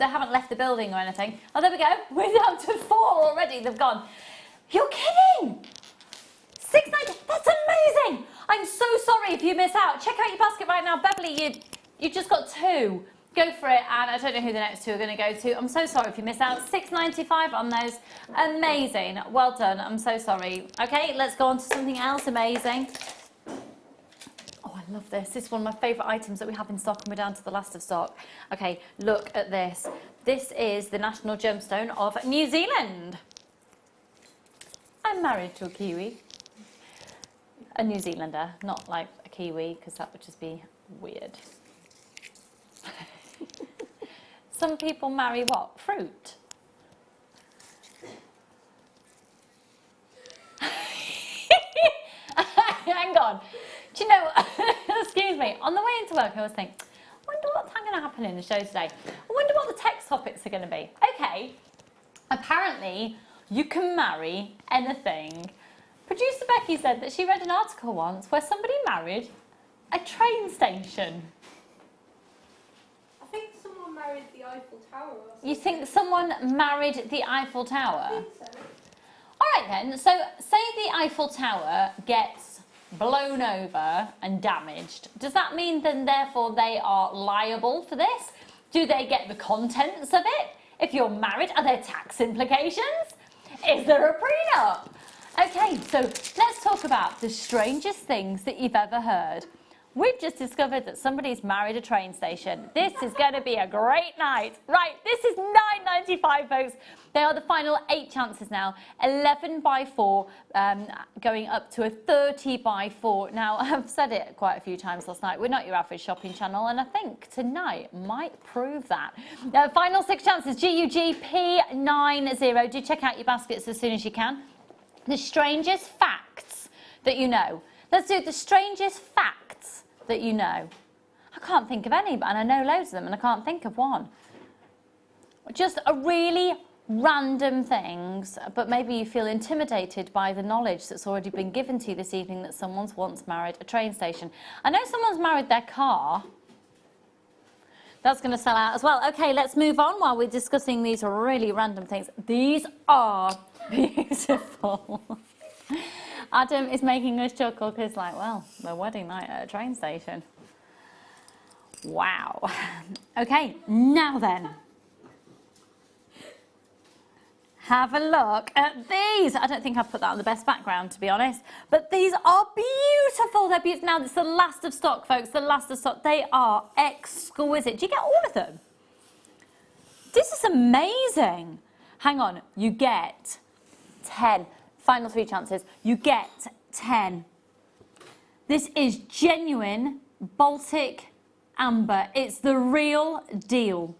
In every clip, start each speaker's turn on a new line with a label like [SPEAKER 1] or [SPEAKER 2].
[SPEAKER 1] they haven't left the building or anything. Oh, there we go. We're down to 4 already. They've gone. You're kidding. 6.90. That's amazing. I'm so sorry if you miss out. Check out your basket right now. Beverly, you just got 2. Go for it, and I don't know who the next 2 are going to go to. I'm so sorry if you miss out. $6.95 on those. Amazing. Well done. I'm so sorry. Okay, let's go on to something else amazing. Oh, I love this. This is one of my favourite items that we have in stock, and we're down to the last of stock. Okay, look at this. This is the national gemstone of New Zealand. I'm married to a Kiwi. A New Zealander, not like a Kiwi, because that would just be weird. Some people marry what? Fruit. Hang on. Do you know, excuse me, on the way into work I was thinking, I wonder what's going to happen in the show today. I wonder what the text topics are going to be. Okay, apparently you can marry anything. Producer Becky said that she read an article once where somebody married a train station.
[SPEAKER 2] I think someone married the Eiffel Tower or something.
[SPEAKER 1] You think someone married the Eiffel Tower?
[SPEAKER 2] I think so.
[SPEAKER 1] Alright then, so say the Eiffel Tower gets blown over and damaged. Does that mean then therefore they are liable for this? Do they get the contents of it? If you're married, are there tax implications? Is there a prenup? Okay, so let's talk about the strangest things that you've ever heard. We've just discovered that somebody's married a train station. This is going to be a great night. Right, this is $9.95, folks. They are the final 8 chances now. 11 by 4, going up to a 30 by 4. Now, I've said it quite a few times last night. We're not your average shopping channel, and I think tonight might prove that. Final 6 chances, GUGP90. Do check out your baskets as soon as you can. The strangest facts that you know. Let's do the strangest facts that you know. I can't think of any, and I know loads of them, and I can't think of one. Just a really random things, but maybe you feel intimidated by the knowledge that's already been given to you this evening that someone's once married a train station. I know someone's married their car. That's going to sell out as well. Okay, let's move on while we're discussing these really random things. These are beautiful. Adam is making us chuckle because, like, well, the wedding night at a train station. Wow. Okay, now then. Have a look at these. I don't think I've put that on the best background, to be honest. But these are beautiful. They're beautiful. Now, it's the last of stock, folks. The last of stock. They are exquisite. Do you get all of them? This is amazing. Hang on. You get 10. Final 3 chances. You get 10. This is genuine Baltic amber. It's the real deal.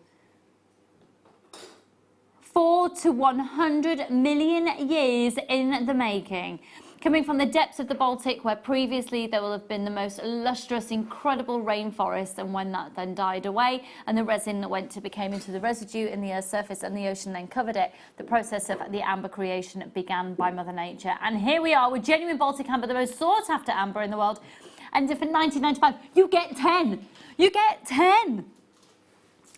[SPEAKER 1] 4 to 100 million years in the making. Coming from the depths of the Baltic, where previously there will have been the most lustrous, incredible rainforest, and when that then died away and the resin that became into the residue in the Earth's surface and the ocean then covered it, the process of the amber creation began by Mother Nature. And here we are with genuine Baltic amber, the most sought after amber in the world. And for $19.95, you get 10. You get 10.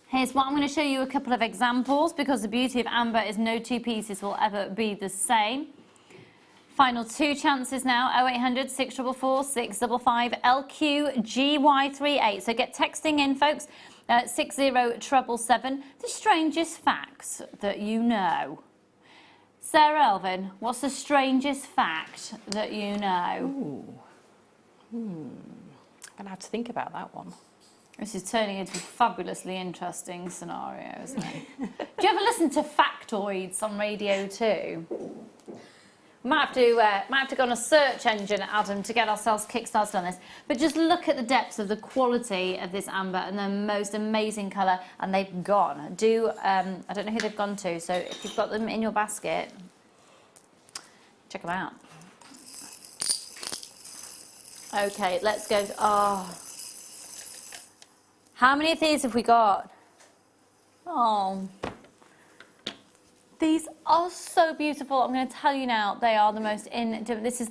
[SPEAKER 1] Here's what I'm going to show you a couple of examples, because the beauty of amber is no 2 pieces will ever be the same. Final 2 chances now, 0800 644 655 LQGY38. So get texting in, folks, 60777. The strangest facts that you know. Sarah, Elvin, what's the strangest fact that you know?
[SPEAKER 3] I'm going to have to think about that one.
[SPEAKER 1] This is turning into a fabulously interesting scenario, isn't it? Do you ever listen to factoids on radio too? We might have to go on a search engine, Adam, to get ourselves kick-started on this. But just look at the depths of the quality of this amber and the most amazing colour, and they've gone. I don't know who they've gone to, so if you've got them in your basket, check them out. Okay, let's go. Oh. How many of these have we got? Oh, these are so beautiful. I'm going to tell you now, they are the most this is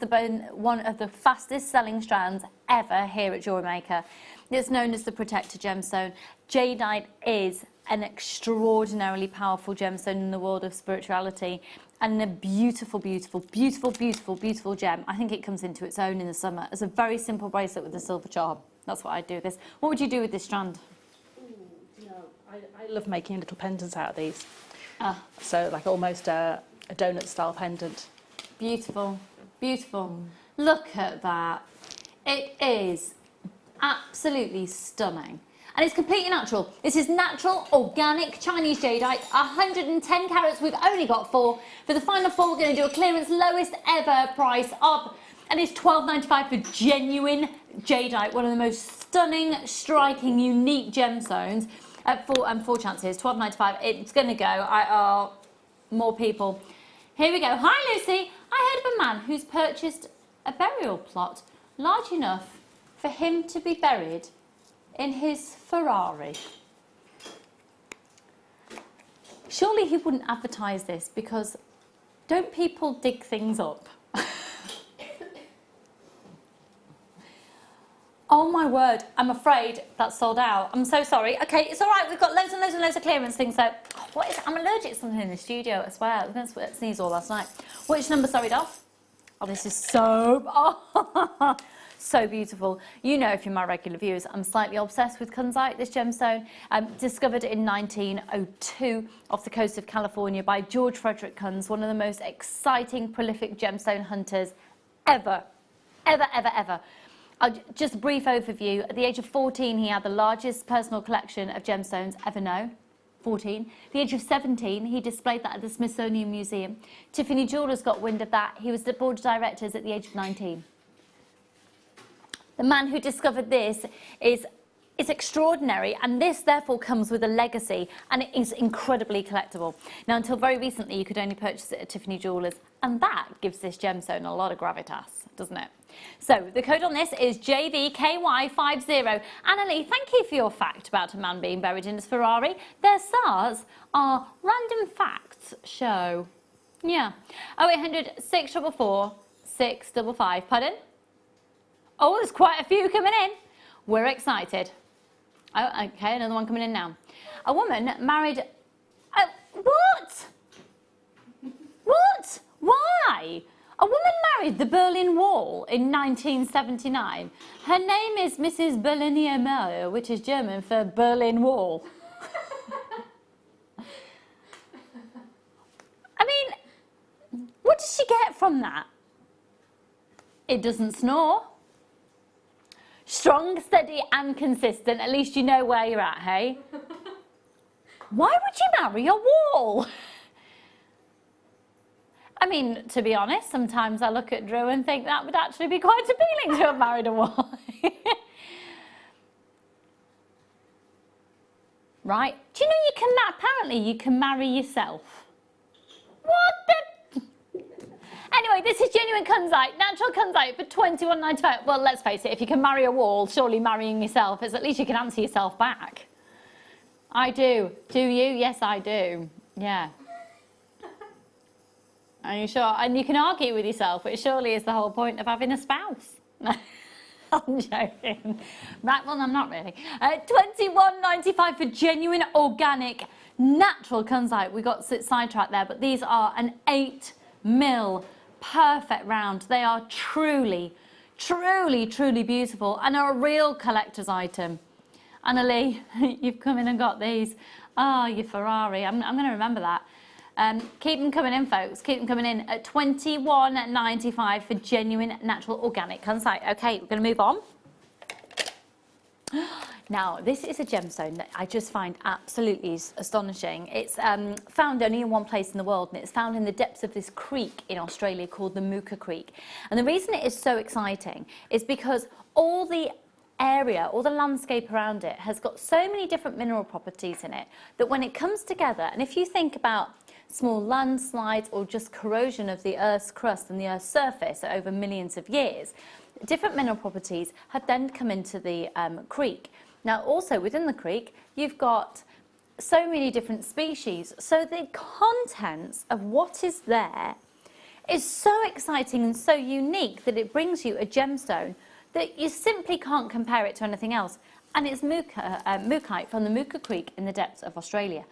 [SPEAKER 1] one of the fastest selling strands ever here at JewelleryMaker. It's known as the Protector Gemstone. Jadeite is an extraordinarily powerful gemstone in the world of spirituality, and a beautiful, beautiful, beautiful, beautiful, beautiful gem. I think it comes into its own in the summer as a very simple bracelet with a silver charm. That's what I'd do with this. What would you do with this strand?
[SPEAKER 3] Ooh, I love making little pendants out of these.
[SPEAKER 1] Ah.
[SPEAKER 3] So like almost a donut style pendant.
[SPEAKER 1] Beautiful, beautiful. Look at that. It is absolutely stunning. And it's completely natural. This is natural, organic Chinese jadeite, 110 carats. We've only got 4. For the final 4, we're going to do a clearance lowest ever price of, and it's $12.95 for genuine jadeite, one of the most stunning, striking, unique gemstones. At 4 chances, $12.95. It's going to go. More people. Here we go. Hi, Lucy. I heard of a man who's purchased a burial plot large enough for him to be buried in his Ferrari. Surely he wouldn't advertise this, because don't people dig things up? Oh my word, I'm afraid that's sold out. I'm so sorry. Okay, it's all right. We've got loads and loads and loads of clearance things. So, what is it? I'm allergic to something in the studio, I swear. I was going to sneeze all last night. Which number, sorry, Dolph? Oh, this is so... Oh, so beautiful. You know, if you're my regular viewers, I'm slightly obsessed with kunzite, this gemstone. Discovered in 1902 off the coast of California by George Frederick Kunz, one of the most exciting, prolific gemstone hunters ever. Ever, ever, ever. Just a brief overview. At the age of 14, he had the largest personal collection of gemstones ever known. 14. At the age of 17, he displayed that at the Smithsonian Museum. Tiffany Jewellers got wind of that. He was the board of directors at the age of 19. The man who discovered this is extraordinary, and this therefore comes with a legacy, and it is incredibly collectible. Now, until very recently, you could only purchase it at Tiffany Jewellers, and that gives this gemstone a lot of gravitas, doesn't it? So the code on this is JVKY50. Annalie, thank you for your fact about a man being buried in his Ferrari. Their stars are random facts show. Yeah. 0800 644 655. Pardon? Oh, there's quite a few coming in. We're excited. Oh, okay, another one coming in now. A woman married... what? What? Why? A woman married the Berlin Wall in 1979. Her name is Mrs. Berliner Mauer, which is German for Berlin Wall. I mean, what does she get from that? It doesn't snore. Strong, steady and consistent. At least you know where you're at, hey? Why would you marry a wall? I mean, to be honest, sometimes I look at Drew and think that would actually be quite appealing to have married a wall. Right? Do you know you can, apparently you can marry yourself? What the... Anyway, this is genuine kunzite, natural kunzite for $21.95. Well, let's face it, if you can marry a wall, surely marrying yourself is at least you can answer yourself back. I do. Do you? Yes, I do. Yeah. Are you sure? And you can argue with yourself, which surely is the whole point of having a spouse. I'm joking. Right, well, I'm not really. $21.95 for genuine, organic, natural kunzite. We got sidetracked there, but these are an 8mm perfect round. They are truly, truly, truly beautiful and are a real collector's item. Annalie, you've come in and got these. Oh, your Ferrari. I'm going to remember that. Keep them coming in, folks. Keep them coming in at $21.95 for genuine, natural, organic kunzite. Okay, we're going to move on. Now, this is a gemstone that I just find absolutely astonishing. It's found only in one place in the world, and it's found in the depths of this creek in Australia called the Mooka Creek. And the reason it is so exciting is because all the area, all the landscape around it has got so many different mineral properties in it that when it comes together, and if you think about small landslides or just corrosion of the Earth's crust and the Earth's surface over millions of years, different mineral properties have then come into the creek. Now, also within the creek, you've got so many different species. So the contents of what is there is so exciting and so unique that it brings you a gemstone that you simply can't compare it to anything else. and it's mookaite from the Mooka Creek in the depths of Australia.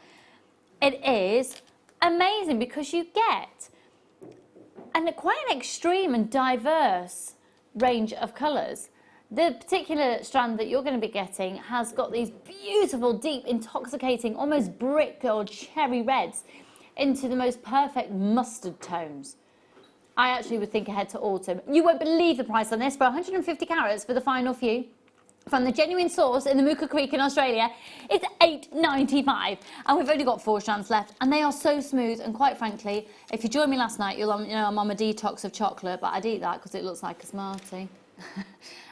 [SPEAKER 1] It is amazing because you get quite an extreme and diverse range of colours. The particular strand that you're going to be getting has got these beautiful, deep, intoxicating, almost brick or cherry reds into the most perfect mustard tones. I actually would think ahead to autumn. You won't believe the price on this. For 150 carats for the final few, from the genuine source in the Mooka Creek in Australia, it's $8.95, and we've only got 4 strands left, and they are so smooth. And quite frankly, if you joined me last night, you'll know I'm on a detox of chocolate, but I'd eat that because it looks like a Smartie.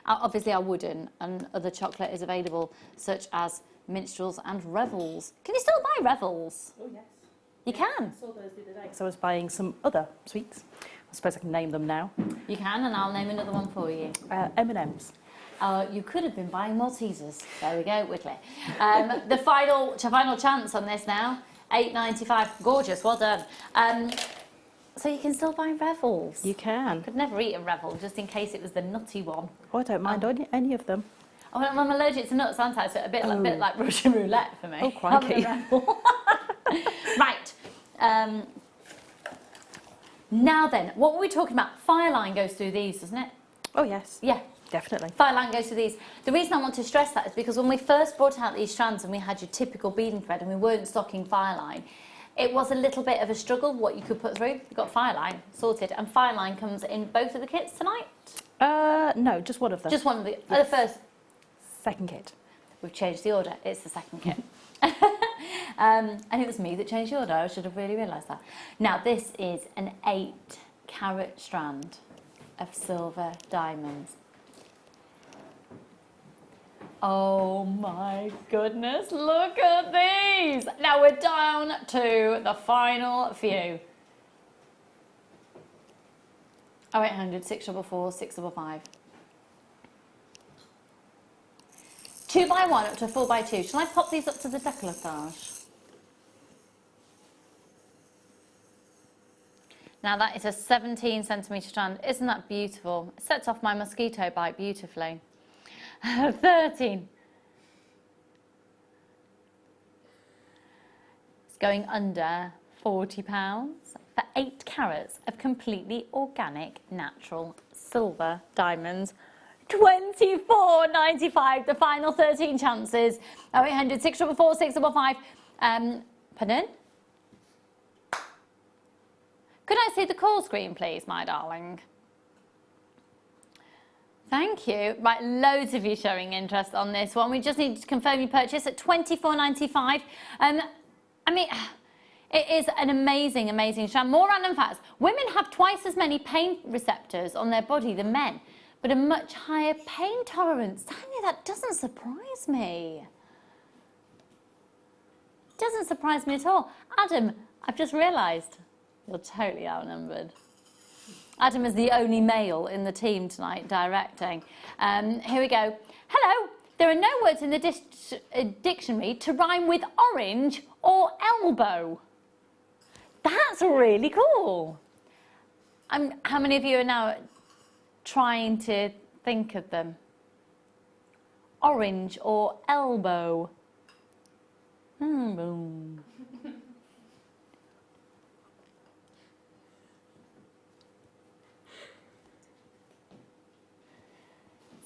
[SPEAKER 1] Obviously I wouldn't, and other chocolate is available, such as Minstrels and Revels. Can you still buy Revels?
[SPEAKER 3] Oh yes.
[SPEAKER 1] You can?
[SPEAKER 3] I saw those the other day. So I was buying some other sweets. I suppose I can name them now.
[SPEAKER 1] You can, and I'll name another one for you.
[SPEAKER 3] M&M's.
[SPEAKER 1] You could have been buying Maltesers. There we go, Whitley. The final chance on this now, $8.95. Gorgeous, well done. So you can still buy Revels.
[SPEAKER 3] You can.
[SPEAKER 1] Could never eat a Revel, just in case it was the nutty one.
[SPEAKER 3] Oh, I don't mind any of them.
[SPEAKER 1] Oh, I'm allergic to nuts, aren't I? So a bit like Russian roulette for me.
[SPEAKER 3] Oh, crikey.
[SPEAKER 1] Right. Now then, what were we talking about? Fireline goes through these, doesn't it?
[SPEAKER 3] Oh, yes.
[SPEAKER 1] Yeah.
[SPEAKER 3] Definitely.
[SPEAKER 1] Fireline goes through these. The reason I want to stress that is because when we first brought out these strands and we had your typical beading thread and we weren't stocking Fireline, it was a little bit of a struggle what you could put through. You've got Fireline sorted, and Fireline comes in both of the kits tonight?
[SPEAKER 3] No, just one of them.
[SPEAKER 1] Just one of the,
[SPEAKER 3] Yes.
[SPEAKER 1] the first.
[SPEAKER 3] Second kit.
[SPEAKER 1] We've changed the order. It's the second kit. And it was me that changed the order. I should have really realised that. Now, this is an 8-carat strand of silver diamonds. Oh my goodness, look at these. Now we're down to the final few. 0800 644 655. 2x1 up to 4x2. Shall I pop these up to the decolletage? Now that is a 17cm strand. Isn't that beautiful? It sets off my mosquito bite beautifully. 13. It's going under £40 for 8 carats of completely organic, natural silver diamonds. £24.95, the final 13 chances. 0800 644 655. Pardon? Could I see the call screen, please, my darling? Thank you. Right, loads of you showing interest on this one. We just need to confirm your purchase at £24.95. I mean, it is an amazing, amazing strand. More random facts. Women have twice as many pain receptors on their body than men, but a much higher pain tolerance. Tanya, that doesn't surprise me. Doesn't surprise me at all. Adam, I've just realised you're totally outnumbered. Adam is the only male in the team tonight directing. Here we go. Hello. There are no words in the dictionary to rhyme with orange or elbow. That's really cool. How many of you are now trying to think of them? Orange or elbow? Boom.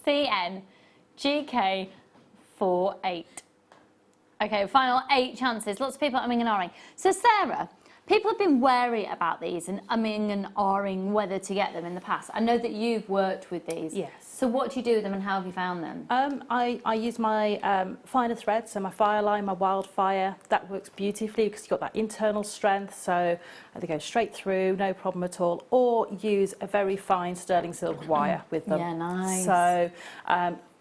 [SPEAKER 1] CNGK48. Okay, final 8 chances. Lots of people umming and ahhing. So Sarah, people have been wary about these and umming and ahhing whether to get them in the past. I know that you've worked with these.
[SPEAKER 3] Yes.
[SPEAKER 1] So what do you do with them and how have you found them?
[SPEAKER 3] I use my finer thread, so my Fireline, my Wildfire. That works beautifully because you've got that internal strength, so they go straight through, no problem at all. Or use a very fine sterling silver wire with them.
[SPEAKER 1] Yeah, nice.
[SPEAKER 3] So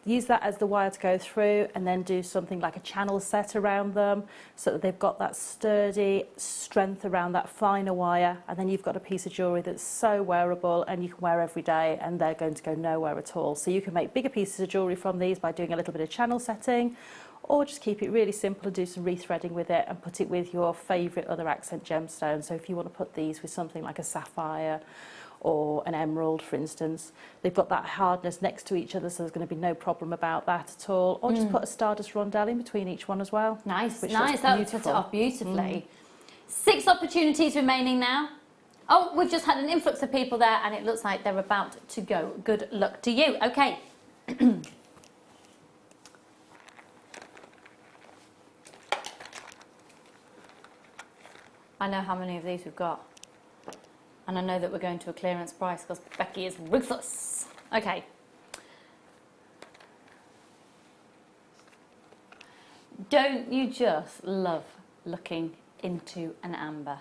[SPEAKER 3] use that as the wire to go through, and then do something like a channel set around them so that they've got that sturdy strength around that finer wire, and then you've got a piece of jewellery that's so wearable and you can wear every day and they're going to go nowhere at all. So you can make bigger pieces of jewellery from these by doing a little bit of channel setting, or just keep it really simple and do some rethreading with it and put it with your favourite other accent gemstone. So if you want to put these with something like a sapphire or an emerald, for instance. They've got that hardness next to each other, so there's going to be no problem about that at all. Or just put a stardust rondelle in between each one as well.
[SPEAKER 1] Nice,
[SPEAKER 3] which
[SPEAKER 1] nice.
[SPEAKER 3] looks
[SPEAKER 1] That would
[SPEAKER 3] beautiful.
[SPEAKER 1] put it off beautifully. 6 opportunities remaining now. Oh, we've just had an influx of people there and it looks like they're about to go. Good luck to you. Okay. I know how many of these we've got. And I know that we're going to a clearance price because Becky is ruthless. Okay. Don't you just love looking into an amber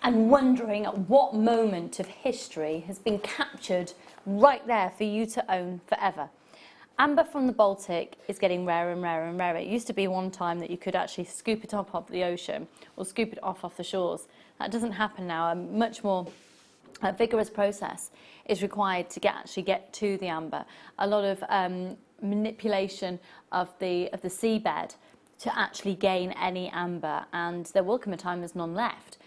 [SPEAKER 1] and wondering at what moment of history has been captured right there for you to own forever? Amber from the Baltic is getting rarer and rarer and rarer. It used to be one time that you could actually scoop it up off the ocean or scoop it off the shores. That doesn't happen now. A much more vigorous process is required to actually get to the amber. A lot of manipulation of the seabed to actually gain any amber, and there will come a time there's none left.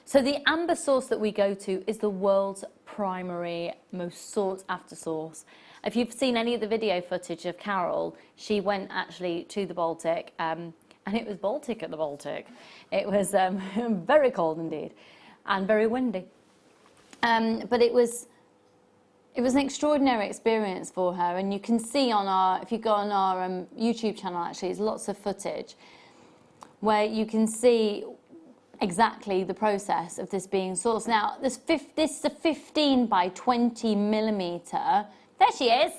[SPEAKER 1] So the amber source that we go to is the world's primary, most sought after source. If you've seen any of the video footage of Carol, she went actually to the Baltic, and it was Baltic at the Baltic. It was very cold indeed, and very windy. But it was an extraordinary experience for her, and you can see on our, if you go on our YouTube channel, actually, there's lots of footage where you can see exactly the process of this being sourced. Now, this is a 15 by 20 millimetre. There she is.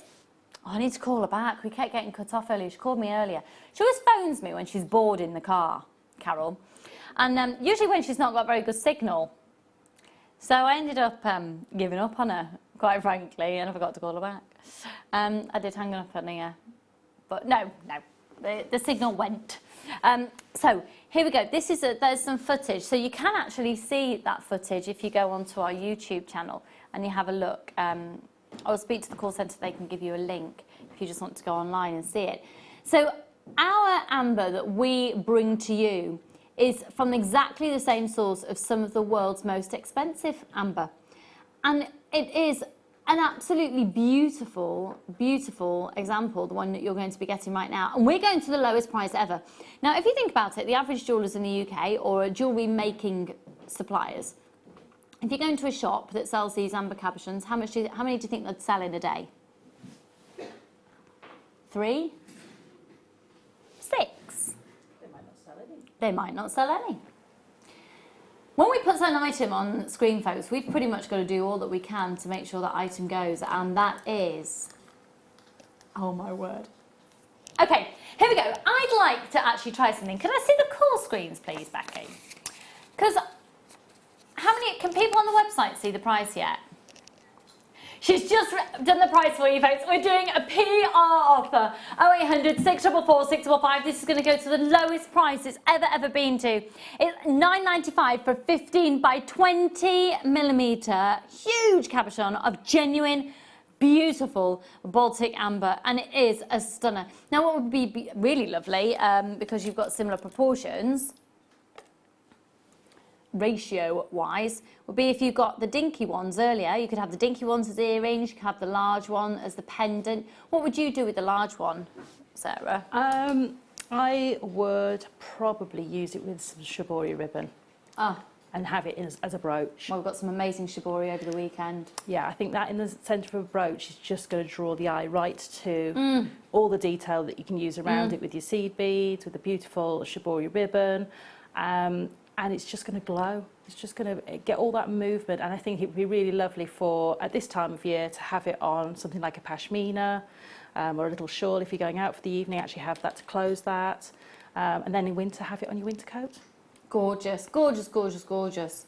[SPEAKER 1] Oh, I need to call her back. We kept getting cut off earlier. She called me earlier. She always phones me when she's bored in the car, Carol. And usually when she's not got very good signal. So I ended up giving up on her, quite frankly, and I forgot to call her back. I did hang up on her, but no, the signal went. So here we go. There's some footage. So you can actually see that footage if you go onto our YouTube channel and you have a look. I'll speak to the call centre, they can give you a link if you just want to go online and see it. So our amber that we bring to you is from exactly the same source of some of the world's most expensive amber. And it is an absolutely beautiful, beautiful example, the one that you're going to be getting right now. And we're going to the lowest price ever. Now, if you think about it, the average jewellers in the UK or jewellery making suppliers, if you go into a shop that sells these amber cabochons, how many do you think they'd sell in a day? 3? 6?
[SPEAKER 3] They might not sell any.
[SPEAKER 1] They might not sell any. When we put an item on screen, folks, we've pretty much got to do all that we can to make sure that item goes, and that is, oh my word. Okay, here we go. I'd like to actually try something. Can I see the call screens, please, Becky? Because can people on the website see the price yet? She's just done the price for you, folks. We're doing a PR offer. 0800 644 655. This is going to go to the lowest price it's ever been to. It's $9.95 for a 15 by 20 millimetre huge cabochon of genuine, beautiful Baltic amber, and it is a stunner. Now, what would be really lovely, because you've got similar proportions, ratio-wise, would be if you got the dinky ones earlier. You could have the dinky ones as earrings, you could have the large one as the pendant. What would you do with the large one, Sarah?
[SPEAKER 3] I would probably use it with some shibori ribbon.
[SPEAKER 1] Oh.
[SPEAKER 3] And have it as a brooch.
[SPEAKER 1] Well, we've got some amazing shibori over the weekend.
[SPEAKER 3] Yeah, I think that in the centre of a brooch is just going to draw the eye right to all the detail that you can use around it with your seed beads, with the beautiful shibori ribbon. And it's just going to glow. It's just going to get all that movement, and I think it would be really lovely for, at this time of year, to have it on something like a pashmina or a little shawl if you're going out for the evening, actually have that to close that. And then in winter, have it on your winter coat.
[SPEAKER 1] Gorgeous, gorgeous, gorgeous, gorgeous.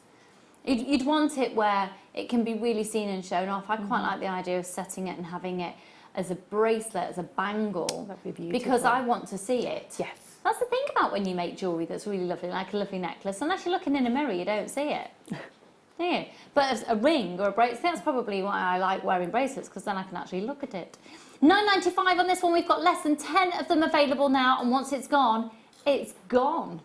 [SPEAKER 1] You'd want it where it can be really seen and shown off. I quite like the idea of setting it and having it as a bracelet, as a bangle. That'd be beautiful. Because I want to see it.
[SPEAKER 3] Yes.
[SPEAKER 1] That's the thing about when you make jewellery that's really lovely, like a lovely necklace. Unless you're looking in a mirror, you don't see it. Do you? But as a ring or a bracelet, that's probably why I like wearing bracelets, because then I can actually look at it. $9.95 on this one. We've got less than 10 of them available now, and once it's gone, it's gone.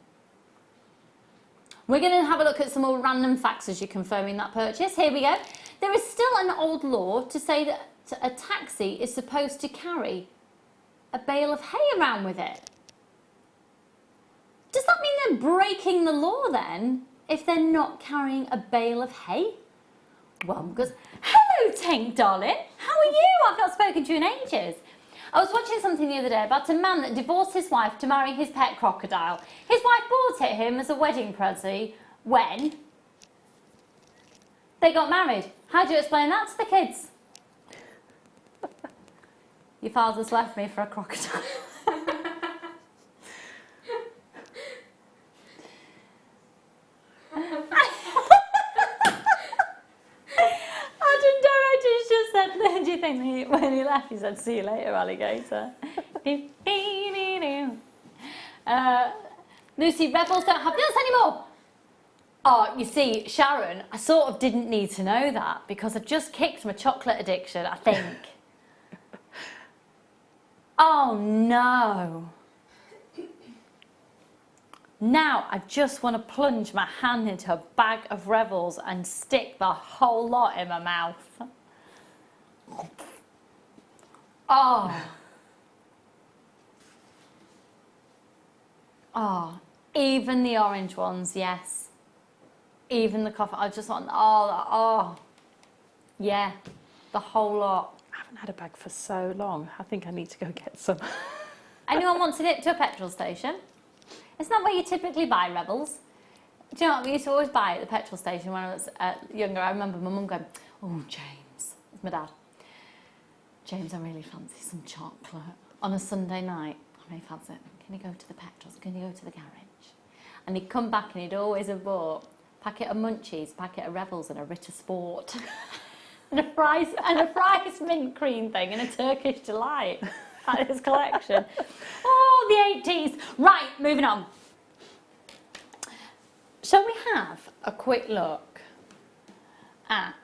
[SPEAKER 1] We're going to have a look at some more random facts as you're confirming that purchase. Here we go. there is still an old law to say that a taxi is supposed to carry a bale of hay around with it. Does that mean they're breaking the law then, if they're not carrying a bale of hay? Well, because, hello Tank darling, how are you? I've not spoken to you in ages. I was watching something the other day about a man that divorced his wife to marry his pet crocodile. His wife bought it him as a wedding present when they got married. How do you explain that to the kids? Your father's left me for a crocodile. Do you think when he left he said, "See you later, alligator"? Lucy, rebels don't have nuts anymore. Oh, you see, Sharon, I sort of didn't need to know that because I just kicked my chocolate addiction, I think. Oh no. Now I just want to plunge my hand into a bag of Rebels and stick the whole lot in my mouth. Oh. Oh, even the orange ones, yes. Even the coffee, I just want, oh, yeah, the whole lot.
[SPEAKER 3] I haven't had a bag for so long. I think I need to go get some.
[SPEAKER 1] Anyone want to nip to a petrol station? Isn't that where you typically buy Rebels? Do you know what we used to always buy at the petrol station when I was younger? I remember my mum going, "Oh, James," it's my dad. "James, I really fancy some chocolate on a Sunday night. I really fancy it. Can you go to the petrol? Can you go to the garage?" And he'd come back and he'd always have bought a packet of Munchies, a packet of Rebels and a Ritter Sport. and a fries mint cream thing and a Turkish Delight at his collection. Oh, the 80s. Right, moving on. Shall we have a quick look at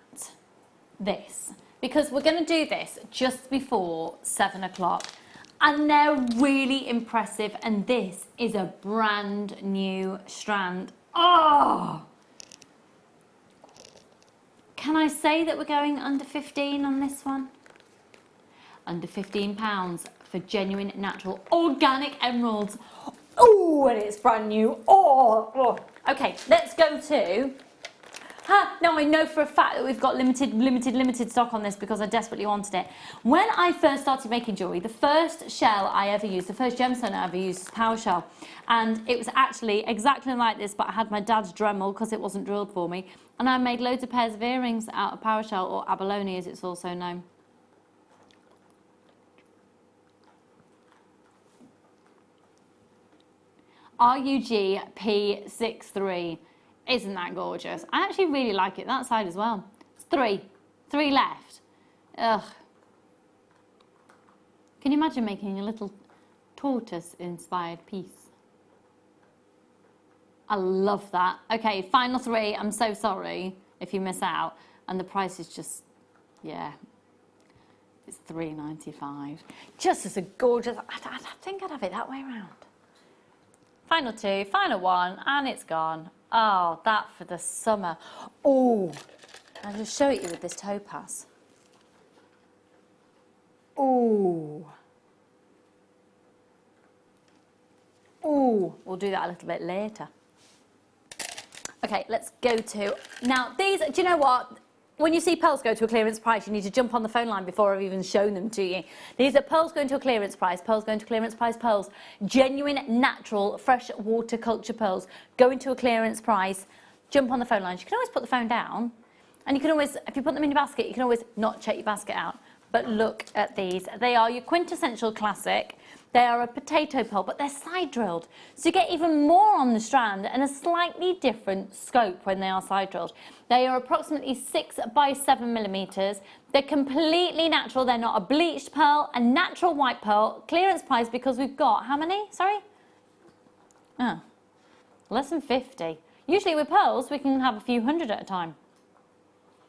[SPEAKER 1] this? Because we're going to do this just before 7 o'clock. And they're really impressive. And this is a brand new strand. Oh! Can I say that we're going under 15 on this one? Under £15 for genuine, natural, organic emeralds. Oh, and it's brand new. Oh. Okay, let's go to... Now I know for a fact that we've got limited stock on this because I desperately wanted it. When I first started making jewellery, the first shell I ever used, the first gemstone I ever used was power shell. And it was actually exactly like this, but I had my dad's Dremel because it wasn't drilled for me. And I made loads of pairs of earrings out of power shell, or abalone as it's also known. RUG P63. Isn't that gorgeous? I actually really like it that side as well. It's three left. Ugh. Can you imagine making a little tortoise-inspired piece? I love that. Okay, final three. I'm so sorry if you miss out. And the price is just, yeah, it's $3.95. Just as a gorgeous, I think I'd have it that way around. Final two, final one, and it's gone. Oh, that for the summer. Oh, I'll just show it you with this topaz. Oh. Oh, we'll do that a little bit later. Okay, let's go to, now these, do you know what? When you see pearls go to a clearance price, you need to jump on the phone line before I've even shown them to you. These are pearls going to a clearance price, pearls going to a clearance price, pearls. Genuine, natural, fresh water culture pearls going to a clearance price. Jump on the phone lines. You can always put the phone down. And you can always, if you put them in your basket, you can always not check your basket out. But look at these. They are your quintessential classic. They are a potato pearl, but they're side drilled. So you get even more on the strand and a slightly different scope when they are side drilled. They are approximately 6 by 7 millimeters. They're completely natural. They're not a bleached pearl, a natural white pearl. Clearance price because we've got, how many? Sorry? Oh, less than 50. Usually with pearls, we can have a few hundred at a time.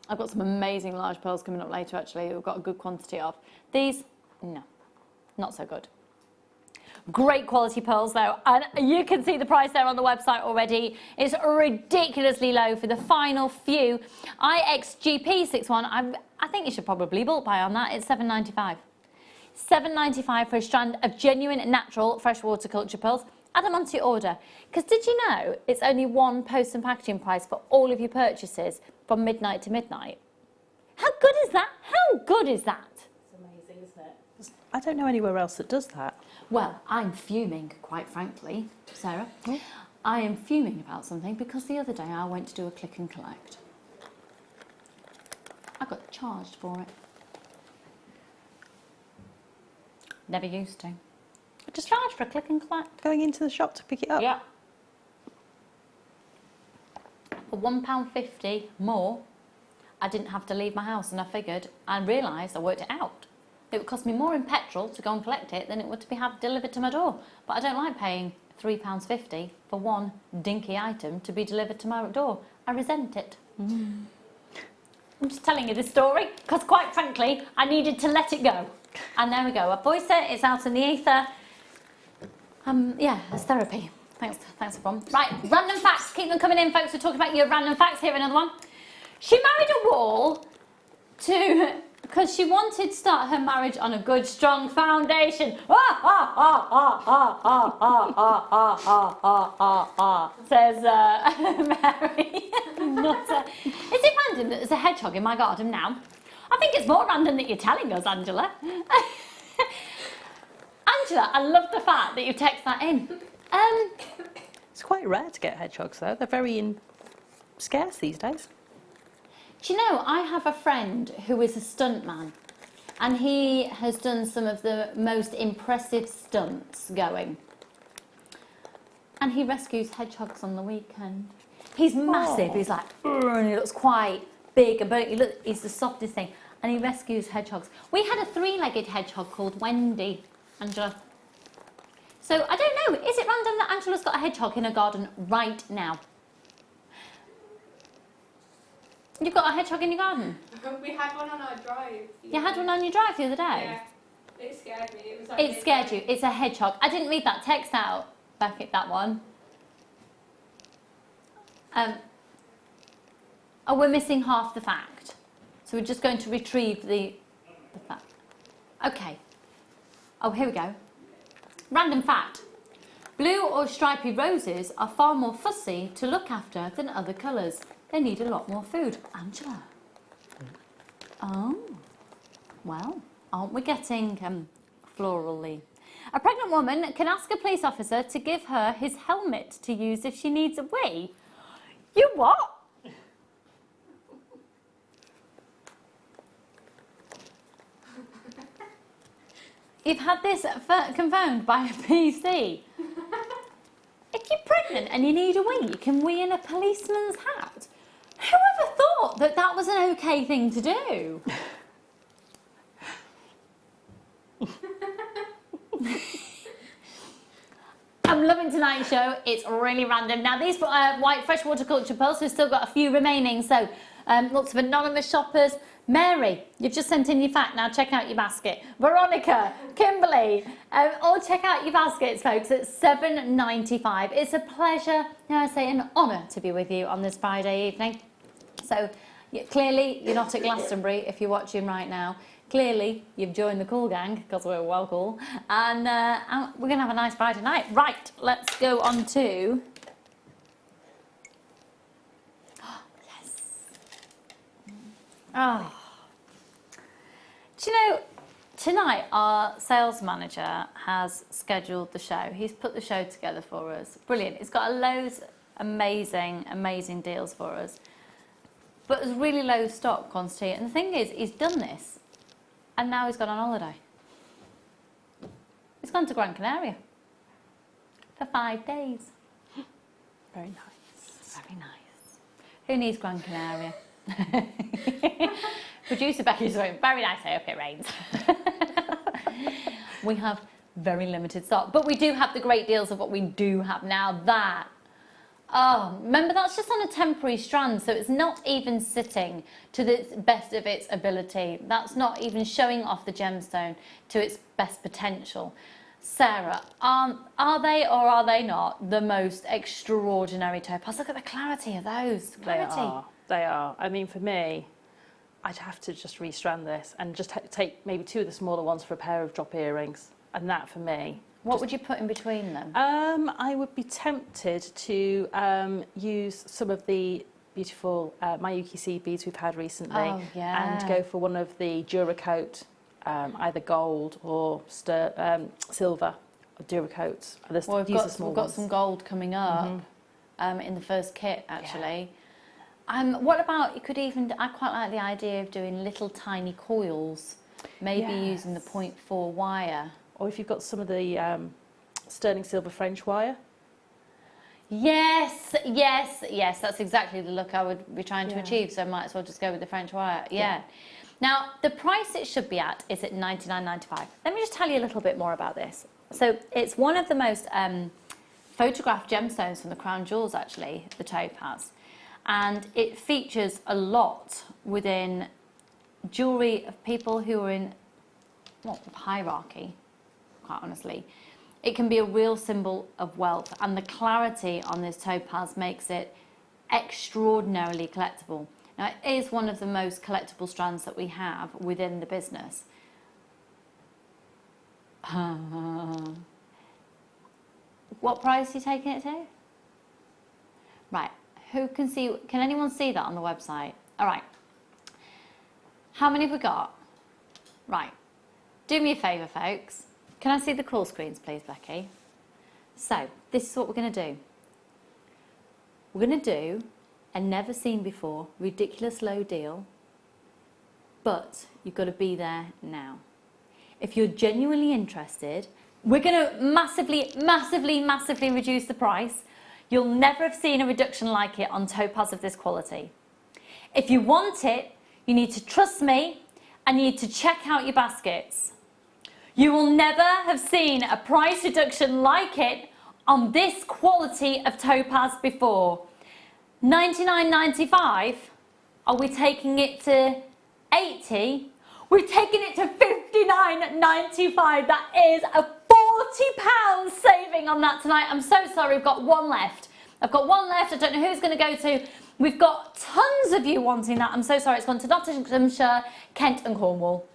[SPEAKER 1] I've got some amazing large pearls coming up later, actually, we've got a good quantity of. These, no, not so good. Great quality pearls though, and you can see the price there on the website already. It's ridiculously low for the final few. IXGP61, I think you should probably bulk buy on that. It's $7.95. $7.95 for a strand of genuine natural freshwater culture pearls. Add them onto your order. Because did you know it's only one post and packaging price for all of your purchases from midnight to midnight? How good is that? How good is that?
[SPEAKER 3] It's amazing, isn't it? I don't know anywhere else that does that.
[SPEAKER 1] Well, I'm fuming, quite frankly, Sarah. I am fuming about something because the other day I went to do a click and collect. I got charged for it. Never used to. Just charged for a click and collect.
[SPEAKER 3] Going into the shop to pick it up?
[SPEAKER 1] Yeah. For £1.50 more, I didn't have to leave my house, and I figured, I realised, I worked it out. It would cost me more in petrol to go and collect it than it would to be had delivered to my door. But I don't like paying £3.50 for one dinky item to be delivered to my door. I resent it. I'm just telling you this story because, quite frankly, I needed to let it go. And there we go. I voiced it. It's out in the ether. Yeah, it's therapy. Thanks, everyone. Right, random facts. Keep them coming in, folks. We're talking about your random facts. Here, another one. She married a wall because she wanted to start her marriage on a good, strong foundation. Says Mary. Is it random that there's a hedgehog in my garden now? I think it's more random that you're telling us, Angela. Angela, I love the fact that you text that in.
[SPEAKER 3] It's quite rare to get hedgehogs though. They're very scarce these days.
[SPEAKER 1] Do you know, I have a friend who is a stuntman, and he has done some of the most impressive stunts going. And he rescues hedgehogs on the weekend. He's massive. He's like, and he looks quite big, but he's the softest thing. And he rescues hedgehogs. We had a three-legged hedgehog called Wendy, Angela. So I don't know, is it random that Angela's got a hedgehog in her garden right now? You've got a hedgehog in your garden?
[SPEAKER 2] We had one on our drive.
[SPEAKER 1] You had one on your drive the other day?
[SPEAKER 2] Yeah. It scared me. It was like
[SPEAKER 1] It scared you. It's a hedgehog. I didn't read that text out back at that one. Oh, we're missing half the fact. So we're just going to retrieve the fact. Okay. Oh, here we go. Random fact. Blue or stripy roses are far more fussy to look after than other colours. They need a lot more food. Angela. Oh. Well, aren't we getting florally? A pregnant woman can ask a police officer to give her his helmet to use if she needs a wee. You what? You've had this confirmed by a PC. If you're pregnant and you need a wee, you can wee in a policeman's hat. Whoever thought that that was an okay thing to do? I'm loving tonight's show. It's really random. Now, these white freshwater culture pearls, we've still got a few remaining. So, lots of anonymous shoppers. Mary, you've just sent in your fact. Now check out your basket. Veronica, Kimberly, all check out your baskets, folks. It's $7.95. It's a pleasure, I say an honour to be with you on this Friday evening. So clearly you're not at Glastonbury if you're watching right now. Clearly you've joined the cool gang because we're well cool. And we're going to have a nice Friday night. Right, let's go on to... Oh. Do you know, tonight our sales manager has scheduled the show. He's put the show together for us. Brilliant. He's got loads amazing deals for us. But there's really low stock quantity. And the thing is, he's done this and now he's gone on holiday. He's gone to Gran Canaria for 5 days.
[SPEAKER 3] Very nice.
[SPEAKER 1] Very nice. Who needs Gran Canaria? Producer Becky's going, very nice, I hope it rains. We have very limited stock, but we do have the great deals of what we do have now. That, oh, remember that's just on a temporary strand, so it's not even sitting to the best of its ability. That's not even showing off the gemstone to its best potential. Sarah, are they or are they not the most extraordinary topaz? Look at the clarity of those. Clarity.
[SPEAKER 3] They are. I mean, for me, I'd have to just restrand this and just take maybe 2 of the smaller ones for a pair of drop earrings. And that, for me...
[SPEAKER 1] What would you put in between them?
[SPEAKER 3] I would be tempted to use some of the beautiful Mayuki seed beads we've had recently.
[SPEAKER 1] Oh, yeah.
[SPEAKER 3] And go for one of the Duracoat, either gold or silver or Duracoats.
[SPEAKER 1] Well, we've got some gold coming up in the first kit, actually. Yeah. What about, you could even, I quite like the idea of doing little tiny coils, maybe using the 0.4 wire.
[SPEAKER 3] Or if you've got some of the sterling silver French wire.
[SPEAKER 1] Yes, that's exactly the look I would be trying to achieve, so I might as well just go with the French wire. Yeah. Now, the price it should be at is at $99.95. Let me just tell you a little bit more about this. So it's one of the most photographed gemstones from the crown jewels, actually, the topaz. And it features a lot within jewellery of people who are in hierarchy, quite honestly. It can be a real symbol of wealth, and the clarity on this topaz makes it extraordinarily collectible. Now, it is one of the most collectible strands that we have within the business. What price are you taking it to? Right, who can see, can anyone see that on the website? All right. How many have we got? Right, do me a favour, folks. Can I see the call screens, please, Becky? So, this is what we're going to do. We're going to do a never seen before ridiculous low deal, but you've got to be there now. If you're genuinely interested, we're going to massively reduce the price. You'll never have seen a reduction like it on topaz of this quality. If you want it, you need to trust me and you need to check out your baskets. You will never have seen a price reduction like it on this quality of topaz before. $99.95. Are we taking it to $80? We're taking it to $59.95. That is a £40 saving on that tonight. I'm so sorry, we've got one left. I've got one left. I don't know who it's going to go to. We've got tons of you wanting that. I'm so sorry. It's gone to Nottinghamshire, Kent and Cornwall.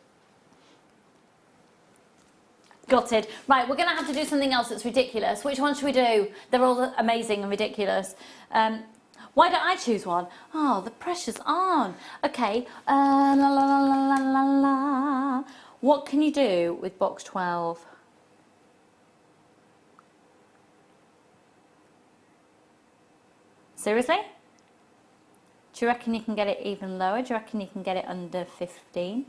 [SPEAKER 1] Got it. Right, we're going to have to do something else that's ridiculous. Which one should we do? They're all amazing and ridiculous. Why don't I choose one? Oh, the pressure's on. Okay. La, la, la, la, la, la. What can you do with box 12? Seriously? Do you reckon you can get it even lower? Do you reckon you can get it under 15?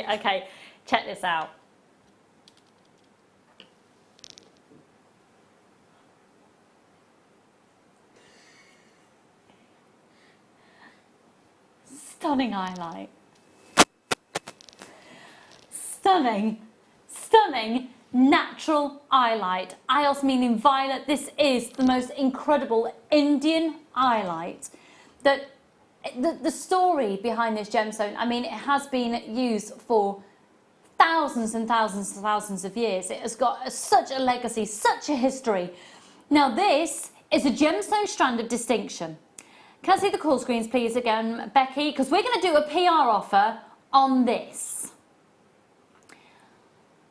[SPEAKER 1] Okay. Check this out. Stunning highlight. Stunning natural highlight. IOS meaning violet. This is the most incredible Indian highlight that the story behind this gemstone, I mean, it has been used for thousands and thousands of years. It has got such a legacy, such a history. Now this is a gemstone strand of distinction. Can I see the call screens please again, Becky? Because we're going to do a PR offer on this.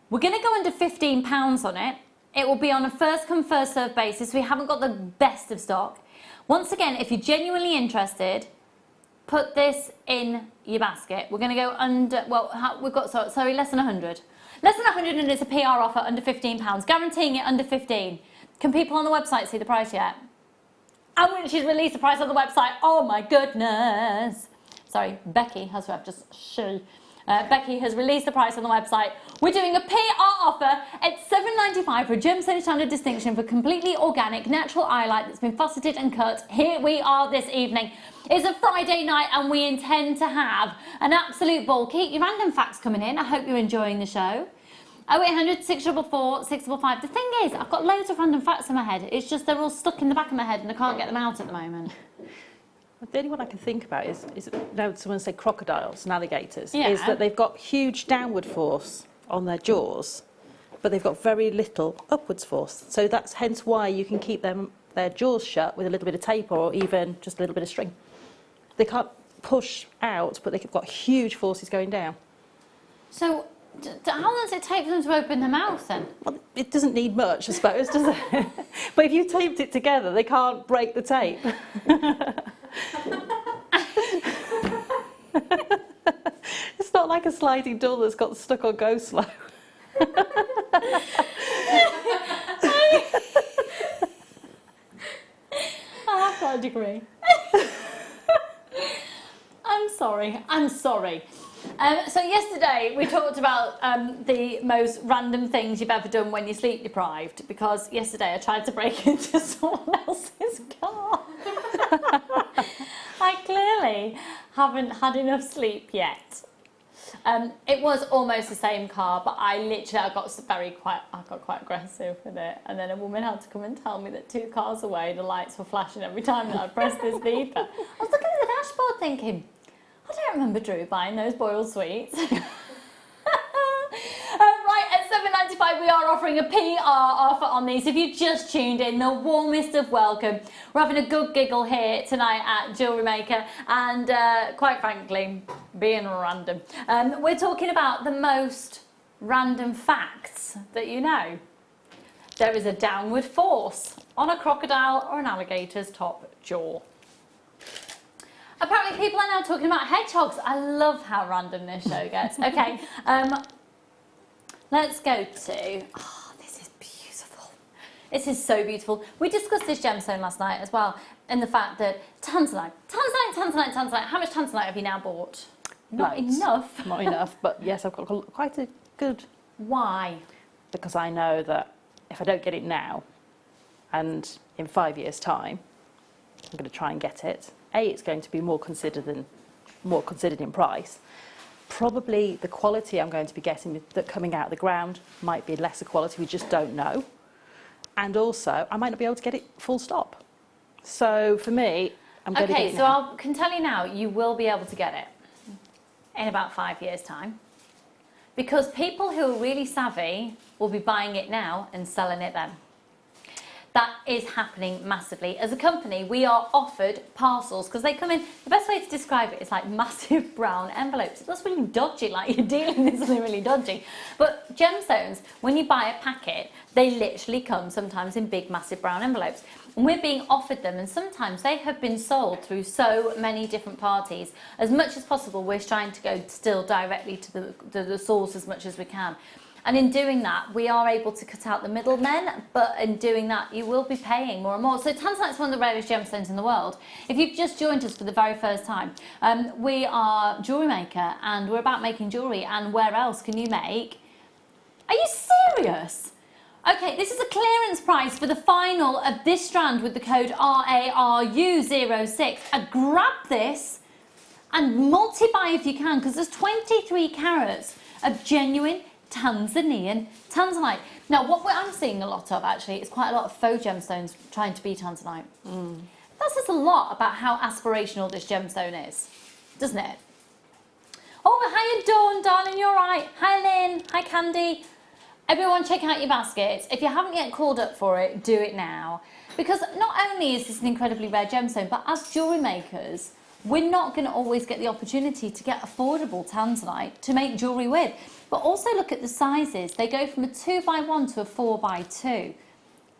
[SPEAKER 1] We're going to go under £15 on it. It will be on a first come first serve basis. We haven't got the best of stock. Once again, if you're genuinely interested, put this in your basket. We're going to go under, well, we've got, sorry, less than 100. Less than 100 and it's a PR offer under £15. Guaranteeing it under 15. Can people on the website see the price yet? And when she's released the price on the website, oh my goodness. Sorry, Becky has Becky has released the price on the website. We're doing a PR offer at $7.95 for a gemstone standard distinction for completely organic, natural highlight that's been faceted and cut. Here we are this evening. It's a Friday night and we intend to have an absolute ball. Keep your random facts coming in. I hope you're enjoying the show. 0800 644 655. The thing is, I've got loads of random facts in my head. It's just they're all stuck in the back of my head and I can't get them out at the moment.
[SPEAKER 3] The only one I can think about is now someone say crocodiles and alligators,
[SPEAKER 1] Yeah.
[SPEAKER 3] is that they've got huge downward force on their jaws, but they've got very little upwards force. So that's hence why you can keep their jaws shut with a little bit of tape or even just a little bit of string. They can't push out, but they've got huge forces going down.
[SPEAKER 1] So how long does it take for them to open their mouth then?
[SPEAKER 3] Well, it doesn't need much, I suppose, does it? But if you taped it together, they can't break the tape. It's not like a sliding door that's got stuck on go slow.
[SPEAKER 1] I can't agree. I'm sorry. So yesterday we talked about the most random things you've ever done when you're sleep deprived, because yesterday I tried to break into someone else's car. I clearly haven't had enough sleep yet. It was almost the same car, but I got quite aggressive with it, and then a woman had to come and tell me that 2 cars away the lights were flashing every time that I pressed this beeper. I was looking at the dashboard thinking, I don't remember Drew buying those boiled sweets. Right, at £7.95 we are offering a PR offer on these. If you just tuned in, the warmest of welcome. We're having a good giggle here tonight at JewelleryMaker, and quite frankly, being random. We're talking about the most random facts that you know. There is a downward force on a crocodile or an alligator's top jaw. Apparently people are now talking about hedgehogs. I love how random this show gets. Okay, let's go to... Oh, this is beautiful. This is so beautiful. We discussed this gemstone last night as well, and the fact that tanzanite. How much tanzanite have you now bought? Not
[SPEAKER 3] Loads.
[SPEAKER 1] enough.
[SPEAKER 3] Not enough, but yes, I've got quite a good...
[SPEAKER 1] Why?
[SPEAKER 3] Because I know that if I don't get it now, and in 5 years' time, I'm going to try and get it. It's going to be more considered in price. Probably the quality I'm going to be getting that coming out of the ground might be lesser quality, we just don't know. And also, I might not be able to get it full stop. So for me, I'm going to get it
[SPEAKER 1] Okay, so
[SPEAKER 3] now.
[SPEAKER 1] I can tell you now, you will be able to get it in about 5 years' time. Because people who are really savvy will be buying it now and selling it then. That is happening massively. As a company, we are offered parcels because they come in, the best way to describe it is like massive brown envelopes. It looks really dodgy, like you're dealing with something really dodgy. But gemstones, when you buy a packet, they literally come sometimes in big, massive brown envelopes. And we're being offered them, and sometimes they have been sold through so many different parties. As much as possible, we're trying to go still directly to the source as much as we can. And in doing that, we are able to cut out the middlemen, but in doing that, you will be paying more and more. So tanzanite is one of the rarest gemstones in the world. If you've just joined us for the very first time, we are JewelleryMaker, and we're about making jewellery, and where else can you make? Are you serious? Okay, this is a clearance price for the final of this strand with the code RARU06. Grab this and multi-buy if you can, because there's 23 carats of genuine Tanzanian tanzanite. Now, what I'm seeing a lot of, actually, is quite a lot of faux gemstones trying to be tanzanite. That says a lot about how aspirational this gemstone is, doesn't it? Oh, how you doing, darling? You all right? Hi, Lynn. Hi, Candy. Everyone, check out your baskets. If you haven't yet called up for it, do it now. Because not only is this an incredibly rare gemstone, but as jewellery makers, we're not going to always get the opportunity to get affordable tanzanite to make jewellery with. But also look at the sizes. They go from a 2x1 to a 4x2.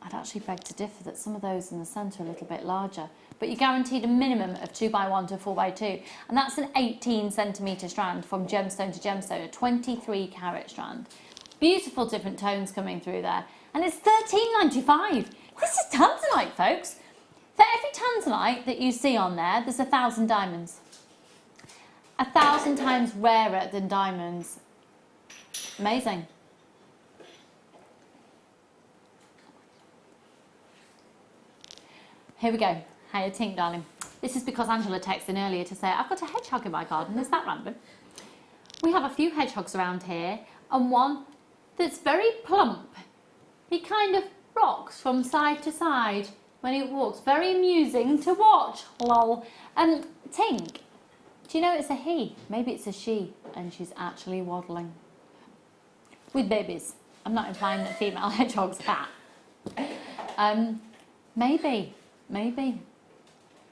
[SPEAKER 1] I'd actually beg to differ that some of those in the centre are a little bit larger. But you're guaranteed a minimum of 2x1 to 4x2. And that's an 18 centimetre strand from gemstone to gemstone, a 23 carat strand. Beautiful different tones coming through there. And it's $13.95. This is tanzanite, folks. For every tanzanite that you see on there, there's 1,000 diamonds. 1,000 times rarer than diamonds. Amazing. Here we go. Hiya, Tink, darling. This is because Angela texted in earlier to say, I've got a hedgehog in my garden. Is that random? We have a few hedgehogs around here, and one that's very plump. He kind of rocks from side to side when it walks. Very amusing to watch. Lol. Tink, do you know it's a he? Maybe it's a she, and she's actually waddling. With babies. I'm not implying that female hedgehogs are fat. Maybe.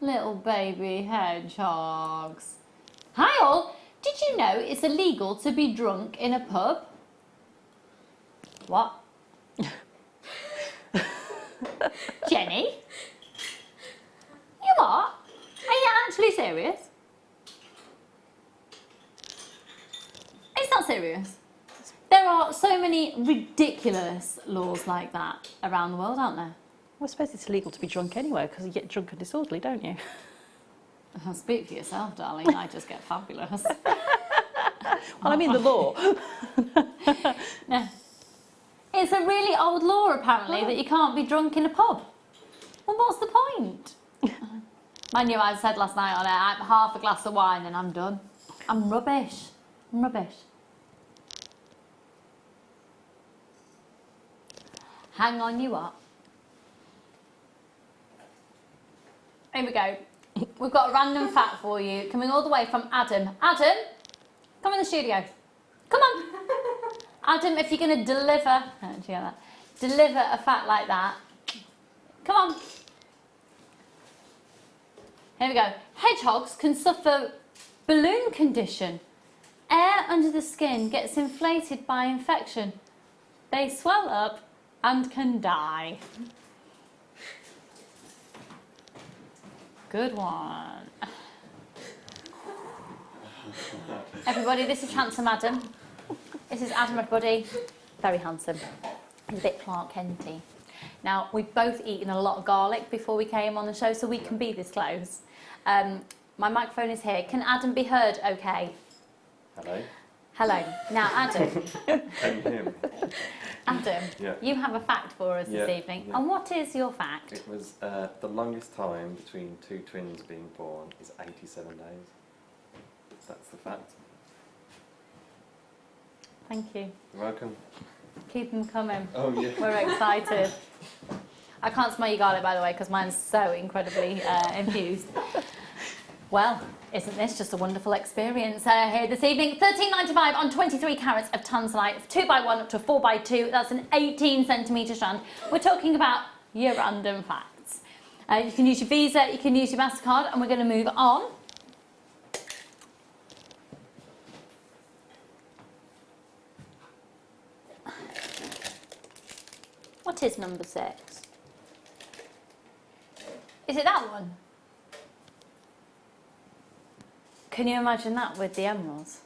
[SPEAKER 1] Little baby hedgehogs. Hi all. Did you know it's illegal to be drunk in a pub? What? Jenny? You what? Are you actually serious? It's not serious. There are so many ridiculous laws like that around the world, aren't there?
[SPEAKER 3] Well, I suppose it's illegal to be drunk anyway, because you get drunk and disorderly, don't you?
[SPEAKER 1] Well, speak for yourself, darling. I just get fabulous.
[SPEAKER 3] Well, I mean the law.
[SPEAKER 1] No. It's a really old law, apparently, that you can't be drunk in a pub. Well, what's the point? Mind you, I said last night on it, I have half a glass of wine and I'm done. I'm rubbish. Hang on, you up. Here we go. We've got a random fact for you, coming all the way from Adam. Adam, come in the studio. Come on. Adam, if you're going to deliver a fact like that, come on. Here we go. Hedgehogs can suffer balloon condition. Air under the skin gets inflated by infection. They swell up and can die. Good one. Everybody, this is handsome Adam. This is Adam, everybody. Very handsome. He's a bit Clark Kenty. Now, we've both eaten a lot of garlic before we came on the show, so we can be this close. My microphone is here. Can Adam be heard okay?
[SPEAKER 4] Hello.
[SPEAKER 1] Hello. Now, Adam.
[SPEAKER 4] Can you hear me?
[SPEAKER 1] Adam,
[SPEAKER 4] Yeah.
[SPEAKER 1] you have a fact for us this evening.
[SPEAKER 4] Yeah.
[SPEAKER 1] And what is your fact?
[SPEAKER 4] It was the longest time between two twins being born is 87 days. That's the fact.
[SPEAKER 1] Thank you.
[SPEAKER 4] You're welcome.
[SPEAKER 1] Keep them coming.
[SPEAKER 4] Oh yeah.
[SPEAKER 1] We're excited. I can't smell your garlic, by the way, because mine's so incredibly infused. Well, isn't this just a wonderful experience here this evening? £13.95 on 23 carats of tanzanite, 2x1 up to 4x2. That's an 18cm strand. We're talking about your random facts. You can use your Visa, you can use your MasterCard, and we're going to move on. What is number 6? Is it that one? Can you imagine that with the emeralds?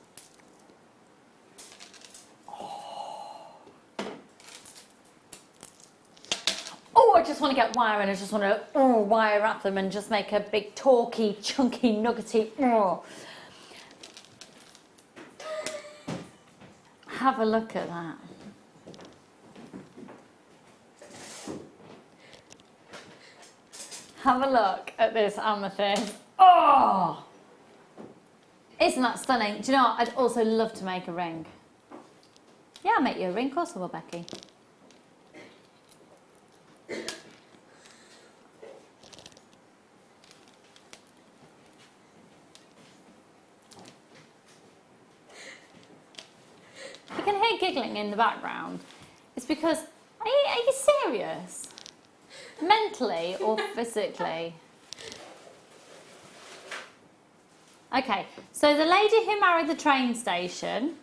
[SPEAKER 1] Oh, I just want to get wire and I just want to wire wrap them and just make a big talky, chunky, nuggety. Have a look at that. Have a look at this amethyst. Oh! Isn't that stunning? Do you know what? I'd also love to make a ring. Yeah, I'll make you a ring, of course I will, Becky. You can hear giggling in the background. It's because, are you serious? Mentally or physically? Okay, so the lady who married the train station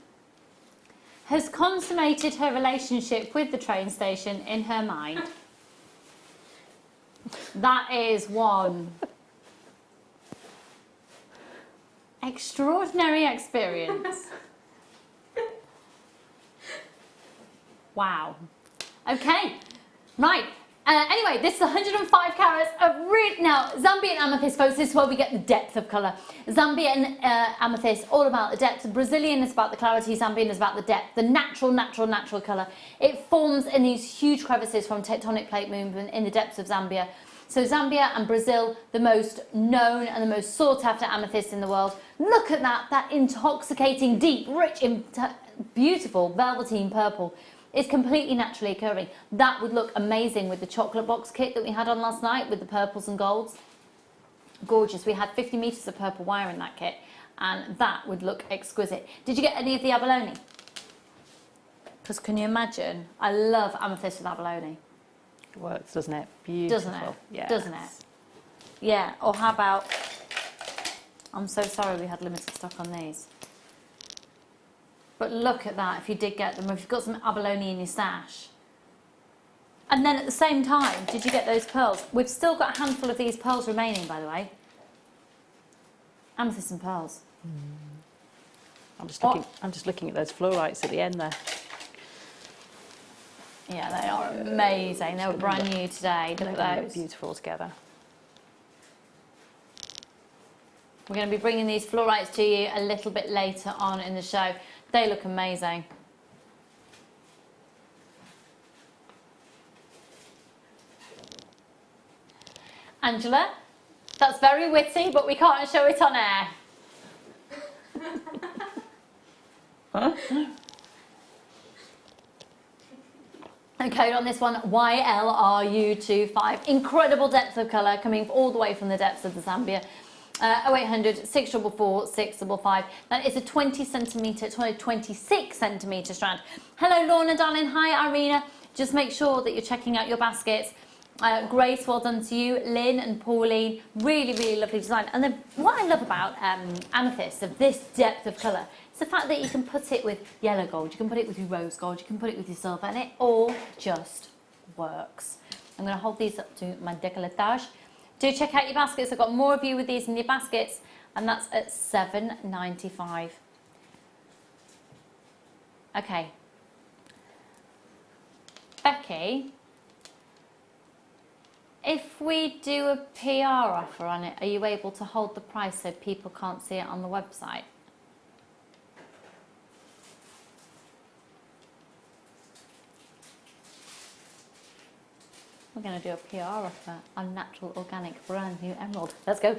[SPEAKER 1] has consummated her relationship with the train station in her mind. That is one extraordinary experience. Wow. Okay, right. Anyway, this is 105 carats of now Zambian amethyst, folks. This is where we get the depth of colour. Zambian amethyst, all about the depth. Brazilian is about the clarity. Zambian is about the depth, the natural colour. It forms in these huge crevices from tectonic plate movement in the depths of Zambia. So Zambia and Brazil, the most known and the most sought after amethyst in the world. Look at that intoxicating, deep, rich, beautiful velveteen purple. It's completely naturally occurring. That would look amazing with the chocolate box kit that we had on last night with the purples and golds. Gorgeous. We had 50 metres of purple wire in that kit, and that would look exquisite. Did you get any of the abalone? Because can you imagine? I love amethyst with abalone.
[SPEAKER 3] It works, doesn't it? Beautiful.
[SPEAKER 1] Doesn't it?
[SPEAKER 3] Yes.
[SPEAKER 1] Doesn't it? Yeah. Or how about, I'm so sorry we had limited stock on these. But look at that, if you did get them, if you've got some abalone in your stash. And then at the same time, did you get those pearls? We've still got a handful of these pearls remaining, by the way. Amethyst and pearls.
[SPEAKER 3] I'm just looking at those fluorites at the end there.
[SPEAKER 1] Yeah, they are amazing. They were brand new today. Look at
[SPEAKER 3] Look
[SPEAKER 1] those.
[SPEAKER 3] beautiful together.
[SPEAKER 1] We're going to be bringing these fluorites to you a little bit later on in the show. They look amazing. Angela, that's very witty, but we can't show it on air. The code on this one, YLRU25. Incredible depth of colour, coming all the way from the depths of the Zambia. 0800 644 655. That is a 26 centimetre strand. Hello Lorna, darling. Hi Irina. Just make sure that you're checking out your baskets. Grace, well done to you. Lynn and Pauline, really, really lovely design. And then what I love about amethyst of this depth of colour is the fact that you can put it with yellow gold, you can put it with your rose gold, you can put it with your silver, and it all just works. I'm going to hold these up to my décolletage. Do check out your baskets. I've got more of you with these in your baskets, and that's at $7.95. Okay. Becky, if we do a PR offer on it, are you able to hold the price so people can't see it on the website? We're going to do a PR offer on natural, organic, brand new emerald. Let's go.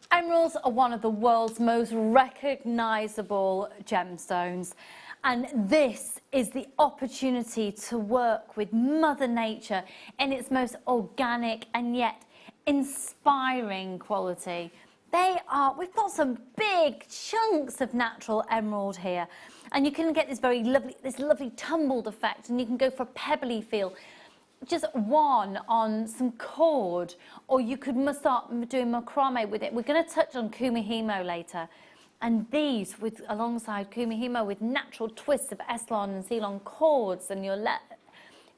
[SPEAKER 1] Emeralds are one of the world's most recognisable gemstones, and this is the opportunity to work with Mother Nature in its most organic and yet inspiring quality. We've got some big chunks of natural emerald here, and you can get this lovely tumbled effect, and you can go for a pebbly feel. Just one on some cord, or you could start doing macrame with it. We're going to touch on kumihimo later, and these alongside kumihimo with natural twists of Eslon and Ceylon cords, and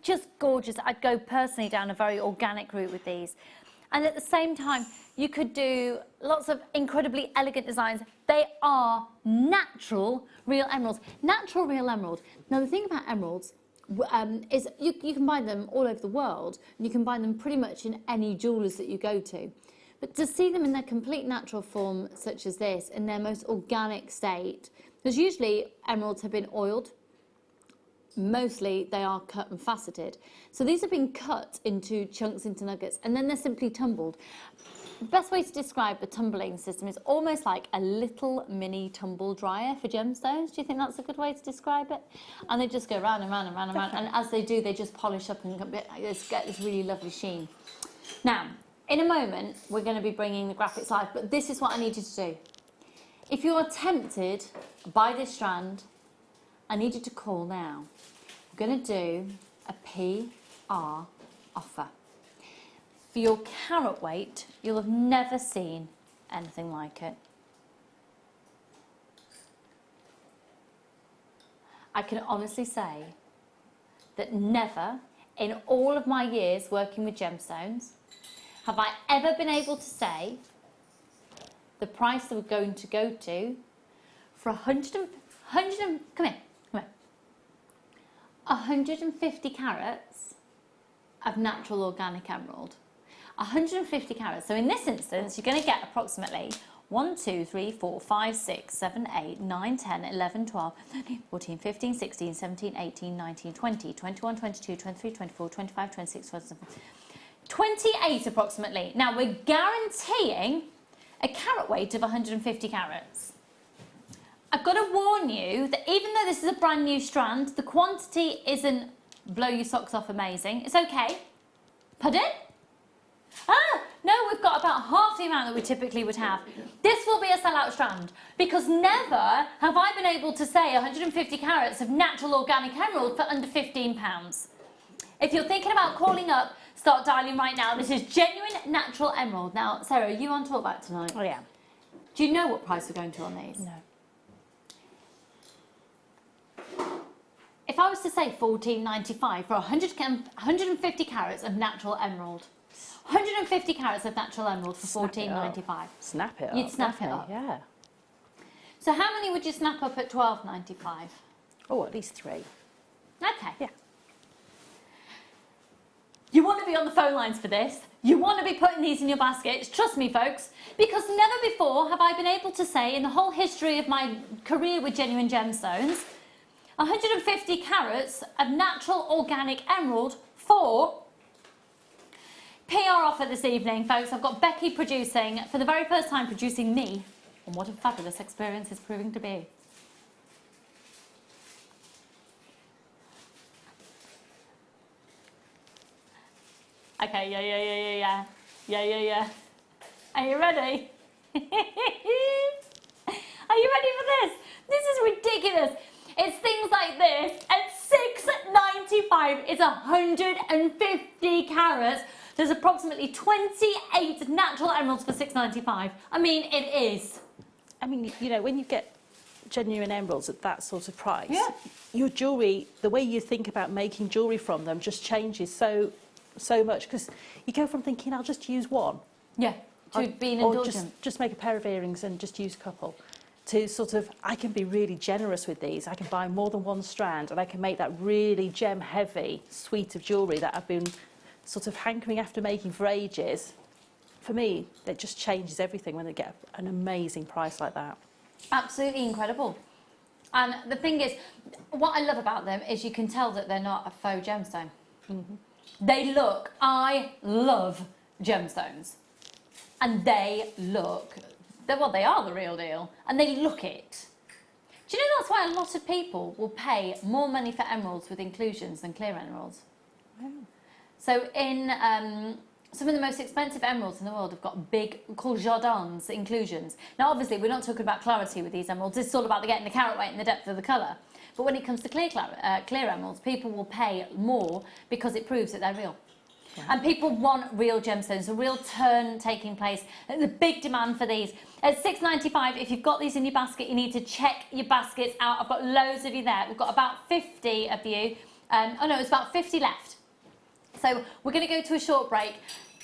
[SPEAKER 1] just gorgeous. I'd go personally down a very organic route with these, and at the same time you could do lots of incredibly elegant designs. They are natural real emeralds. Natural real emerald. Now the thing about emeralds is you can buy them all over the world, and you can buy them pretty much in any jewellers that you go to. But to see them in their complete natural form, such as this, in their most organic state, because usually emeralds have been oiled, mostly they are cut and faceted. So these have been cut into chunks, into nuggets, and then they're simply tumbled. The best way to describe the tumbling system is almost like a little mini tumble dryer for gemstones. Do you think that's a good way to describe it? And they just go round and round and round and round, and as they do, they just polish up and get this really lovely sheen. Now, in a moment, we're going to be bringing the graphics live, but this is what I need you to do. If you are tempted by this strand, I need you to call now. We're going to do a PR offer. For your carat weight, you'll have never seen anything like it. I can honestly say that never in all of my years working with gemstones have I ever been able to say the price that we're going to go to for 150 carats of natural organic emerald. 150 carats. So in this instance, you're going to get approximately 1, 2, 3, 4, 5, 6, 7, 8, 9, 10, 11, 12, 13, 14, 15, 16, 17, 18, 19, 20, 21, 22, 23, 24, 25, 26, 27, 28 approximately. Now we're guaranteeing a carat weight of 150 carats. I've got to warn you that even though this is a brand new strand, the quantity isn't blow your socks off amazing. It's okay. Pardon? No, we've got about half the amount that we typically would have. This will be a sellout strand because never have I been able to say 150 carats of natural organic emerald for under £15. If you're thinking about calling up, start dialing right now. This is genuine natural emerald. Now, Sarah, are you on talkback tonight?
[SPEAKER 3] Oh, yeah.
[SPEAKER 1] Do you know what price we're going to on these?
[SPEAKER 3] No.
[SPEAKER 1] If I was to say £14.95 for 150 carats of natural emerald, 150 carats of natural emerald for £14.95.
[SPEAKER 3] Snap it up.
[SPEAKER 1] You'd snap it
[SPEAKER 3] definitely,
[SPEAKER 1] up.
[SPEAKER 3] Yeah.
[SPEAKER 1] So how many would you snap up at £12.95?
[SPEAKER 3] Oh, at least 3.
[SPEAKER 1] Okay.
[SPEAKER 3] Yeah.
[SPEAKER 1] You want to be on the phone lines for this. You want to be putting these in your baskets. Trust me, folks, because never before have I been able to say in the whole history of my career with Genuine Gemstones, 150 carats of natural organic emerald for PR offer this evening, folks. I've got Becky producing, for the very first time, producing me. And what a fabulous experience it's proving to be. Okay, yeah. Are you ready? Are you ready for this? This is ridiculous. It's things like this. At £6.95, it's 150 carats. There's approximately 28 natural emeralds for £6.95. I mean, it is.
[SPEAKER 3] I mean, you know, when you get genuine emeralds at that sort of price,
[SPEAKER 1] Yeah.
[SPEAKER 3] your jewellery, the way you think about making jewellery from them just changes so much, because you go from thinking, I'll just use one.
[SPEAKER 1] Yeah, to being
[SPEAKER 3] or
[SPEAKER 1] indulgent.
[SPEAKER 3] just make a pair of earrings and just use a couple, to sort of, I can be really generous with these. I can buy more than one strand and I can make that really gem heavy suite of jewellery that I've been sort of hankering after making for ages. For me, it just changes everything when they get an amazing price like that.
[SPEAKER 1] Absolutely incredible. And the thing is, what I love about them is you can tell that they're not a faux gemstone.
[SPEAKER 3] Mm-hmm.
[SPEAKER 1] They look, I love gemstones. And they look, well, they are the real deal. And they look it. Do you know that's why a lot of people will pay more money for emeralds with inclusions than clear emeralds?
[SPEAKER 3] Wow.
[SPEAKER 1] So in some of the most expensive emeralds in the world have got big, called Jardins inclusions. Now, obviously, we're not talking about clarity with these emeralds. This is all about getting the carat weight and the depth of the colour. But when it comes to clear emeralds, people will pay more because it proves that they're real. Yeah. And people want real gemstones, a real turn taking place. There's a big demand for these. At £6.95, if you've got these in your basket, you need to check your baskets out. I've got loads of you there. We've got about 50 of you. Oh no, it's about 50 left. So we're going to go to a short break.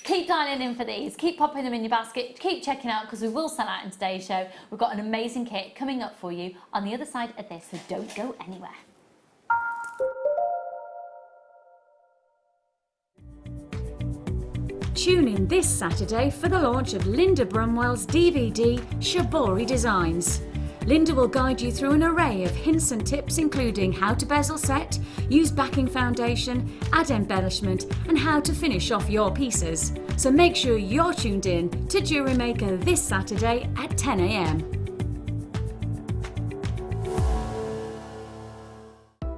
[SPEAKER 1] Keep dialing in for these. Keep popping them in your basket. Keep checking out because we will sell out in today's show. We've got an amazing kit coming up for you on the other side of this, so don't go anywhere.
[SPEAKER 5] Tune in this Saturday for the launch of Linda Brumwell's DVD, Shibori Designs. Linda will guide you through an array of hints and tips, including how to bezel set, use backing foundation, add embellishment, and how to finish off your pieces. So make sure you're tuned in to JewelleryMaker this Saturday at 10 a.m.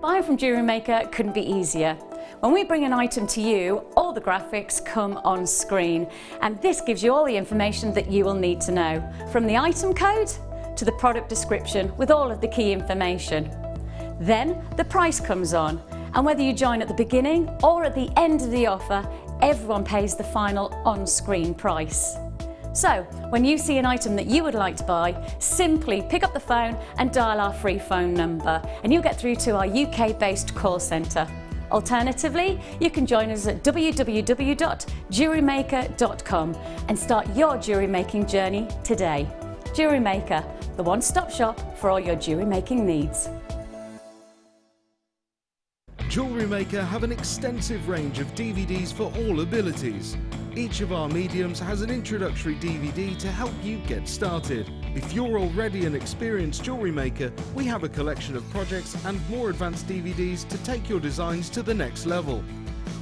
[SPEAKER 5] Buying from JewelleryMaker couldn't be easier. When we bring an item to you, all the graphics come on screen, and this gives you all the information that you will need to know, from the item code to the product description with all of the key information. Then the price comes on, and whether you join at the beginning or at the end of the offer, everyone pays the final on-screen price. So when you see an item that you would like to buy, simply pick up the phone and dial our free phone number, and you'll get through to our UK-based call centre. Alternatively, you can join us at www.jewellerymaker.com and start your jewellery making journey today. JewelleryMaker, the one-stop shop for all your jewellery making needs.
[SPEAKER 6] JewelleryMaker have an extensive range of DVDs for all abilities, Each of our mediums has an introductory DVD to help you get started. If you're already an experienced jewellery maker, we have a collection of projects and more advanced DVDs to take your designs to the next level.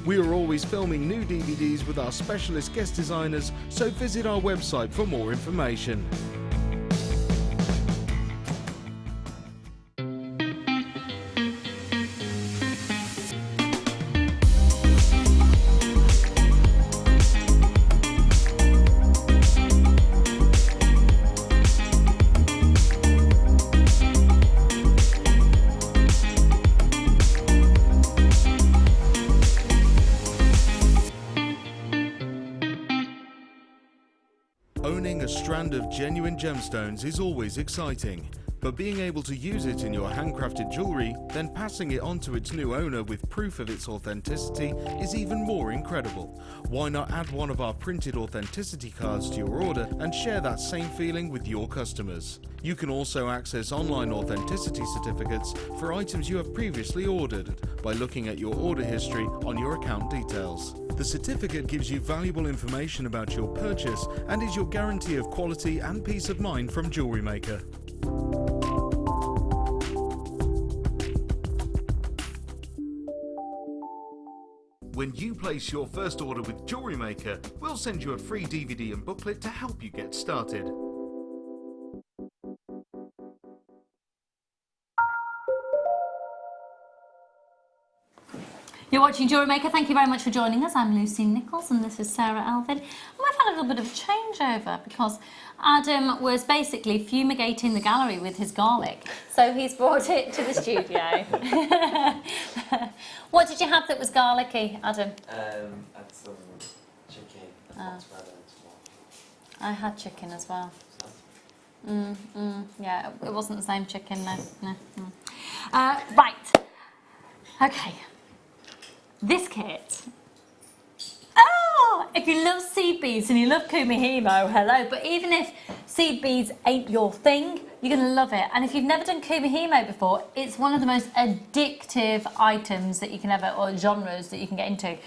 [SPEAKER 6] We are always filming new DVDs with our specialist guest designers, so visit our website for more information. Owning a strand of genuine gemstones is always exciting, but being able to use it in your handcrafted jewellery, then passing it on to its new owner with proof of its authenticity is even more incredible. Why not add one of our printed authenticity cards to your order and share that same feeling with your customers? You can also access online authenticity certificates for items you have previously ordered by looking at your order history on your account details. The certificate gives you valuable information about your purchase and is your guarantee of quality and peace of mind from JewelleryMaker. When you place your first order with JewelleryMaker, we'll send you a free DVD and booklet to help you get started.
[SPEAKER 1] You're watching JewelleryMaker. Thank you very much for joining us. I'm Lucy Nicholls and this is Sara, Elvin. And we've had a little bit of a changeover because Adam was basically fumigating the gallery with his garlic. So he's brought it to the studio. What did you have that was garlicky, Adam?
[SPEAKER 4] I had some chicken and mozzarella as well.
[SPEAKER 1] I had chicken as well. Yeah, it wasn't the same chicken, no. Right. Okay. This kit. Oh, if you love seed beads and you love kumihimo, hello. But even if seed beads ain't your thing, you're going to love it. And if you've never done kumihimo before, it's one of the most addictive items that you can ever, or genres that you can get into.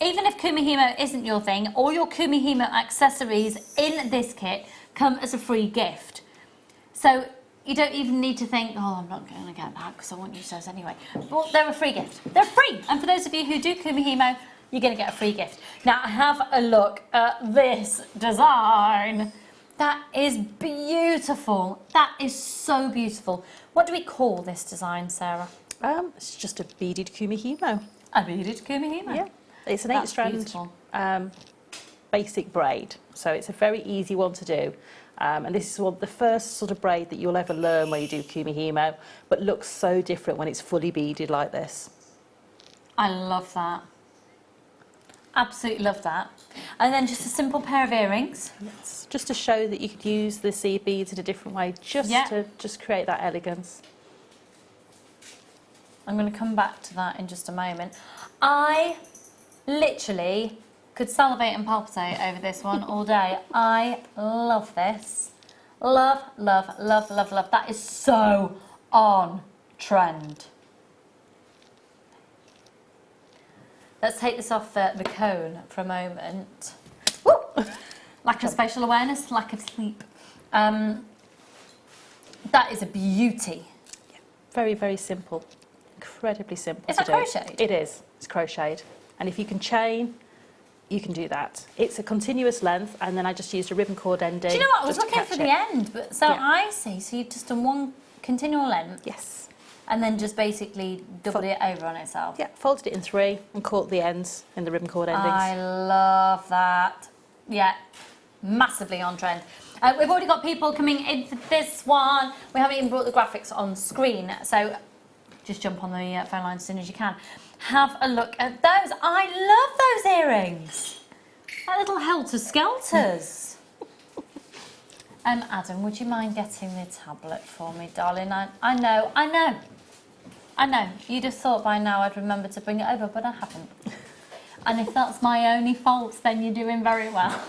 [SPEAKER 1] Even if kumihimo isn't your thing, all your kumihimo accessories in this kit come as a free gift. So you don't even need to think, oh, I'm not going to get that because I won't use those anyway. Well, they're a free gift. They're free. And for those of you who do kumihimo, you're going to get a free gift. Now, have a look at this design. That is beautiful. That is so beautiful. What do we call this design, Sarah?
[SPEAKER 3] It's just a beaded kumihimo.
[SPEAKER 1] A beaded kumihimo.
[SPEAKER 3] Yeah, it's an 8-strand basic braid, so it's a very easy one to do. And this is the first sort of braid that you'll ever learn when you do kumihimo, but looks so different when it's fully beaded like this.
[SPEAKER 1] I love that. Absolutely love that. And then just a simple pair of earrings.
[SPEAKER 3] Yes, just to show that you could use the seed beads in a different way, to create that elegance.
[SPEAKER 1] I'm going to come back to that in just a moment. I literally could salivate and palpitate over this one all day. I love this. Love, love, love, love, love. That is so on trend. Let's take this off the cone for a moment. Woo! Lack of spatial awareness, lack of sleep. That is a beauty.
[SPEAKER 3] Yeah. Very, very simple. Incredibly simple.
[SPEAKER 1] Is that crocheted?
[SPEAKER 3] It is. It's crocheted. And if you can chain, you can do that. It's a continuous length, and then I just used a ribbon cord ending.
[SPEAKER 1] Do you know what? I was looking for the end, but so yeah. I see. So you've just done one continual length.
[SPEAKER 3] Yes.
[SPEAKER 1] And then just basically doubled it over on itself.
[SPEAKER 3] Yeah, folded it in 3 and caught the ends in the ribbon cord endings.
[SPEAKER 1] I love that. Yeah, massively on trend. We've already got people coming in for this one. We haven't even brought the graphics on screen, so just jump on the phone line as soon as you can. Have a look at those. I love those earrings. That little helter-skelters. Adam, would you mind getting the tablet for me, darling? I know. You'd have thought by now I'd remember to bring it over, but I haven't. And if that's my only fault, then you're doing very well.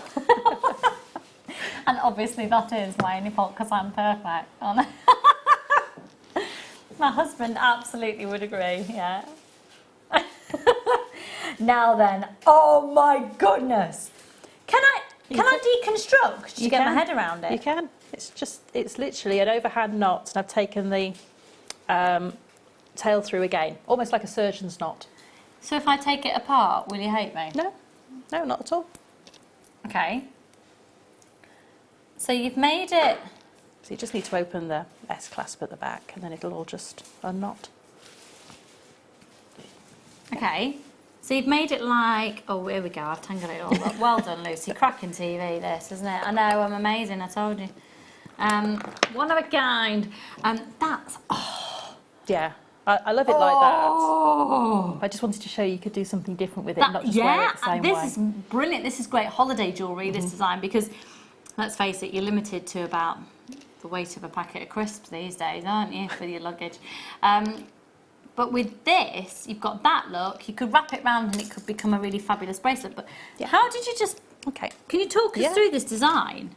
[SPEAKER 1] And obviously that is my only fault because I'm perfect. My husband absolutely would agree, yeah. Now then, oh my goodness. Can I deconstruct to
[SPEAKER 3] You
[SPEAKER 1] get my
[SPEAKER 3] can.
[SPEAKER 1] head around it?
[SPEAKER 3] You can. It's literally an overhand knot, and I've taken the tail through again, almost like a surgeon's knot.
[SPEAKER 1] So if I take it apart, will you hate me?
[SPEAKER 3] No, not at all.
[SPEAKER 1] Okay. So you've made it...
[SPEAKER 3] So you just need to open the S-clasp at the back, and then it'll all just unknot.
[SPEAKER 1] Okay. So you've made it like... Oh, here we go. I've tangled it all up. Well done, Lucy. Cracking TV, this, isn't it? I know, I'm amazing. I told you. One of a kind. That's...
[SPEAKER 3] Yeah, I love it like that.
[SPEAKER 1] Oh!
[SPEAKER 3] I just wanted to show you could do something different with it, not just wear it the same
[SPEAKER 1] this
[SPEAKER 3] way.
[SPEAKER 1] is brilliant. This is great holiday jewellery, this design, because, let's face it, you're limited to about the weight of a packet of crisps these days, aren't you, with your luggage? But with this, you've got that look. You could wrap it round and it could become a really fabulous bracelet. But how did you just...
[SPEAKER 3] Okay.
[SPEAKER 1] Can you talk us through this design?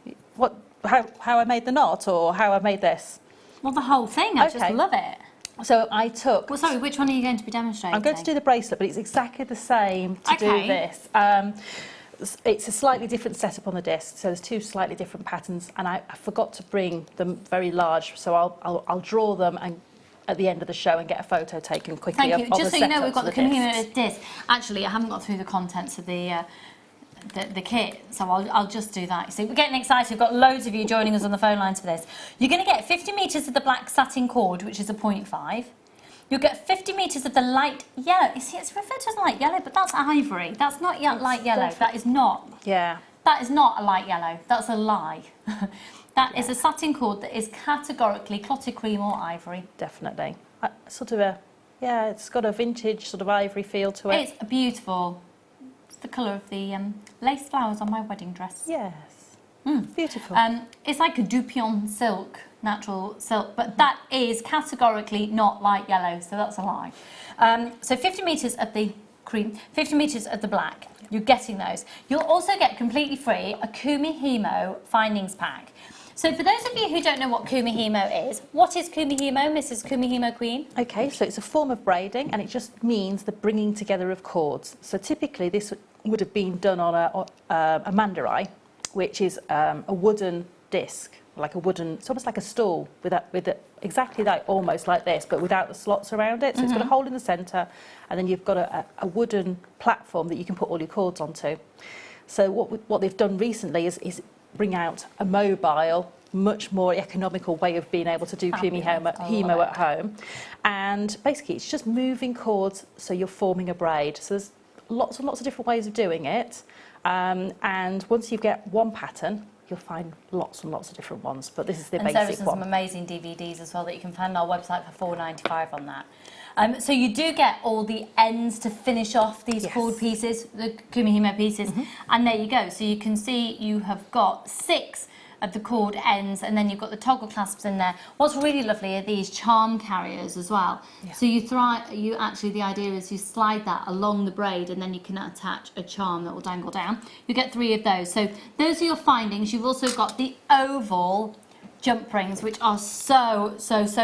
[SPEAKER 3] How I made the knot, or how I made this?
[SPEAKER 1] Well, the whole thing. I just love it.
[SPEAKER 3] So I took...
[SPEAKER 1] Well, sorry, which one are you going to be demonstrating?
[SPEAKER 3] I'm going to do the bracelet, but it's exactly the same to do this. It's a slightly different setup on the disc, so there's two slightly different patterns, and I forgot to bring them very large, so I'll draw them and at the end of the show and get a photo taken quickly.
[SPEAKER 1] Thank you. Just so you know, we've got the
[SPEAKER 3] community
[SPEAKER 1] disc. Actually, I haven't got through the contents of the kit, so I'll just do that. You see, we're getting excited. We've got loads of you joining us on the phone lines for this. You're going to get 50 metres of the black satin cord, which is a 0.5. You'll get 50 metres of the light yellow. You see, it's referred to as light yellow, but that's ivory. That's not light yellow. That is not.
[SPEAKER 3] Yeah.
[SPEAKER 1] That is not a light yellow. That's a lie. That is a satin cord that is categorically clotted cream or ivory.
[SPEAKER 3] Definitely. Sort of it's got a vintage sort of ivory feel to it.
[SPEAKER 1] It's beautiful. It's the colour of the lace flowers on my wedding dress.
[SPEAKER 3] Yes. Beautiful.
[SPEAKER 1] It's like a Dupion silk, natural silk, but that is categorically not light yellow, so that's a lie. So 50 metres of the cream, 50 metres of the black. You're getting those. You'll also get completely free a Kumihimo findings pack. So for those of you who don't know what Kumihimo is, what is Kumihimo, Mrs. Kumihimo Queen?
[SPEAKER 3] Okay, so it's a form of braiding, and it just means the bringing together of cords. So typically this would have been done on a mandari, which is a wooden disc, like a wooden, it's almost like a stool with exactly like almost like this, but without the slots around it. So it's got a hole in the centre, and then you've got a wooden platform that you can put all your cords onto. So what they've done recently is bring out a mobile, much more economical way of being able to do Kumihimo at home. And basically it's just moving cords so you're forming a braid. So there's lots and lots of different ways of doing it. And once you get one pattern, you'll find lots and lots of different ones, but this is the basic one. And Sarah's
[SPEAKER 1] some amazing DVDs as well that you can find on our website for $4.95 on that. So you do get all the ends to finish off these cord pieces, the Kumihimo pieces, and there you go. So you can see you have got 6 of the cord ends, and then you've got the toggle clasps in there. What's really lovely are these charm carriers as well. Yeah. So the idea is you slide that along the braid, and then you can attach a charm that will dangle down. You get 3 of those. So those are your findings. You've also got the oval jump rings, which are so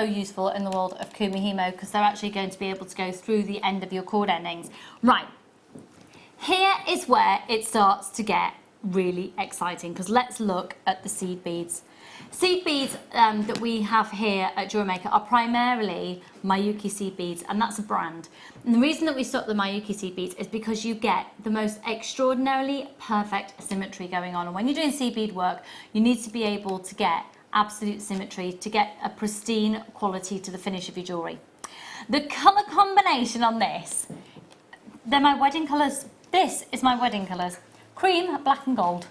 [SPEAKER 1] useful in the world of Kumihimo, because they're actually going to be able to go through the end of your cord endings. Right, here is where it starts to get really exciting, because let's look at the seed beads. Seed beads that we have here at JewelleryMaker are primarily Miyuki seed beads, and that's a brand. And the reason that we stock the Miyuki seed beads is because you get the most extraordinarily perfect symmetry going on. And when you're doing seed bead work, you need to be able to get absolute symmetry to get a pristine quality to the finish of your jewellery. The colour combination on this, they're my wedding colours. This is my wedding colours. Cream, black and gold.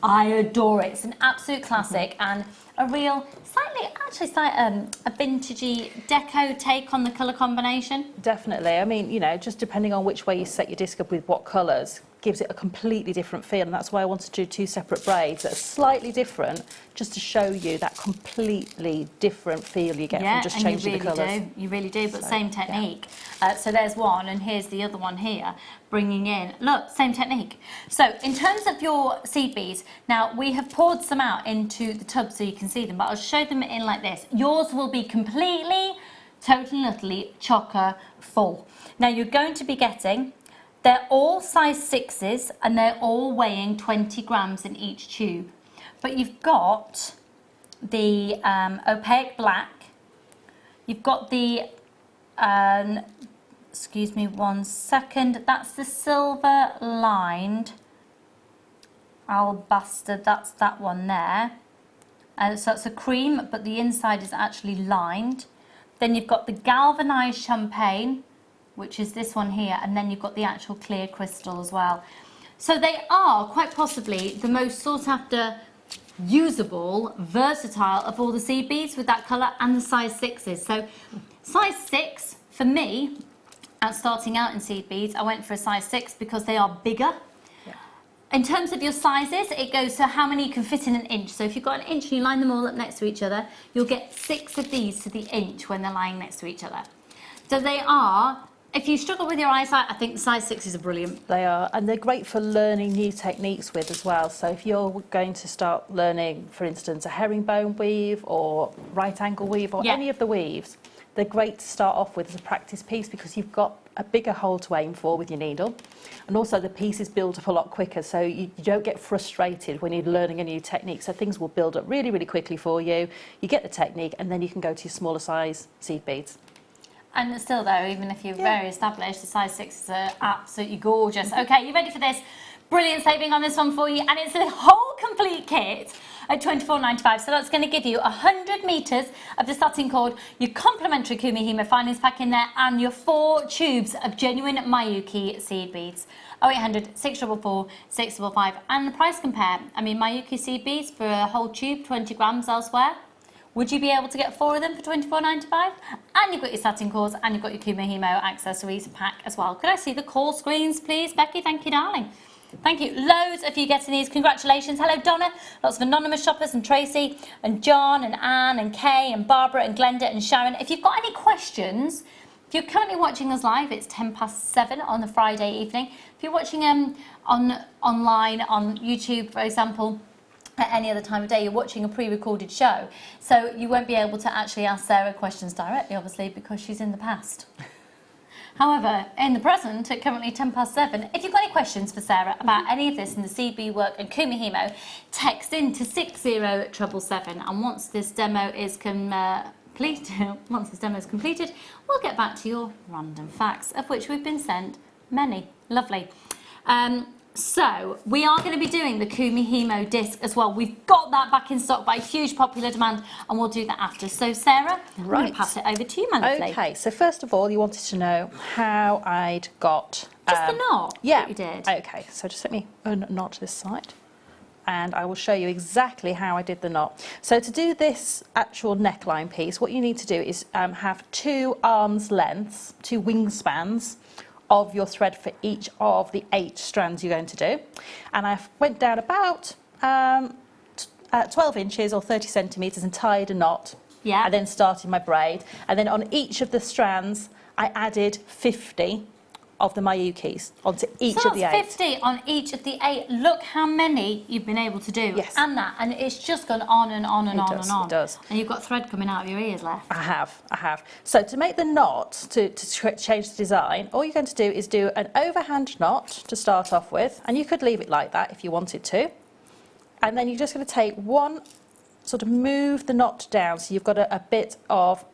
[SPEAKER 1] I adore it. It's an absolute classic and a real, a vintagey deco take on the colour combination.
[SPEAKER 3] Definitely. I mean, just depending on which way you set your disc up with what colours, gives it a completely different feel, and that's why I wanted to do 2 separate braids that are slightly different, just to show you that completely different feel you get from just changing the colours.
[SPEAKER 1] You really do, but same technique. So there's one, and here's the other one here, bringing in, look, same technique. So in terms of your seed beads, now we have poured some out into the tub so you can see them, but I'll show them in like this. Yours will be completely, totally, utterly chocker full. Now you're going to be getting They're all size 6s and they're all weighing 20 grams in each tube. But you've got the opaque black, you've got the, excuse me 1 second, that's the silver lined alabaster, that's that one there. So it's a cream, but the inside is actually lined. Then you've got the galvanized champagne, which is this one here, and then you've got the actual clear crystal as well. So they are quite possibly the most sought after, usable, versatile of all the seed beads with that colour, and the size 6s. So size 6 for me, starting out in seed beads, I went for a size 6 because they are bigger. In terms of your sizes, it goes to how many you can fit in an inch. So if you've got an inch and you line them all up next to each other, you'll get 6 of these to the inch when they're lying next to each other. So they are, if you struggle with your eyesight, I think the size 6s are brilliant.
[SPEAKER 3] They are, and they're great for learning new techniques with as well. So if you're going to start learning, for instance, a herringbone weave or right angle weave or any of the weaves, they're great to start off with as a practice piece because you've got a bigger hole to aim for with your needle, and also the pieces build up a lot quicker, so you don't get frustrated when you're learning a new technique. So things will build up really, really quickly for you. You get the technique, and then you can go to your smaller size seed beads.
[SPEAKER 1] And still though, even if you're very established, the size 6s are absolutely gorgeous. Okay, you ready for this? Brilliant saving on this one for you, and it's a whole complete kit at £24.95. So that's going to give you 100 metres of the satin cord, your complimentary Kumi Himo finance pack in there, and your 4 tubes of genuine Miyuki seed beads. 0800 644 655. And the price compare. I mean, Miyuki seed beads for a whole tube, 20 grams elsewhere. Would you be able to get 4 of them for £24.95? And you've got your satin cords, and you've got your Kumi Himo accessories pack as well. Could I see the call screens, please, Becky? Thank you, darling. Thank you. Loads of you getting these. Congratulations. Hello, Donna. Lots of anonymous shoppers, and Tracy and John and Anne and Kay and Barbara and Glenda and Sharon. If you've got any questions, if you're currently watching us live, it's 7:10 on the Friday evening. If you're watching online on YouTube, for example, at any other time of day, you're watching a pre-recorded show. So you won't be able to actually ask Sarah questions directly, obviously, because she's in the past. However, in the present, at currently 7:10, if you've got any questions for Sarah about any of this in the CB work and Kumi Himo, text in to 60777, and once this demo is completed, we'll get back to your random facts, of which we've been sent many. Lovely. So we are going to be doing the Kumi Himo disc as well. We've got that back in stock by huge popular demand, and we'll do that after. So Sarah, I'm going to pass it over to you, my lovely.
[SPEAKER 3] Okay, so first of all, you wanted to know how I'd got...
[SPEAKER 1] Just the knot that you did.
[SPEAKER 3] Okay, so just let me unknot this side, and I will show you exactly how I did the knot. So to do this actual neckline piece, what you need to do is have 2 arms lengths, 2 wingspans of your thread for each of the 8 strands you're going to do. And I went down about 12 inches or 30 centimetres and tied a knot.
[SPEAKER 1] Yeah.
[SPEAKER 3] And then started my braid. And then on each of the strands, I added 50 of the Miyukis onto each of the 8.
[SPEAKER 1] So that's 50 on each of the 8. Look how many you've been able to do.
[SPEAKER 3] Yes.
[SPEAKER 1] And that, and it's just gone on and on and on and on.
[SPEAKER 3] It does.
[SPEAKER 1] And you've got thread coming out of your ears left.
[SPEAKER 3] I have. So to make the knot, to change the design, all you're going to do is do an overhand knot to start off with, and you could leave it like that if you wanted to. And then you're just going to take one, sort of move the knot down so you've got a bit of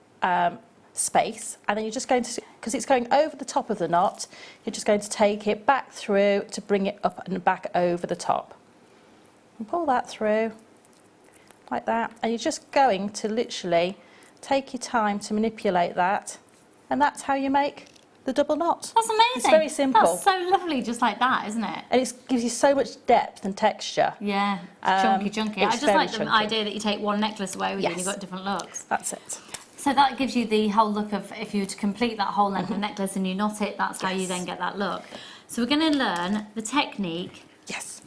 [SPEAKER 3] space, and then you're just going to, because it's going over the top of the knot, you're just going to take it back through to bring it up and back over the top. And pull that through like that, and you're just going to literally take your time to manipulate that, and that's how you make the double knot.
[SPEAKER 1] That's amazing.
[SPEAKER 3] It's very simple.
[SPEAKER 1] That's so lovely, just like that, isn't it?
[SPEAKER 3] And it gives you so much depth and texture.
[SPEAKER 1] Yeah, it's chunky. I
[SPEAKER 3] it's
[SPEAKER 1] just
[SPEAKER 3] very
[SPEAKER 1] like the
[SPEAKER 3] chunky.
[SPEAKER 1] idea that you take one necklace away with you and
[SPEAKER 3] Yes.
[SPEAKER 1] you've got different looks.
[SPEAKER 3] That's it.
[SPEAKER 1] So that gives you the whole look of, if you were to complete that whole length of necklace and you knot it, that's how you then get that look. So we're going to learn the technique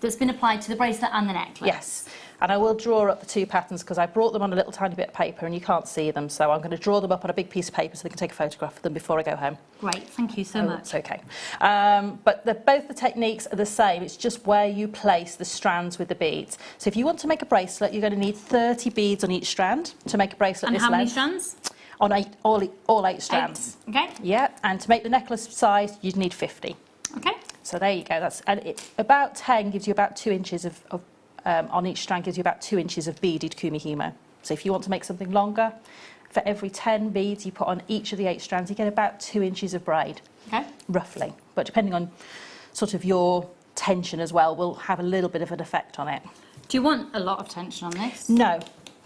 [SPEAKER 1] that's been applied to the bracelet and the necklace.
[SPEAKER 3] Yes. And I will draw up the 2 patterns because I brought them on a little tiny bit of paper and you can't see them, so I'm going to draw them up on a big piece of paper so they can take a photograph of them before I go home.
[SPEAKER 1] Great, thank you so much.
[SPEAKER 3] It's okay. But both the techniques are the same, it's just where you place the strands with the beads. So if you want to make a bracelet, you're going to need 30 beads on each strand to make a bracelet this length.
[SPEAKER 1] And how many strands?
[SPEAKER 3] On all 8 strands.
[SPEAKER 1] 8. Okay.
[SPEAKER 3] Yeah, and to make the necklace size, you'd need 50.
[SPEAKER 1] Okay.
[SPEAKER 3] So there you go. About 10 gives you about 2 inches of on each strand gives you about 2 inches of beaded kumihimo. So if you want to make something longer, for every 10 beads you put on each of the 8 strands, you get about 2 inches of braid,
[SPEAKER 1] Okay.
[SPEAKER 3] roughly. But depending on sort of your tension as well, will have a little bit of an effect on it.
[SPEAKER 1] Do you want a lot of tension on this?
[SPEAKER 3] No,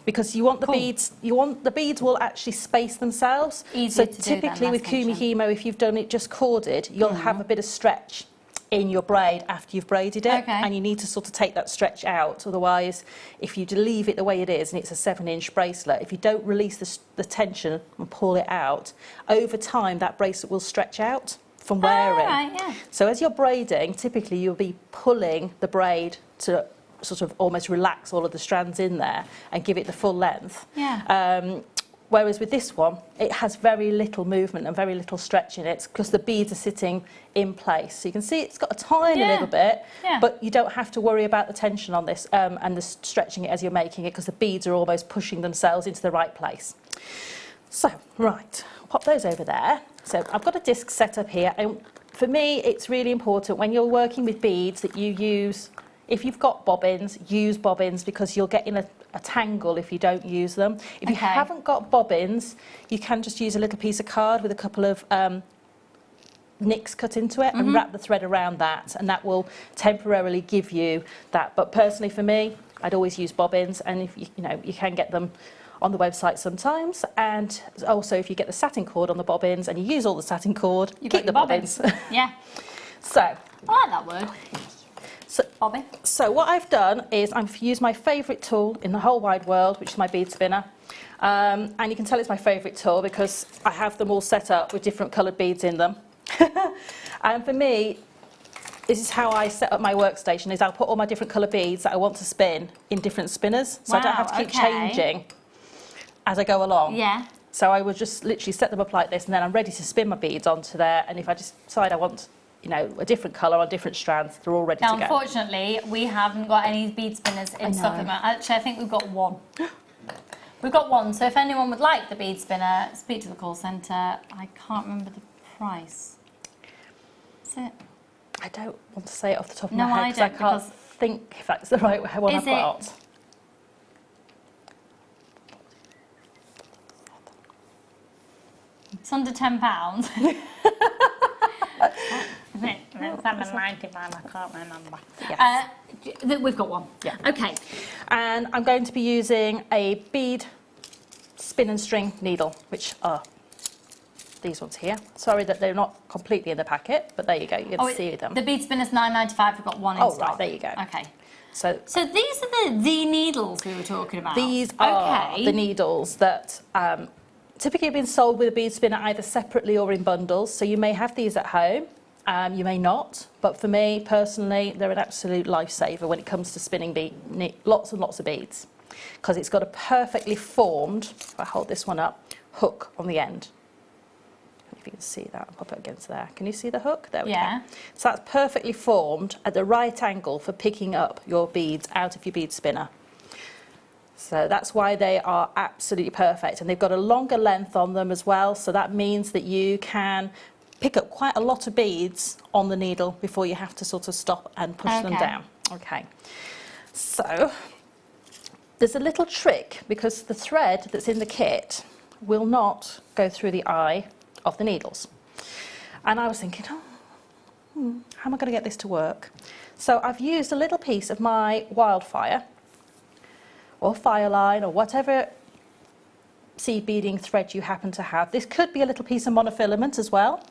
[SPEAKER 3] because you want the
[SPEAKER 1] Cool.
[SPEAKER 3] beads. The beads will actually space themselves.
[SPEAKER 1] Easier
[SPEAKER 3] So
[SPEAKER 1] to do then,
[SPEAKER 3] typically
[SPEAKER 1] less
[SPEAKER 3] with
[SPEAKER 1] tension.
[SPEAKER 3] kumihimo, if you've done it just corded, you'll have a bit of stretch in your braid after you've braided it,
[SPEAKER 1] Okay.
[SPEAKER 3] and you need to sort of take that stretch out. Otherwise, if you leave it the way it is, and it's a 7-inch bracelet, if you don't release the tension and pull it out, over time that bracelet will stretch out from wearing.
[SPEAKER 1] Right, yeah.
[SPEAKER 3] So as you're braiding, typically you'll be pulling the braid to sort of almost relax all of the strands in there and give it the full length.
[SPEAKER 1] Yeah.
[SPEAKER 3] Whereas with this one, it has very little movement and very little stretch in it because the beads are sitting in place. So you can see it's got a tiny
[SPEAKER 1] Yeah.
[SPEAKER 3] little bit,
[SPEAKER 1] Yeah.
[SPEAKER 3] but you don't have to worry about the tension on this and the stretching it as you're making it because the beads are almost pushing themselves into the right place. So, right, pop those over there. So I've got a disc set up here, and for me it's really important when you're working with beads that you use, if you've got bobbins, use bobbins because you'll get in a tangle if you don't use them. If you
[SPEAKER 1] Okay.
[SPEAKER 3] haven't got bobbins, you can just use a little piece of card with a couple of nicks cut into it and wrap the thread around that, and that will temporarily give you that. But personally for me, I'd always use bobbins, and if you can get them on the website sometimes, and also if you get the satin cord on the bobbins and you use all the satin cord,
[SPEAKER 1] You've
[SPEAKER 3] keep
[SPEAKER 1] got
[SPEAKER 3] the
[SPEAKER 1] your bobbins.
[SPEAKER 3] bobbins.
[SPEAKER 1] Yeah.
[SPEAKER 3] So,
[SPEAKER 1] I like that word. Bobbin.
[SPEAKER 3] So what I've done is I've used my favourite tool in the whole wide world, which is my bead spinner. And you can tell it's my favourite tool because I have them all set up with different coloured beads in them. And for me, this is how I set up my workstation, is I'll put all my different colour beads that I want to spin in different spinners. So I don't have to keep changing as I go along.
[SPEAKER 1] Yeah.
[SPEAKER 3] So I would just literally set them up like this, and then I'm ready to spin my beads onto there. And if I decide I want a different colour on different strands, they're all ready
[SPEAKER 1] Now,
[SPEAKER 3] to go.
[SPEAKER 1] unfortunately, we haven't got any bead spinners in stock. Actually, I think we've got one. We've got one, so if anyone would like the bead spinner, speak to the call centre. I can't remember the price. Is it?
[SPEAKER 3] I don't want to say it off the top of
[SPEAKER 1] No,
[SPEAKER 3] my
[SPEAKER 1] I
[SPEAKER 3] head because I
[SPEAKER 1] don't,
[SPEAKER 3] can't think if that's the right one I've
[SPEAKER 1] Is it-
[SPEAKER 3] got.
[SPEAKER 1] It's under £10. £7.95, I can't remember.
[SPEAKER 3] Yes.
[SPEAKER 1] We've got one.
[SPEAKER 3] Yeah.
[SPEAKER 1] Okay.
[SPEAKER 3] And I'm going to be using a bead spin and string needle, which are these ones here. Sorry that they're not completely in the packet, but there you go, you can see them.
[SPEAKER 1] The bead spinner's £9.95. We've got one in
[SPEAKER 3] Oh,
[SPEAKER 1] stock.
[SPEAKER 3] right, there you go.
[SPEAKER 1] Okay.
[SPEAKER 3] So
[SPEAKER 1] So these are the needles we were talking about.
[SPEAKER 3] these are the needles that typically have been sold with a bead spinner either separately or in bundles. So you may have these at home, you may not. But for me personally, they're an absolute lifesaver when it comes to spinning lots and lots of beads, because it's got a perfectly formed, if I hold this one up, hook on the end. If you can see that, I'll pop it against there. Can you see the hook? There we
[SPEAKER 1] Yeah.
[SPEAKER 3] go. So that's perfectly formed at the right angle for picking up your beads out of your bead spinner. So that's why they are absolutely perfect, and they've got a longer length on them as well, so that means that you can pick up quite a lot of beads on the needle before you have to sort of stop and push them down. Okay, so there's a little trick because the thread that's in the kit will not go through the eye of the needles, and I was thinking, how am I going to get this to work? So I've used a little piece of my wildfire or Fireline or whatever seed beading thread you happen to have. This could be a little piece of monofilament as well.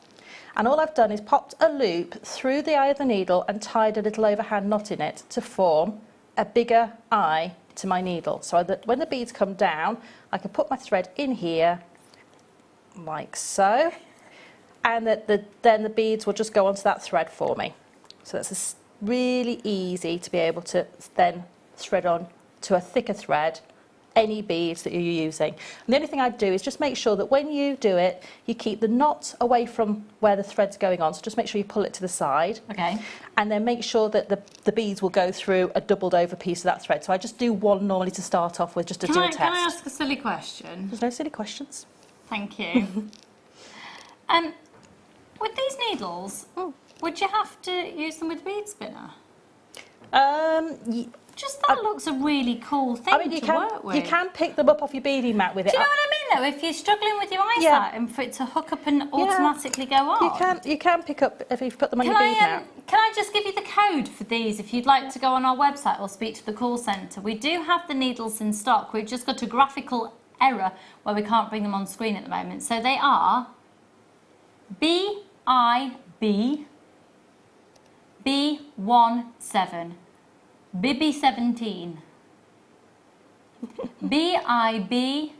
[SPEAKER 3] And all I've done is popped a loop through the eye of the needle and tied a little overhand knot in it to form a bigger eye to my needle. So that when the beads come down, I can put my thread in here, like so, and then the beads will just go onto that thread for me. So that's really easy to be able to then thread on to a thicker thread any beads that you're using. And the only thing I'd do is just make sure that when you do it, you keep the knot away from where the thread's going on. So just make sure you pull it to the side.
[SPEAKER 1] Okay.
[SPEAKER 3] And then make sure that the beads will go through a doubled over piece of that thread. So I just do one normally to start off with, just to do a test.
[SPEAKER 1] Can I ask a silly question?
[SPEAKER 3] There's no silly questions.
[SPEAKER 1] Thank you. With these needles, Would you have to use them with bead spinner? Just that looks a really cool thing to work with.
[SPEAKER 3] You can pick them up off your beading mat with it.
[SPEAKER 1] Do you know what I mean though? If you're struggling with your eyesight and for it to hook up and automatically go on.
[SPEAKER 3] You can pick up if you've put them on your bead mat.
[SPEAKER 1] Can I just give you the code for these if you'd like to go on our website or speak to the call centre? We do have the needles in stock. We've just got a graphical error where we can't bring them on screen at the moment. So they are BIB B17 Bibby 17 BIB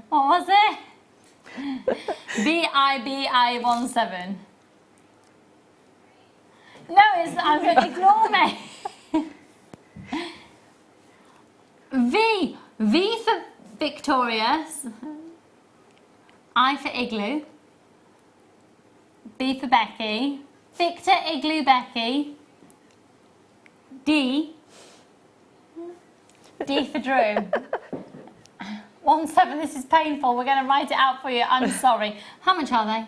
[SPEAKER 1] what was it? BIBI17. No, I'm going to ignore me. V for Victorious, I for Igloo, B for Becky, Victor Igloo Becky, D for Drew. 17, this is painful. We're going to write it out for you. I'm sorry. How much are they?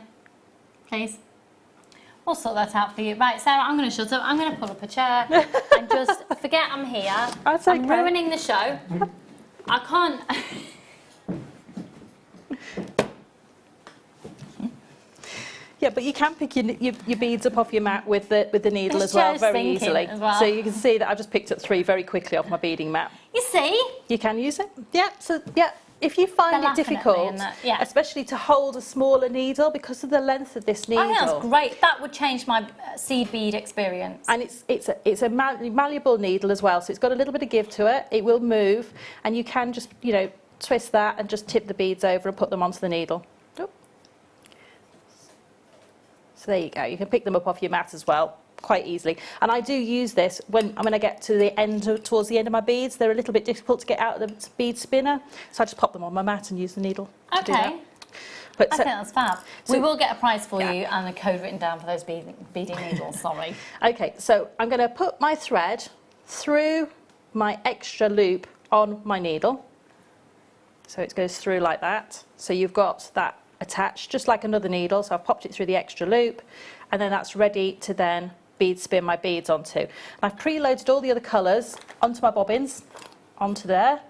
[SPEAKER 1] Please. We'll sort that out for you. Right, Sarah, I'm going to shut up. I'm going to pull up a chair and just forget I'm here.
[SPEAKER 3] That's okay.
[SPEAKER 1] I'm ruining the show. I can't.
[SPEAKER 3] Yeah, but you can pick your beads up off your mat with the needle
[SPEAKER 1] It's
[SPEAKER 3] as well,
[SPEAKER 1] just
[SPEAKER 3] very
[SPEAKER 1] thinking
[SPEAKER 3] easily.
[SPEAKER 1] as well.
[SPEAKER 3] So you can see that I've just picked up 3 very quickly off my beading mat.
[SPEAKER 1] You see?
[SPEAKER 3] You can use it. Yeah. So yeah, if you find
[SPEAKER 1] They're
[SPEAKER 3] it
[SPEAKER 1] laughing at me
[SPEAKER 3] difficult,
[SPEAKER 1] and that, yeah.
[SPEAKER 3] especially to hold a smaller needle because of the length of this needle.
[SPEAKER 1] I think that's great. That would change my seed bead experience.
[SPEAKER 3] And it's a malleable needle as well, so it's got a little bit of give to it. It will move, and you can just twist that and just tip the beads over and put them onto the needle. Oh. So there you go. You can pick them up off your mat as well, quite easily. And I do use this when I get to the end, towards the end of my beads. They're a little bit difficult to get out of the bead spinner, so I just pop them on my mat and use the needle to do that. But
[SPEAKER 1] I think that's fab.
[SPEAKER 3] so-
[SPEAKER 1] We will get a prize for you and a code written down for those beading needles, sorry.
[SPEAKER 3] Okay, so I'm going to put my thread through my extra loop on my needle. So it goes through like that. So you've got that attached, just like another needle. So I've popped it through the extra loop, and then that's ready to then bead spin my beads onto. And I've preloaded all the other colours onto my bobbins, onto there,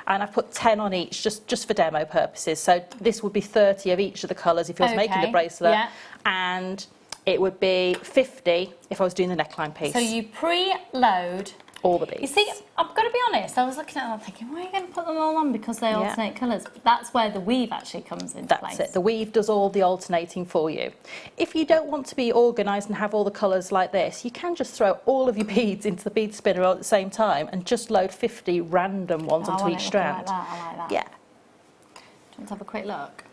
[SPEAKER 3] and I've put 10 on each, just for demo purposes. So this would be 30 of each of the colours if I was making the bracelet, and it would be 50 if I was doing the neckline piece.
[SPEAKER 1] So you preload
[SPEAKER 3] all the beads.
[SPEAKER 1] You see, I've got to be honest, I was looking at them thinking, why are you going to put them all on? Because they alternate colours. But that's where the weave actually comes into place.
[SPEAKER 3] That's it. The weave does all the alternating for you. If you don't want to be organised and have all the colours like this, you can just throw all of your beads into the bead spinner all at the same time and just load 50 random ones onto each strand.
[SPEAKER 1] I like that.
[SPEAKER 3] Yeah.
[SPEAKER 1] Do you want to have a quick look?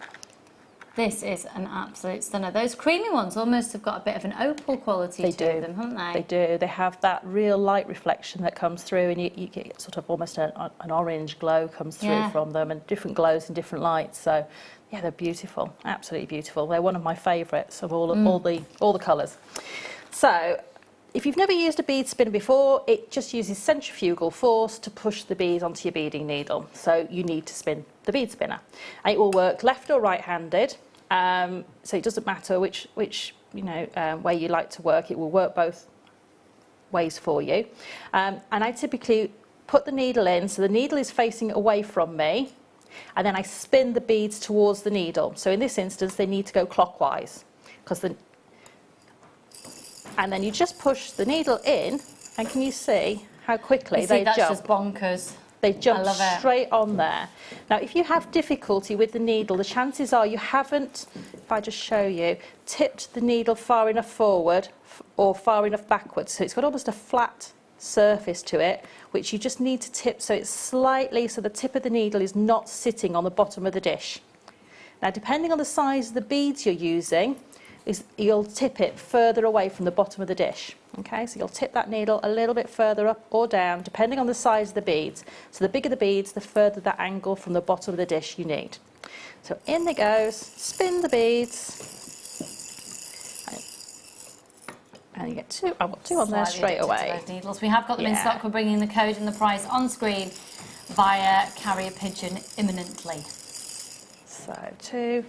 [SPEAKER 1] This is an absolute stunner. Those creamy ones almost have got a bit of an opal quality to them, haven't they?
[SPEAKER 3] They do. They have that real light reflection that comes through, and you get sort of almost an orange glow comes through from them, and different glows and different lights. So, yeah, they're beautiful. Absolutely beautiful. They're one of my favourites of all the colours. So, if you've never used a bead spinner before, it just uses centrifugal force to push the bead onto your beading needle. So you need to spin the bead spinner. And it will work left or right-handed. So it doesn't matter which way you like to work. It will work both ways for you. And I typically put the needle in, so the needle is facing away from me, and then I spin the beads towards the needle. So in this instance, they need to go clockwise, and then you just push the needle in, and can you see how quickly they jump?
[SPEAKER 1] That's just bonkers.
[SPEAKER 3] They jump straight on there. Now, if you have difficulty with the needle, the chances are you haven't, if I just show you, tipped the needle far enough forward or far enough backwards. So it's got almost a flat surface to it, which you just need to tip so it's slightly, so the tip of the needle is not sitting on the bottom of the dish. Now, depending on the size of the beads you're using, you'll tip it further away from the bottom of the dish. Okay, so you'll tip that needle a little bit further up or down, depending on the size of the beads. So the bigger the beads, the further that angle from the bottom of the dish you need. So in it goes, spin the beads, and you get two. I've got two on there straight away.
[SPEAKER 1] Those needles. We have got them in stock. We're bringing the code and the price on screen via carrier pigeon imminently.
[SPEAKER 3] So 2,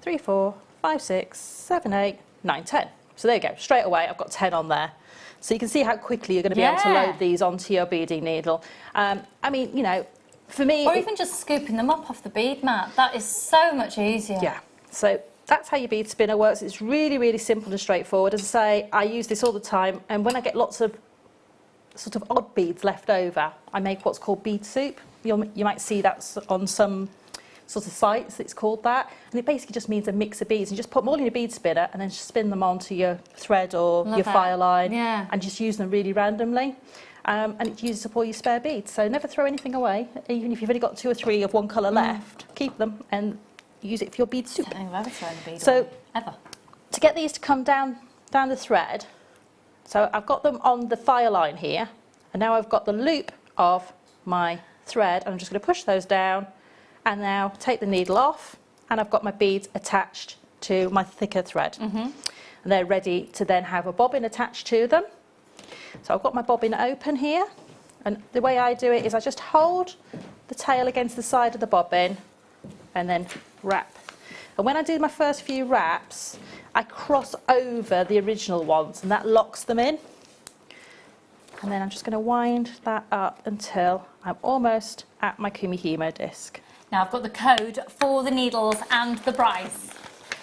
[SPEAKER 3] 3, 4, 5, 6, 7, 8, 9, 10. So there you go, straight away I've got 10 on there. So you can see how quickly you're going to be able to load these onto your beading needle. I mean, you know, for me...
[SPEAKER 1] Or even just scooping them up off the bead mat. That is so much easier.
[SPEAKER 3] Yeah, so that's how your bead spinner works. It's really, really simple and straightforward. As I say, I use this all the time, and when I get lots of sort of odd beads left over, I make what's called bead soup. You might see that on some sort of sites, it's called that, and it basically just means a mix of beads. You just put them all in your bead spinner and then spin them onto your thread or your fire line, and just use them really randomly. And it uses up all your spare beads, so never throw anything away. Even if you've only got 2 or 3 of one colour left, keep them and use it for your bead soup.
[SPEAKER 1] I don't think I've ever thrown a bead
[SPEAKER 3] So
[SPEAKER 1] away, ever.
[SPEAKER 3] To get these to come down the thread, so I've got them on the fire line here, and now I've got the loop of my thread, and I'm just going to push those down, and now take the needle off, and I've got my beads attached to my thicker thread. And they're ready to then have a bobbin attached to them. So I've got my bobbin open here, and the way I do it is I just hold the tail against the side of the bobbin and then wrap. And when I do my first few wraps, I cross over the original ones, and that locks them in. And then I'm just going to wind that up until I'm almost at my Kumihimo disc.
[SPEAKER 1] Now I've got the code for the needles and the price.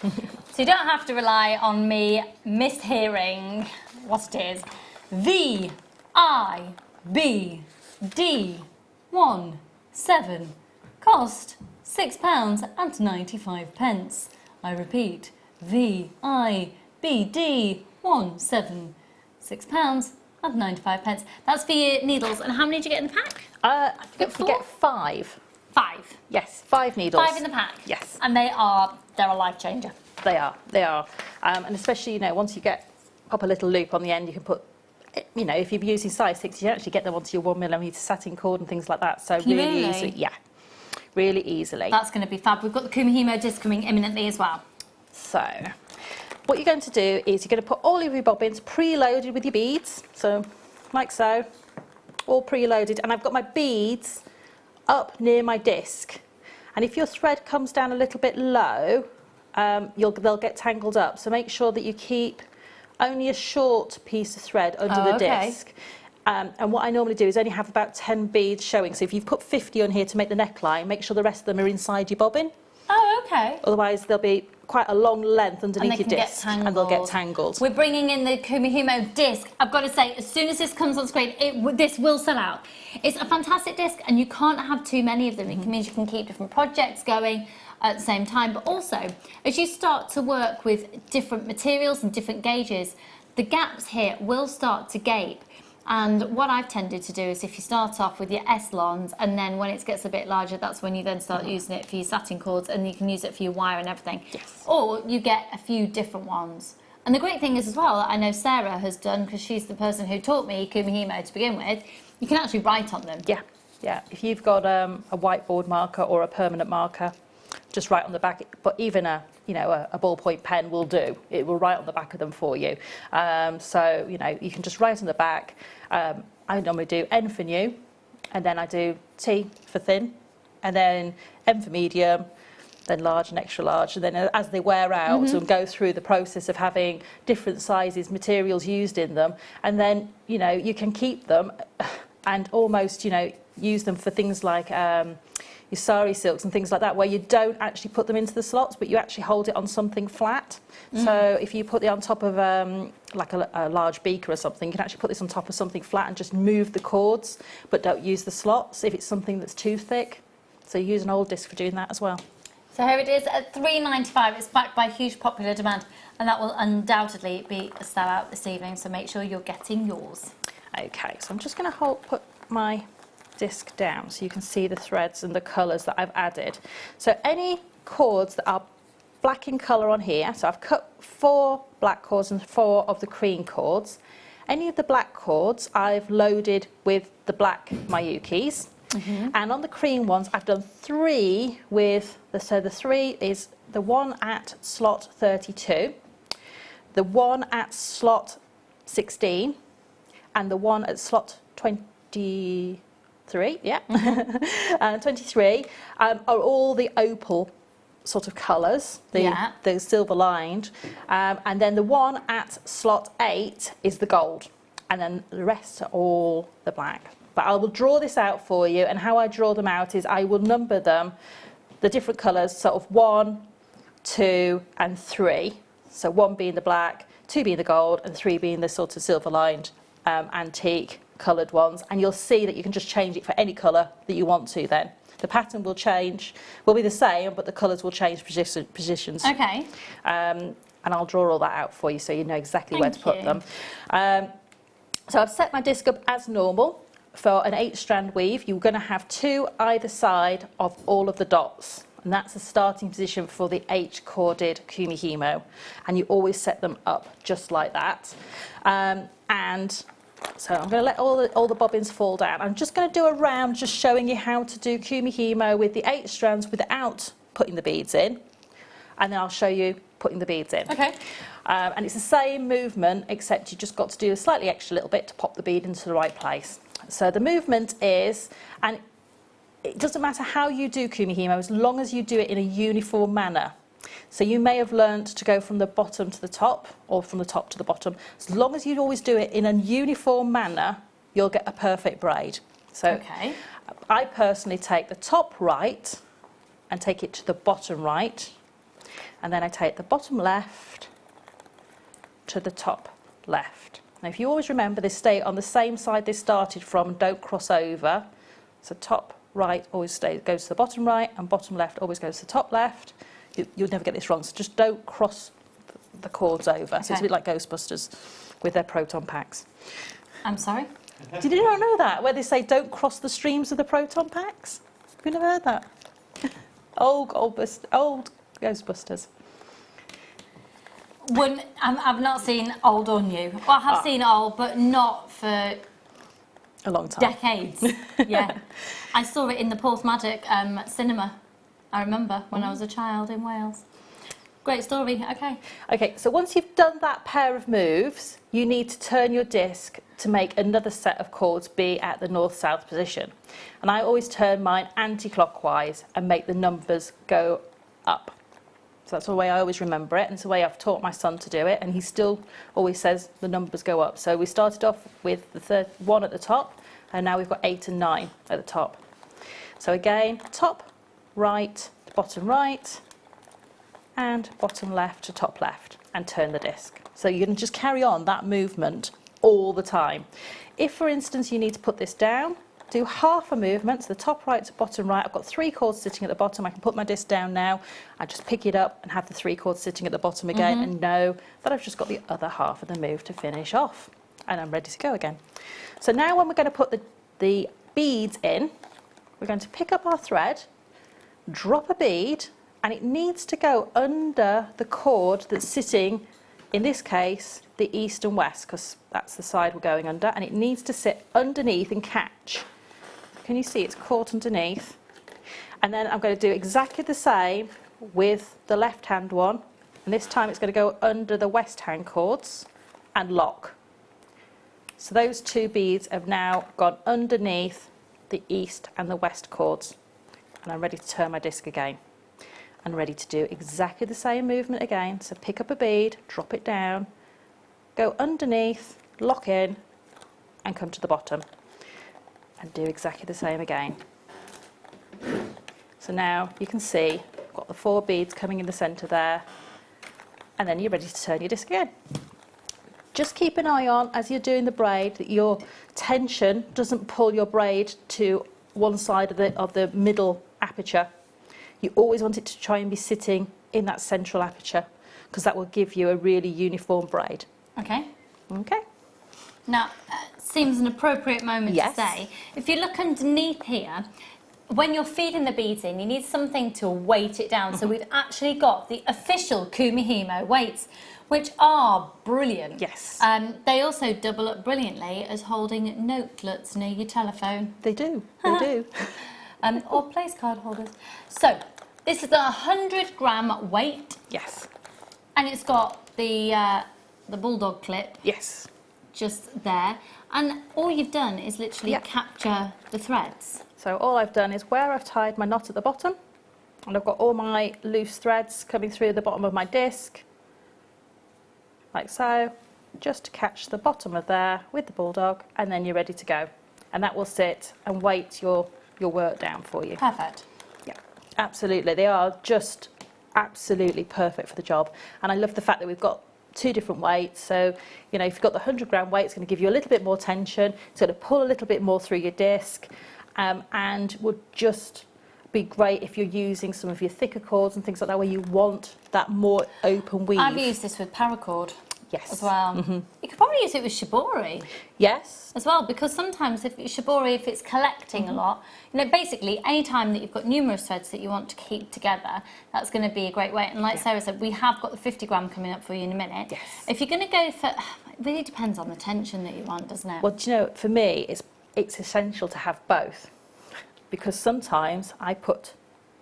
[SPEAKER 1] So you don't have to rely on me mishearing what it is. VIBD17 cost £6.95. I repeat, VIBD17 £6.95. That's for your needles. And how many did you get in the pack?
[SPEAKER 3] I think you get 5.
[SPEAKER 1] 5.
[SPEAKER 3] Yes, 5 needles.
[SPEAKER 1] 5 in the pack.
[SPEAKER 3] Yes.
[SPEAKER 1] And they're a life changer.
[SPEAKER 3] They are. And especially, you know, once you pop a little loop on the end, you can put, you know, if you're using size 6, you can actually get them onto your 1mm satin cord and things like that. So really easily. Yeah, really easily.
[SPEAKER 1] That's going to be fab. We've got the Kumihimo disc coming imminently as well.
[SPEAKER 3] So what you're going to do is you're going to put all of your bobbins preloaded with your beads. So like so, all preloaded. And I've got my beads up near my disc, and if your thread comes down a little bit low, they'll get tangled up, so make sure that you keep only a short piece of thread under the disc. And what I normally do is only have about 10 beads showing, so if you've put 50 on here to make the neckline, make sure the rest of them are inside your bobbin.
[SPEAKER 1] Oh, okay.
[SPEAKER 3] Otherwise there'll be quite a long length underneath your disc, and they'll get tangled.
[SPEAKER 1] We're bringing in the Kumihimo disc. I've got to say, as soon as this comes on screen, this will sell out. It's a fantastic disc, and you can't have too many of them. It means you can keep different projects going at the same time, but also as you start to work with different materials and different gauges, the gaps here will start to gape. And what I've tended to do is if you start off with your S-lons, and then when it gets a bit larger, that's when you then start using it for your satin cords, and you can use it for your wire and everything. Yes. Or you get a few different ones. And the great thing is as well, I know Sara has done, because she's the person who taught me Kumihimo to begin with, you can actually write on them. Yeah, yeah. If you've got a whiteboard marker or a permanent marker, just write on the back, but even a ballpoint pen will do. It will write on the back of them for you. So, you know, you can just write on the back. I normally do N for new, and then I do T for thin, and then M for medium, then large and extra large. And then as they wear out and go through the process of having different sizes, materials used in them, and then, you know, you can keep them and almost, you know, use them for things like your sari silks and things like that, where you don't actually put them into the slots, but you actually hold it on something flat. So if you put it on top of like a large beaker or something, you can actually put this on top of something flat and just move the cords, but don't use the slots if it's something that's too thick. So you use an old disc for doing that as well. So here it is at £3.95. It's backed by huge popular demand, and that will undoubtedly be a sellout this evening, so make sure you're getting yours. Okay, so I'm just going to put my disc down so you can see the threads and the colours that I've added. So any cords that are black in colour on here, so I've cut 4 black cords and 4 of the cream cords. Any of the black cords I've loaded with the black Miyukis, and on the cream ones I've done 3 with so the 3 is the one at slot 32, the one at slot 16, and the one at slot 23, 23 are all the opal
[SPEAKER 3] sort of colours,
[SPEAKER 1] Yeah.
[SPEAKER 3] the silver lined, and then the one at slot 8 is the gold, and then the rest are all the black. But I will draw this out for you, and how I draw them out is I will number them, the different colours, sort of 1, 2 and 3. So 1 being the black, 2 being the gold, and 3 being the sort of silver lined antique coloured ones. And you'll see that you can just change it for any colour that you want to then. The pattern will change, will be the same, but the colours will change positions.
[SPEAKER 1] Okay.
[SPEAKER 3] And I'll draw all that out for you so you know exactly where to
[SPEAKER 1] Thank
[SPEAKER 3] put
[SPEAKER 1] you.
[SPEAKER 3] them. So I've set my disc up as normal. For an 8-strand weave, you're going to have 2 either side of all of the dots. And that's the starting position for the 8-corded kumihimo. And you always set them up just like that. And so I'm going to let all the bobbins fall down. I'm just going to do a round just showing you how to do kumihimo with the 8 strands without putting the beads in. And then I'll show you putting the beads in.
[SPEAKER 1] Okay.
[SPEAKER 3] And it's the same movement, except you just got to do a slightly extra little bit to pop the bead into the right place. So the movement is, and it doesn't matter how you do kumihimo as long as you do it in a uniform manner. So you may have learnt to go from the bottom to the top or from the top to the bottom. As long as you always do it in a uniform manner, you'll get a perfect braid. So
[SPEAKER 1] Okay.
[SPEAKER 3] I personally take the top right and take it to the bottom right. And then I take the bottom left to the top left. Now if you always remember, they stay on the same side they started from and don't cross over. So top right always goes to the bottom right, and bottom left always goes to the top left. You'll never get this wrong, so just don't cross the cords over.
[SPEAKER 1] Okay.
[SPEAKER 3] So it's a bit like Ghostbusters with their proton packs.
[SPEAKER 1] I'm sorry?
[SPEAKER 3] Did you not know that? Where they say don't cross the streams of the proton packs? Have you never heard that? Old Ghostbusters.
[SPEAKER 1] I've not seen old or new. Well, I have seen old, but not for
[SPEAKER 3] A long time.
[SPEAKER 1] decades. Yeah. I saw it in the Porthmadog cinema. I remember when I was a child in Wales. Great story. Okay.
[SPEAKER 3] Okay, so once you've done that pair of moves, you need to turn your disc to make another set of chords be at the north-south position. And I always turn mine anti-clockwise and make the numbers go up. So that's the way I always remember it, and it's the way I've taught my son to do it, and he still always says the numbers go up. So we started off with the third one at the top, and now we've got 8 and 9 at the top. So again, top, right, bottom right, and bottom left to top left, and turn the disc. So you can just carry on that movement all the time. If, for instance, you need to put this down, do half a movement, so the top right to bottom right. I've got 3 chords sitting at the bottom. I can put my disc down now. I just pick it up and have the 3 chords sitting at the bottom again, and know that I've just got the other half of the move to finish off. And I'm ready to go again. So now when we're going to put the beads in, we're going to pick up our thread, drop a bead, and it needs to go under the chord that's sitting, in this case, the east and west, because that's the side we're going under, and it needs to sit underneath and catch. Can you see it's caught underneath? And then I'm going to do exactly the same with the left hand one, and this time it's going to go under the west hand chords and lock. So those 2 beads have now gone underneath the east and the west chords, and I'm ready to turn my disc again. And ready to do exactly the same movement again. So pick up a bead, drop it down, go underneath, lock in, and come to the bottom. And do exactly the same again. So now you can see I've got the 4 beads coming in the centre there, and then you're ready to turn your disc again. Just keep an eye on, as you're doing the braid, that your tension doesn't pull your braid to one side of the middle aperture. You always want it to try and be sitting in that central aperture, because that will give you a really uniform braid.
[SPEAKER 1] Okay.
[SPEAKER 3] Okay.
[SPEAKER 1] Now, seems an appropriate moment
[SPEAKER 3] Yes.
[SPEAKER 1] to say, if you look underneath here, when you're feeding the beads in, you need something to weight it down. So we've actually got the official kumihimo weights, which are brilliant.
[SPEAKER 3] Yes.
[SPEAKER 1] They also double up brilliantly as holding notelets near your telephone.
[SPEAKER 3] They do. They do.
[SPEAKER 1] Or place card holders. So this is a 100-gram weight,
[SPEAKER 3] Yes.
[SPEAKER 1] and it's got the bulldog clip
[SPEAKER 3] Yes.
[SPEAKER 1] just there, and all you've done is literally
[SPEAKER 3] Yep.
[SPEAKER 1] capture the threads.
[SPEAKER 3] So all I've done is where I've tied my knot at the bottom, And I've got all my loose threads coming through the bottom of my disc, like so, just to catch the bottom of there with the bulldog, and then you're ready to go. And that will sit and weight your work down for you.
[SPEAKER 1] Perfect.
[SPEAKER 3] Yeah, absolutely. They are just absolutely perfect for the job. And I love the fact that we've got 2 different weights. So, you know, if you've got the 100-gram weight, it's going to give you a little bit more tension. It's going to pull a little bit more through your disc, and would just be great if you're using some of your thicker cords and things like that, where you want that more open weave.
[SPEAKER 1] I've used this with paracord.
[SPEAKER 3] Yes.
[SPEAKER 1] As well. You could probably use it with shibori
[SPEAKER 3] Yes.
[SPEAKER 1] as well, because sometimes if shibori, if it's collecting a lot, you know, basically any time that you've got numerous threads that you want to keep together, that's going to be a great way. And like Sarah said, we have got the 50-gram coming up for you in a minute.
[SPEAKER 3] Yes.
[SPEAKER 1] If you're going to go for, it really depends on the tension that you want, doesn't it?
[SPEAKER 3] Well, do you know, for me, it's essential to have both, because sometimes I put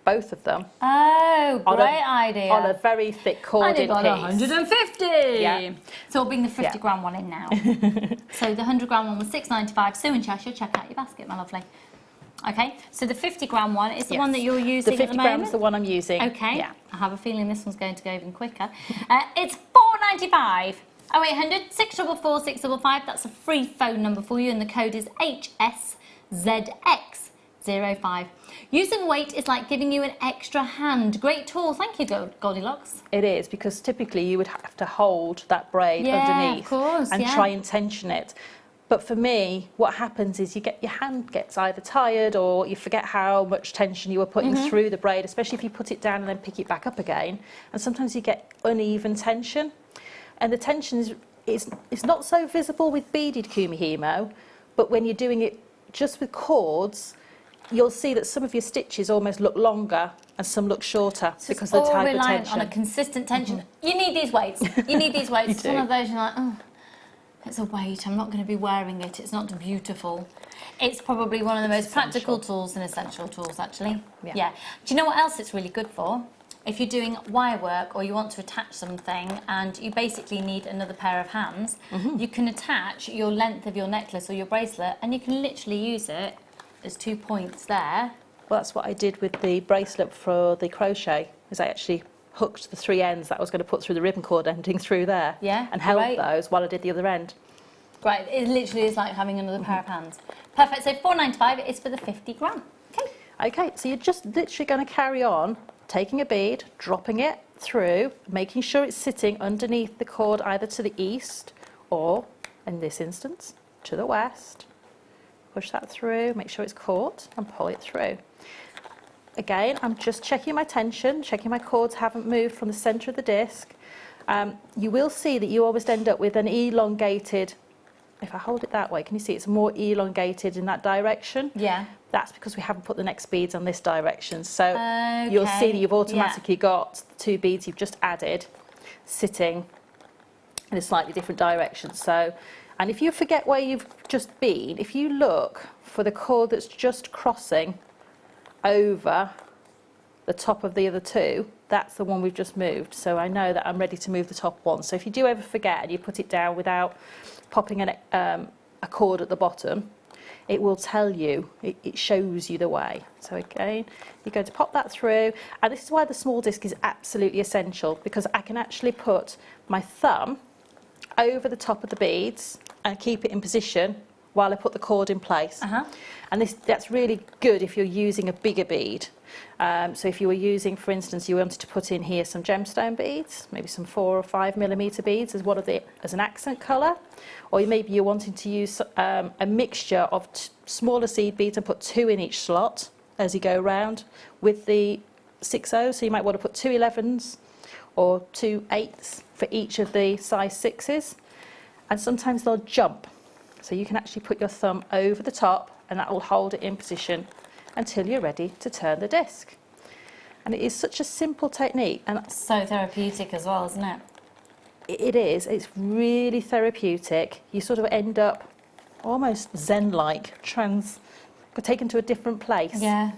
[SPEAKER 3] both of them
[SPEAKER 1] Oh,
[SPEAKER 3] on
[SPEAKER 1] great idea.
[SPEAKER 3] on a very thick corded
[SPEAKER 1] got
[SPEAKER 3] piece.
[SPEAKER 1] 150.
[SPEAKER 3] Yeah.
[SPEAKER 1] So we'll bring the 50-gram one in now. So the 100-gram one was £6.95. Sue and Cheshire, check out your basket, my lovely. Okay, so the 50-gram one is the one that you're using
[SPEAKER 3] The
[SPEAKER 1] at the
[SPEAKER 3] 50
[SPEAKER 1] moment?
[SPEAKER 3] grams is the one I'm using.
[SPEAKER 1] Okay,
[SPEAKER 3] Yeah.
[SPEAKER 1] I have a feeling this one's going to go even quicker. It's £4.95. 0800 644 655. That's a free phone number for you, and the code is HSZX05. Using weight is like giving you an extra hand. Great tool. Thank you, Goldilocks.
[SPEAKER 3] It is, because typically you would have to hold that braid
[SPEAKER 1] Yeah,
[SPEAKER 3] underneath
[SPEAKER 1] of course,
[SPEAKER 3] and
[SPEAKER 1] yeah.
[SPEAKER 3] try and tension it. But for me, what happens is your hand gets either tired, or you forget how much tension you were putting through the braid, especially if you put it down and then pick it back up again. And sometimes you get uneven tension. And the tension is not so visible with beaded kumihimo, but when you're doing it just with cords, you'll see that some of your stitches almost look longer and some look shorter,
[SPEAKER 1] So
[SPEAKER 3] because
[SPEAKER 1] it's
[SPEAKER 3] of the
[SPEAKER 1] all
[SPEAKER 3] type of
[SPEAKER 1] reliant
[SPEAKER 3] tension.
[SPEAKER 1] on a consistent tension. You need these weights. You need these weights. It's
[SPEAKER 3] do.
[SPEAKER 1] one of those you're like, oh, it's a weight. I'm not going to be wearing it. It's not beautiful. It's probably one of the most practical tools and essential tools, actually.
[SPEAKER 3] Yeah.
[SPEAKER 1] Do you know what else it's really good for? If you're doing wire work, or you want to attach something and you basically need another pair of hands, you can attach your length of your necklace or your bracelet, and you can literally use it as 2 points there.
[SPEAKER 3] Well, that's what I did with the bracelet for the crochet, is I actually hooked the 3 ends that I was going to put through the ribbon cord ending through there,
[SPEAKER 1] Yeah,
[SPEAKER 3] and held
[SPEAKER 1] great.
[SPEAKER 3] those while I did the other end.
[SPEAKER 1] Great, it literally is like having another pair of hands. Perfect, so £4.95 is for the 50-gram. Okay.
[SPEAKER 3] Okay, so you're just literally going to carry on, taking a bead, dropping it through, making sure it's sitting underneath the cord either to the east or, in this instance, to the west. Push that through, make sure it's caught, and pull it through. Again, I'm just checking my tension, checking my cords haven't moved from the centre of the disc. You will see that you always end up with an elongated, if I hold it that way, can you see it's more elongated in that direction?
[SPEAKER 1] Yeah.
[SPEAKER 3] That's because we haven't put the next beads on this direction. So you'll see that you've automatically got the 2 beads you've just added sitting in a slightly different direction. So, and if you forget where you've just been, if you look for the cord that's just crossing over the top of the other 2, that's the one we've just moved. So I know that I'm ready to move the top one. So if you do ever forget and you put it down without popping a cord at the bottom, it will tell you, it shows you the way. So again, you're going to pop that through, and this is why the small disc is absolutely essential, because I can actually put my thumb over the top of the beads and keep it in position while I put the cord in place. And that's really good if you're using a bigger bead. So if you were using, for instance, you wanted to put in here some gemstone beads, maybe some 4 or 5 millimeter beads as an accent colour, or maybe you're wanting to use a mixture of smaller seed beads and put 2 in each slot as you go around with the 6/0. So you might want to put 2 11s or 2 8s for each of the size 6s, and sometimes they'll jump. So you can actually put your thumb over the top, and that will hold it in position until you're ready to turn the disc. And it is such a simple technique, and
[SPEAKER 1] So therapeutic as well, isn't it?
[SPEAKER 3] it is, it's really therapeutic. You sort of end up almost zen-like, taken to a different place.
[SPEAKER 1] Yeah.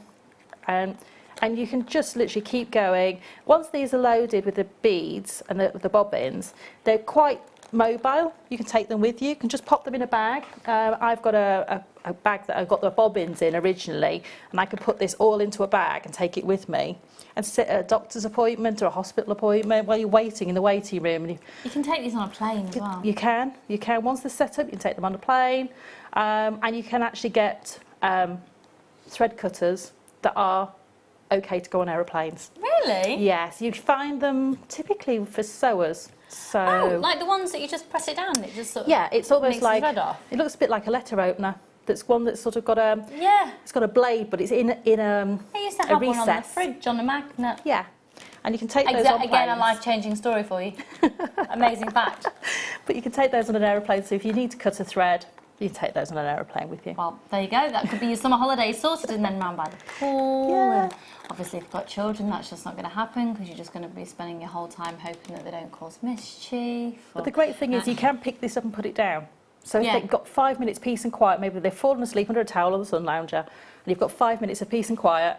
[SPEAKER 3] And you can just literally keep going. Once these are loaded with the beads and the bobbins, they're quite mobile. You can take them with you. You can just pop them in a bag. I've got a bag that I've got the bobbins in originally, and I could put this all into a bag and take it with me and sit at a doctor's appointment or a hospital appointment while you're waiting in the waiting room. And
[SPEAKER 1] You can take these on a plane as well.
[SPEAKER 3] you can. Once they're set up, you can take them on a plane, and you can actually get thread cutters that are okay to go on aeroplanes.
[SPEAKER 1] Really?
[SPEAKER 3] Yes, you'd find them typically for sewers. So,
[SPEAKER 1] Oh, like the ones that you just press it down and it just sort of
[SPEAKER 3] yeah, it's almost
[SPEAKER 1] makes the
[SPEAKER 3] like
[SPEAKER 1] thread off.
[SPEAKER 3] it looks a bit like a letter opener. That's one that's sort of got a
[SPEAKER 1] Yeah.
[SPEAKER 3] it's got a blade, but it's in
[SPEAKER 1] I used to
[SPEAKER 3] a
[SPEAKER 1] have one on the
[SPEAKER 3] recess.
[SPEAKER 1] fridge on a magnet.
[SPEAKER 3] Yeah, and you can take those on
[SPEAKER 1] Again, a
[SPEAKER 3] planes.
[SPEAKER 1] life-changing story for you. Amazing fact.
[SPEAKER 3] But you can take those on an aeroplane. So if you need to cut a thread, you can take those on an aeroplane with you.
[SPEAKER 1] Well, there you go. That could be your summer holiday sorted and then round by the pool.
[SPEAKER 3] Yeah.
[SPEAKER 1] And obviously, if you've got children, that's just not going to happen because you're just going to be spending your whole time hoping that they don't cause mischief.
[SPEAKER 3] But the great thing is you can pick this up and put it down. So if
[SPEAKER 1] Yeah.
[SPEAKER 3] they've got 5 minutes peace and quiet, maybe they've fallen asleep under a towel on the sun lounger, and you've got 5 minutes of peace and quiet,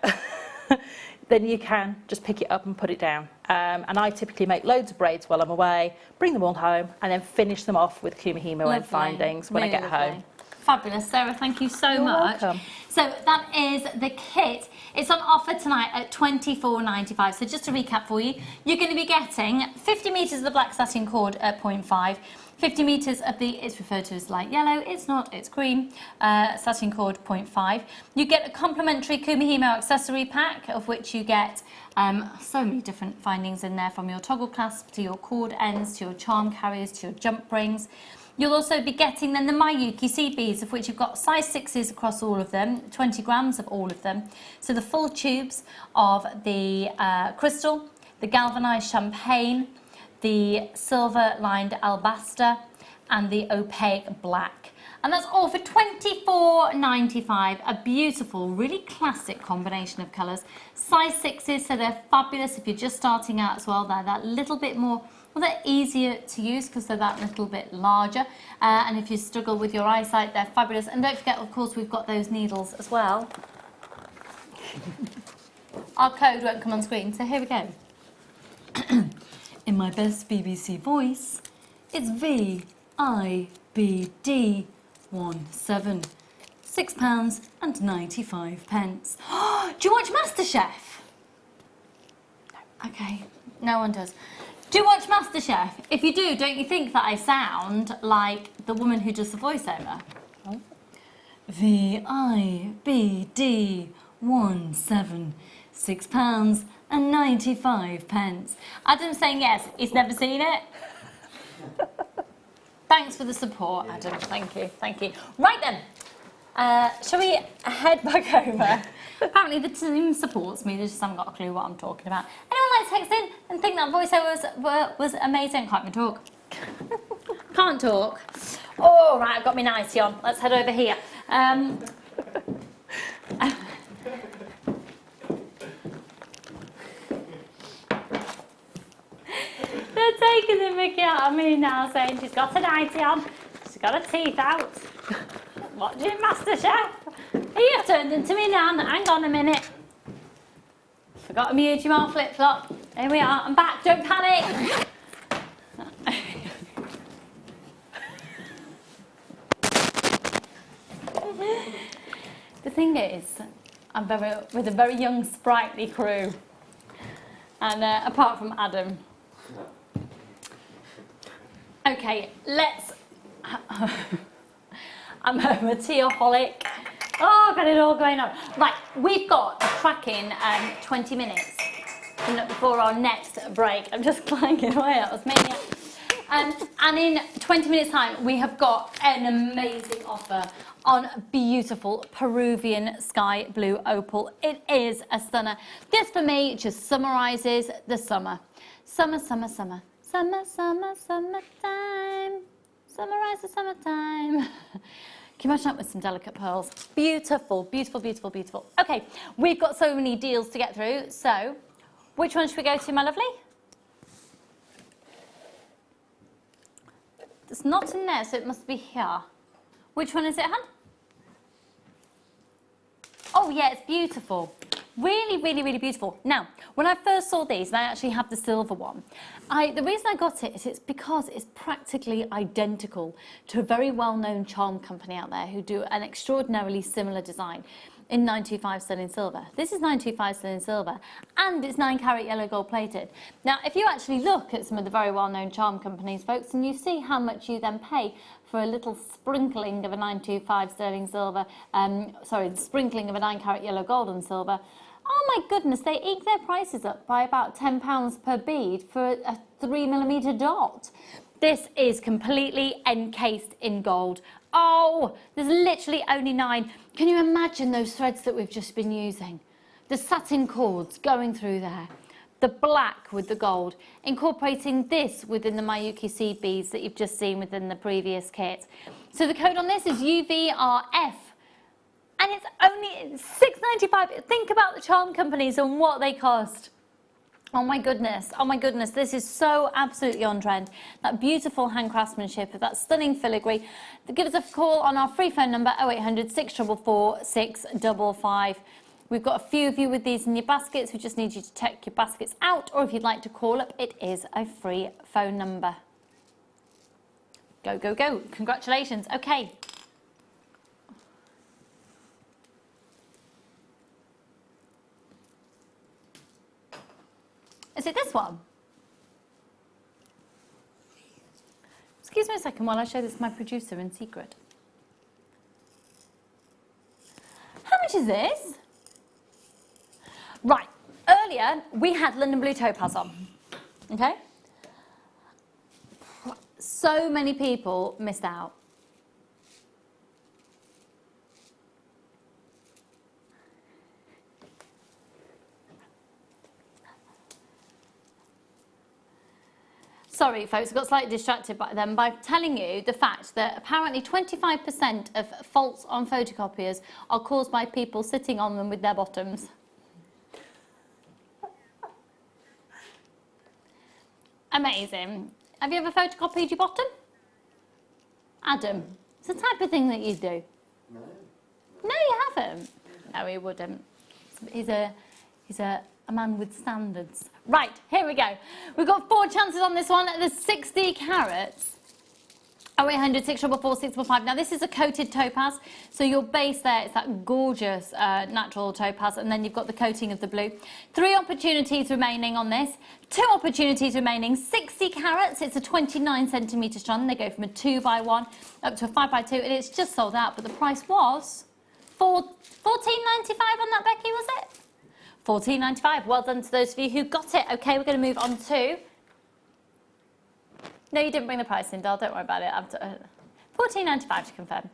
[SPEAKER 3] then you can just pick it up and put it down. And I typically make loads of braids while I'm away, bring them all home, and then finish them off with Kumihimo and findings when I
[SPEAKER 1] Really
[SPEAKER 3] get
[SPEAKER 1] lovely.
[SPEAKER 3] home.
[SPEAKER 1] Fabulous, Sarah. Thank you so
[SPEAKER 3] You're
[SPEAKER 1] much.
[SPEAKER 3] welcome.
[SPEAKER 1] So that is the kit. It's on offer tonight at £24.95. So just to recap for you, you're going to be getting 50 metres of the black satin cord at 0.5, 50 metres of the, it's referred to as light yellow, it's not, it's cream, satin cord 0.5. You get a complimentary Kumihimo accessory pack, of which you get so many different findings in there, from your toggle clasp to your cord ends, to your charm carriers, to your jump rings. You'll also be getting then the Mayuki seed beads, of which you've got size 6s across all of them, 20 grams of all of them. So the full tubes of the crystal, the galvanised champagne, the silver lined alabaster, and the opaque black. And that's all for £24.95. A beautiful, really classic combination of colours. Size 6s, so they're fabulous if you're just starting out as well. They're that little bit more, well, they're easier to use because they're that little bit larger. And if you struggle with your eyesight, they're fabulous. And don't forget, of course, we've got those needles as well. Our code won't come on screen, so here we go. In my best BBC voice, it's VIBD17, £6.95. Do you watch MasterChef? No. Okay, no one does. Do you watch MasterChef? If you do, don't you think that I sound like the woman who does the voiceover? Oh. VIBD17, £6.95. Adam's saying yes, he's never seen it. Thanks for the support, Adam. Thank you, thank you. Right then, shall we head back over? Apparently the team supports me, they just haven't got a clue what I'm talking about. Anyone like to text in and think that voiceover was amazing? Can't even talk. Can't talk. All right, I've got my nightie on. Let's head over here. They're taking the mickey out of me now, saying she's got a nightie on, she's got her teeth out. Watching MasterChef. You've turned into me now. Hang on a minute. Forgot to mute you on flip-flop. Here we are. I'm back. Don't panic. The thing is, I'm with a very young, sprightly crew. And apart from Adam. Okay, let's... I'm a teaholic. Oh, I've got it all going on. Right, we've got a cracking 20 minutes coming up before our next break. I'm just clanking away, that was me. And in 20 minutes time, we have got an amazing offer on beautiful Peruvian sky blue opal. It is a stunner. This for me just summarises the summer. Summer, summer, summer. Summer, summer, summertime. Summarise the summertime. Can you imagine that with some delicate pearls? Beautiful, beautiful, beautiful, beautiful. Okay, we've got so many deals to get through, so which one should we go to, my lovely? It's not in there, so it must be here. Which one is it, hun? Oh, yeah, it's beautiful. Really, really, really beautiful. Now, when I first saw these, and I actually have the silver one, the reason I got it is it's because it's practically identical to a very well-known charm company out there who do an extraordinarily similar design in 925 sterling silver. This is 925 sterling silver, and it's 9-carat yellow gold plated. Now, if you actually look at some of the very well-known charm companies, folks, and you see how much you then pay for a little sprinkling of a 925 sterling silver, the sprinkling of a 9-carat yellow gold and silver, oh my goodness, they eke their prices up by about £10 per bead for a 3mm dot. This is completely encased in gold. Oh, there's literally only 9. Can you imagine those threads that we've just been using? The satin cords going through there. The black with the gold, incorporating this within the Miyuki seed beads that you've just seen within the previous kit. So the code on this is UVRF, and it's only £6.95. Think about the charm companies and what they cost. Oh my goodness, this is so absolutely on trend. That beautiful hand craftsmanship of that stunning filigree. Give us a call on our free phone number 0800 644 655. We've got a few of you with these in your baskets. We just need you to check your baskets out, or if you'd like to call up, it is a free phone number. Go, go, go. Congratulations. Okay. Is it this one? Excuse me a second while I show this to my producer in secret. How much is this? Right, earlier we had London Blue Topaz on, okay? So many people missed out. Sorry folks, I got slightly distracted by them by telling you the fact that apparently 25% of faults on photocopiers are caused by people sitting on them with their bottoms. Amazing. Have you ever photocopied your bottom? Adam, it's the type of thing that you do.
[SPEAKER 4] No.
[SPEAKER 1] No, you haven't. No, he wouldn't. He's a man with standards. Right, here we go. We've got 4 chances on this one. There's 60 carats. 0800 644 655. Now this is a coated topaz, so your base there is that gorgeous natural topaz, and then you've got the coating of the blue. 3 opportunities remaining on this. 2 opportunities remaining. 60 carats. It's a 29 centimetre strand. They go from a 2x1 up to a 5x2, and it's just sold out. But the price was $14.95 on that, Becky, was it? $14.95. Well done to those of you who got it. Okay, we're going to move on to. No, you didn't bring the price in, doll. Don't worry about it. $14.95 to confirm.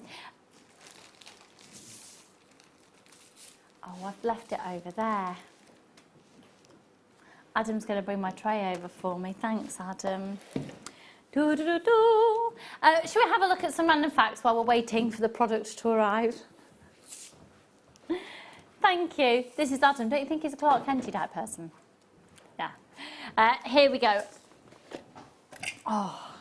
[SPEAKER 1] Oh, I've left it over there. Adam's going to bring my tray over for me. Thanks, Adam. Should we have a look at some random facts while we're waiting for the product to arrive? Thank you. This is Adam. Don't you think he's a Clark Kent type person? Yeah. Here we go. Oh.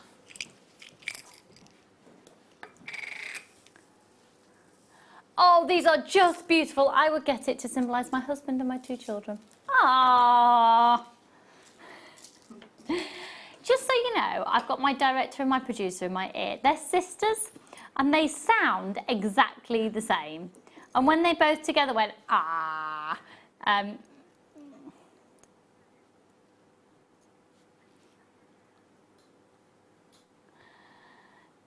[SPEAKER 1] Oh, these are just beautiful. I would get it to symbolise my husband and my 2 children. Ah. Just so you know, I've got my director and my producer in my ear. They're sisters, and they sound exactly the same. And when they both together went, ah,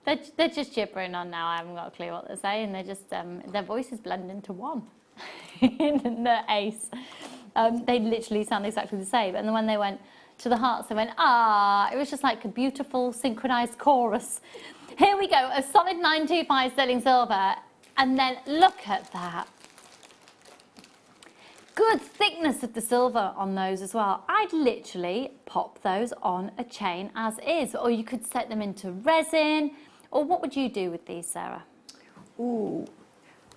[SPEAKER 1] they're just gibbering on now. I haven't got a clue what they're saying. They're just, their voices blend into one. They're ace. They literally sound exactly the same. And then when they went to the hearts, they went, ah. It was just like a beautiful synchronised chorus. Here we go, a solid 925 sterling silver. And then look at that. Good thickness of the silver on those as well. I'd literally pop those on a chain as is, or you could set them into resin. Or what would you do with these, Sarah?
[SPEAKER 3] Ooh,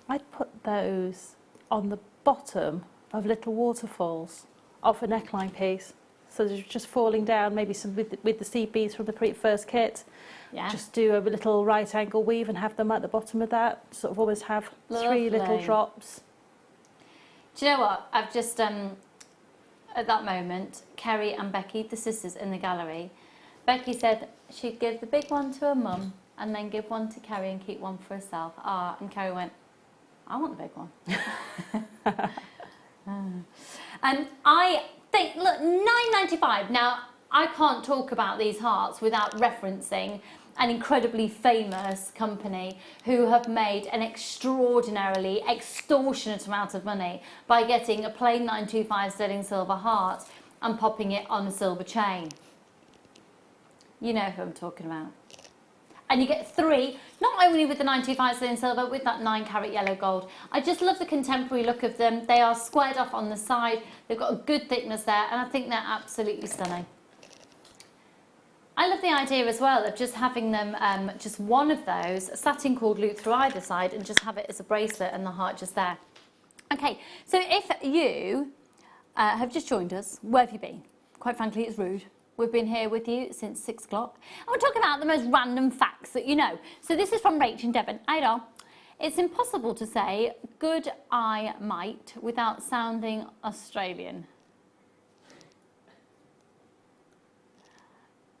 [SPEAKER 3] I'd put those on the bottom of little waterfalls off a neckline piece. So they're just falling down, maybe some with the seed beads from the first kit.
[SPEAKER 1] Yeah.
[SPEAKER 3] Just do a little right angle weave and have them at the bottom of that. Sort of always have
[SPEAKER 1] Lovely.
[SPEAKER 3] 3 little drops.
[SPEAKER 1] Do you know what? I've just, at that moment, Kerry and Becky, the sisters in the gallery, Becky said she'd give the big one to her mum and then give one to Kerry and keep one for herself. And Kerry went, I want the big one. And I think, look, £9.95. Now, I can't talk about these hearts without referencing an incredibly famous company who have made an extraordinarily extortionate amount of money by getting a plain 925 sterling silver heart and popping it on a silver chain. You know who I'm talking about. And you get 3, not only with the 925 sterling silver, with that 9 carat yellow gold. I just love the contemporary look of them. They are squared off on the side. They've got a good thickness there, and I think they're absolutely stunning. I love the idea as well of just having them, just one of those, a satin cord loop through either side, and just have it as a bracelet and the heart just there. Okay, so if you have just joined us, where have you been? Quite frankly, it's rude. We've been here with you since 6 o'clock. And we're talking about the most random facts that you know. So this is from Rach in Devon. Ada, it's impossible to say good eye might without sounding Australian.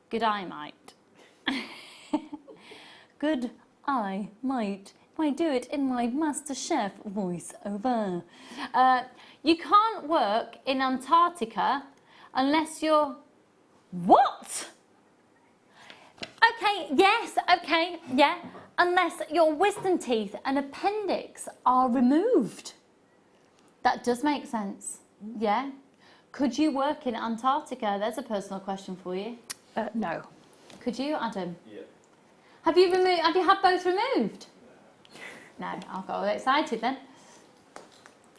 [SPEAKER 1] Good eye might. Good eye might. If I do it in my MasterChef voice over. You can't work in Antarctica unless you're... What? Okay, yes, okay, yeah. Unless your wisdom teeth and appendix are removed. That does make sense, yeah. Could you work in Antarctica? There's a personal question for you.
[SPEAKER 3] No.
[SPEAKER 1] Could you, Adam?
[SPEAKER 4] Yeah.
[SPEAKER 1] Have you had both removed? No, I got all excited then.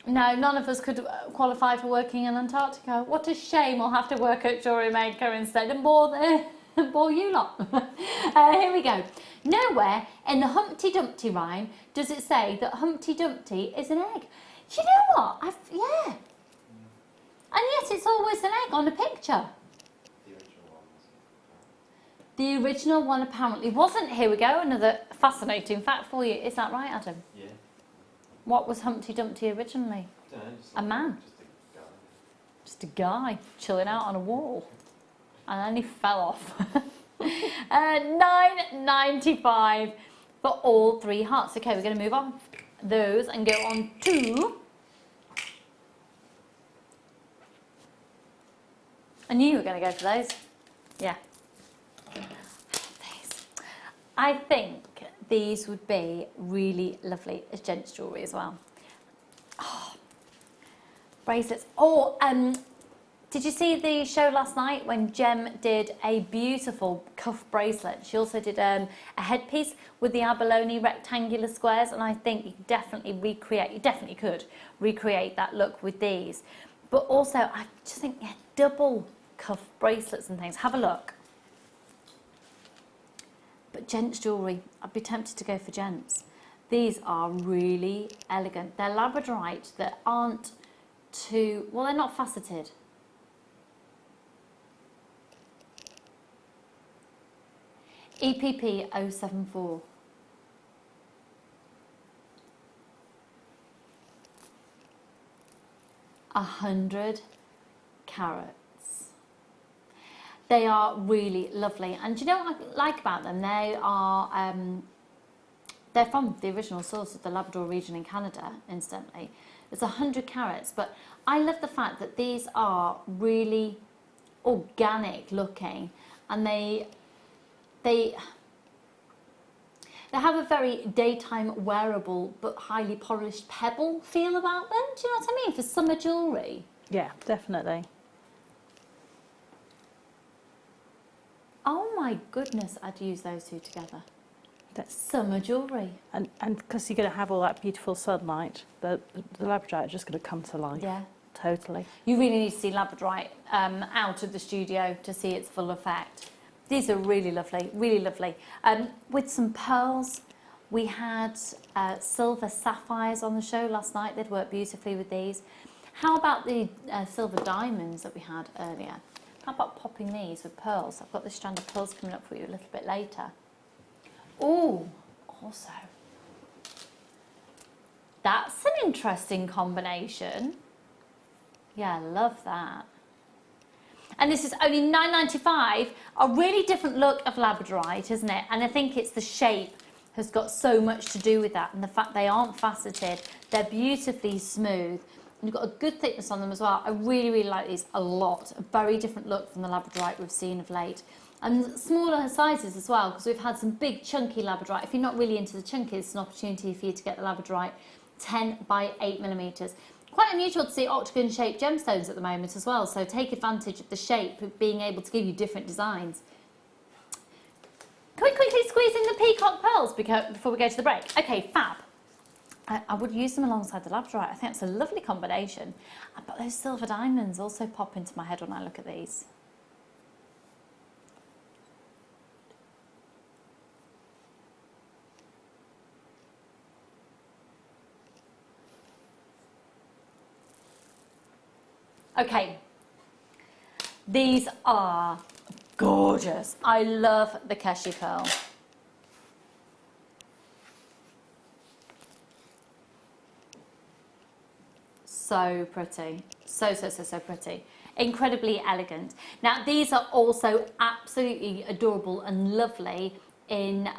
[SPEAKER 1] No, none of us could qualify for working in Antarctica. What a shame we'll have to work at JewelleryMaker instead and bore you lot. Here we go. Nowhere in the Humpty Dumpty rhyme does it say that Humpty Dumpty is an egg. Do you know what? Yeah. And yet it's always an egg on a picture. The original one apparently wasn't. Here we go, another fascinating fact for you. Is that right, Adam?
[SPEAKER 4] Yeah.
[SPEAKER 1] What was Humpty Dumpty originally?
[SPEAKER 4] I don't know, just
[SPEAKER 1] A man? Just a guy chilling out on a wall. And then he fell off. £9.95 for all 3 hearts. Okay, we're going to move on those and go on to... I knew you were going to go for those. Yeah. I think these would be really lovely as gents jewellery as well. Oh, bracelets. Oh, did you see the show last night when Jem did a beautiful cuff bracelet? She also did a headpiece with the abalone rectangular squares, and I think you definitely could recreate that look with these. But also, I just think, yeah, double cuff bracelets and things. Have a look. But gents jewellery, I'd be tempted to go for gents. These are really elegant. They're labradorite that aren't too, well, they're not faceted. EPP 074. $100 carats. They are really lovely, and do you know what I like about them? They are they're from the original source of the Labrador region in Canada. Incidentally, it's 100 carats, but I love the fact that these are really organic looking, and they have a very daytime wearable but highly polished pebble feel about them. Do you know what I mean? For summer jewellery.
[SPEAKER 3] Yeah, definitely.
[SPEAKER 1] Oh my goodness, I'd use those two together. That's summer jewellery.
[SPEAKER 3] And because you're going to have all that beautiful sunlight, the labradorite is just going to come to life.
[SPEAKER 1] Yeah.
[SPEAKER 3] Totally.
[SPEAKER 1] You really need to see labradorite out of the studio to see its full effect. These are really lovely, really lovely. With some pearls, we had silver sapphires on the show last night. They'd worked beautifully with these. How about the silver diamonds that we had earlier? How about popping these with pearls? I've got this strand of pearls coming up for you a little bit later. Oh, also, that's an interesting combination. Yeah, I love that. And this is only £9.95, a really different look of labradorite, isn't it? And I think it's the shape has got so much to do with that, and the fact they aren't faceted, they're beautifully smooth, and you've got a good thickness on them as well. I really, really like these a lot. A very different look from the labradorite we've seen of late. And smaller sizes as well, because we've had some big chunky labradorite. If you're not really into the chunky, it's an opportunity for you to get the labradorite 10 by 8mm. Quite unusual to see octagon shaped gemstones at the moment as well, so take advantage of the shape of being able to give you different designs. Can we quickly squeeze in the peacock pearls before we go to the break? Okay, fab. I would use them alongside the labradorite. I think it's a lovely combination. But those silver diamonds also pop into my head when I look at these. Okay, these are gorgeous. I love the Keshi pearl. So pretty, so pretty. Incredibly elegant. Now these are also absolutely adorable and lovely in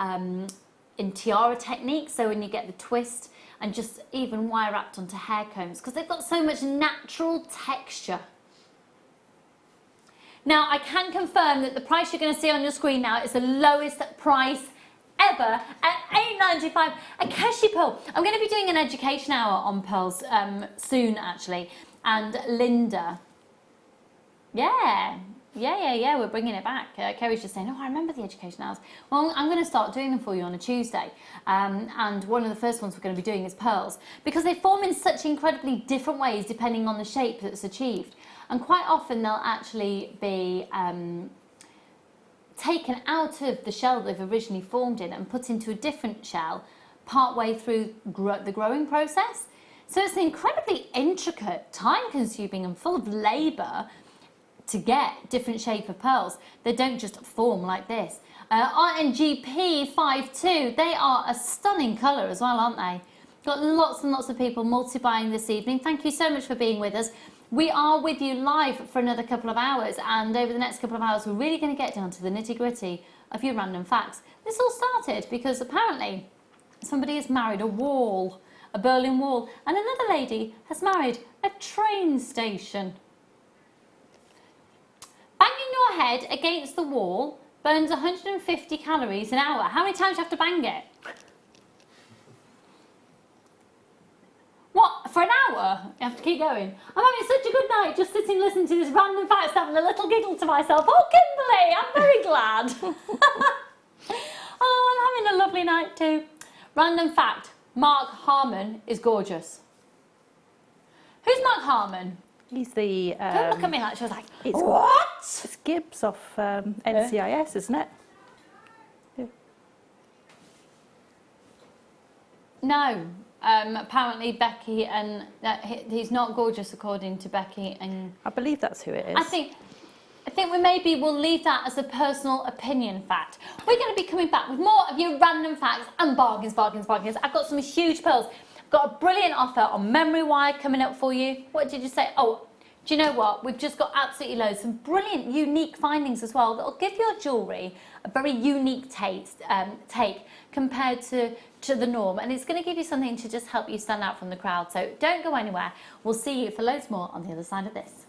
[SPEAKER 1] tiara technique. So when you get the twist, and just even wire wrapped onto hair combs, because they've got so much natural texture. Now I can confirm that the price you're going to see on your screen now is the lowest price ever at £8.95. A Keshi pearl. I'm going to be doing an education hour on pearls soon actually, and Linda, yeah, we're bringing it back. Kerry's just saying, oh, I remember the education hours. Well, I'm going to start doing them for you on a Tuesday. And one of the first ones we're going to be doing is pearls, because they form in such incredibly different ways depending on the shape that's achieved. And quite often they'll actually be taken out of the shell they've originally formed in and put into a different shell partway through the growing process. So it's an incredibly intricate, time-consuming and full of labour to get different shape of pearls. They don't just form like this. RNGP 52, they are a stunning colour as well, aren't they? Got lots and lots of people multi-buying this evening. Thank you so much for being with us. We are with you live for another couple of hours, and over the next couple of hours we're really going to get down to the nitty-gritty of your random facts. This all started because apparently somebody has married a wall, a Berlin Wall, and another lady has married a train station. Banging your head against the wall burns 150 calories an hour. How many times do you have to bang it? What, for an hour? You have to keep going. I'm having such a good night just sitting listening to this random facts, having a little giggle to myself. Oh, Kimberly, I'm very glad. Oh, I'm having a lovely night too. Random fact, Mark Harmon is gorgeous. Who's Mark Harmon?
[SPEAKER 3] He's the...
[SPEAKER 1] Don't look at me like she was like,
[SPEAKER 3] it's,
[SPEAKER 1] what?
[SPEAKER 3] It's Gibbs off NCIS, isn't it? Yeah.
[SPEAKER 1] No. Apparently Becky and... he's not gorgeous according to Becky and...
[SPEAKER 3] I believe that's who it is.
[SPEAKER 1] I think we maybe will leave that as a personal opinion fact. We're going to be coming back with more of your random facts and bargains. I've got some huge pearls. Got a brilliant offer on memory wire coming up for you. What did you say? Oh, do you know what? We've just got absolutely loads. Some brilliant, unique findings as well that will give your jewellery a very unique take compared to the norm. And it's going to give you something to just help you stand out from the crowd. So don't go anywhere. We'll see you for loads more on the other side of this.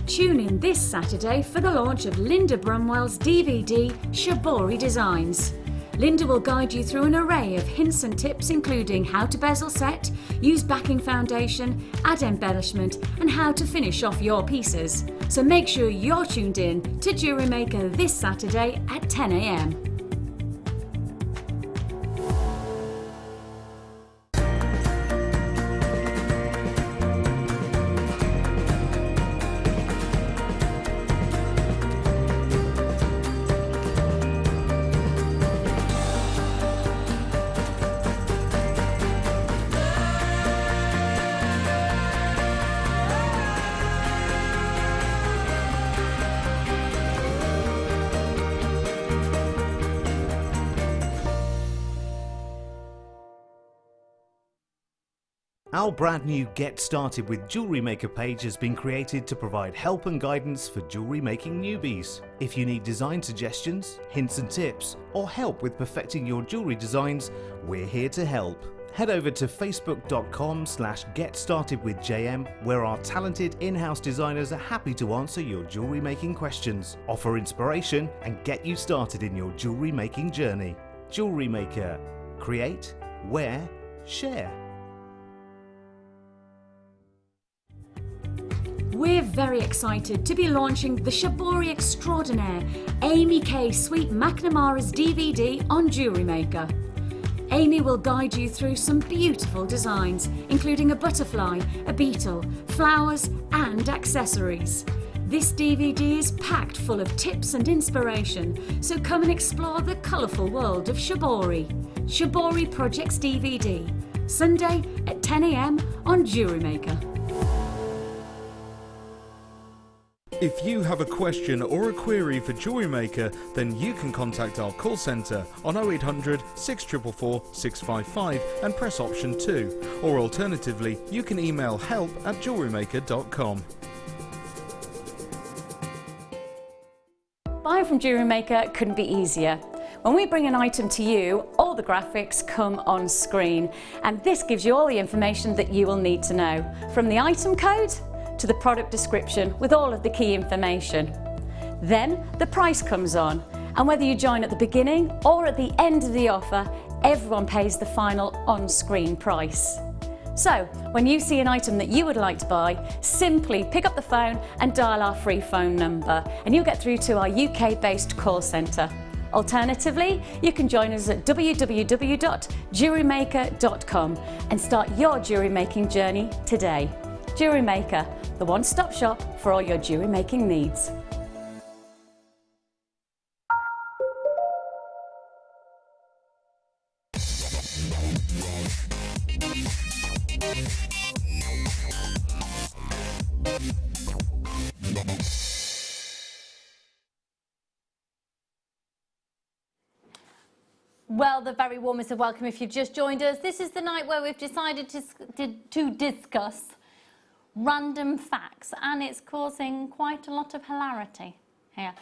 [SPEAKER 5] Tune in this Saturday for the launch of Linda Brumwell's DVD, Shibori Designs. Linda will guide you through an array of hints and tips, including how to bezel set, use backing foundation, add embellishment, and how to finish off your pieces. So make sure you're tuned in to JewelleryMaker this Saturday at 10 a.m.
[SPEAKER 7] Our brand new Get Started with Jewellery Maker page has been created to provide help and guidance for jewellery making newbies. If you need design suggestions, hints and tips, or help with perfecting your jewellery designs, we're here to help. Head over to facebook.com/getstartedwithjm, where our talented in-house designers are happy to answer your jewellery making questions, offer inspiration, and get you started in your jewellery making journey. Jewellery Maker. Create, wear, share.
[SPEAKER 5] We're very excited to be launching the Shibori extraordinaire Amy K. Sweet McNamara's DVD on Jewellery Maker. Amy will guide you through some beautiful designs, including a butterfly, a beetle, flowers and accessories. This DVD is packed full of tips and inspiration, so come and explore the colourful world of Shibori. Shibori Projects DVD, Sunday at 10 a.m. on Jewellery Maker.
[SPEAKER 6] If you have a question or a query for Jewellery Maker, then you can contact our call centre on 0800 644 655 and press option 2. Or alternatively, you can email help@jewellerymaker.com.
[SPEAKER 5] Buying from Jewellery Maker couldn't be easier. When we bring an item to you, all the graphics come on screen, and this gives you all the information that you will need to know, from the item code to the product description with all of the key information. Then the price comes on, and whether you join at the beginning or at the end of the offer, everyone pays the final on-screen price. So when you see an item that you would like to buy, simply pick up the phone and dial our free phone number, and you'll get through to our UK-based call centre. Alternatively, you can join us at www.jewellerymaker.com and start your jewellery making journey today. Jewellery Maker, the one-stop shop for all your jewellery making needs.
[SPEAKER 1] Well, the very warmest of welcome if you've just joined us. This is the night where we've decided to discuss random facts, and it's causing quite a lot of hilarity here.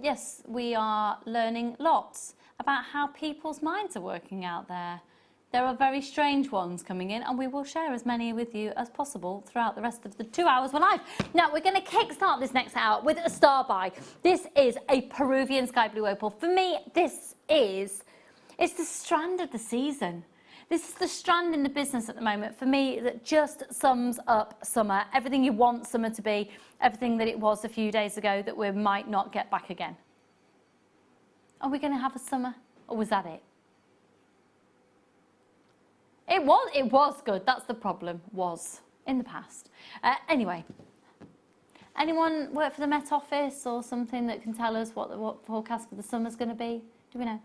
[SPEAKER 1] Yes, we are learning lots about how people's minds are working out there. There are very strange ones coming in, and we will share as many with you as possible throughout the rest of the 2 hours we're live. Now, we're going to kickstart this next hour with a star buy. This is a Peruvian sky blue opal. For me, it's the strand of the season. This is the strand in the business at the moment for me that just sums up summer. Everything you want summer to be, everything that it was a few days ago that we might not get back again. Are we going to have a summer, or was that it? It was good. That's the problem, was in the past. Anyway, anyone work for the Met Office or something that can tell us what the forecast for the summer's going to be? Do we know?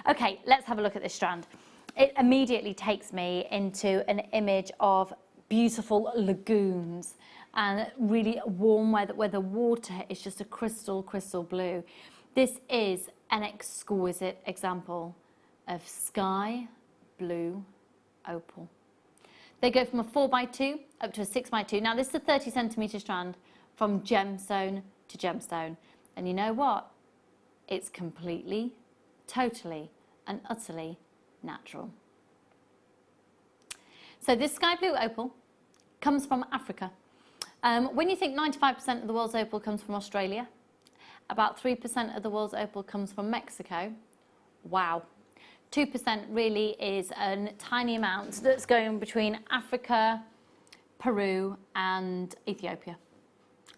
[SPEAKER 1] Okay, let's have a look at this strand. It immediately takes me into an image of beautiful lagoons and really warm weather where the water is just a crystal blue. This is an exquisite example of sky blue opal. They go from a 4x2 up to a 6x2. Now this is a 30 centimetre strand from gemstone to gemstone. And you know what? It's completely, totally and utterly natural. So this sky blue opal comes from Africa. When you think 95% of the world's opal comes from Australia, about 3% of the world's opal comes from Mexico. Wow. 2% really is a tiny amount that's going between Africa, Peru and Ethiopia.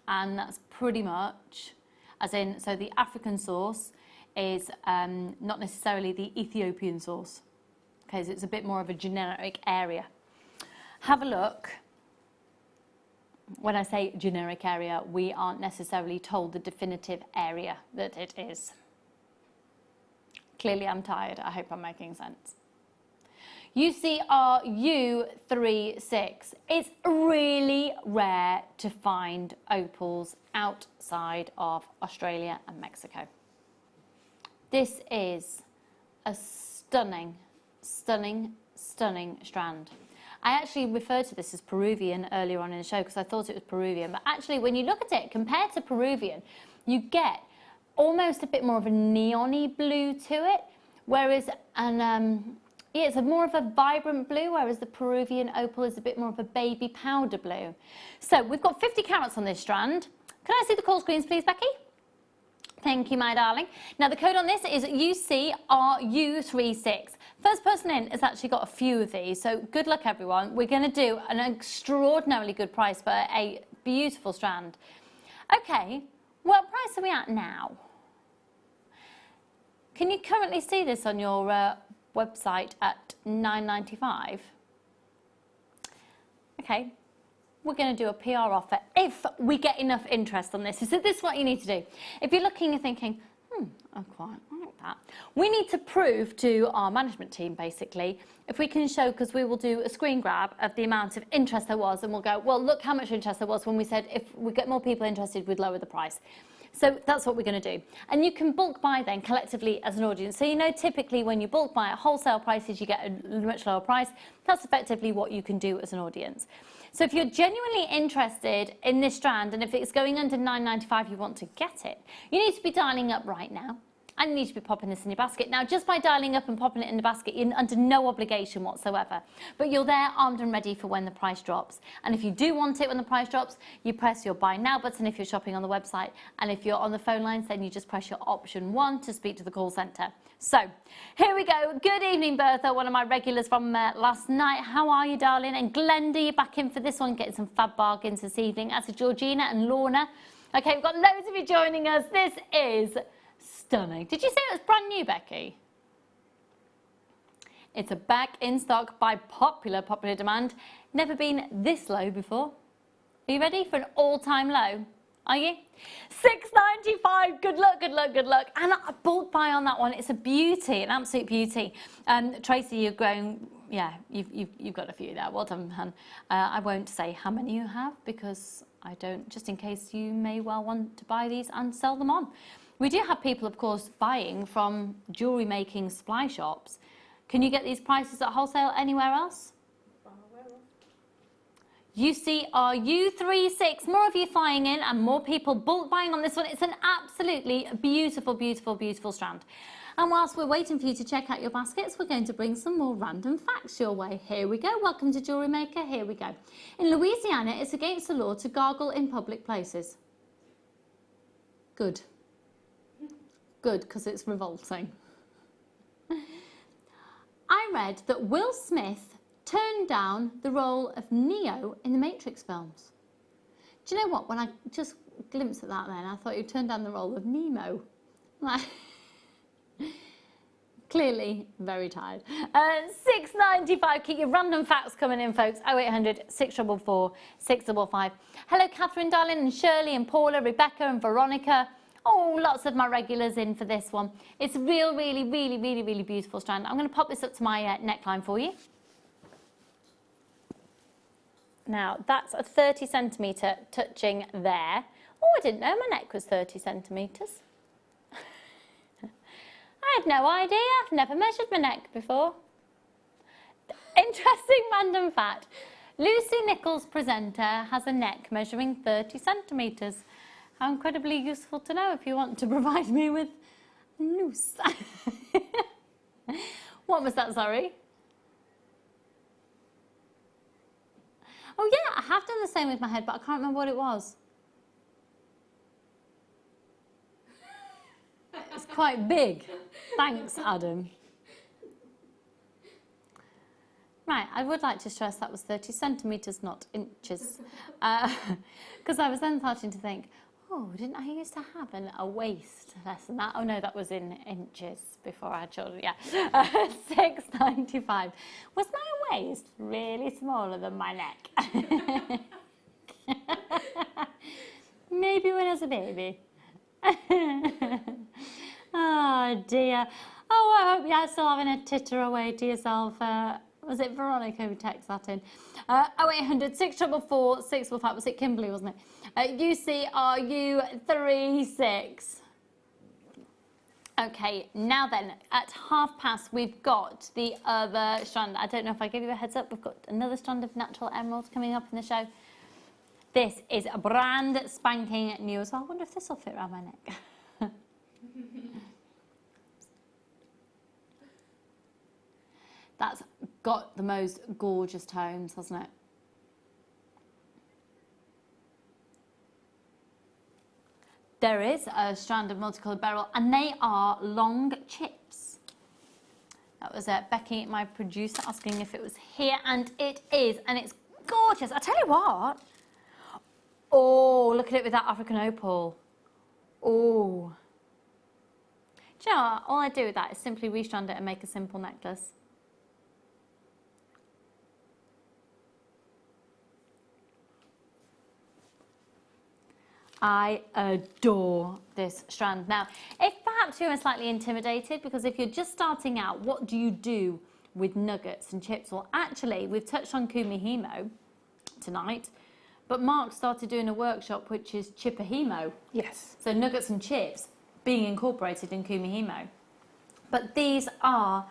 [SPEAKER 1] And that's pretty much, as in, so the African source is not necessarily the Ethiopian source. Okay, so it's a bit more of a generic area. Have a look. When I say generic area, we aren't necessarily told the definitive area that it is. Clearly I'm tired. I hope I'm making sense. UCRU36. It's really rare to find opals outside of Australia and Mexico. This is a stunning, stunning, stunning strand. I actually referred to this as Peruvian earlier on in the show because I thought it was Peruvian, but actually when you look at it, compared to Peruvian, you get almost a bit more of a neon-y blue to it, whereas, yeah, it's a more of a vibrant blue, whereas the Peruvian opal is a bit more of a baby powder blue. So we've got 50 carats on this strand. Can I see the call screens, please, Becky? Thank you, my darling. Now, the code on this is UCRU36. First person in has actually got a few of these, so good luck, everyone. We're going to do an extraordinarily good price for a beautiful strand. Okay, what price are we at now? Can you currently see this on your website at $9.95? Okay. We're going to do a PR offer if we get enough interest on this. So this is what you need to do. If you're looking and thinking, I quite like that, we need to prove to our management team, basically, if we can show, because we will do a screen grab of the amount of interest there was, and we'll go, well, look how much interest there was when we said if we get more people interested, we'd lower the price. So that's what we're going to do. And you can bulk buy then collectively as an audience. So you know typically when you bulk buy at wholesale prices, you get a much lower price. That's effectively what you can do as an audience. So if you're genuinely interested in this strand, and if it's going under $9.95, you want to get it, you need to be dialing up right now. And you need to be popping this in your basket. Now, just by dialing up and popping it in the basket, you're under no obligation whatsoever. But you're there armed and ready for when the price drops. And if you do want it when the price drops, you press your buy now button if you're shopping on the website. And if you're on the phone lines, then you just press your option 1 to speak to the call centre. So, here we go. Good evening, Bertha, one of my regulars from last night. How are you, darling? And Glenda, you're back in for this one, getting some fab bargains this evening. As are Georgina and Lorna. Okay, we've got loads of you joining us. This is stunning. Did you say it was brand new, Becky? It's a back in stock by popular demand. Never been this low before. Are you ready for an all-time low? Are you? $6.95. Good luck, good luck, good luck. And a bulk buy on that one. It's a beauty, an absolute beauty. Tracy, you're going. Yeah, you've got a few there. Well done, hun. I won't say how many you have because I don't. Just in case you may well want to buy these and sell them on. We do have people, of course, buying from jewellery making supply shops. Can you get these prices at wholesale anywhere else? UCRU36. More of you flying in and more people bulk buying on this one. It's an absolutely beautiful, beautiful, beautiful strand. And whilst we're waiting for you to check out your baskets, we're going to bring some more random facts your way. Here we go. Welcome to Jewellery Maker. Here we go. In Louisiana, it's against the law to gargle in public places. Good. Good, because it's revolting. I read that Will Smith turned down the role of Neo in the Matrix films. Do you know what? When I just glimpsed at that then, I thought he'd turned down the role of Nemo. Like, clearly very tired. $6.95. Keep your random facts coming in, folks. 0800 644 655. Hello, Catherine, darling, and Shirley, and Paula, Rebecca, and Veronica. Oh, lots of my regulars in for this one. It's a really, really, really, really beautiful strand. I'm going to pop this up to my neckline for you. Now, that's a 30 centimetre touching there. Oh, I didn't know my neck was 30 centimetres. I had no idea. I've never measured my neck before. Interesting random fact. Lucy Nicholls, presenter, has a neck measuring 30 centimetres. How incredibly useful to know if you want to provide me with a noose. What was that, sorry? Oh yeah, I have done the same with my head, but I can't remember what it was. It's quite big. Thanks, Adam. Right, I would like to stress that was 30 centimetres, not inches. Because I was then starting to think, oh, didn't I used to have a waist less than that? Oh no, that was in inches before I had children, yeah. $6.95. Was my waist really smaller than my neck? Maybe when I was a baby. Oh dear. Oh, I hope you're still having a titter away to yourself. Was it Veronica who texted that in? 0800 644 655. Was it Kimberly, wasn't it? UCRU36. Okay, now then, at past, we've got the other strand. I don't know if I give you a heads up, we've got another strand of natural emeralds coming up in the show. This is a brand spanking new as well. I wonder if this will fit around my neck. That's got the most gorgeous tones, hasn't it? There is a strand of multicoloured beryl, and they are long chips. That was Becky, my producer, asking if it was here, and it is, and it's gorgeous. I tell you what. Oh, look at it with that African opal. Oh. Do you know what? All I do with that is simply restrand it and make a simple necklace. I adore this strand. Now, if perhaps you're slightly intimidated, because if you're just starting out, what do you do with nuggets and chips? Well, actually, we've touched on kumihimo tonight, but Mark started doing a workshop which is chipahimo.
[SPEAKER 3] Yes.
[SPEAKER 1] So nuggets and chips being incorporated in kumihimo. But these are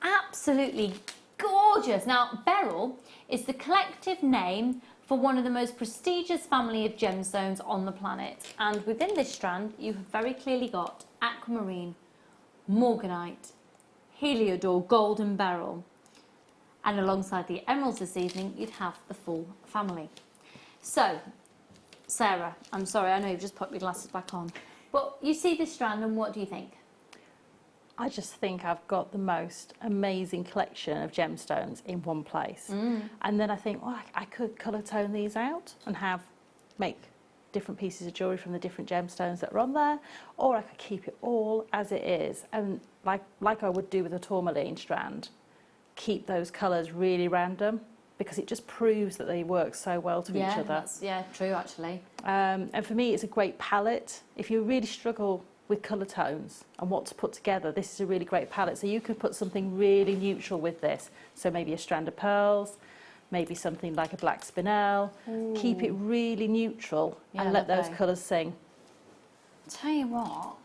[SPEAKER 1] absolutely gorgeous. Now, beryl is the collective name for one of the most prestigious family of gemstones on the planet. And within this strand, you have very clearly got aquamarine, morganite, heliodor, golden beryl. And alongside the emeralds this evening, you'd have the full family. So, Sarah, I'm sorry, I know you've just put your glasses back on. But you see this strand and what do you think?
[SPEAKER 3] I just think I've got the most amazing collection of gemstones in one place. And then I think, well, I could colour tone these out and make different pieces of jewellery from the different gemstones that are on there, or I could keep it all as it is. And like I would do with a tourmaline strand, keep those colours really random, because it just proves that they work so well to each other.
[SPEAKER 1] Yeah, true actually.
[SPEAKER 3] And for me, it's a great palette. If you really struggle with colour tones and what to put together, this is a really great palette. So you can put something really neutral with this. So maybe a strand of pearls, maybe something like a black spinel. Ooh. Keep it really neutral and let those colours sing.
[SPEAKER 1] Tell you what,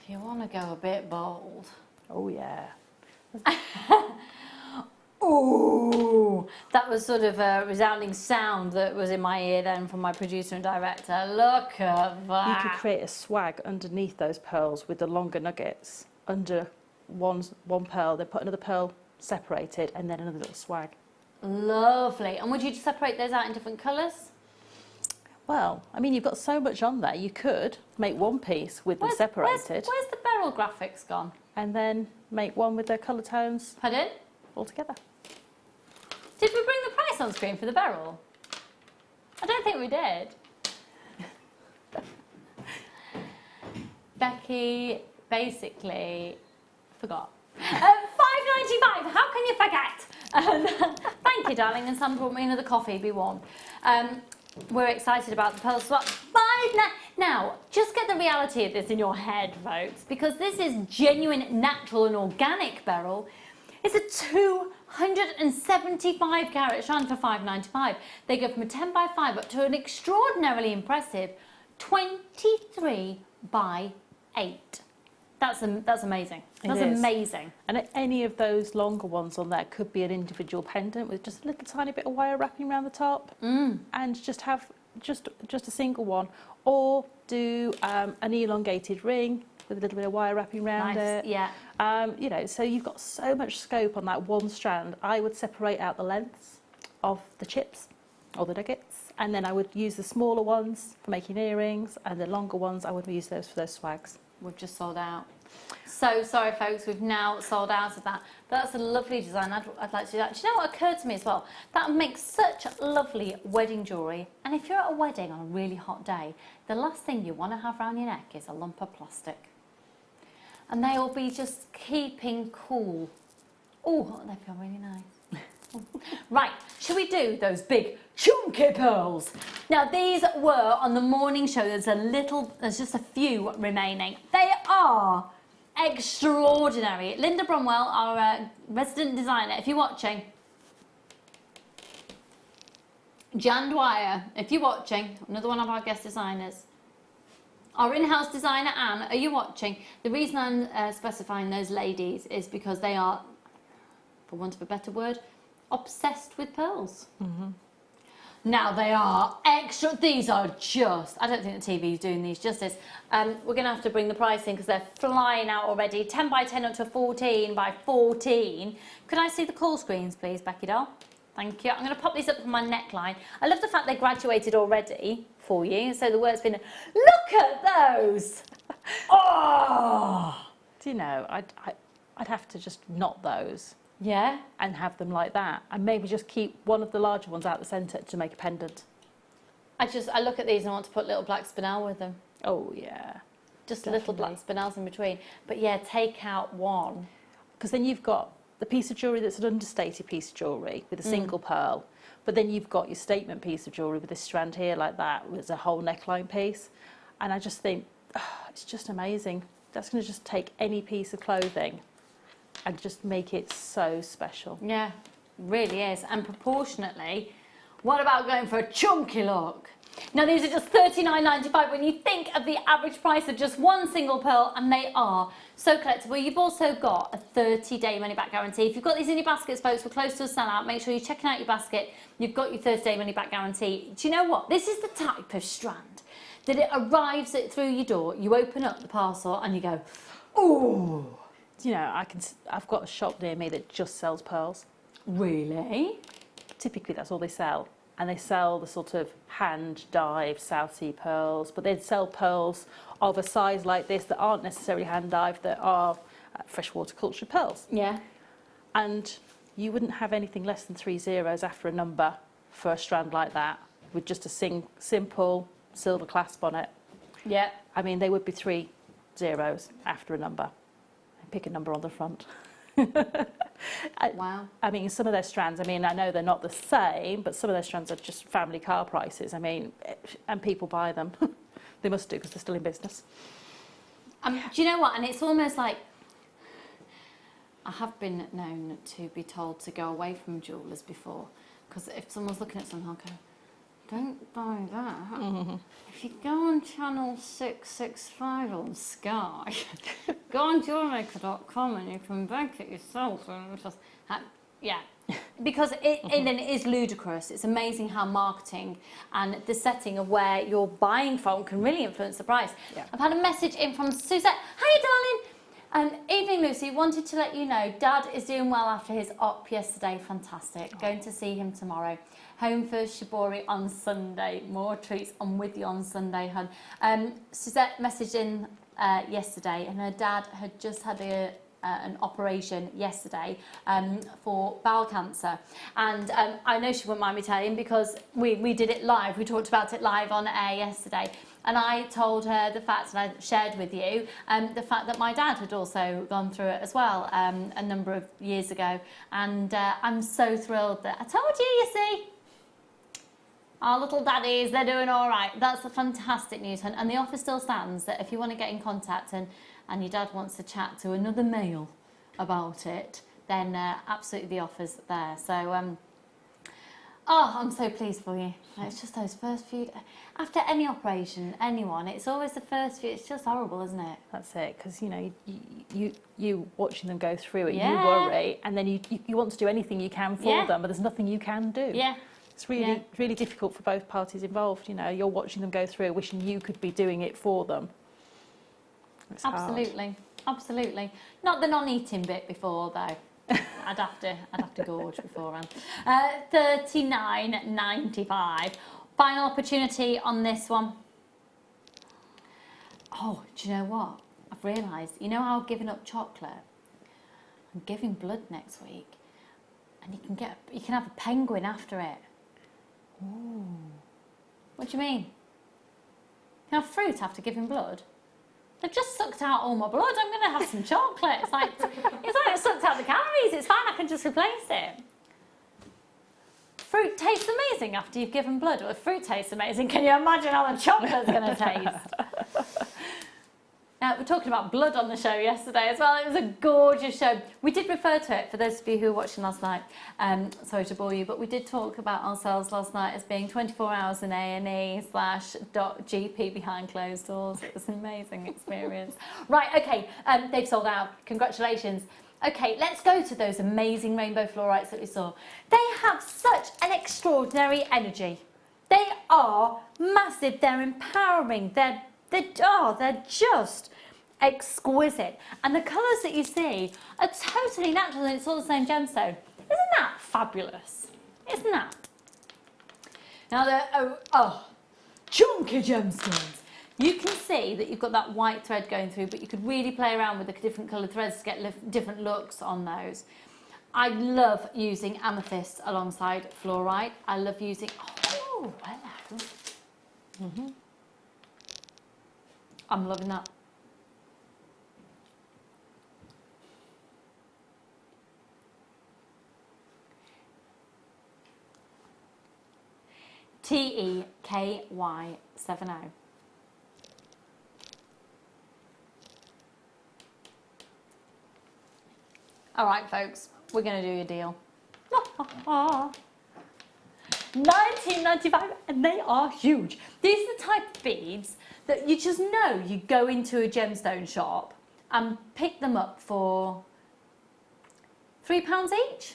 [SPEAKER 1] if you want to go a bit bold.
[SPEAKER 3] Oh yeah.
[SPEAKER 1] Ooh, that was sort of a resounding sound that was in my ear then from my producer and director. Look at that.
[SPEAKER 3] You could create a swag underneath those pearls with the longer nuggets. Under one pearl, then put another pearl separated and then another little swag.
[SPEAKER 1] Lovely. And would you separate those out in different colours?
[SPEAKER 3] Well, I mean, you've got so much on there. You could make one piece with them separated.
[SPEAKER 1] Where's the beryl graphics gone?
[SPEAKER 3] And then make one with their colour tones.
[SPEAKER 1] Pardon?
[SPEAKER 3] All together.
[SPEAKER 1] Did we bring the price on screen for the beryl? I don't think we did. Becky basically forgot. £5.95, how can you forget? Thank you, darling, and Sam brought me another coffee, be warm. We're excited about the pearls. Now, just get the reality of this in your head, folks, because this is genuine, natural and organic beryl. It's a 275 carat strand for £5.95. They go from a 10 by 5 up to an extraordinarily impressive 23 by 8. That's amazing. That's amazing.
[SPEAKER 3] And any of those longer ones on there could be an individual pendant with just a little tiny bit of wire wrapping around the top, and just have just a single one, or do an elongated ring with a little bit of wire wrapping around it.
[SPEAKER 1] Yeah.
[SPEAKER 3] You know, so you've got so much scope on that one strand. I would separate out the lengths of the chips or the nuggets, and then I would use the smaller ones for making earrings, and the longer ones I would use those for those swags.
[SPEAKER 1] We've just sold out. So sorry, folks, we've now sold out of that. But that's a lovely design. I'd like to do that. Do you know what occurred to me as well? That would make such lovely wedding jewellery. And if you're at a wedding on a really hot day, the last thing you want to have around your neck is a lump of plastic. And they will be just keeping cool. Oh, they feel really nice. Right, should we do those big chunky pearls? Now these were on the morning show. There's just a few remaining. They are extraordinary. Linda Bromwell, our resident designer, if you're watching. Jan Dwyer, if you're watching, another one of our guest designers. Our in-house designer, Anne, are you watching? The reason I'm specifying those ladies is because they are, for want of a better word, obsessed with pearls. Now they are extra, these are just, I don't think the TV is doing these justice. We're going to have to bring the price in because they're flying out already. 10 by 10 up to 14 by 14. Could I see the call screens, please, Becky doll? Thank you. I'm going to pop these up on my neckline. I love the fact they graduated already for you. So the word's been, look at those. Oh!
[SPEAKER 3] Do you know, I'd have to just knot those.
[SPEAKER 1] Yeah?
[SPEAKER 3] And have them like that, and maybe just keep one of the larger ones out the centre to make a pendant.
[SPEAKER 1] I look at these and I want to put little black spinel with them.
[SPEAKER 3] Oh yeah,
[SPEAKER 1] Just
[SPEAKER 3] definitely.
[SPEAKER 1] little black spinels in between. But yeah, take out one.
[SPEAKER 3] Because then you've got the piece of jewellery that's an understated piece of jewellery with a single pearl, but then you've got your statement piece of jewellery with this strand here like that with a whole neckline piece, and I just think it's just amazing. That's going to just take any piece of clothing and just make it so special.
[SPEAKER 1] Yeah, really is. And proportionately, what about going for a chunky look? Now these are just $39.95 when you think of the average price of just one single pearl, and they are so collectible. You've also got a 30-day money-back guarantee. If you've got these in your baskets, folks, we're close to a sellout. Make sure you're checking out your basket. You've got your 30-day money-back guarantee. Do you know what? This is the type of strand that it arrives through your door. You open up the parcel and you go, ooh.
[SPEAKER 3] You know, I've got a shop near me that just sells pearls.
[SPEAKER 1] Really?
[SPEAKER 3] Typically that's all they sell, and they sell the sort of hand dyed South Sea pearls, but they'd sell pearls of a size like this that aren't necessarily hand dyed, that are freshwater cultured pearls.
[SPEAKER 1] Yeah.
[SPEAKER 3] And you wouldn't have anything less than 3 zeros after a number for a strand like that, with just a simple silver clasp on it.
[SPEAKER 1] Yeah.
[SPEAKER 3] I mean, they would be 3 zeros after a number. Pick a number on the front.
[SPEAKER 1] Wow.
[SPEAKER 3] I mean, some of their strands, I mean, I know they're not the same, but some of their strands are just family car prices. I mean, and people buy them. They must do, because they're still in business.
[SPEAKER 1] Do you know what? And it's almost like, I have been known to be told to go away from jewellers before, because if someone's looking at something, I'll go, don't buy that. If you go on channel 665 on Sky, go on JewelleryMaker.com and you can bank it yourself. And just, yeah, because it is ludicrous. It's amazing how marketing and the setting of where you're buying from can really influence the price.
[SPEAKER 3] Yeah.
[SPEAKER 1] I've had a message in from Suzette. Hiya, darling. Evening, Lucy. Wanted to let you know Dad is doing well after his op yesterday. Fantastic. Going to see him tomorrow. Home for Shibori on Sunday. More treats. I'm with you on Sunday, hun. Suzette messaged in yesterday, and her dad had just had an operation yesterday for bowel cancer, and I know she wouldn't mind me telling, because we did it live. We talked about it live on air yesterday, and I told her the fact, and I shared with you the fact that my dad had also gone through it as well a number of years ago, and I'm so thrilled that I told you, you see. Our little daddies, they're doing all right. That's a fantastic news, hun. And the offer still stands, that if you want to get in contact and your dad wants to chat to another male about it, then absolutely the offer's there. So, oh, I'm so pleased for you. It's just those first few, after any operation, anyone, it's always the first few, it's just horrible, isn't it?
[SPEAKER 3] That's it, because, you know, you watching them go through it,
[SPEAKER 1] Yeah.
[SPEAKER 3] you worry, and then you want to do anything you can for
[SPEAKER 1] Yeah.
[SPEAKER 3] them, but there's nothing you can do.
[SPEAKER 1] Yeah.
[SPEAKER 3] It's really, really difficult for both parties involved. You know, you're watching them go through, wishing you could be doing it for them. It's hard.
[SPEAKER 1] Absolutely, absolutely. Not the non-eating bit before though. I'd have to gorge beforehand. $39.95. Final opportunity on this one. Oh, do you know what? I've realised. You know how I've given up chocolate? I'm giving blood next week, and you can have a penguin after it. Ooh. What do you mean? Can I have fruit after giving blood? They've just sucked out all my blood. I'm going to have some chocolate. It's like it sucked out the calories. It's fine. I can just replace it. Fruit tastes amazing after you've given blood. Well, if fruit tastes amazing, can you imagine how the chocolate's going to taste? Now, we're talking about blood on the show yesterday as well. It was a gorgeous show. We did refer to it, for those of you who were watching last night. Sorry to bore you, but we did talk about ourselves last night as being 24 hours in A&E / .GP behind closed doors. It was an amazing experience. Right, okay, they've sold out. Congratulations. Okay, let's go to those amazing rainbow fluorites that we saw. They have such an extraordinary energy. They are massive, they're empowering, they're just exquisite. And the colours that you see are totally natural and it's all the same gemstone. Isn't that fabulous? Isn't that? Now they're, chunky gemstones. You can see that you've got that white thread going through, but you could really play around with the different coloured threads to get different looks on those. I love using amethyst alongside fluorite. I love using, oh, hello. Mm-hmm. I'm loving that. TEKY70. All right, folks, we're going to do a deal. $19.95, and they are huge. These are the type of beads that you just know you go into a gemstone shop and pick them up for £3 each.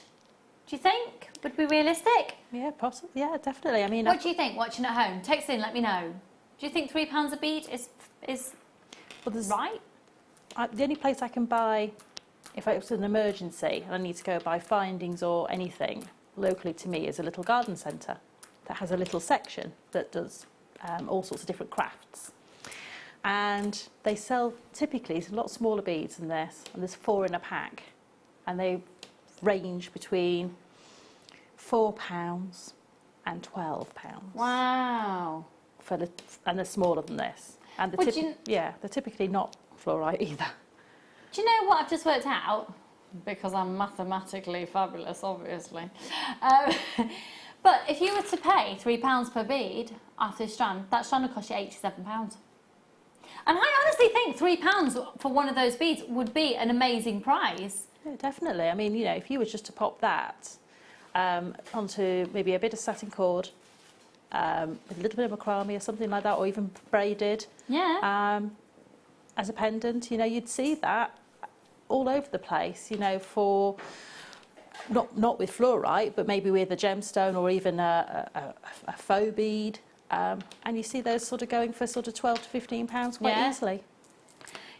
[SPEAKER 1] Do you think would be realistic?
[SPEAKER 3] Yeah, possibly. Yeah, definitely. I mean,
[SPEAKER 1] what do you think watching at home? Text in, let me know. Do you think £3 a bead is right?
[SPEAKER 3] The only place I can buy, if it was an emergency and I need to go buy findings or anything locally to me, is a little garden centre that has a little section that does all sorts of different crafts. And they sell typically a lot smaller beads than this, and there's 4 in a pack, and they range between £4 and £12.
[SPEAKER 1] Wow.
[SPEAKER 3] And they're smaller than this. And they're typically not fluorite either.
[SPEAKER 1] Do you know what I've just worked out? Because I'm mathematically fabulous, obviously. But if you were to pay £3 per bead after a strand, that strand would cost you £87. And I honestly think £3 for one of those beads would be an amazing price.
[SPEAKER 3] Yeah, definitely. I mean, you know, if you were just to pop that onto maybe a bit of satin cord, with a little bit of macrame or something like that, or even braided, as a pendant, you know, you'd see that all over the place, you know, for not with fluorite, but maybe with a gemstone or even a faux bead, and you see those sort of going for sort of £12 to £15 quite easily.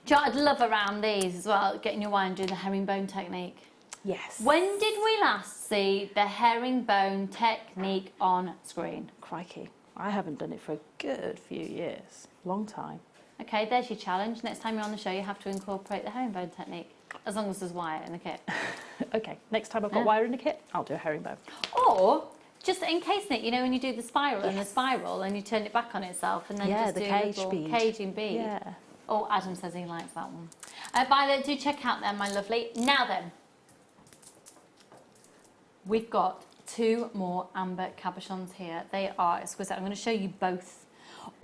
[SPEAKER 1] Do you know what I'd love around these as well, getting your wire and doing the herringbone technique?
[SPEAKER 3] Yes.
[SPEAKER 1] When did we last see the herringbone technique on screen?
[SPEAKER 3] Crikey, I haven't done it for a good few years, long time.
[SPEAKER 1] Okay, there's your challenge. Next time you're on the show, you have to incorporate the herringbone technique, as long as there's wire in the kit.
[SPEAKER 3] Okay, next time I've got wire in the kit, I'll do a herringbone.
[SPEAKER 1] Or just encasing it, you know, when you do the spiral and the spiral and you turn it back on itself and then just
[SPEAKER 3] the
[SPEAKER 1] do
[SPEAKER 3] cage
[SPEAKER 1] a little
[SPEAKER 3] bead.
[SPEAKER 1] caging bead.
[SPEAKER 3] Yeah.
[SPEAKER 1] Oh, Adam says he likes that one. Violet, do check out them, my lovely. Now then, we've got 2 more amber cabochons here. They are exquisite. I'm going to show you both.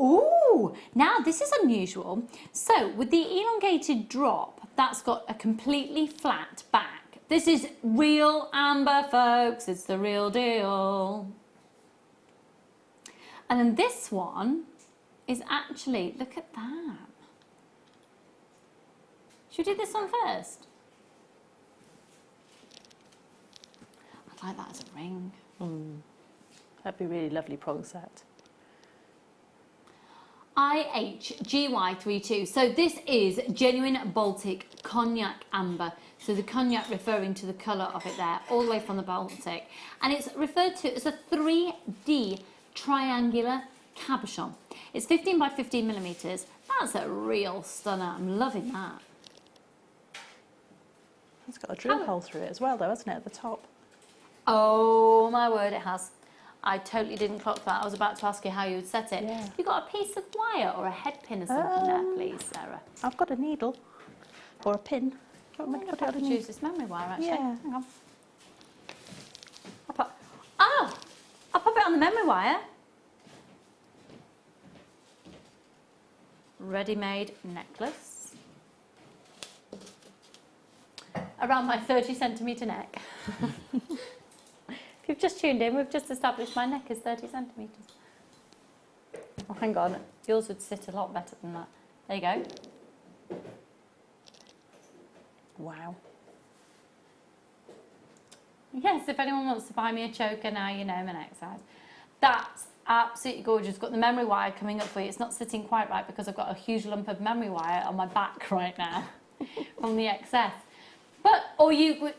[SPEAKER 1] Ooh, now this is unusual. So with the elongated drop, that's got a completely flat back. This is real amber, folks. It's the real deal. And then this one is actually, look at that. Should we do this one first? I'd like that as a ring.
[SPEAKER 3] That'd be a really lovely prong set.
[SPEAKER 1] IHGY32. So this is genuine Baltic cognac amber. So the cognac referring to the colour of it there, all the way from the Baltic. And it's referred to as a 3D triangular cabochon. It's 15 by 15 millimetres. That's a real stunner. I'm loving that.
[SPEAKER 3] It's got a drill hole through it as well, though, hasn't it, at the top?
[SPEAKER 1] Oh my word, it has. I totally didn't clock that. I was about to ask you how you would set it.
[SPEAKER 3] Yeah.
[SPEAKER 1] You got a piece of wire or a head pin or something there, please, Sarah?
[SPEAKER 3] I've got a needle or a pin.
[SPEAKER 1] I wonder if I could use this memory wire, actually.
[SPEAKER 3] Yeah.
[SPEAKER 1] Hang on. I'll pop it on the memory wire. Ready-made necklace. around my 30cm neck. If you've just tuned in, we've just established my neck is 30 centimetres. Oh, hang on, yours would sit a lot better than that. There you go. Wow. Yes, if anyone wants to buy me a choker now, you know my neck size. That's absolutely gorgeous. Got the memory wire coming up for you. It's not sitting quite right because I've got a huge lump of memory wire on my back right now from the excess. But, or you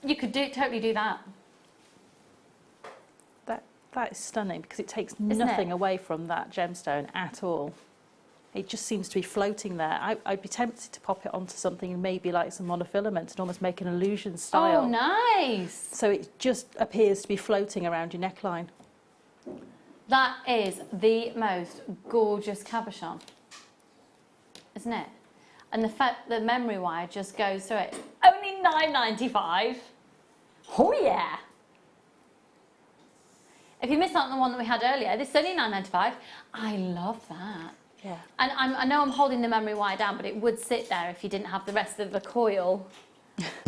[SPEAKER 1] could totally do that.
[SPEAKER 3] That is stunning because it takes
[SPEAKER 1] Isn't
[SPEAKER 3] nothing
[SPEAKER 1] it?
[SPEAKER 3] away from that gemstone at all. It just seems to be floating there. I'd be tempted to pop it onto something maybe like some monofilament and almost make an illusion style.
[SPEAKER 1] Oh, nice.
[SPEAKER 3] So it just appears to be floating around your neckline.
[SPEAKER 1] That is the most gorgeous cabochon, isn't it? And the fact the memory wire just goes through it. Only £9.95. Oh yeah. If you missed out on the one that we had earlier, this is only £9.95. I love that.
[SPEAKER 3] Yeah.
[SPEAKER 1] And I know I'm holding the memory wire down, but it would sit there if you didn't have the rest of the coil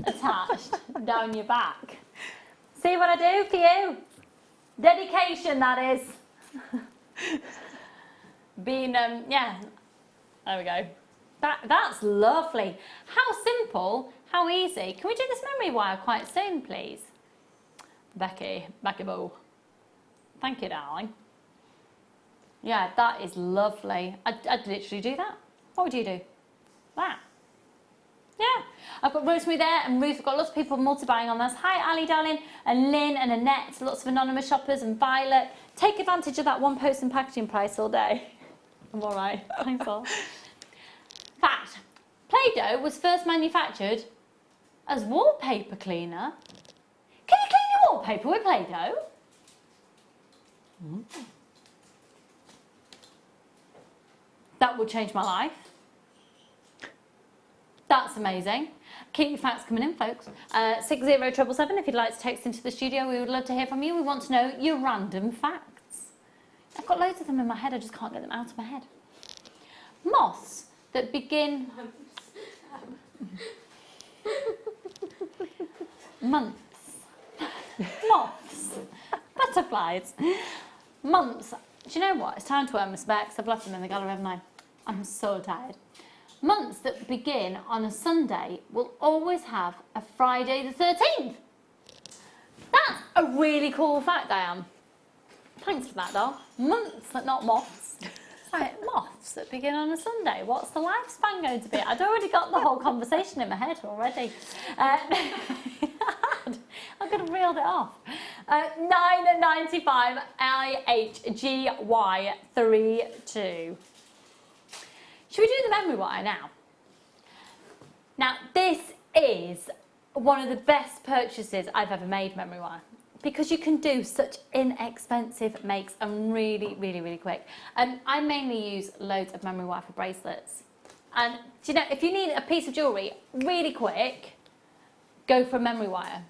[SPEAKER 1] attached down your back. See what I do for you? Dedication, that is. Being, yeah, there we go. That's lovely. How simple, how easy. Can we do this memory wire quite soon, please? Becky Boo. Thank you, darling. Yeah, that is lovely. I'd literally do that. What would you do? That. Yeah. I've got Rosemary there and Ruth. I've got lots of people multi-buying on this. Hi, Ali, darling, and Lynn and Annette. Lots of anonymous shoppers and Violet. Take advantage of that one post and packaging price all day. I'm all right. Thanks all. Fact. Play-Doh was first manufactured as wallpaper cleaner. Can you clean your wallpaper with Play-Doh? That would change my life. That's amazing. Keep your facts coming in, folks. 60777 if you'd like to text into the studio. We would love to hear from you. We want to know your random facts. I've got loads of them in my head. I just can't get them out of my head. Moths that begin... Months. Moths. Butterflies. Months. Do you know what? It's time to earn my specs. I've left them in the gallery, haven't I? I'm so tired. Months that begin on a Sunday will always have a Friday the 13th. That's a really cool fact, I am. Thanks for that, doll. Months, not moths. It's like moths that begin on a Sunday. What's the lifespan going to be? I'd already got the whole conversation in my head already. I could have reeled it off. £9.95 IHGY32. Should we do the memory wire now? Now, this is one of the best purchases I've ever made, memory wire, because you can do such inexpensive makes and really, really, really quick. I mainly use loads of memory wire for bracelets. And do you know, if you need a piece of jewellery really quick, go for a memory wire.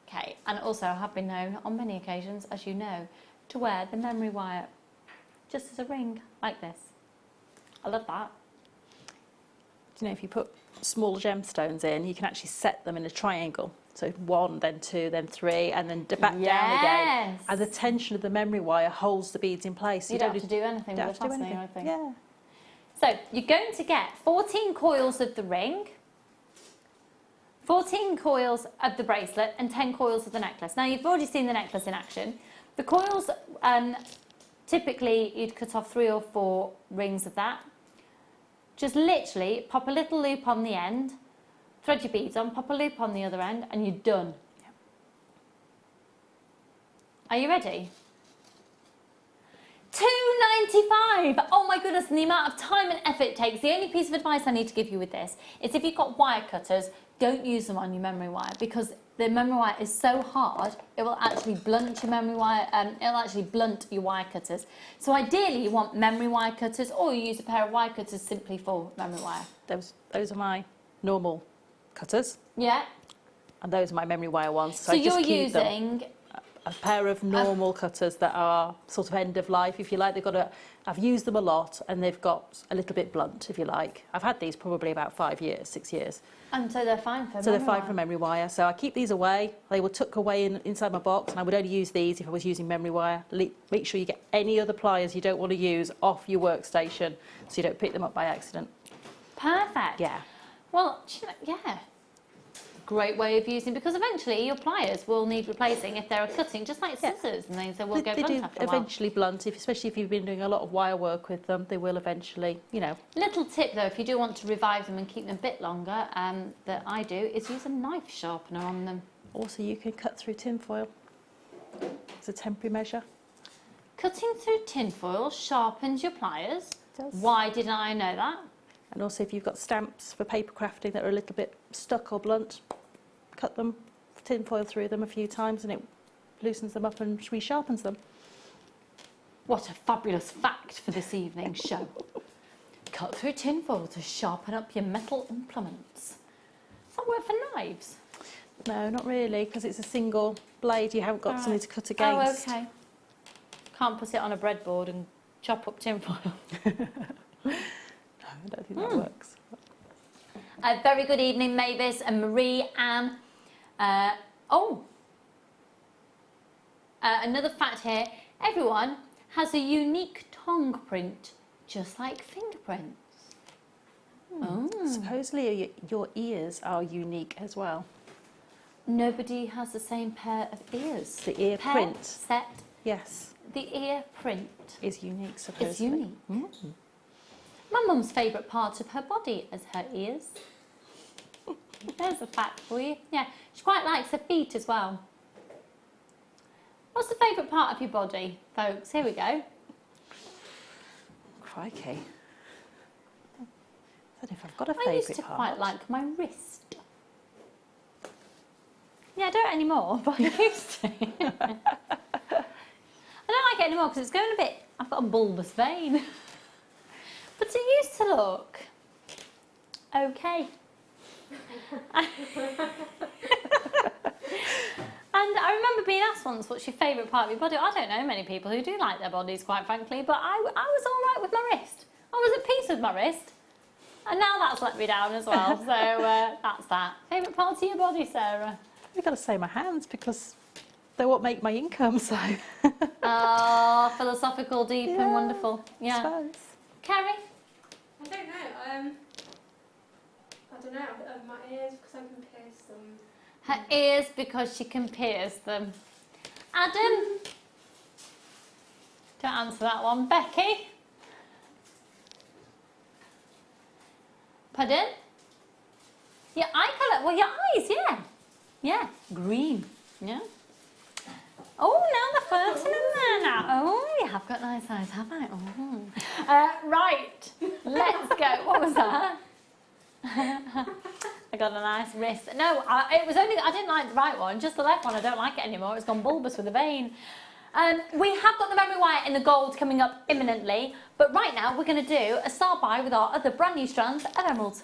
[SPEAKER 1] Okay, and also I have been known on many occasions, as you know, to wear the memory wire just as a ring, like this. I love that.
[SPEAKER 3] Do you know, if you put small gemstones in, you can actually set them in a triangle. So 1, then 2, then 3, and then back down again. And the tension of the memory wire holds the beads in place.
[SPEAKER 1] So you don't have to do anything with the fastening or anything.
[SPEAKER 3] Yeah.
[SPEAKER 1] So you're going to get 14 coils of the ring, 14 coils of the bracelet, and 10 coils of the necklace. Now, you've already seen the necklace in action. The coils, typically you'd cut off 3 or 4 rings of that. Just literally pop a little loop on the end, thread your beads on, pop a loop on the other end, and you're done. Yep. Are you ready? £2.95. Oh my goodness, and the amount of time and effort it takes. The only piece of advice I need to give you with this is if you've got wire cutters, don't use them on your memory wire, because the memory wire is so hard, it will actually blunt your memory wire, it'll actually blunt your wire cutters. So ideally you want memory wire cutters, or you use a pair of wire cutters simply for memory wire.
[SPEAKER 3] Those are my normal cutters.
[SPEAKER 1] Yeah.
[SPEAKER 3] And those are my memory wire ones.
[SPEAKER 1] So
[SPEAKER 3] I just
[SPEAKER 1] you're
[SPEAKER 3] keep
[SPEAKER 1] using...
[SPEAKER 3] a pair of normal cutters that are sort of end of life, if you like. I've used them a lot and they've got a little bit blunt, if you like. I've had these probably about 5 years, 6 years.
[SPEAKER 1] And so they're fine for
[SPEAKER 3] So they're fine for memory wire. So I keep these away. They were tucked away inside my box, and I would only use these if I was using memory wire. Make sure you get any other pliers you don't want to use off your workstation so you don't pick them up by accident.
[SPEAKER 1] Perfect.
[SPEAKER 3] Yeah.
[SPEAKER 1] Well, yeah. Great way of using, because eventually your pliers will need replacing if they're cutting, just like scissors, and they will go
[SPEAKER 3] They
[SPEAKER 1] blunt
[SPEAKER 3] do
[SPEAKER 1] after a while.
[SPEAKER 3] eventually blunt, especially if you've been doing a lot of wire work with them. They will eventually, you know.
[SPEAKER 1] Little tip though, if you do want to revive them and keep them a bit longer, that I do, is use a knife sharpener on them.
[SPEAKER 3] Also, you can cut through tin foil. It's a temporary measure.
[SPEAKER 1] Cutting through tinfoil sharpens your pliers.
[SPEAKER 3] It does.
[SPEAKER 1] Why didn't I know that?
[SPEAKER 3] And also, if you've got stamps for paper crafting that are a little bit stuck or blunt, cut them, tin foil through them a few times, and it loosens them up and resharpens them.
[SPEAKER 1] What a fabulous fact for this evening's show. Cut through tinfoil to sharpen up your metal implements. Does that work for knives?
[SPEAKER 3] No, not really, because it's a single blade. You haven't got something to cut against.
[SPEAKER 1] Oh, okay. Can't put it on a breadboard and chop up tinfoil.
[SPEAKER 3] No, I don't think that works.
[SPEAKER 1] A very good evening, Mavis and Marie Ann. Another fact here, everyone has a unique tongue print, just like fingerprints.
[SPEAKER 3] Supposedly your ears are unique as well.
[SPEAKER 1] Nobody has the same pair of ears.
[SPEAKER 3] The ear
[SPEAKER 1] Pair,
[SPEAKER 3] print,
[SPEAKER 1] set,
[SPEAKER 3] yes,
[SPEAKER 1] the ear print
[SPEAKER 3] is unique supposedly.
[SPEAKER 1] is unique. My mum's favourite part of her body is her ears. There's a fact for you. Yeah, she quite likes her feet as well. What's the favourite part of your body, folks? Here we go.
[SPEAKER 3] Crikey. I don't know if I've got a
[SPEAKER 1] I used
[SPEAKER 3] favourite
[SPEAKER 1] to
[SPEAKER 3] part.
[SPEAKER 1] quite like my wrist. Yeah, I don't anymore, but I used to. I don't like it anymore because it's going a bit... I've got a bulbous vein. But it used to look okay. And I remember being asked once, what's your favourite part of your body? I don't know many people who do like their bodies, quite frankly, but I was all right with my wrist. I was at peace with my wrist. And now that's let me down as well, so that's that. Favourite part of your body, Sarah?
[SPEAKER 3] I've got to say my hands, because they're what make my income, so...
[SPEAKER 1] Oh, philosophical, deep and wonderful.
[SPEAKER 3] I
[SPEAKER 1] Yeah.
[SPEAKER 3] suppose.
[SPEAKER 1] Carrie?
[SPEAKER 2] I don't know. I don't know. My ears, because I can pierce them.
[SPEAKER 1] Her ears because she can pierce them. Adam? Don't answer that one. Becky? Pardon? Your eye colour? Well, your eyes, yeah. Yeah, green. Yeah. Oh, now they're flirting in there now. Oh, you have got nice eyes, have I? Oh. Right, let's go. What was that? I got a nice wrist. No, it was only, I didn't like the right one, just the left one. I don't like it anymore. It's gone bulbous with a vein. We have got the memory wire in the gold coming up imminently, but right now we're going to do a start by with our other brand new strands of emeralds.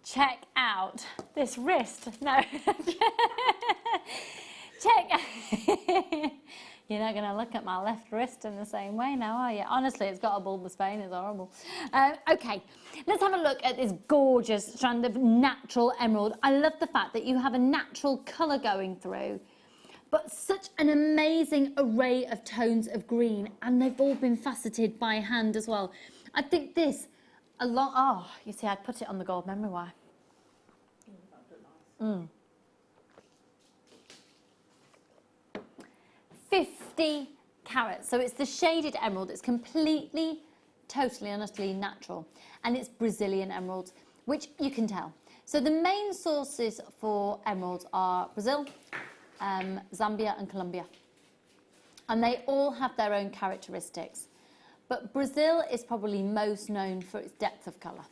[SPEAKER 1] Check out this wrist. No. Check. You're not going to look at my left wrist in the same way now, are you? Honestly, it's got a bulbous vein. It's horrible. Okay, let's have a look at this gorgeous strand of natural emerald. I love the fact that you have a natural colour going through, but such an amazing array of tones of green, and they've all been faceted by hand as well. I think this, oh, you see, I'd put it on the gold memory wire. 50 carats. So it's the shaded emerald. It's completely, totally and utterly natural. And it's Brazilian emeralds, which you can tell. So the main sources for emeralds are Brazil, Zambia and Colombia. And they all have their own characteristics. But Brazil is probably most known for its depth of colour.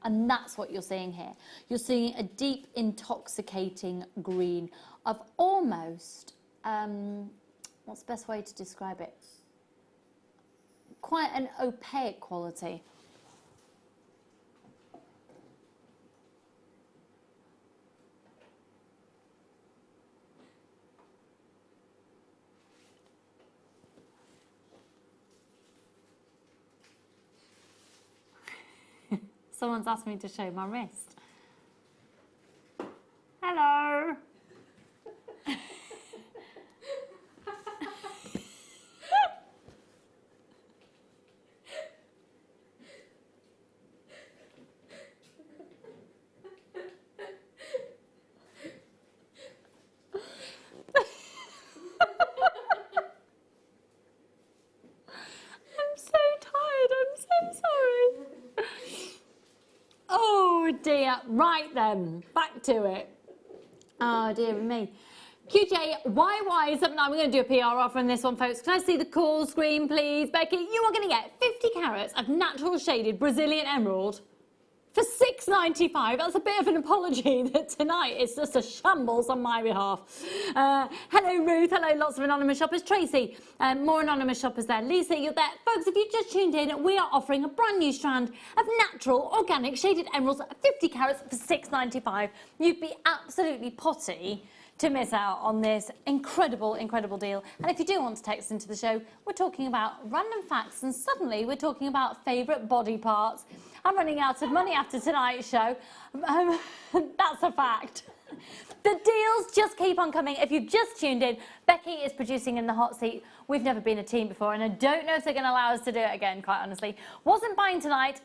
[SPEAKER 1] And that's what you're seeing here. You're seeing a deep, intoxicating green of almost what's the best way to describe it? Quite an opaque quality. Someone's asked me to show my wrist. Hello. I'm so tired, I'm so sorry. Oh dear, right then, back to it. Oh dear me. QJYY79, we're going to do a PR offer on this one, folks. Can I see the call screen, please? Becky, you are going to get 50 carats of natural shaded Brazilian emerald for $6.95. That's a bit of an apology that tonight it's just a shambles on my behalf. Hello Ruth, hello lots of anonymous shoppers. Tracy, more anonymous shoppers there. Lisa, you're there. Folks, if you just tuned in, we are offering a brand new strand of natural organic shaded emeralds at 50 carats for $6.95. You'd be absolutely potty to miss out on this incredible, incredible deal. And if you do want to text into the show, we're talking about random facts and suddenly we're talking about favourite body parts. I'm running out of money after tonight's show. That's a fact. The deals just keep on coming. If you've just tuned in, Becky is producing in the hot seat. We've never been a team before and I don't know if they're going to allow us to do it again, quite honestly. Wasn't buying tonight.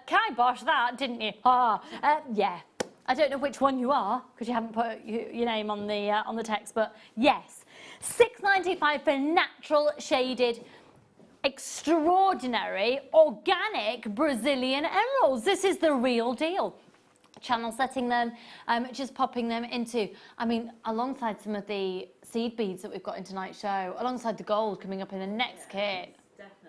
[SPEAKER 1] Kibosh that, didn't you? Yeah. I don't know which one you are because you haven't put your name on the text, but yes, $6.95 for natural shaded, extraordinary, organic Brazilian emeralds. This is the real deal. Channel setting them, just popping them into, I mean, alongside some of the seed beads that we've got in tonight's show, alongside the gold coming up in the next kit.
[SPEAKER 3] Definitely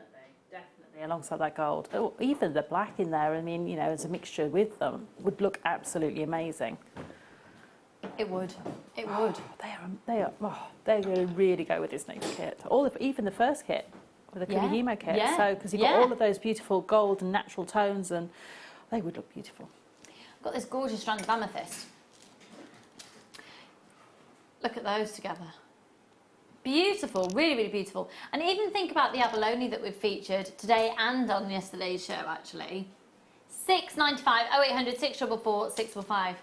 [SPEAKER 3] alongside that gold. Oh, even the black in there, I mean, you know, as a mixture with them, would look absolutely amazing.
[SPEAKER 1] It would. It would.
[SPEAKER 3] They're going to really go with this next kit. Even the first kit, with the Kunihimo kit.
[SPEAKER 1] Yeah.
[SPEAKER 3] So, because you've got all of those beautiful gold and natural tones, and they would look beautiful.
[SPEAKER 1] I've got this gorgeous strand of amethyst. Look at those together. Beautiful, really, really beautiful. And even think about the abalone that we've featured today and on yesterday's show, actually. $6.95, 0800 644 655.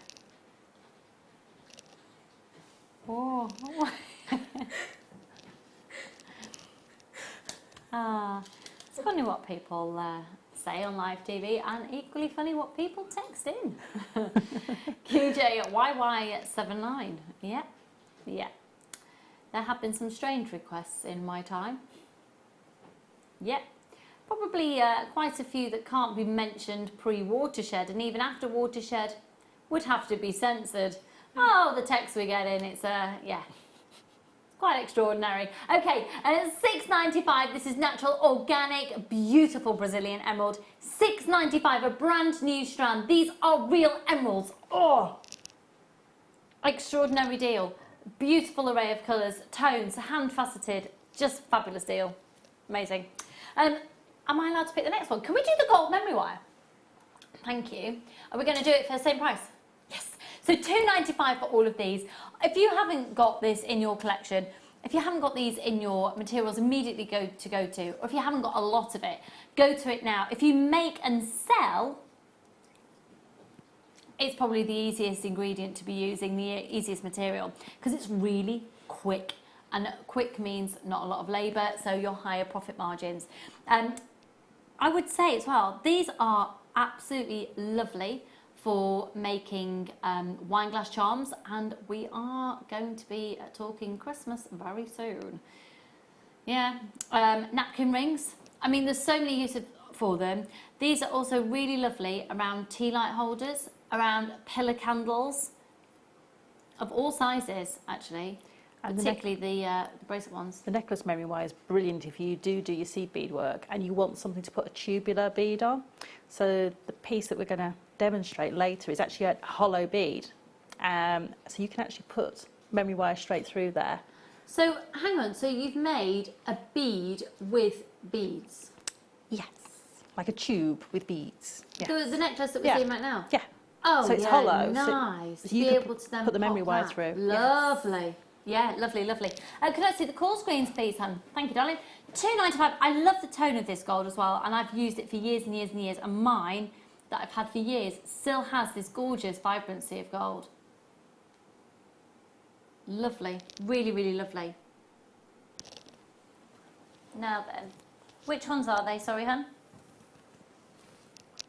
[SPEAKER 1] Oh. It's funny what people say on live TV and equally funny what people text in. QJYY79, yeah. There have been some strange requests in my time. Yep. Probably quite a few that can't be mentioned pre-watershed and even after watershed would have to be censored. Oh, the text we get in, it's yeah. It's quite extraordinary. Okay, and it's $6.95. This is natural, organic, beautiful Brazilian emerald. $6.95, a brand new strand. These are real emeralds. Oh, extraordinary deal. Beautiful array of colours, tones, hand faceted, just fabulous deal. Amazing. Am I allowed to pick the next one? Can we do the gold memory wire? Thank you. Are we going to do it for the same price? Yes. So $2.95 for all of these. If you haven't got this in your collection, if you haven't got these in your materials, immediately go to, or if you haven't got a lot of it, go to it now. If you make and sell, it's probably the easiest ingredient to be using, the easiest material, because it's really quick. And quick means not a lot of labour, so your higher profit margins. I would say as well, these are absolutely lovely for making wine glass charms, and we are going to be talking Christmas very soon. Yeah, napkin rings. I mean, there's so many uses for them. These are also really lovely around tea light holders, around pillar candles of all sizes, actually, and particularly the bracelet ones.
[SPEAKER 3] The necklace memory wire is brilliant if you do your seed bead work and you want something to put a tubular bead on. So the piece that we're going to demonstrate later is actually a hollow bead. So you can actually put memory wire straight through there.
[SPEAKER 1] So hang on, so you've made a bead with beads.
[SPEAKER 3] Yes. Like a tube with beads. Yes.
[SPEAKER 1] The necklace that we're
[SPEAKER 3] Yeah.
[SPEAKER 1] seeing right now?
[SPEAKER 3] Yeah.
[SPEAKER 1] Oh,
[SPEAKER 3] So it's
[SPEAKER 1] yeah,
[SPEAKER 3] hollow, so
[SPEAKER 1] nice.
[SPEAKER 3] you
[SPEAKER 1] Be
[SPEAKER 3] could
[SPEAKER 1] able to then
[SPEAKER 3] put the memory
[SPEAKER 1] pop
[SPEAKER 3] wire
[SPEAKER 1] that.
[SPEAKER 3] through.
[SPEAKER 1] Lovely. Yeah, lovely, lovely. Could I see the call screens, please, hon? Thank you, darling. £2.95. I love the tone of this gold as well, and I've used it for years and years and years, and mine, that I've had for years, still has this gorgeous vibrancy of gold. Lovely. Really, really lovely. Now then, which ones are they? Sorry, hun?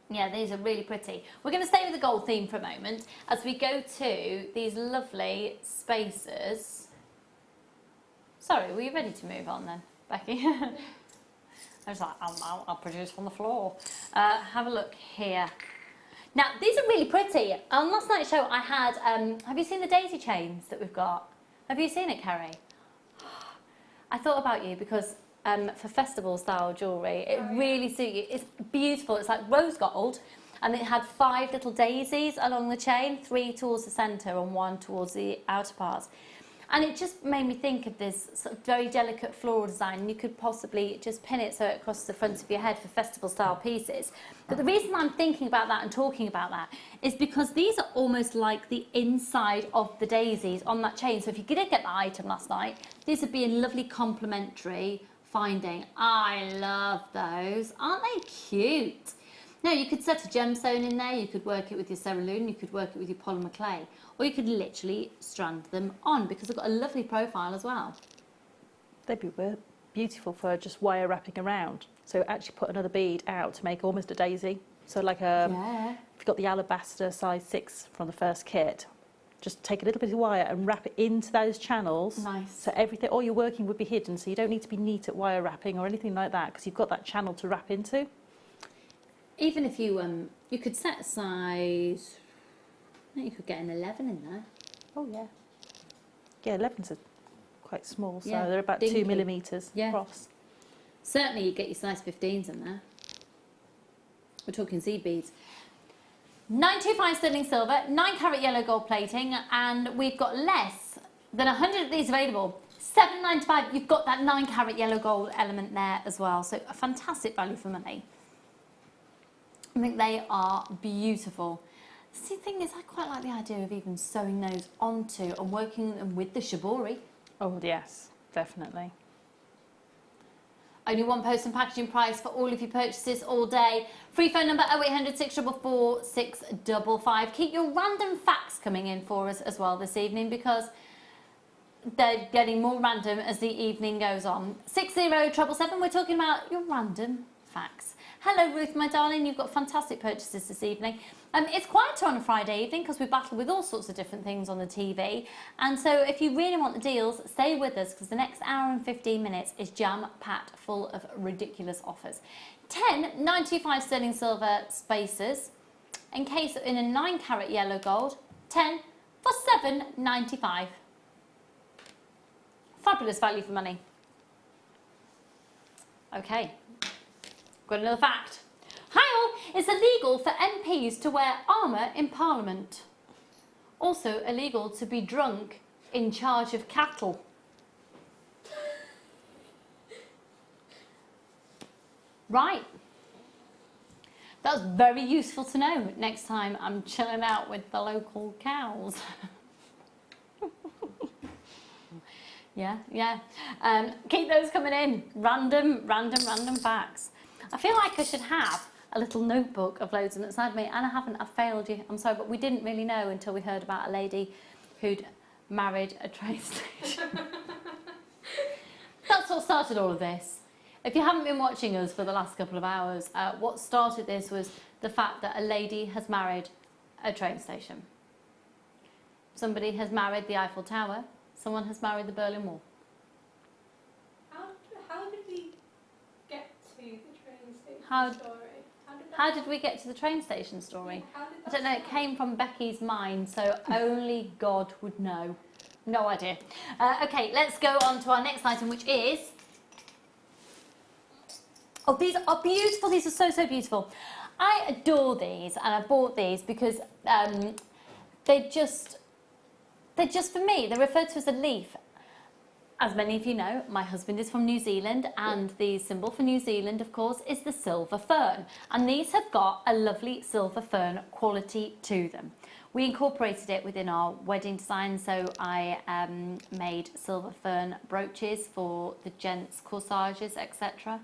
[SPEAKER 1] Yeah, these are really pretty. We're going to stay with the gold theme for a moment as we go to these lovely spacers. Sorry, were you ready to move on then, Becky? I was like, I'll produce from the floor. Have a look here. Now, these are really pretty. On last night's show, I had, have you seen the daisy chains that we've got? Have you seen it, Kerry? I thought about you because for festival style jewellery, it really suits you. It's beautiful. It's like rose gold, and it had 5 little daisies along the chain, 3 towards the centre and 1 towards the outer parts. And it just made me think of this sort of very delicate floral design. You could possibly just pin it so it crosses the front of your head for festival style pieces. But the reason I'm thinking about that and talking about that is because these are almost like the inside of the daisies on that chain. So if you didn't get that item last night, these would be a lovely complementary finding. I love those. Aren't they cute? Now, you could set a gemstone in there, you could work it with your cerulean, you could work it with your polymer clay, or you could literally strand them on because they've got a lovely profile as well.
[SPEAKER 3] They'd be beautiful for just wire wrapping around. So actually put another bead out to make almost a daisy. So like
[SPEAKER 1] Yeah.
[SPEAKER 3] if you've got the alabaster size 6 from the first kit, just take a little bit of wire and wrap it into those channels.
[SPEAKER 1] Nice.
[SPEAKER 3] So everything, all your working would be hidden, so you don't need to be neat at wire wrapping or anything like that because you've got that channel to wrap into.
[SPEAKER 1] Even if you you could set a size, you could get an 11 in there.
[SPEAKER 3] Oh yeah. Yeah, 11s are quite small, so
[SPEAKER 1] Yeah,
[SPEAKER 3] they're about
[SPEAKER 1] dinky.
[SPEAKER 3] 2 millimetres
[SPEAKER 1] Yeah.
[SPEAKER 3] across.
[SPEAKER 1] Certainly you get your size 15s in there. We're talking seed beads. 925 sterling silver, 9 carat yellow gold plating, and we've got less than 100 of these available. £7.95, you've got that 9 carat yellow gold element there as well, so a fantastic value for money. I think they are beautiful. See, the thing is, I quite like the idea of even sewing those onto and working them with the shibori.
[SPEAKER 3] Oh yes, definitely.
[SPEAKER 1] Only one post and packaging price for all of your purchases all day. Free phone number 0800 644 655. Keep your random facts coming in for us as well this evening because they're getting more random as the evening goes on. 60777, we're talking about your random facts. Hello Ruth, my darling, you've got fantastic purchases this evening. It's quieter on a Friday evening because we battle with all sorts of different things on the TV. And so if you really want the deals, stay with us because the next hour and 15 minutes is jam-packed full of ridiculous offers. 10 925 sterling silver spacers, encased in a 9 carat yellow gold, 10 for £7.95. Fabulous value for money. Okay. Got another fact. Hi all! It's illegal for MPs to wear armour in Parliament. Also illegal to be drunk in charge of cattle. Right. That's very useful to know next time I'm chilling out with the local cows. Yeah. Keep those coming in. Random facts. I feel like I should have a little notebook of loads of them inside me, and I haven't. I failed you. I'm sorry, but we didn't really know until we heard about a lady who'd married a train station. That's what started all of this. If you haven't been watching us for the last couple of hours, what started this was the fact that a lady has married a train station. Somebody has married the Eiffel Tower. Someone has married the Berlin Wall.
[SPEAKER 2] How did we get to the train station story?
[SPEAKER 1] How did we get to the train station story?
[SPEAKER 2] How did
[SPEAKER 1] I don't know, it came from Becky's mind, so only God would know. No idea. Okay, let's go on to our next item, which is... Oh, these are beautiful. These are so beautiful. I adore these, and I bought these because they're just for me, they're referred to as a leaf. As many of you know, my husband is from New Zealand, and the symbol for New Zealand, of course, is the silver fern. And these have got a lovely silver fern quality to them. We incorporated it within our wedding design, so I made silver fern brooches for the gents' corsages, etc.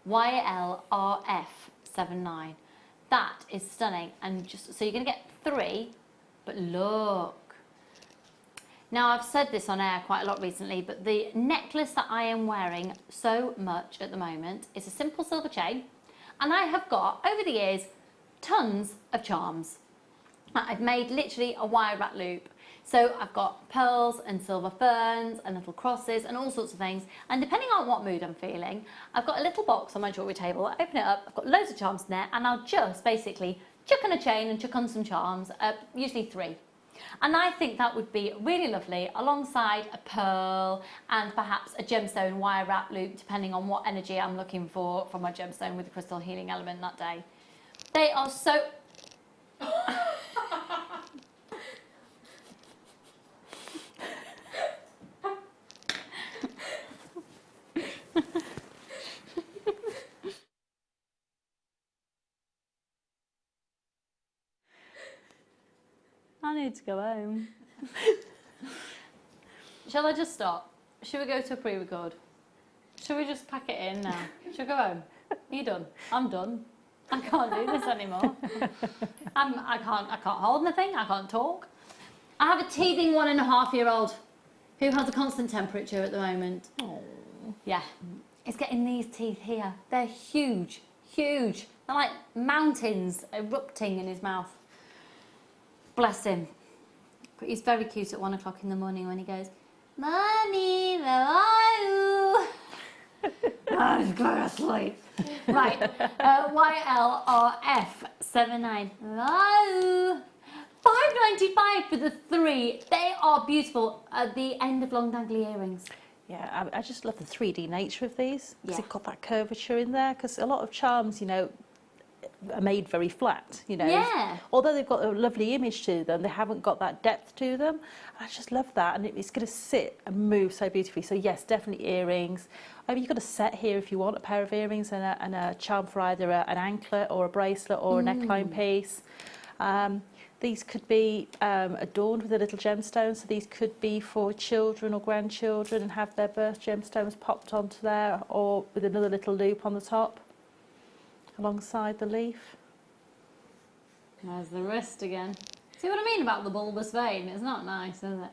[SPEAKER 1] YLRF79. That is stunning, and just so you're going to get 3, but look. Now, I've said this on air quite a lot recently, but the necklace that I am wearing so much at the moment is a simple silver chain, and I have got, over the years, tons of charms. I've made literally a wire wrap loop. So I've got pearls and silver ferns and little crosses and all sorts of things. And depending on what mood I'm feeling, I've got a little box on my jewellery table. I open it up, I've got loads of charms in there, and I'll just basically chuck on a chain and chuck on some charms, usually 3. And I think that would be really lovely alongside a pearl and perhaps a gemstone wire wrap loop, depending on what energy I'm looking for from my gemstone with the crystal healing element that day. They are so... I need to go home. Shall I just stop? Should we go to a pre-record? Should we just pack it in now? Should we go home? Are you done? I'm done. I can't do this anymore. I can't hold nothing. I can't talk. I have a teething 1.5-year-old who has a constant temperature at the moment. Oh. Yeah, it's getting these teeth here. They're huge, huge. They're like mountains erupting in his mouth. Bless him. But he's very cute at 1 o'clock in the morning when he goes, "Mommy, where are you?" I've got to sleep. Right, YLRF79. Where are you? £5.95 for the 3. They are beautiful at the end of long dangly earrings.
[SPEAKER 3] Yeah, I just love the 3D nature of these, because
[SPEAKER 1] Yeah.
[SPEAKER 3] they've got that curvature in there, because a lot of charms, you know, are made very flat, you know.
[SPEAKER 1] Yeah.
[SPEAKER 3] Although they've got a lovely image to them, they haven't got that depth to them. I just love that, and it's going to sit and move so beautifully. So yes, definitely earrings. I mean, you've got a set here if you want a pair of earrings and a charm for either an anklet or a bracelet or a neckline piece. These could be adorned with a little gemstone, so these could be for children or grandchildren and have their birth gemstones popped onto there, or with another little loop on the top alongside the leaf.
[SPEAKER 1] There's the wrist again. See what I mean about the bulbous vein? It's not nice, is it?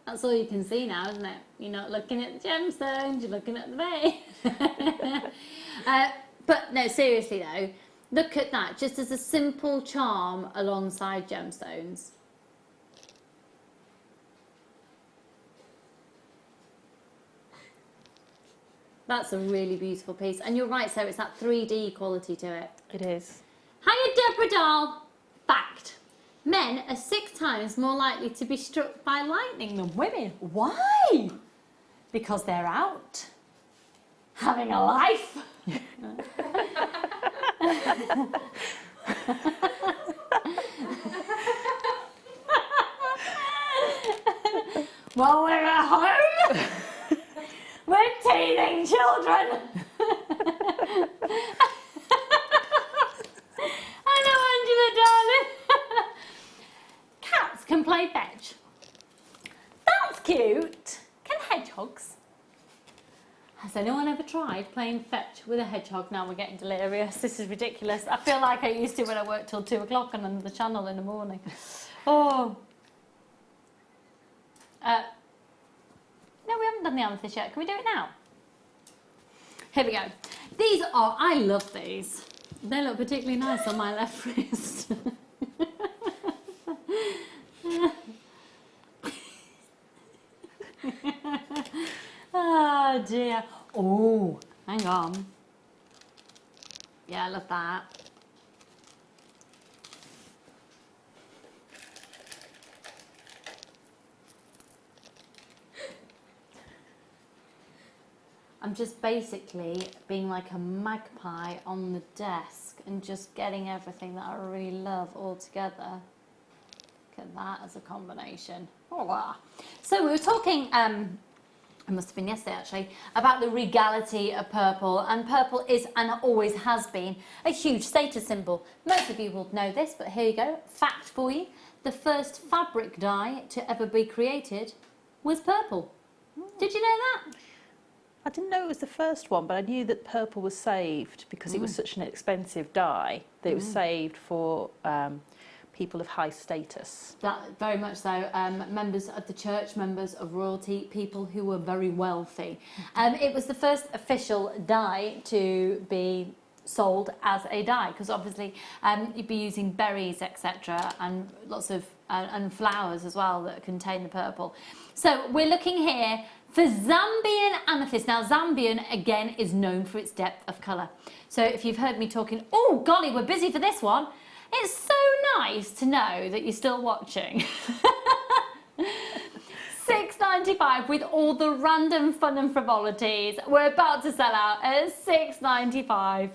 [SPEAKER 1] That's all you can see now, isn't it? You're not looking at the gemstones, you're looking at the vein. But no, seriously though, look at that, just as a simple charm alongside gemstones. That's a really beautiful piece. And you're right, Sarah, it's that 3D quality to it.
[SPEAKER 3] It is.
[SPEAKER 1] Hiya, Deborah Dahl. Fact. Men are 6 times more likely to be struck by lightning than women. Why? Because they're out having a life. While we're at home, we're teething children. I know, Angela, darling. Cats can play fetch. That's cute. Can hedgehogs? Has anyone ever tried playing fetch with a hedgehog? Now we're getting delirious. This is ridiculous. I feel like I used to when I worked till 2 o'clock on the channel in the morning. Oh. No, we haven't done the amethyst yet. Can we do it now? Here we go. These are, I love these. They look particularly nice on my left wrist. Oh dear. Oh, hang on. Yeah, I love that. I'm just basically being like a magpie on the desk and just getting everything that I really love all together. Look at that as a combination. Voila. So we were talking, it must have been yesterday actually, about the regality of purple, and purple is and always has been a huge status symbol. Most of you will know this, but here you go, fact for you. The first fabric dye to ever be created was purple. Did you know that?
[SPEAKER 3] I didn't know it was the first one, but I knew that purple was saved because it was such an expensive dye that it was saved for people of high status.
[SPEAKER 1] That very much so. Members of the church, members of royalty, people who were very wealthy. It was the first official dye to be sold as a dye, because obviously you'd be using berries, etc., and lots of and flowers as well that contain the purple. So we're looking here for Zambian amethyst. Now Zambian again is known for its depth of colour. So if you've heard me talking, oh golly, we're busy for this one. It's so nice to know that you're still watching. $6.95 with all the random fun and frivolities. We're about to sell out at $6.95.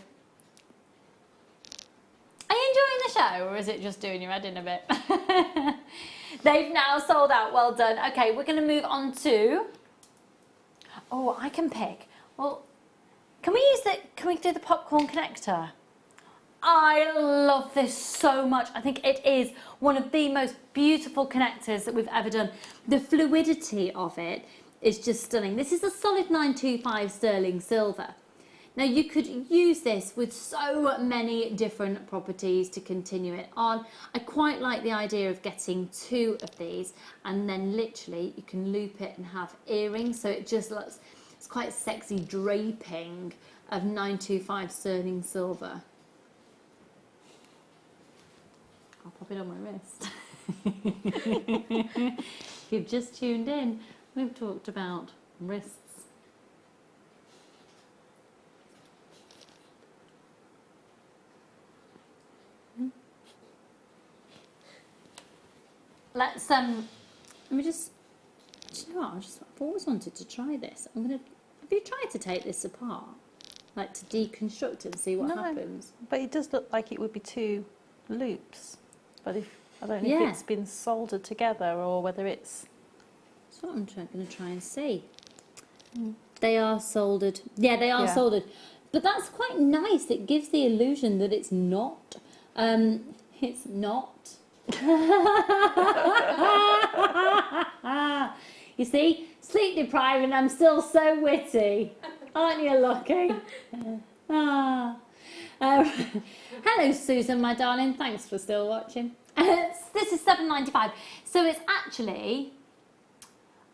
[SPEAKER 1] Are you enjoying the show, or is it just doing your head in a bit? They've now sold out. Well done. Okay, we're going to move on to... Oh, I can pick. Well, can we do the popcorn connector? I love this so much. I think it is one of the most beautiful connectors that we've ever done. The fluidity of it is just stunning. This is a solid 925 sterling silver. Now you could use this with so many different properties to continue it on. I quite like the idea of getting 2 of these, and then literally you can loop it and have earrings, so it just looks, it's quite sexy draping of 925 sterling silver. I'll pop it on my wrist. If you've just tuned in, we've talked about wrists. Let's let me just, do you know what, I've always wanted to try this. Have you tried to take this apart? Like to deconstruct it and see what happens?
[SPEAKER 3] But it does look like it would be 2 loops. But I don't know if it's been soldered together or whether it's...
[SPEAKER 1] That's what I'm going to try and see. They are soldered. Yeah, they are soldered. But that's quite nice. It gives the illusion that it's not. It's not. You see, sleep deprived and I'm still so witty. Aren't you lucky? Hello Susan, my darling, thanks for still watching. This is $7.95, so it's actually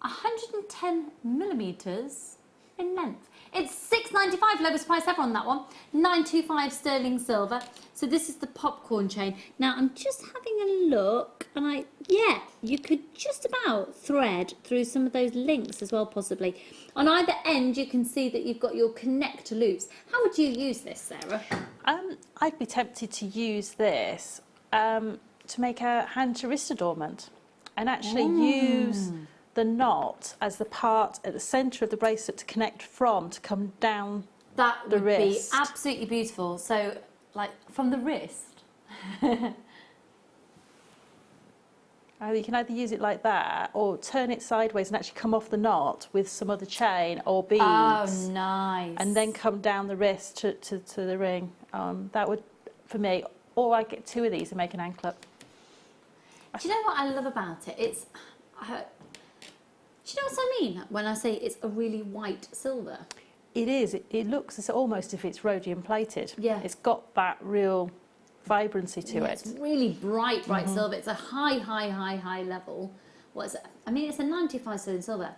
[SPEAKER 1] 110 millimetres in length. It's $6.95, lowest price ever on that one. 925 sterling silver. So this is the popcorn chain. Now I'm just having a look, and you could just about thread through some of those links as well, possibly. On either end, you can see that you've got your connector loops. How would you use this, Sarah?
[SPEAKER 3] I'd be tempted to use this to make a hand to wrist adornment, and actually use the knot as the part at the centre of the bracelet to connect from, to come down
[SPEAKER 1] the wrist. That would be absolutely beautiful. So, like, from the wrist.
[SPEAKER 3] You can either use it like that, or turn it sideways and actually come off the knot with some other chain or beads.
[SPEAKER 1] Oh, nice.
[SPEAKER 3] And then come down the wrist to the ring. That would, for me, or I get 2 of these and make an anklet.
[SPEAKER 2] Do you know what I love about it? It's... do you know what I mean when I say it's a really white silver?
[SPEAKER 3] It is. It looks as almost if it's rhodium plated.
[SPEAKER 2] Yeah.
[SPEAKER 3] It's got that real vibrancy to it.
[SPEAKER 2] It's really bright silver. It's a high level. What is it? I mean, it's a 95 sterling silver.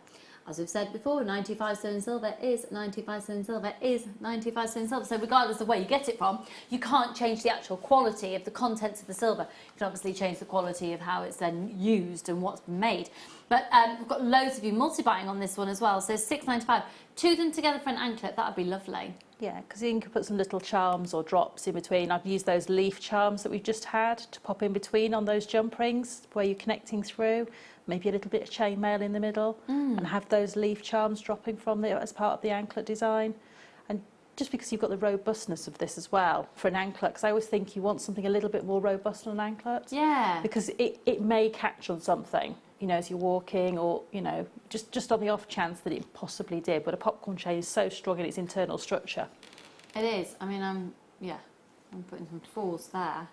[SPEAKER 2] As we've said before, 95 sterling silver is 95 sterling silver is 95 sterling silver. So regardless of where you get it from, you can't change the actual quality of the contents of the silver. You can obviously change the quality of how it's then used and what's been made. But we've got loads of you multi-buying on this one as well. So $6.95, two of them together for an anklet, that would be lovely.
[SPEAKER 3] Yeah, because you can put some little charms or drops in between. I've used those leaf charms that we've just had to pop in between on those jump rings where you're connecting through. Maybe a little bit of chainmail in the middle and have those leaf charms dropping from there as part of the anklet design. And just because you've got the robustness of this as well for an anklet, because I always think you want something a little bit more robust on an anklet.
[SPEAKER 2] Yeah.
[SPEAKER 3] Because it may catch on something, you know, as you're walking, or, you know, just on the off chance that it possibly did. But a popcorn chain is so strong in its internal structure.
[SPEAKER 2] It is. I mean, I'm putting some force there.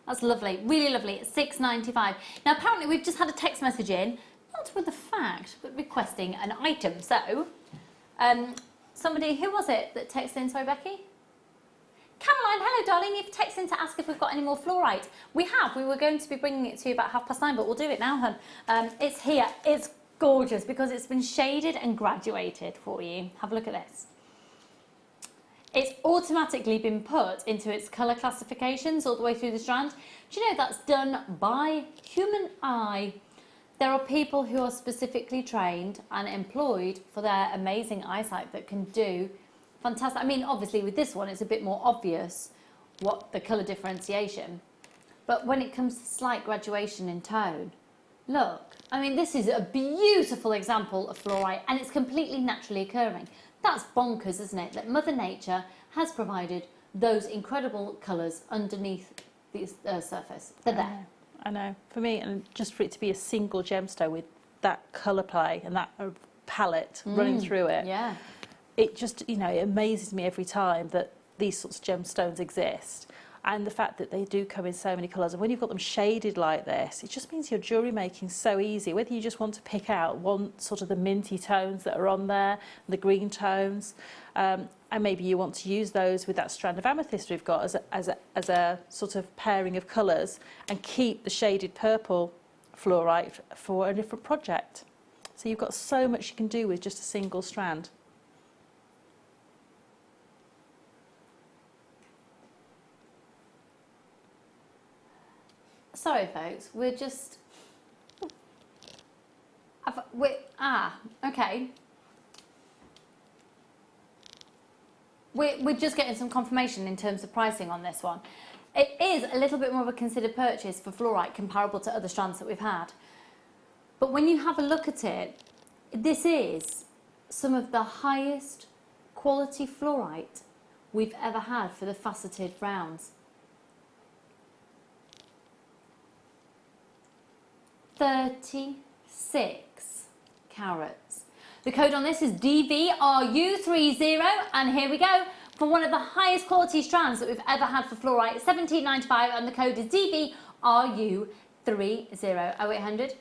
[SPEAKER 2] That's lovely, really lovely. £6.95. Now, apparently, we've just had a text message in, not with a fact, but requesting an item. So, somebody, who was it that texted in? Sorry, Becky? Caroline, hello, darling. You've texted in to ask if we've got any more fluorite. We have. We were going to be bringing it to you about 9:30, but we'll do it now, hun. It's here. It's gorgeous because it's been shaded and graduated for you. Have a look at this. It's automatically been put into its colour classifications all the way through the strand. Do you know that's done by human eye? There are people who are specifically trained and employed for their amazing eyesight that can do fantastic. I mean, obviously with this one, it's a bit more obvious what the colour differentiation. But when it comes to slight graduation in tone, look, I mean, this is a beautiful example of fluorite and it's completely naturally occurring. That's bonkers, isn't it? That Mother Nature has provided those incredible colours underneath the surface. They're there.
[SPEAKER 3] I know. For me, and just for it to be a single gemstone with that colour play and that palette running through it,
[SPEAKER 2] Yeah.
[SPEAKER 3] it just, you know, it amazes me every time that these sorts of gemstones exist. And the fact that they do come in so many colours. And when you've got them shaded like this, it just means your jewellery making so easy. Whether you just want to pick out one sort of the minty tones that are on there, the green tones, and maybe you want to use those with that strand of amethyst we've got as a sort of pairing of colours, and keep the shaded purple fluorite for a different project. So you've got so much you can do with just a single strand.
[SPEAKER 2] Sorry, folks, we're just... okay. We're just getting some confirmation in terms of pricing on this one. It is a little bit more of a considered purchase for fluorite comparable to other strands that we've had. But when you have a look at it, this is some of the highest quality fluorite we've ever had for the faceted rounds. 36 carats. The code on this is DVRU30, and here we go for one of the highest quality strands that we've ever had for fluorite, £17.95, and the code is DVRU30. 0800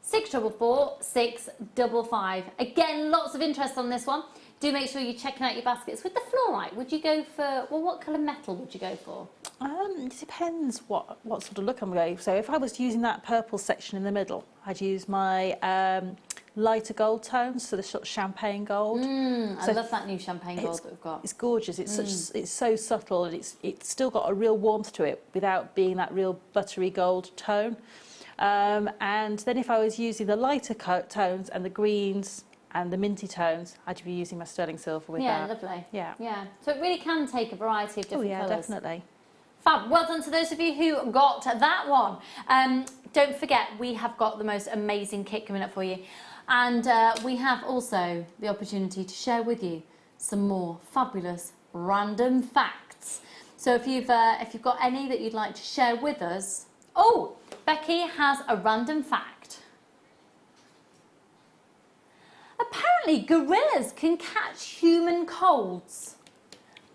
[SPEAKER 2] 644 655. Again, lots of interest on this one. Do make sure you're checking out your baskets. With the fluorite, would you go for, well, what colour metal would you go for?
[SPEAKER 3] It depends what sort of look I'm going. So if I was using that purple section in the middle, I'd use my lighter gold tones, so the sort of champagne gold.
[SPEAKER 2] I love that new champagne gold that we've got.
[SPEAKER 3] It's gorgeous. It's it's so subtle, and it's still got a real warmth to it without being that real buttery gold tone. And then if I was using the lighter tones and the greens and the minty tones, I'd be using my sterling silver with that.
[SPEAKER 2] Yeah, lovely.
[SPEAKER 3] Yeah.
[SPEAKER 2] Yeah. So it really can take a variety of different colours.
[SPEAKER 3] Definitely.
[SPEAKER 2] Fab. Well done to those of you who got that one. Don't forget, we have got the most amazing kit coming up for you. And we have also the opportunity to share with you some more fabulous random facts. So if you've got any that you'd like to share with us... Oh, Becky has a random fact. Apparently, gorillas can catch human colds.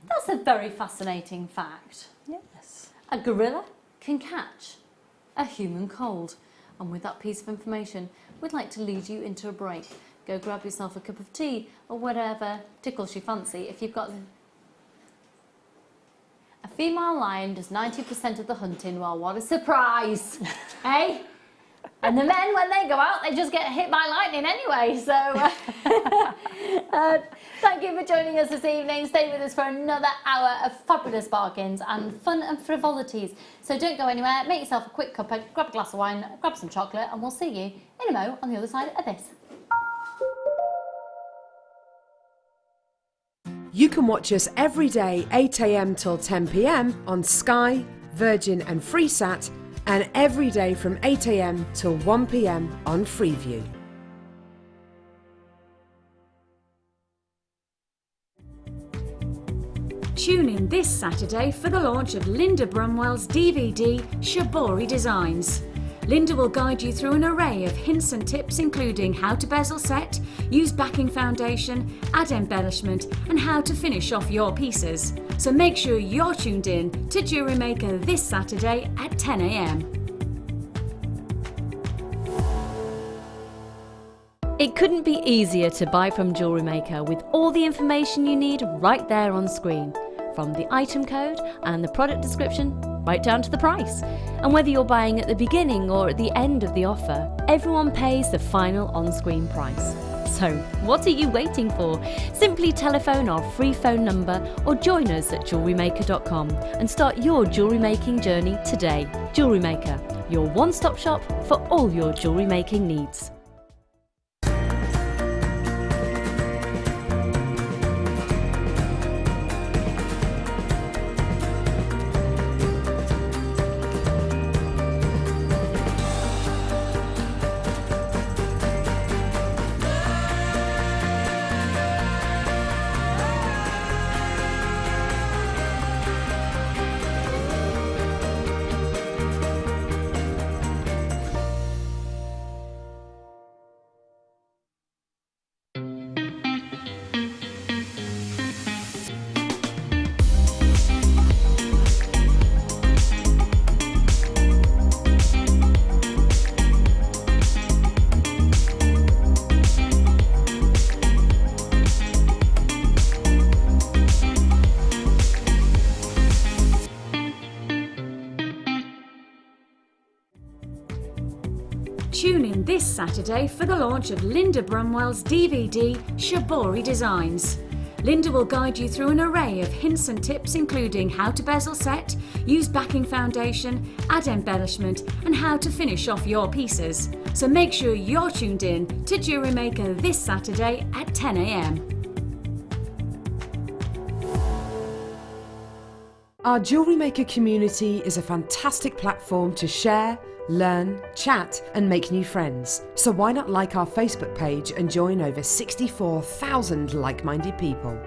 [SPEAKER 2] That's a very fascinating fact.
[SPEAKER 3] Yes.
[SPEAKER 2] A gorilla can catch a human cold. And with that piece of information, we'd like to lead you into a break. Go grab yourself a cup of tea or whatever tickles your fancy. If you've got... A female lion does 90% of the hunting. Well, what a surprise, eh? And the men, when they go out, they just get hit by lightning anyway. So thank you for joining us this evening. Stay with us for another hour of fabulous bargains and fun and frivolities. So don't go anywhere. Make yourself a quick cuppa, grab a glass of wine, grab some chocolate, and we'll see you in a mo on the other side of this.
[SPEAKER 8] You can watch us every day 8 a.m. till 10 p.m. on Sky, Virgin and Freesat, and every day from 8 a.m. till 1 p.m. on Freeview.
[SPEAKER 5] Tune in this Saturday for the launch of Linda Brumwell's DVD, Shibori Designs. Linda will guide you through an array of hints and tips including how to bezel set, use backing foundation, add embellishment and how to finish off your pieces. So make sure you're tuned in to JewelleryMaker this Saturday at 10 a.m.
[SPEAKER 9] It couldn't be easier to buy from JewelleryMaker with all the information you need right there on screen. From the item code and the product description, right down to the price. And whether you're buying at the beginning or at the end of the offer, everyone pays the final on-screen price. So, what are you waiting for? Simply telephone our free phone number or join us at JewelleryMaker.com and start your jewellery making journey today. JewelleryMaker, your one-stop shop for all your jewellery making needs.
[SPEAKER 5] Tune in this Saturday for the launch of Linda Brumwell's DVD, Shibori Designs. Linda will guide you through an array of hints and tips including how to bezel set, use backing foundation, add embellishment and how to finish off your pieces. So make sure you're tuned in to JewelleryMaker this Saturday at 10 a.m.
[SPEAKER 8] Our JewelleryMaker community is a fantastic platform to share, learn, chat and make new friends. So why not like our Facebook page and join over 64,000 like-minded people?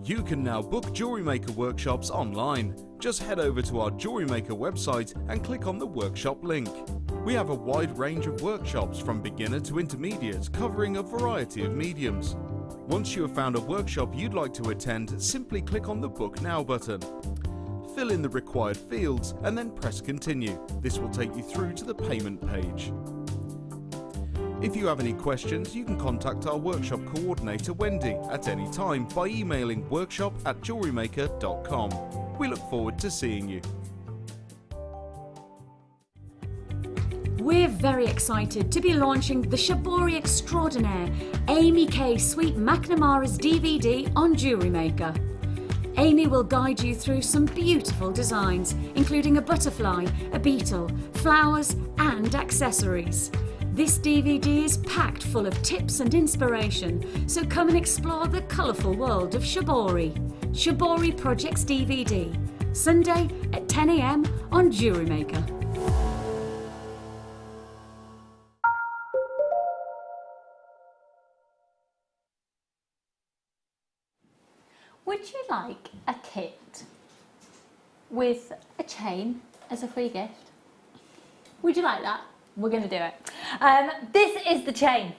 [SPEAKER 6] You can now book JewelleryMaker workshops online. Just head over to our JewelleryMaker website and click on the workshop link. We have a wide range of workshops from beginner to intermediate, covering a variety of mediums. Once you have found a workshop you'd like to attend, simply click on the Book Now button. Fill in the required fields and then press Continue. This will take you through to the payment page. If you have any questions, you can contact our workshop coordinator Wendy at any time by emailing workshop@jewellerymaker.com. We look forward to seeing you.
[SPEAKER 5] We're very excited to be launching the Shibori Extraordinaire, Amy K. Sweet McNamara's DVD on JewelleryMaker. Amy will guide you through some beautiful designs, including a butterfly, a beetle, flowers and accessories. This DVD is packed full of tips and inspiration, so come and explore the colourful world of Shibori. Shibori Projects DVD, Sunday at 10 a.m. on JewelleryMaker.
[SPEAKER 1] Would you like a kit with a chain as a free gift? Would you like that? We're going to do it. This is the chain.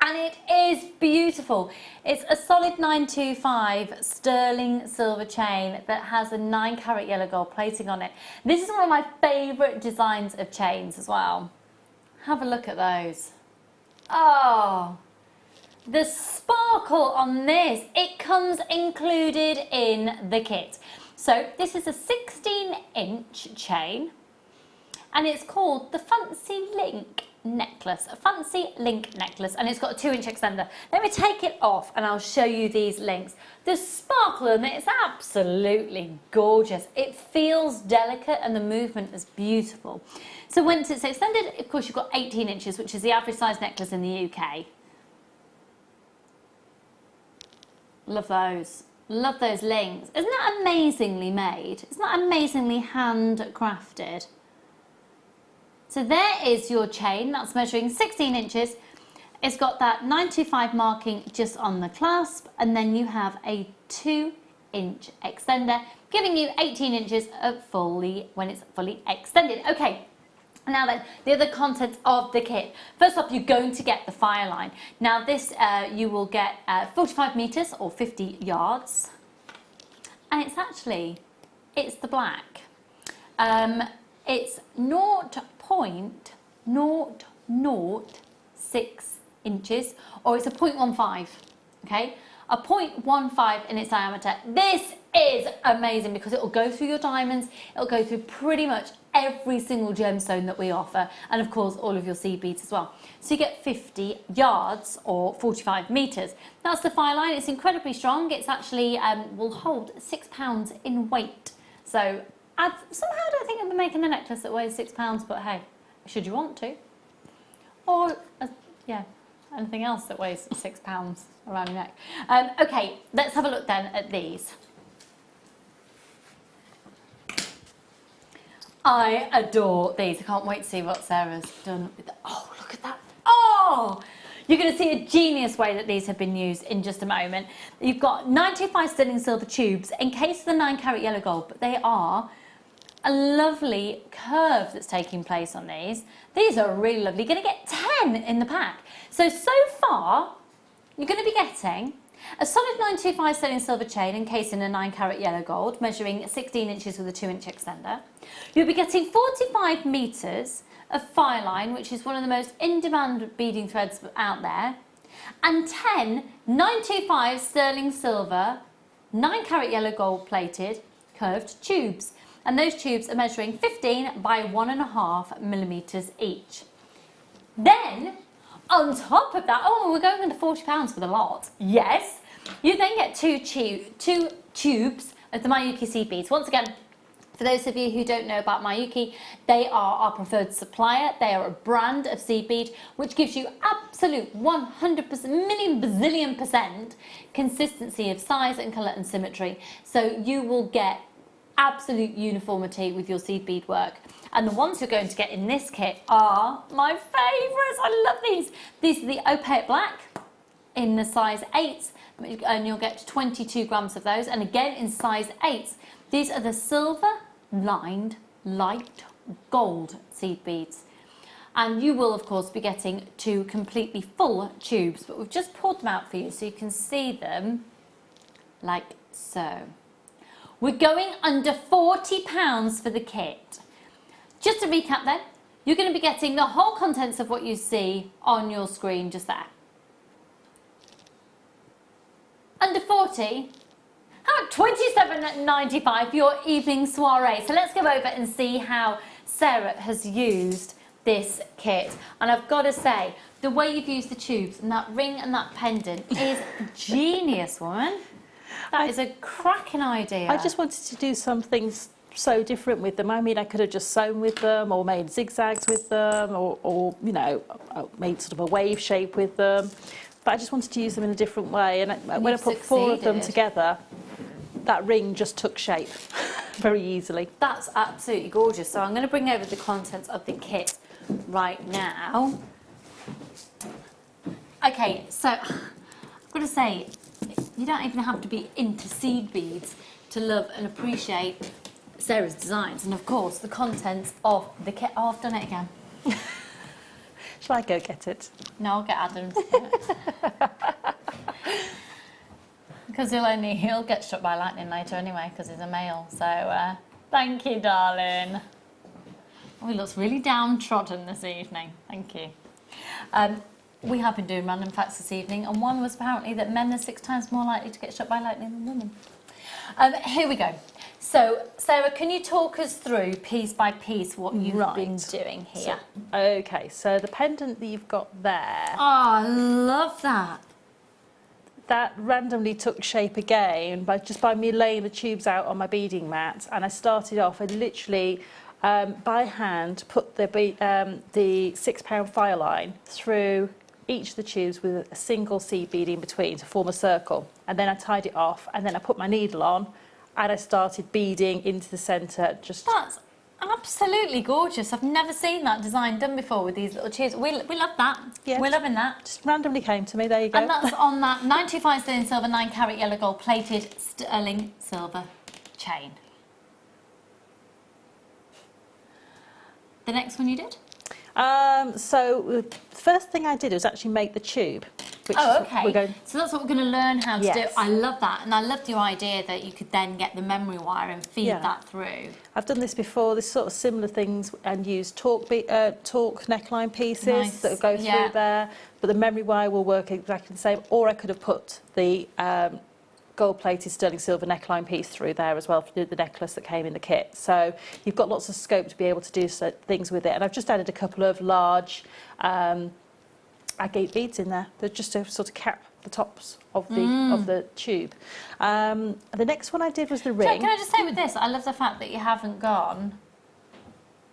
[SPEAKER 1] And it is beautiful. It's a solid 925 sterling silver chain that has a 9-carat yellow gold plating on it. This is one of my favourite designs of chains as well. Have a look at those. Oh, the sparkle on this. It comes included in the kit. So this is a 16-inch chain and it's called the Fancy Link necklace, a fancy link necklace, and it's got a 2-inch extender. Let me take it off and I'll show you these links. The sparkle in it is absolutely gorgeous. It feels delicate and the movement is beautiful. So once it's extended, of course you've got 18 inches, which is the average size necklace in the UK. Love those. Love those links. Isn't that amazingly made? Isn't that amazingly handcrafted? So there is your chain, that's measuring 16 inches. It's got that 925 marking just on the clasp, and then you have a 2-inch extender, giving you 18 inches of when it's fully extended. Okay, now then, the other contents of the kit. First off, you're going to get the fire line. Now this, you will get 45 metres or 50 yards. And it's the black. It's 0.006 inches, or it's a 0.15, okay? A 0.15 in its diameter. This is amazing because it will go through your diamonds, it'll go through pretty much every single gemstone that we offer, and of course all of your seed beads as well. So you get 50 yards or 45 metres. That's the fire line. It's incredibly strong. It's actually will hold 6 pounds in weight. So I somehow don't think I'll be making a necklace that weighs 6 pounds, but hey, should you want to. Or, yeah, anything else that weighs 6 pounds around your neck. Okay, let's have a look then at these. I adore these. I can't wait to see what Sarah's done with them. Oh, look at that. Oh! You're going to see a genius way that these have been used in just a moment. You've got 95 sterling silver tubes encased with the 9-carat yellow gold, but they are a lovely curve that's taking place on these. These are really lovely. You're going to get 10 in the pack. So far, you're going to be getting a solid 925 sterling silver chain encased in a 9-carat yellow gold, measuring 16 inches with a 2-inch extender. You'll be getting 45 metres of fire line, which is one of the most in-demand beading threads out there, and 10 925 sterling silver, 9-carat yellow gold plated curved tubes. And those tubes are measuring 15 by 1.5 millimetres each. Then, on top of that, oh, we're going under £40 for the lot. Yes. You then get two tubes of the Miyuki seed beads. Once again, for those of you who don't know about Miyuki, they are our preferred supplier. They are a brand of seed bead which gives you absolute 100%, million bazillion % consistency of size and colour and symmetry. So you will get absolute uniformity with your seed bead work. And the ones you're going to get in this kit are my favourites. I love these. These are the opaque black in the size 8, and you'll get 22 grams of those. And again in size 8. These are the silver lined light gold seed beads. And you will of course be getting 2 completely full tubes, but we've just poured them out for you so you can see them like so. We're going under £40 for the kit. Just to recap then, you're going to be getting the whole contents of what you see on your screen just there. Under 40? How about £27.95 for your evening soiree? So let's go over and see how Sarah has used this kit. And I've got to say, the way you've used the tubes and that ring and that pendant is genius, woman. That is a cracking idea.
[SPEAKER 3] I just wanted to do something so different with them. I mean, I could have just sewn with them or made zigzags with them or you know, made sort of a wave shape with them. But I just wanted to use them in a different way. And when I put 4 of them together, that ring just took shape very easily.
[SPEAKER 1] That's absolutely gorgeous. So I'm going to bring over the contents of the kit right now. Okay, so I've got to say, you don't even have to be into seed beads to love and appreciate Sarah's designs and of course the contents of the kit. Oh, I've done it again.
[SPEAKER 3] Shall I go get it?
[SPEAKER 1] No, I'll get Adam to do it. Because he'll get struck by lightning later anyway, because he's a male. So, thank you, darling. Oh, he looks really downtrodden this evening. Thank you. We have been doing random facts this evening, and one was apparently that men are 6 times more likely to get struck by lightning than women. Here we go. So, Sarah, can you talk us through piece by piece what you've been doing here?
[SPEAKER 3] Okay, so the pendant that you've got there,
[SPEAKER 1] Oh, I love that.
[SPEAKER 3] that randomly took shape again by me laying the tubes out on my beading mat, and I started off and literally by hand put the 6-pound file line through each of the tubes with a single seed bead in between to form a circle, and then I tied it off, and then I put my needle on and I started beading into the centre.
[SPEAKER 1] That's absolutely gorgeous. I've never seen that design done before with these little tubes. We love that.
[SPEAKER 3] Yeah.
[SPEAKER 1] We're loving that.
[SPEAKER 3] Just randomly came to me, there you go.
[SPEAKER 1] And that's on that 95 sterling silver, 9 carat yellow gold plated sterling silver chain. The next one you did?
[SPEAKER 3] So the first thing I did was actually make the tube. Which
[SPEAKER 1] Oh,
[SPEAKER 3] is
[SPEAKER 1] okay.
[SPEAKER 3] we're going,
[SPEAKER 1] So that's what we're going to learn how to do.
[SPEAKER 3] Yes.
[SPEAKER 1] I love that. And I loved your idea that you could then get the memory wire and feed
[SPEAKER 3] Yeah.
[SPEAKER 1] that through.
[SPEAKER 3] I've done this before, this sort of similar things, and used torque neckline pieces
[SPEAKER 1] Nice.
[SPEAKER 3] that go
[SPEAKER 1] Yeah.
[SPEAKER 3] through there, but the memory wire will work exactly the same, or I could have put the gold-plated sterling silver neckline piece through there as well for the necklace that came in the kit. So you've got lots of scope to be able to do things with it. And I've just added a couple of large agate beads in there. They're just to sort of cap the tops of the tube. The next one I did was the ring.
[SPEAKER 1] Can I just say with this, I love the fact that you haven't gone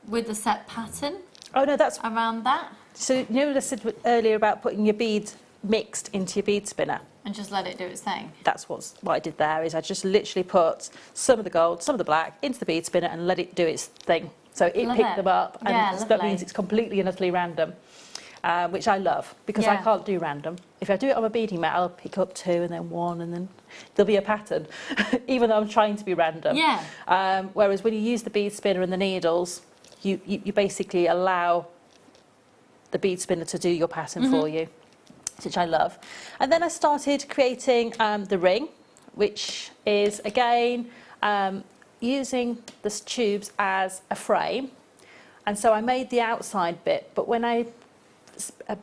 [SPEAKER 1] with the set pattern
[SPEAKER 3] Oh no, that's
[SPEAKER 1] around that
[SPEAKER 3] so. You know what I said earlier about putting your beads mixed into your bead spinner.
[SPEAKER 1] and just let it do its thing.
[SPEAKER 3] That's what I did there. Is I just literally put some of the gold, some of the black into the bead spinner and let it do its thing. So it
[SPEAKER 1] Love
[SPEAKER 3] picked
[SPEAKER 1] it.
[SPEAKER 3] them up, and
[SPEAKER 1] Yeah,
[SPEAKER 3] that
[SPEAKER 1] lovely.
[SPEAKER 3] means it's completely and utterly random. Which I love, because I
[SPEAKER 1] Yeah.
[SPEAKER 3] can't do random. If I do it on a beading mat, I'll pick up 2 and then 1, and then there'll be a pattern, even though I'm trying to be random.
[SPEAKER 1] Yeah.
[SPEAKER 3] Whereas when you use the bead spinner and the needles, you basically allow the bead spinner to do your pattern for you, which I love. And then I started creating the ring, which is, again, using the tubes as a frame. And so I made the outside bit, but when I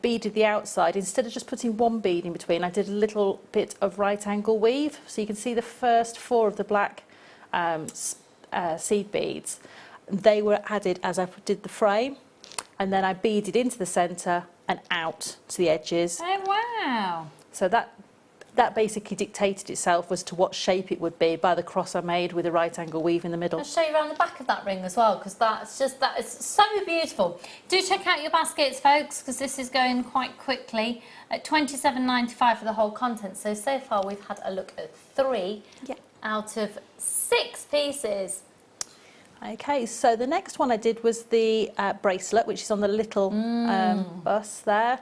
[SPEAKER 3] beaded the outside, instead of just putting one bead in between, I did a little bit of right angle weave. So you can see the first 4 of the black seed beads. They were added as I did the frame, and then I beaded into the centre and out to the edges.
[SPEAKER 1] Oh, wow.
[SPEAKER 3] So that basically dictated itself as to what shape it would be by the cross I made with a right angle weave in the middle.
[SPEAKER 1] I'll show you around the back of that ring as well, because that is so beautiful. Do check out your baskets, folks, because this is going quite quickly at £27.95 for the whole content. So far we've had a look at 3 out of 6 pieces.
[SPEAKER 3] Okay, so the next one I did was the bracelet, which is on the little bus there.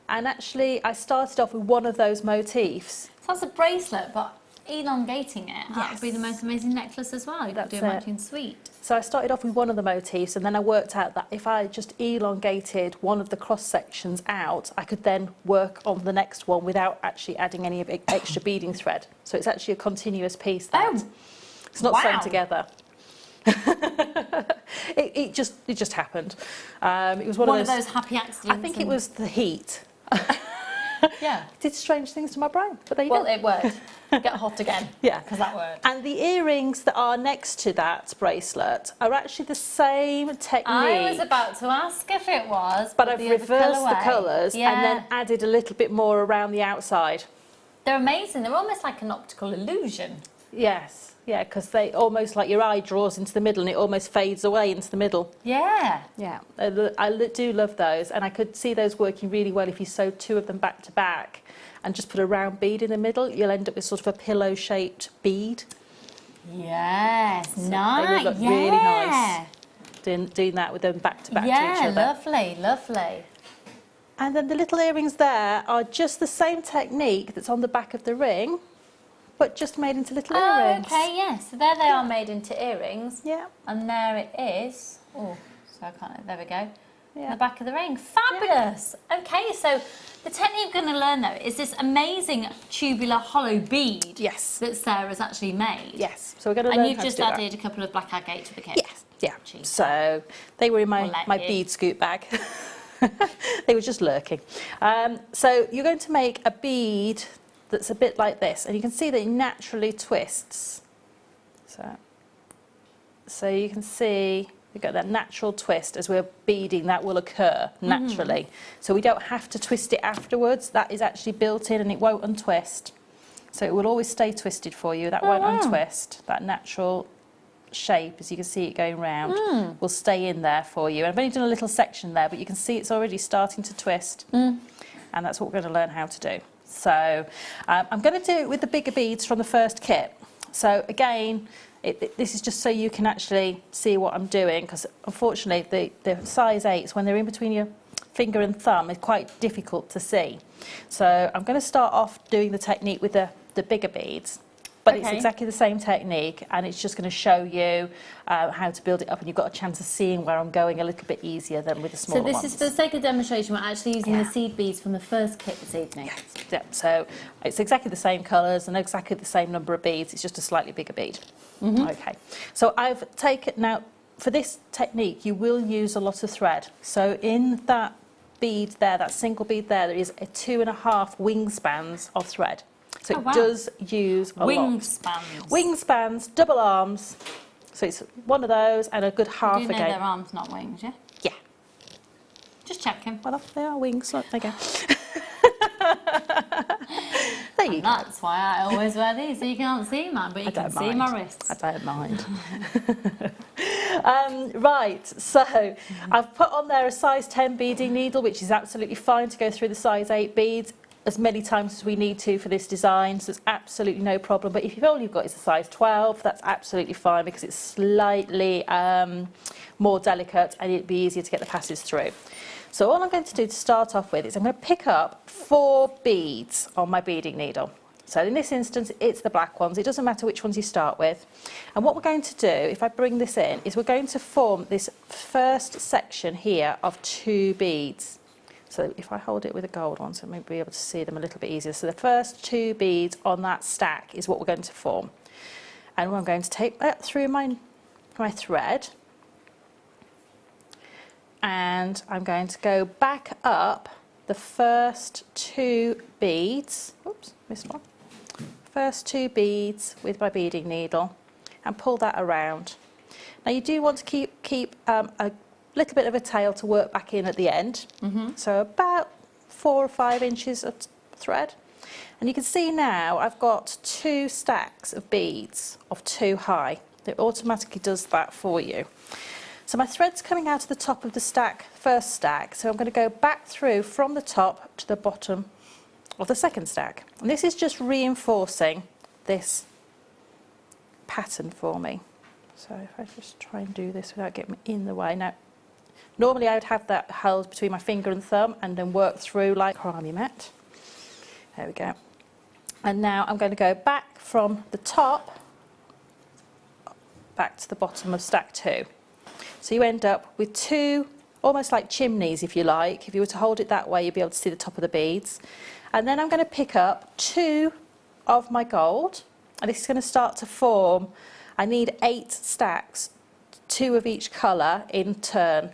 [SPEAKER 3] And actually, I started off with one of those motifs.
[SPEAKER 1] So that's a bracelet, but elongating it, that would be the most amazing necklace as well. You could do a matching suite.
[SPEAKER 3] So I started off with one of the motifs, and then I worked out that if I just elongated one of the cross sections out, I could then work on the next one without actually adding any extra beading thread. So it's actually a continuous piece. It's not sewn together. it just happened. It was one of those
[SPEAKER 1] happy accidents.
[SPEAKER 3] I think it was the heat.
[SPEAKER 1] Yeah.
[SPEAKER 3] Did strange things to my brain, but there you
[SPEAKER 1] Well,
[SPEAKER 3] go.
[SPEAKER 1] it worked. Get hot again.
[SPEAKER 3] Yeah,
[SPEAKER 1] because that worked.
[SPEAKER 3] And the earrings that are next to that bracelet are actually the same technique.
[SPEAKER 1] I was about to ask if it was,
[SPEAKER 3] but I've
[SPEAKER 1] the other
[SPEAKER 3] reversed the
[SPEAKER 1] colourway.
[SPEAKER 3] colours and then added a little bit more around the outside.
[SPEAKER 1] They're amazing. They're almost like an optical illusion.
[SPEAKER 3] Yes. Yeah, because they almost like your eye draws into the middle and it almost fades away into the middle.
[SPEAKER 1] Yeah.
[SPEAKER 3] Yeah, I do love those, and I could see those working really well if you sewed 2 of them back to back and just put a round bead in the middle. You'll end up with sort of a pillow-shaped bead.
[SPEAKER 1] Yes,
[SPEAKER 3] So
[SPEAKER 1] nice.
[SPEAKER 3] They would look really nice doing that with them back to back to each other.
[SPEAKER 1] Yeah, lovely, lovely.
[SPEAKER 3] And then the little earrings there are just the same technique that's on the back of the ring, but just made into little earrings.
[SPEAKER 1] Okay, yes. So there they are made into earrings.
[SPEAKER 3] Yeah.
[SPEAKER 1] And there it is. Oh, so I can't, there we go. in the back of the ring. Fabulous. Okay, so the technique we're going to learn though is this amazing tubular hollow bead.
[SPEAKER 3] Yes.
[SPEAKER 1] That Sarah's actually made.
[SPEAKER 3] Yes. So we're going to learn
[SPEAKER 1] And you've
[SPEAKER 3] how to
[SPEAKER 1] just
[SPEAKER 3] do that.
[SPEAKER 1] added a couple of black agate to the kit.
[SPEAKER 3] Yes. Yeah.
[SPEAKER 1] Cheap.
[SPEAKER 3] So they were in
[SPEAKER 1] We'll
[SPEAKER 3] my
[SPEAKER 1] let you.
[SPEAKER 3] bead scoop bag. They were just lurking. So you're going to make a bead that's a bit like this, and you can see that it naturally twists. So you can see you've got that natural twist as we're beading, that will occur naturally. So we don't have to twist it afterwards. That is actually built in and it won't untwist. So it will always stay twisted for you. That won't untwist. That natural shape, as you can see it going round, will stay in there for you. And I've only done a little section there, but you can see it's already starting to twist. And that's what we're going to learn how to do. So I'm going to do it with the bigger beads from the first kit. So again, this is just so you can actually see what I'm doing, because unfortunately the size 8s, when they're in between your finger and thumb, is quite difficult to see. So I'm going to start off doing the technique with the bigger beads. But it's exactly the same technique, and it's just going to show you how to build it up, and you've got a chance of seeing where I'm going a little bit easier than with the smaller ones.
[SPEAKER 2] So this is for the sake of demonstration, we're actually using the seed beads from the first kit this evening.
[SPEAKER 3] Yeah, so it's exactly the same colours and exactly the same number of beads, it's just a slightly bigger bead. Okay, so I've taken, now for this technique you will use a lot of thread. So in that bead there, that single bead there is a 2.5 wingspans of thread. So it does use a
[SPEAKER 1] Wingspans.
[SPEAKER 3] lot. Wingspans, double arms. So it's one of those and a good half
[SPEAKER 1] You do know
[SPEAKER 3] again.
[SPEAKER 1] they're arms, not wings, yeah?
[SPEAKER 3] Yeah.
[SPEAKER 1] Just checking.
[SPEAKER 3] Well, they are wings. Look, there you go. There you go.
[SPEAKER 1] That's why I always wear these, so you can't see mine, but you can see my wrists.
[SPEAKER 3] I don't mind. Right, so I've put on there a size 10 beading needle, which is absolutely fine to go through the size 8 beads as many times as we need to for this design, so it's absolutely no problem. But if all you've got is a size 12, that's absolutely fine, because it's slightly more delicate and it'd be easier to get the passes through. So all I'm going to do to start off with is I'm going to pick up 4 beads on my beading needle. So in this instance, it's the black ones. It doesn't matter which ones you start with. And what we're going to do, if I bring this in, is we're going to form this first section here of 2 beads. So if I hold it with a gold one, so maybe be able to see them a little bit easier. So the first 2 beads on that stack is what we're going to form. And I'm going to take that through my thread. And I'm going to go back up the first 2 beads. Oops, missed one. First 2 beads with my beading needle and pull that around. Now you do want to keep a little bit of a tail to work back in at the end. So about 4 or 5 inches of thread. And you can see now I've got 2 stacks of beads of 2 high. It automatically does that for you. So my thread's coming out of the top of the stack, first stack, so I'm going to go back through from the top to the bottom of the second stack. And this is just reinforcing this pattern for me. So if I just try and do this without getting in the way. Now, normally I would have that held between my finger and thumb and then work through like army mat. There we go. And now I'm going to go back from the top back to the bottom of stack 2. So you end up with 2, almost like chimneys if you like. If you were to hold it that way, you'd be able to see the top of the beads. And then I'm going to pick up 2 of my gold, and this is going to start to form, I need 8 stacks, 2 of each colour in turn.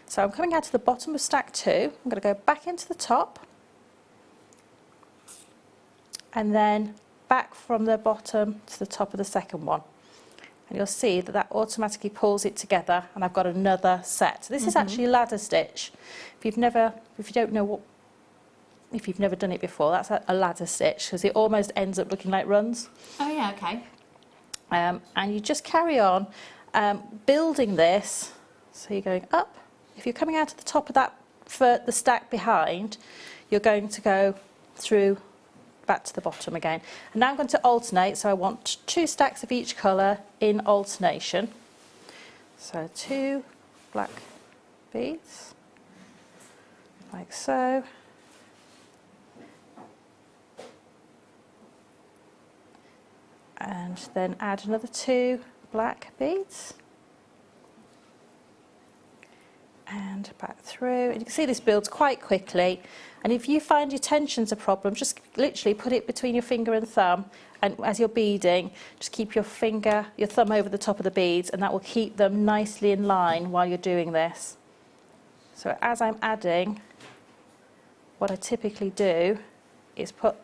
[SPEAKER 3] So I'm coming out to the bottom of stack 2, I'm going to go back into the top, and then back from the bottom to the top of the second one. And you'll see that that automatically pulls it together, and I've got another set. So this is actually a ladder stitch. If you've never done it before, that's a ladder stitch, because it almost ends up looking like runs.
[SPEAKER 1] Oh yeah, okay.
[SPEAKER 3] And you just carry on building this. So you're going up. If you're coming out at the top of that for the stack behind, you're going to go through back to the bottom again. And now I'm going to alternate, so I want 2 stacks of each colour in alternation. So 2 black beads, like so. And then add another 2 black beads. and back through. And you can see this builds quite quickly. And if you find your tension's a problem, just literally put it between your finger and thumb, and as you're beading, just keep your thumb over the top of the beads, and that will keep them nicely in line while you're doing this. So as I'm adding, what I typically do is put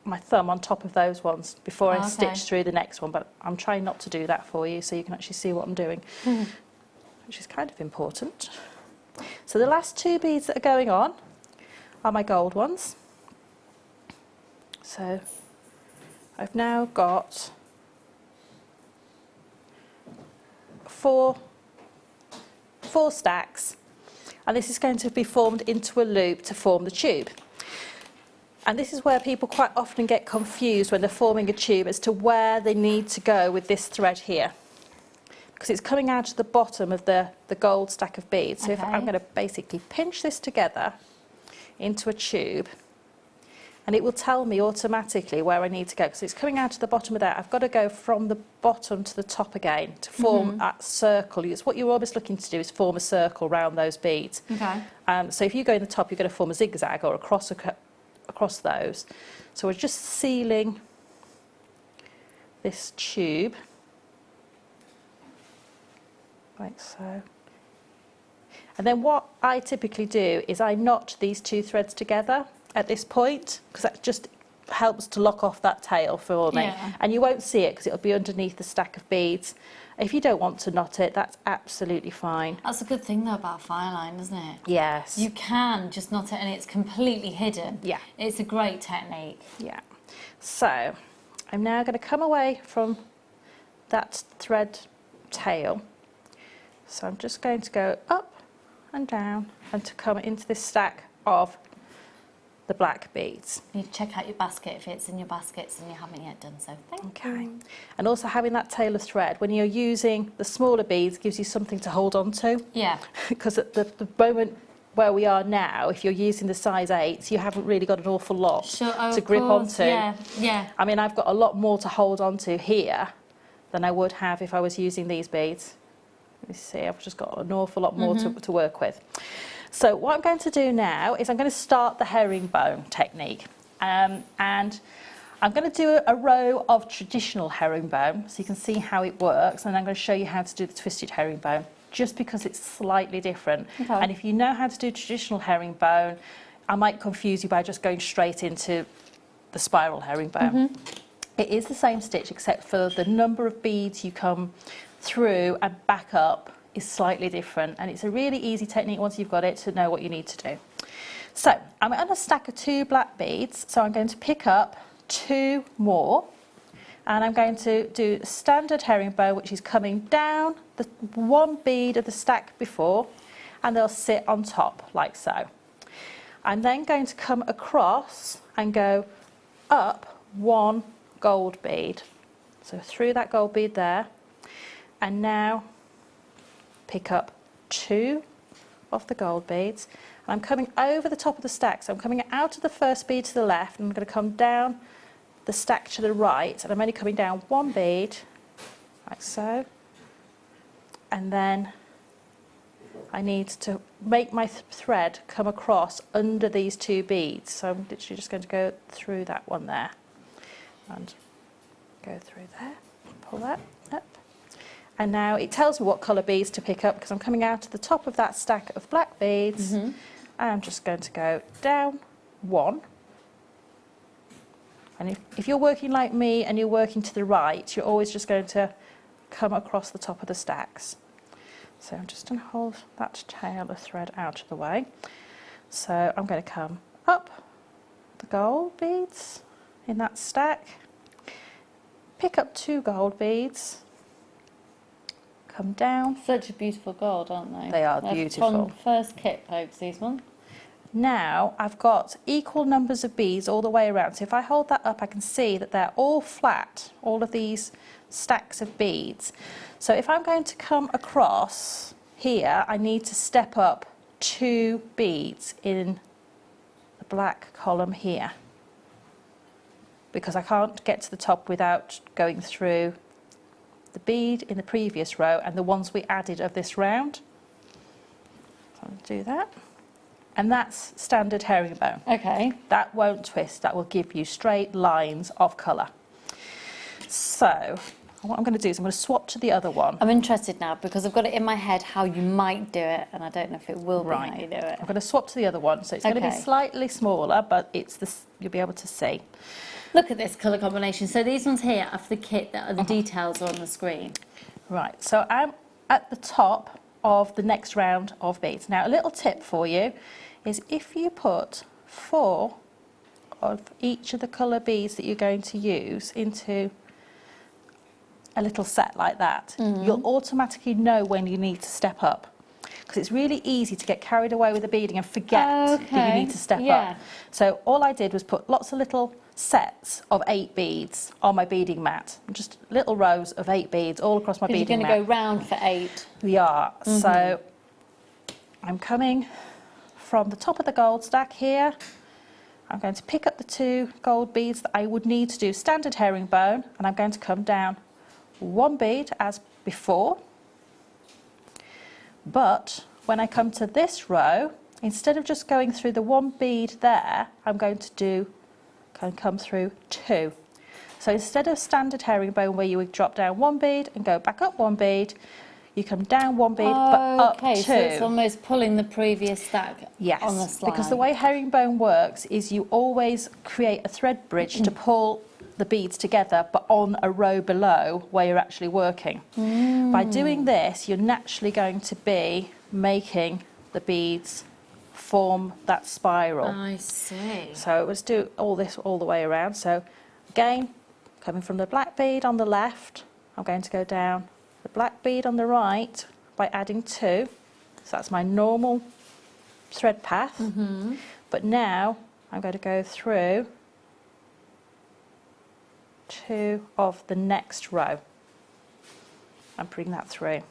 [SPEAKER 3] my thumb on top of those ones before I stitch through the next one, but I'm trying not to do that for you so you can actually see what I'm doing, which is kind of important. So the last 2 beads that are going on are my gold ones. So I've now got 4 stacks, and this is going to be formed into a loop to form the tube. And this is where people quite often get confused when they're forming a tube as to where they need to go with this thread here, because it's coming out of the bottom of the gold stack of beads. So if I'm going to basically pinch this together into a tube, and it will tell me automatically where I need to go, because it's coming out of the bottom of that. I've got to go from the bottom to the top again to form that circle. It's what you're always looking to do, is form a circle around those beads. So if you go in the top, you're going to form a zigzag or across those. So we're just sealing this tube like so. And then what I typically do is I knot these 2 threads together at this point, because that just helps to lock off that tail for me. And you won't see it because it'll be underneath the stack of beads. If you don't want to knot it, that's absolutely fine.
[SPEAKER 2] That's a good thing though about fire line, isn't it?
[SPEAKER 3] Yes.
[SPEAKER 2] You can just knot it and it's completely hidden.
[SPEAKER 3] Yeah.
[SPEAKER 2] It's a great technique.
[SPEAKER 3] Yeah. So I'm now going to come away from that thread tail. So I'm just going to go up and down and to come into this stack of the black beads.
[SPEAKER 2] You need to check out your basket if it's in your baskets and you haven't yet done so. Thank you.
[SPEAKER 3] And also having that tail of thread when you're using the smaller beads gives you something to hold on to.
[SPEAKER 2] Yeah.
[SPEAKER 3] Because at the moment where we are now, if you're using the size 8s, you haven't really got an awful lot to grip onto.
[SPEAKER 2] Yeah.
[SPEAKER 3] I mean, I've got a lot more to hold on to here than I would have if I was using these beads. Let me see, I've just got an awful lot more to work with. So what I'm going to do now is I'm going to start the herringbone technique. And I'm going to do a row of traditional herringbone so you can see how it works, and I'm going to show you how to do the twisted herringbone, just because it's slightly different. And if you know how to do traditional herringbone, I might confuse you by just going straight into the spiral herringbone. It is the same stitch, except for the number of beads you come through and back up is slightly different, and it's a really easy technique once you've got it to know what you need to do. So I'm on a stack of 2 black beads, so I'm going to pick up 2 more, and I'm going to do standard herringbone, which is coming down the 1 bead of the stack before, and they'll sit on top like so. I'm then going to come across and go up 1 gold bead, so through that gold bead there, and now pick up 2 of the gold beads, and I'm coming over the top of the stack, so I'm coming out of the first bead to the left, and I'm going to come down the stack to the right, and I'm only coming down 1 bead like so, and then I need to make my thread come across under these 2 beads, so I'm literally just going to go through that one there and go through there, pull that up. And now it tells me what colour beads to pick up, because I'm coming out to the top of that stack of black beads, and I'm just going to go down 1. And if you're working like me and you're working to the right, you're always just going to come across the top of the stacks. So I'm just going to hold that tail of thread out of the way. So I'm going to come up the gold beads in that stack, pick up 2 gold beads, come down.
[SPEAKER 2] Such a beautiful gold, aren't they?
[SPEAKER 3] They are
[SPEAKER 2] They're
[SPEAKER 3] beautiful.
[SPEAKER 2] Fun first kit codes, these ones.
[SPEAKER 3] Now I've got equal numbers of beads all the way around. So if I hold that up, I can see that they're all flat, all of these stacks of beads. So if I'm going to come across here, I need to step up 2 beads in the black column here, because I can't get to the top without going through the bead in the previous row and the ones we added of this round. So I'll do that. And that's standard herringbone.
[SPEAKER 1] Okay.
[SPEAKER 3] That won't twist, that will give you straight lines of colour. So, what I'm going to do is I'm going to swap to the other one.
[SPEAKER 1] I'm interested now because I've got it in my head how you might do it, and I don't know if it will be how you do it.
[SPEAKER 3] I'm going to swap to the other one, so it's going to be slightly smaller, but it's this, you'll be able to see.
[SPEAKER 1] Look at this colour combination. So these ones here are for the kit that are the details are on the screen.
[SPEAKER 3] Right, so I'm at the top of the next round of beads. Now, a little tip for you is if you put 4 of each of the colour beads that you're going to use into a little set like that, you'll automatically know when you need to step up. Because it's really easy to get carried away with the beading and forget that you need to step up. So all I did was put lots of little sets of 8 beads on my beading mat, just little rows of 8 beads all across my beading mat.
[SPEAKER 1] You're going to go round for 8.
[SPEAKER 3] We are. So I'm coming from the top of the gold stack here. I'm going to pick up the 2 gold beads that I would need to do standard herringbone, and I'm going to come down 1 bead as before. But when I come to this row, instead of just going through the 1 bead there, I'm going to come through 2. So instead of standard herringbone where you would drop down 1 bead and go back up 1 bead, you come down 1 bead but up 2.
[SPEAKER 1] Okay, so it's almost pulling the previous stack on the slide.
[SPEAKER 3] Because the way herringbone works is you always create a thread bridge to pull the beads together, but on a row below where you're actually working. By doing this, you're naturally going to be making the beads form that spiral.
[SPEAKER 1] I see.
[SPEAKER 3] So let's do all this all the way around. So again, coming from the black bead on the left, I'm going to go down the black bead on the right by adding 2. So that's my normal thread path. But now I'm going to go through 2 of the next row and bring that through.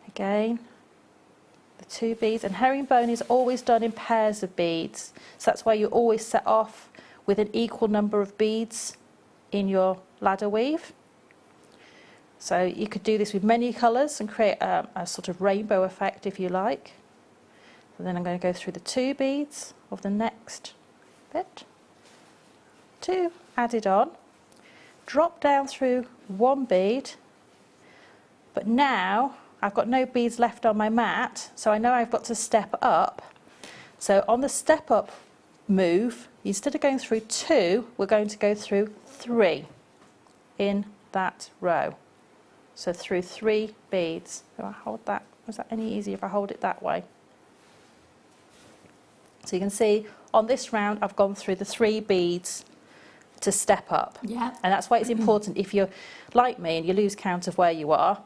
[SPEAKER 3] Again, the 2 beads, and herringbone is always done in pairs of beads, so that's why you always set off with an equal number of beads in your ladder weave. So you could do this with many colours and create a sort of rainbow effect if you like. And then I'm going to go through the 2 beads of the next bit, 2 added on, drop down through 1 bead, but now I've got no beads left on my mat, so I know I've got to step up. So on the step up move, instead of going through 2, we're going to go through 3 in that row. So through 3 beads. Do I hold that? Was that any easier if I hold it that way? So you can see on this round I've gone through the 3 beads to step up.
[SPEAKER 1] Yeah.
[SPEAKER 3] And that's why it's important, if you're like me and you lose count of where you are,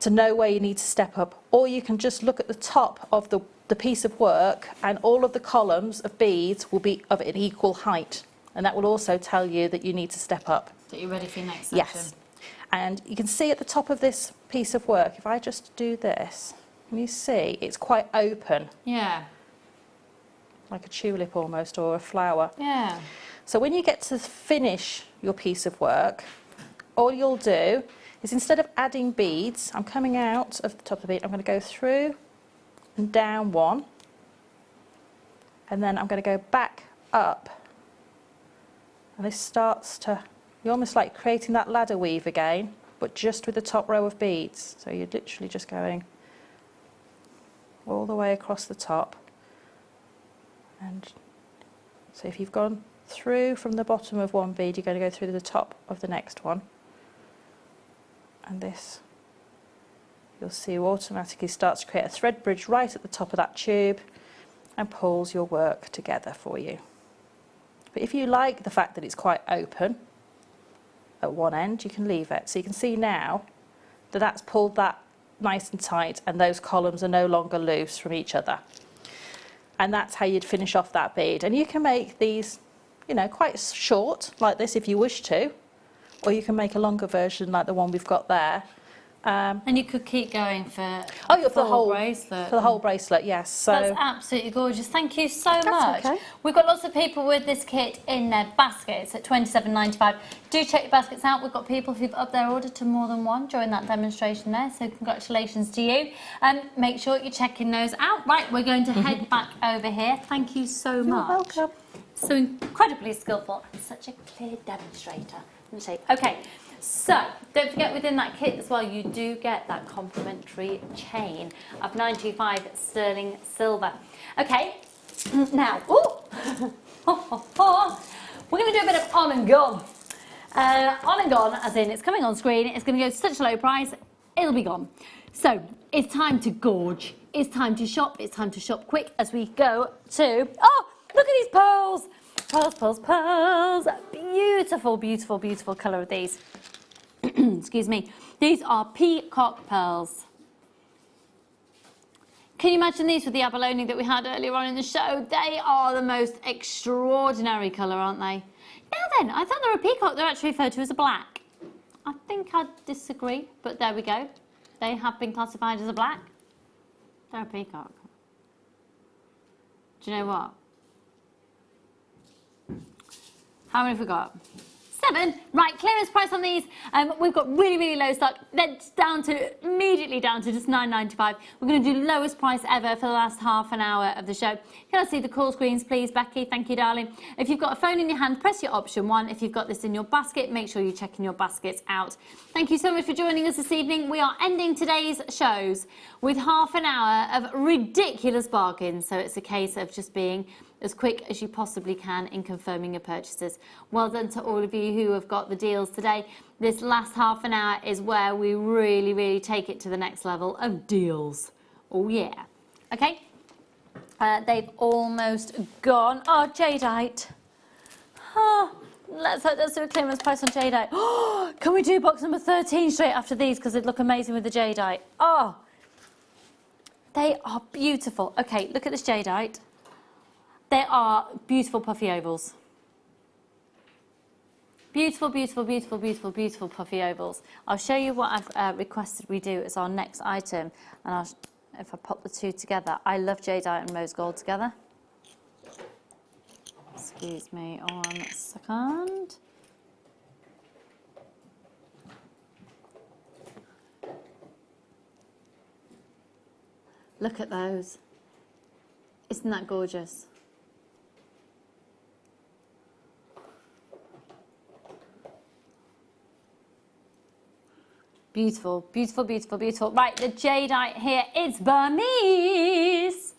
[SPEAKER 3] to know where you need to step up, or you can just look at the top of the piece of work and all of the columns of beads will be of an equal height, and that will also tell you that you need to step up.
[SPEAKER 1] That you're ready for your next section.
[SPEAKER 3] Yes. And you can see at the top of this piece of work, if I just do this, can you see it's quite open,
[SPEAKER 1] Yeah.
[SPEAKER 3] like a tulip almost, or a flower.
[SPEAKER 1] Yeah.
[SPEAKER 3] So when you get to finish your piece of work, all you'll do is, instead of adding beads, I'm coming out of the top of the bead, I'm going to go through and down 1, and then I'm going to go back up, and this starts to, you're almost like creating that ladder weave again, but just with the top row of beads. So you're literally just going all the way across the top, and so if you've gone through from the bottom of 1 bead, you're going to go through the top of the next one, and this, you'll see, automatically starts to create a thread bridge right at the top of that tube and pulls your work together for you. But if you like the fact that it's quite open at one end, you can leave it. So you can see now that that's pulled that nice and tight, and those columns are no longer loose from each other. And that's how you'd finish off that bead. And you can make these, you know, quite short like this if you wish to, or you can make a longer version like the one we've got there,
[SPEAKER 2] And you could keep going for
[SPEAKER 3] Oh, yeah, for the
[SPEAKER 2] full
[SPEAKER 3] whole
[SPEAKER 2] bracelet.
[SPEAKER 3] For the whole bracelet, yes. So
[SPEAKER 2] That's absolutely gorgeous. Thank you so much.
[SPEAKER 3] okay.
[SPEAKER 2] We've got lots of people with this kit in their baskets at £27.95. Do check your baskets out. We've got people who've upped their order to more than one during that demonstration there. So congratulations to you. Make sure you're checking those out. Right, we're going to head back over here. Thank you so much.
[SPEAKER 3] welcome.
[SPEAKER 2] So incredibly skillful and such a clear demonstrator. Okay, so don't forget within that kit as well, you do get that complimentary chain of 95 sterling silver. Okay, now, we're going to do a bit of on and gone. On and gone, as in it's coming on screen, it's going to go to such a low price, it'll be gone. So it's time to gorge. It's time to shop. It's time to shop quick as we go to, oh, look at these pearls. Pearls, pearls, pearls. Beautiful, beautiful, beautiful colour of these. Excuse me. These are peacock pearls. Can you imagine these with the abalone that we had earlier on in the show? They are the most extraordinary colour, aren't they? Now then, I thought they were a peacock. They're actually referred to as a black. I think I'd disagree, but there we go. They have been classified as a black. They're a peacock. Do you know what? How many have we got? 7. Right, clearance price on these. We've got really, really low stock. That's immediately down to just £9.95. We're going to do lowest price ever for the last half an hour of the show. Can I see the call screens, please, Becky? Thank you, darling. If you've got a phone in your hand, press your option 1. If you've got this in your basket, make sure you're checking your baskets out. Thank you so much for joining us this evening. We are ending today's shows with half an hour of ridiculous bargains. So it's a case of just being as quick as you possibly can in confirming your purchases. Well done to all of you who have got the deals today. This last half an hour is where we really, really take it to the next level of deals. Oh yeah. Okay. They've almost gone. Oh, jadeite. Oh, let's do a clearance price on jadeite. Oh, can we do box number 13 straight after these because they'd look amazing with the jadeite. Oh, they are beautiful. Okay, look at this jadeite. They are beautiful puffy ovals. Beautiful, beautiful, beautiful, beautiful, beautiful puffy ovals. I'll show you what I've requested we do as our next item. And if I pop the two together, I love jadeite and rose gold together. Excuse me 1 second. Look at those. Isn't that gorgeous? Beautiful, beautiful, beautiful, beautiful. Right, the jadeite here, it's Burmese.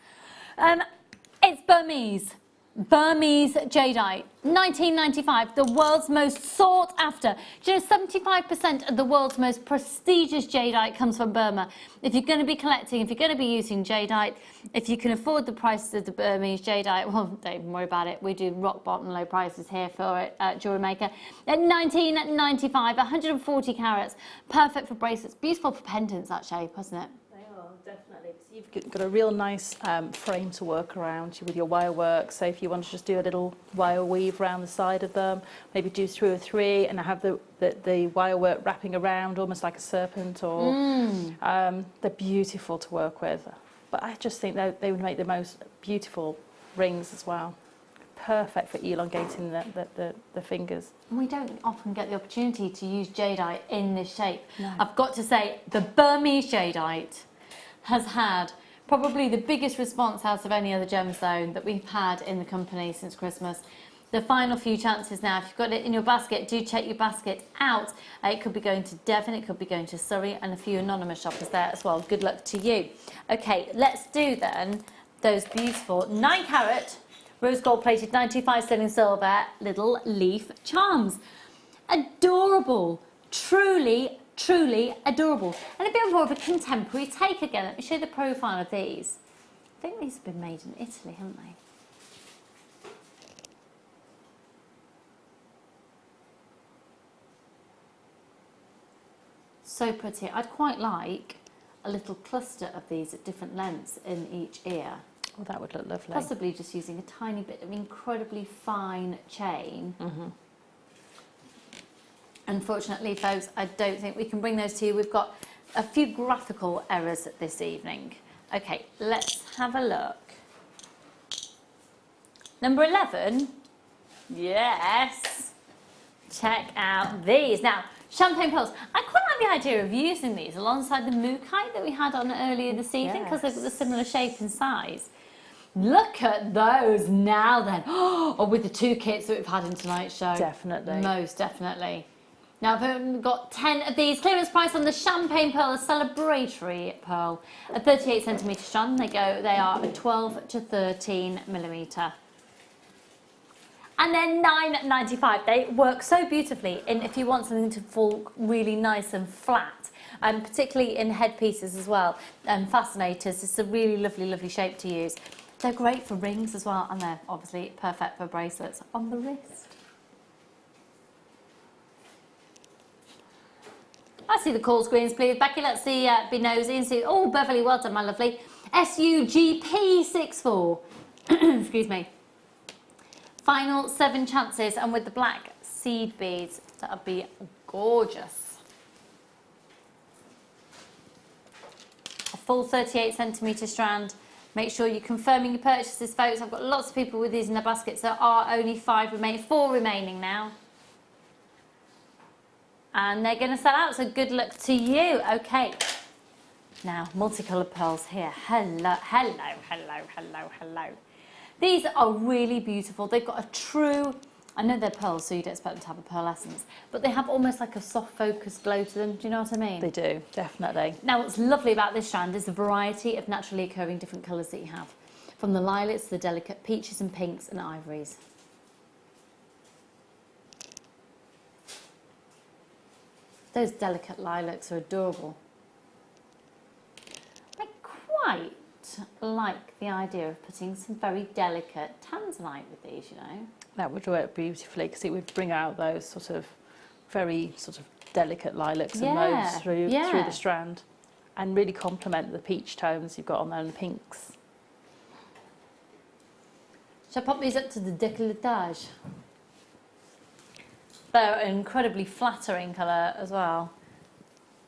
[SPEAKER 2] It's Burmese. Burmese jadeite, 1995, the world's most sought after. Do you know 75% of the world's most prestigious jadeite comes from Burma? If you're going to be collecting, if you're going to be using jadeite, if you can afford the prices of the Burmese jadeite, well, don't even worry about it. We do rock bottom low prices here for it at JewelleryMaker. At 1995, 140 carats, perfect for bracelets, beautiful for pendants, that shape, wasn't it?
[SPEAKER 3] Definitely, because you've got a real nice frame to work around with your wire work. So if you want to just do a little wire weave around the side of them, maybe do 2 or 3 and have the wire work wrapping around almost like a serpent, or they're beautiful to work with. But I just think that they would make the most beautiful rings as well. Perfect for elongating the fingers.
[SPEAKER 2] We don't often get the opportunity to use jadeite in this shape.
[SPEAKER 3] No.
[SPEAKER 2] I've got to say, the Burmese jadeite has had probably the biggest response out of any other gemstone that we've had in the company since Christmas. The final few chances now, if you've got it in your basket, do check your basket out. It could be going to Devon, it could be going to Surrey, and a few anonymous shoppers there as well. Good luck to you. Okay, let's do then those beautiful 9 carat rose gold plated 95 sterling silver little leaf charms. Adorable, truly adorable, and a bit more of a contemporary take again. Let me show you the profile of these. I think these have been made in Italy, haven't they? So pretty. I'd quite like a little cluster of these at different lengths in each ear.
[SPEAKER 3] Well, that would look lovely.
[SPEAKER 2] Possibly just using a tiny bit of incredibly fine chain. Unfortunately, folks, I don't think we can bring those to you. We've got
[SPEAKER 1] a few graphical errors this evening. Okay, let's have a look. Number 11. Yes. Check out these. Now, champagne pearls. I quite like the idea of using these alongside the mookaite that we had on earlier this evening because they've got the similar shape and size. Look at those now then. Oh, with the 2 kits that we've had in tonight's show.
[SPEAKER 3] Definitely.
[SPEAKER 1] Most definitely. Now I've got 10 of these. Clearance price on the champagne pearl, a celebratory pearl. At 38cm strand, they are 12 to 13mm. And then £9.95. They work so beautifully in if you want something to fall really nice and flat, and particularly in headpieces as well, and fascinators. It's a really lovely shape to use. They're great for rings as well, and they're obviously perfect for bracelets on the wrist. I see the call screens, please. Becky, let's see, be nosy and see. Oh, Beverly, well done, my lovely. SUGP64. Excuse me. Final 7 chances, and with the black seed beads, that would be gorgeous. A full 38cm strand. Make sure you're confirming your purchases, folks. I've got lots of people with these in their baskets. There are only 4 remaining now. And they're going to sell out, so good luck to you. Okay. Now, multicoloured pearls here. Hello. These are really beautiful. They've got a true, I know they're pearls, so you'd expect them to have a pearlescence, but they have almost like a soft focused glow to them. Do you know what I mean?
[SPEAKER 3] They do, definitely.
[SPEAKER 1] Now, what's lovely about this strand is the variety of naturally occurring different colours that you have. From the lilacs to the delicate peaches and pinks and ivories. Those delicate lilacs are adorable. I quite like the idea of putting some very delicate tanzanite with these, you know.
[SPEAKER 3] That would work beautifully because it would bring out those sort of very sort of delicate lilacs and mauves through the strand, and really complement the peach tones you've got on there and the pinks.
[SPEAKER 1] Shall I pop these up to the décolletage? They're an incredibly flattering colour as well.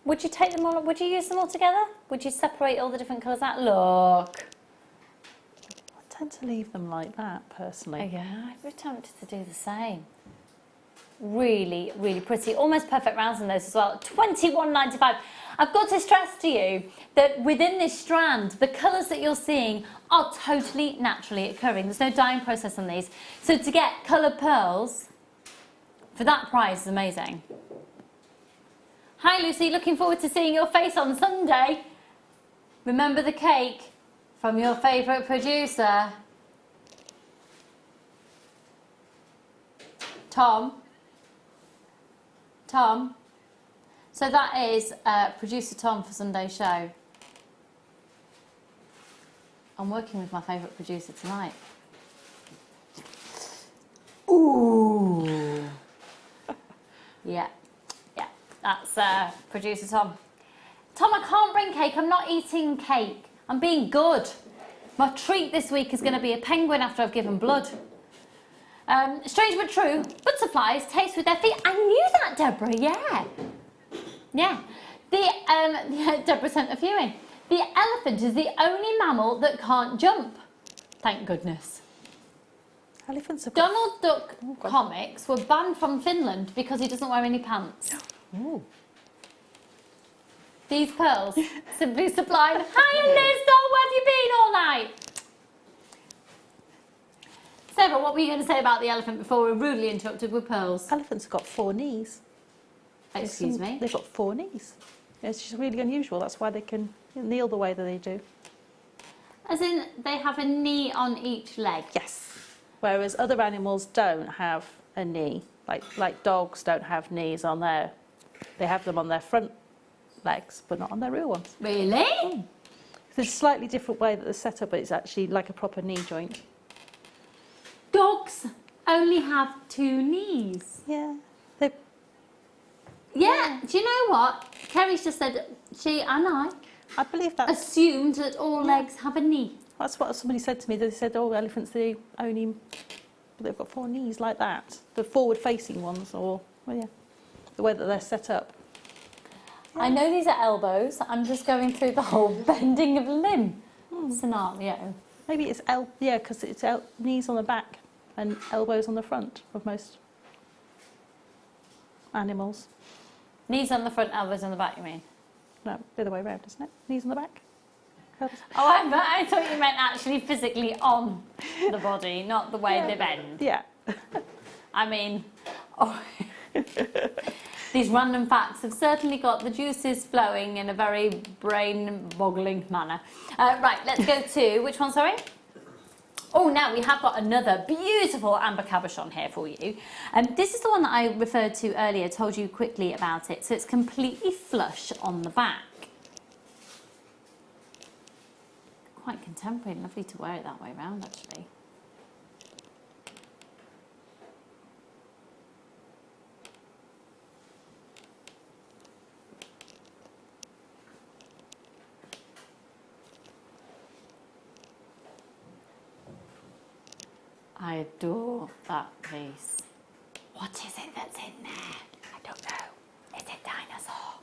[SPEAKER 1] Would you take them all? Would you use them all together? Would you separate all the different colours out? Look.
[SPEAKER 3] I tend to leave them like that personally.
[SPEAKER 1] Yeah, I'd be tempted to do the same. Really pretty. Almost perfect rounds in those as well. £21.95. I've got to stress to you that within this strand, the colours that you're seeing are totally naturally occurring. There's no dyeing process on these. So to get coloured pearls for that price is amazing. Hi Lucy, looking forward to seeing your face on Sunday. Remember the cake from your favourite producer, Tom. So that is producer Tom for Sunday's show. I'm working with my favourite producer tonight. Ooh. Yeah, that's producer Tom. Tom, I can't bring cake. I'm not eating cake. I'm being good. My treat this week is going to be a penguin after I've given blood. Strange but true, butterflies taste with their feet. I knew that, Deborah, yeah. Deborah sent a few in. The elephant is the only mammal that can't jump. Thank goodness.
[SPEAKER 3] Elephants are
[SPEAKER 1] Donald Duck comics were banned from Finland because he doesn't wear any pants.
[SPEAKER 3] Ooh.
[SPEAKER 1] These pearls simply sublime. Hi Liz, where have you been all night? Sarah, what were you going to say about the elephant before we were rudely interrupted with pearls?
[SPEAKER 3] Elephants have got 4 knees.
[SPEAKER 1] Excuse me?
[SPEAKER 3] They've got 4 knees. It's just really unusual. That's why they can kneel the way that they do.
[SPEAKER 1] As in, they have a knee on each leg?
[SPEAKER 3] Yes. Whereas other animals don't have a knee. Like dogs don't have knees on their... They have them on their front legs, but not on their rear ones.
[SPEAKER 1] Really?
[SPEAKER 3] Mm. It's a slightly different way that they're set up, but it's actually like a proper knee joint.
[SPEAKER 1] Dogs only have 2 knees.
[SPEAKER 3] Yeah.
[SPEAKER 1] Yeah, do you know what? Kerry's just said she and
[SPEAKER 3] I believe that.
[SPEAKER 1] assumed that all legs have a knee.
[SPEAKER 3] That's what somebody said to me. They said, oh, elephants, they've got 4 knees like that. The forward-facing ones, or, well, yeah, the way that they're set up.
[SPEAKER 1] I know these are elbows. I'm just going through the whole bending of limb scenario.
[SPEAKER 3] Maybe it's because it's knees on the back and elbows on the front of most animals.
[SPEAKER 1] Knees on the front, elbows on the back, you mean?
[SPEAKER 3] No, the other way around, isn't it? Knees on the back.
[SPEAKER 1] Oh, I thought you meant actually physically on the body, not the way they bend.
[SPEAKER 3] Yeah.
[SPEAKER 1] I mean, these random facts have certainly got the juices flowing in a very brain-boggling manner. Right, let's go to, which one, sorry? Oh, now we have got another beautiful amber cabochon here for you. This is the one that I referred to earlier, told you quickly about it. So it's completely flush on the back. Quite contemporary, lovely to wear it that way around, actually. I adore that piece. What is it that's in there? I don't know. Is it dinosaur?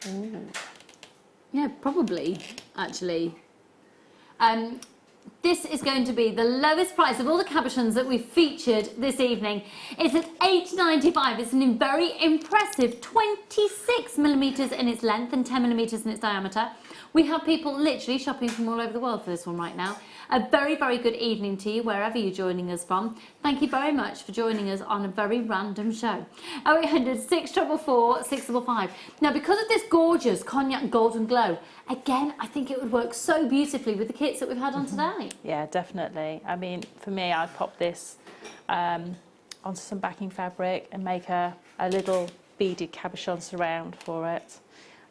[SPEAKER 2] Ooh. Yeah, probably, actually. This is going to be the lowest price of all the cabochons that we've featured this evening. It's at £8.95. It's a very impressive 26mm in its length and 10mm in its diameter. We have people literally shopping from all over the world for this one right now. A very, very good evening to you, wherever you're joining us from. Thank you very much for joining us on a very random show. 0800 644 655. Now, because of this gorgeous cognac golden glow, again, I think it would work so beautifully with the kits that we've had on today.
[SPEAKER 3] Yeah, definitely. I mean, for me, I'd pop this onto some backing fabric and make a little beaded cabochon surround for it.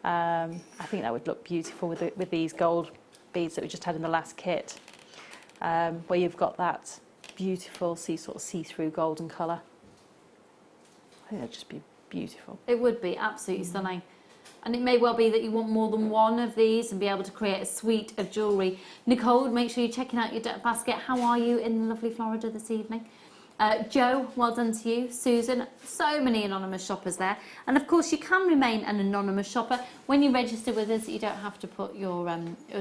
[SPEAKER 3] I think that would look beautiful with these gold beads that we just had in the last kit, where you've got that beautiful sort of see-through golden colour. I think that'd just be beautiful.
[SPEAKER 2] It would be absolutely stunning. And it may well be that you want more than one of these and be able to create a suite of jewellery. Nicole, make sure you're checking out your basket. How are you in lovely Florida this evening? Joe, well done to you. Susan, so many anonymous shoppers there. And of course, you can remain an anonymous shopper. When you register with us, you don't have to put your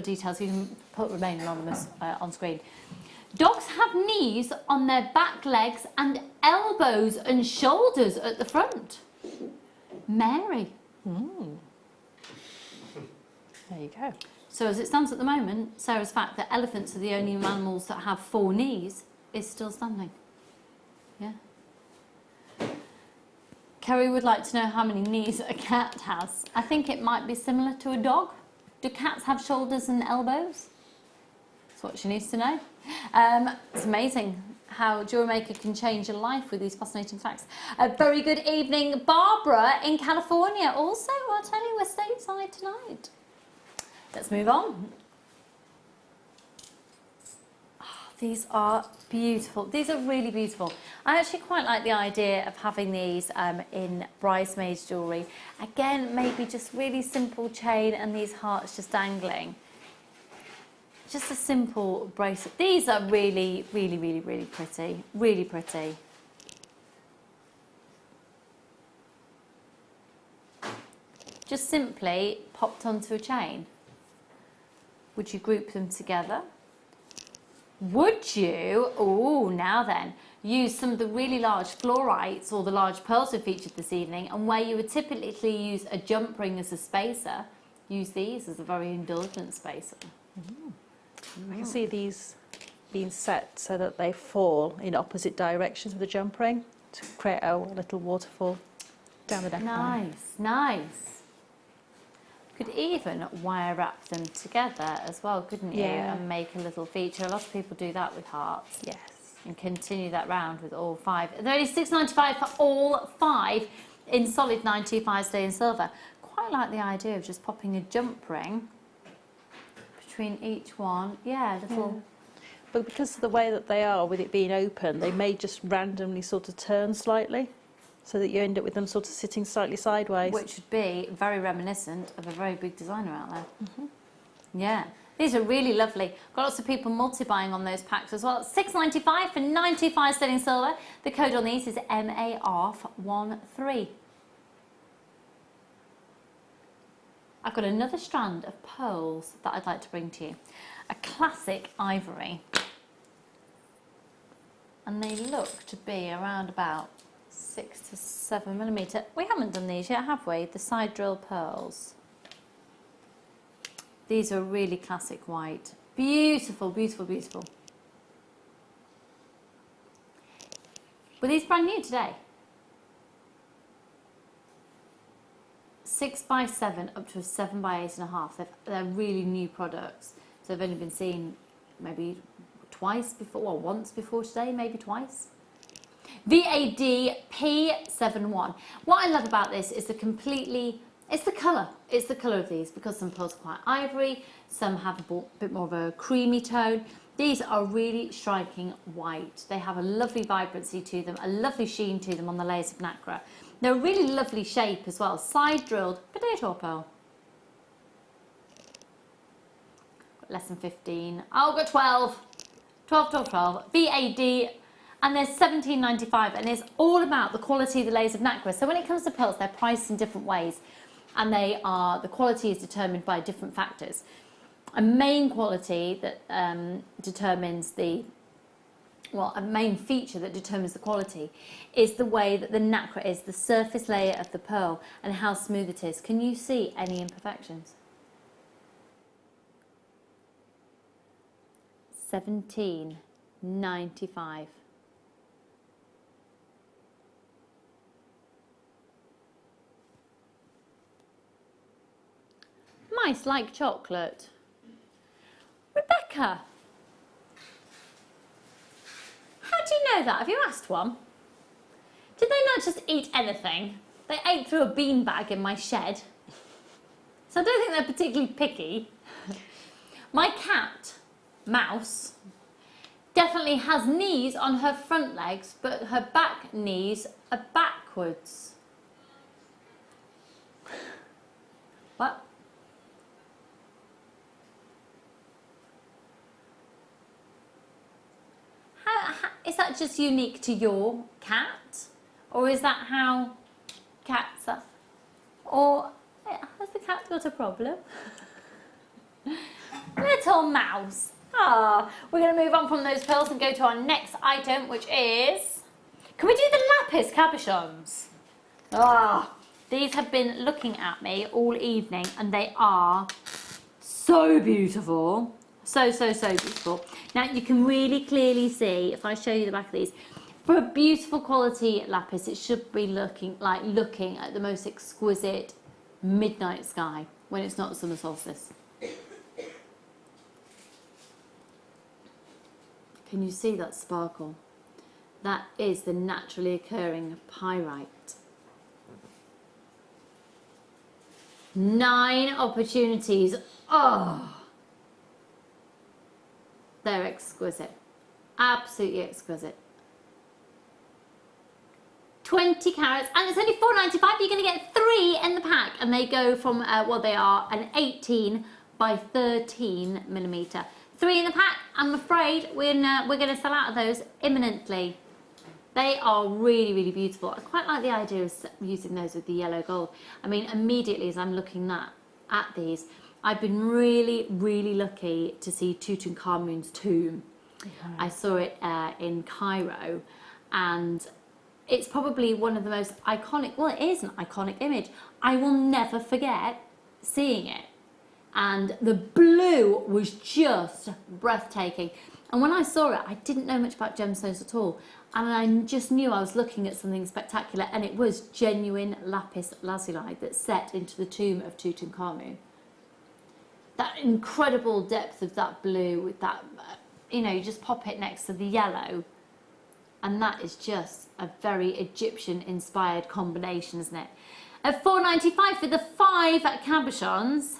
[SPEAKER 2] details. You can put remain anonymous on screen. Dogs have knees on their back legs and elbows and shoulders at the front. Mary.
[SPEAKER 3] There you go.
[SPEAKER 2] So as it stands at the moment, Sarah's fact that elephants are the only animals that have 4 knees is still standing. Yeah. Kerry would like to know how many knees a cat has. I think it might be similar to a dog. Do cats have shoulders and elbows? That's what she needs to know. It's amazing how JewelleryMaker can change your life with these fascinating facts. A very good evening, Barbara in California. Also, I'll tell you, we're stateside tonight. Let's move on. These are beautiful. These are really beautiful. I actually quite like the idea of having these in bridesmaids jewellery. Again, maybe just really simple chain and these hearts just dangling. Just a simple bracelet. These are really, really, really, really pretty. Really pretty. Just simply popped onto a chain. Would you group them together? Would you, oh, now then, use some of the really large fluorites or the large pearls we featured this evening, and where you would typically use a jump ring as a spacer, use these as a very indulgent spacer.
[SPEAKER 3] I can see these being set so that they fall in opposite directions with a jump ring to create a little waterfall down the neckline.
[SPEAKER 2] Nice, nice. Could even wire wrap them together as well, couldn't you?
[SPEAKER 3] Yeah.
[SPEAKER 2] And make a little feature. A lot of people do that with hearts.
[SPEAKER 3] Yes.
[SPEAKER 2] And continue that round with all 5. They're only £6.95 for all 5 in solid 925 sterling silver. Quite like the idea of just popping a jump ring between each one. Yeah, little.
[SPEAKER 3] Yeah. But because of the way that they are, with it being open, they may just randomly sort of turn slightly, so that you end up with them sort of sitting slightly sideways.
[SPEAKER 2] Which would be very reminiscent of a very big designer out there. Yeah. These are really lovely. Got lots of people multi-buying on those packs as well. £6.95 for 925 sterling silver. The code on these is MARF13.
[SPEAKER 1] I've got another strand of pearls that I'd like to bring to you. A classic ivory. And they look to be around about 6 to 7mm. We haven't done these yet, have we? The side drill pearls. These are really classic white. Beautiful, beautiful, beautiful. Were these brand new today? 6x7 up to a 7x8.5. They're really new products. So they've only been seen maybe twice before, well, once before today, maybe twice. VAD P71. What I love about this is it's the colour. It's the colour of these, because some pearls are quite ivory, some have a bit more of a creamy tone. These are really striking white. They have a lovely vibrancy to them, a lovely sheen to them on the layers of nacre. They're a really lovely shape as well. Side drilled potato pearl. Got less than 15. Oh, got 12. 12. VAD. And there's $17.95, and it's all about the quality of the layers of nacre. So when it comes to pearls, they're priced in different ways, and the quality is determined by different factors. A main quality that determines a main feature that determines the quality is the way that the nacre is, the surface layer of the pearl, and how smooth it is. Can you see any imperfections? $17.95. Mice like chocolate. Rebecca, how do you know that? Have you asked one? Did they not just eat anything? They ate through a beanbag in my shed. So I don't think they're particularly picky. My cat, Mouse, definitely has knees on her front legs, but her back knees are backwards. What? Is that just unique to your cat? Or is that how cats are? Or has the cat got a problem? Little Mouse. Ah, we're going to move on from those pearls and go to our next item, which is... Can we do the lapis cabochons? Ah, these have been looking at me all evening, and they are so beautiful. So beautiful. Now you can really clearly see, if I show you the back of these, for a beautiful quality lapis, it should be looking at the most exquisite midnight sky when it's not summer solstice. Can you see that sparkle? That is the naturally occurring pyrite. 9 opportunities. Oh! They're exquisite. Absolutely exquisite. 20 carats, and it's only $4.95. You're going to get 3 in the pack, and they go from, they are an 18 by 13mm. 3 in the pack. I'm afraid we're going to sell out of those imminently. They are really, really beautiful. I quite like the idea of using those with the yellow gold. I mean, immediately as I'm looking at these, I've been really, really lucky to see Tutankhamun's tomb. I saw it in Cairo, and it's probably one of the most iconic, well, it is an iconic image. I will never forget seeing it. And the blue was just breathtaking. And when I saw it, I didn't know much about gemstones at all. And I just knew I was looking at something spectacular, and it was genuine lapis lazuli that's set into the tomb of Tutankhamun. That incredible depth of that blue with that, you just pop it next to the yellow. And that is just a very Egyptian-inspired combination, isn't it? At $4.95 for the 5 cabochons.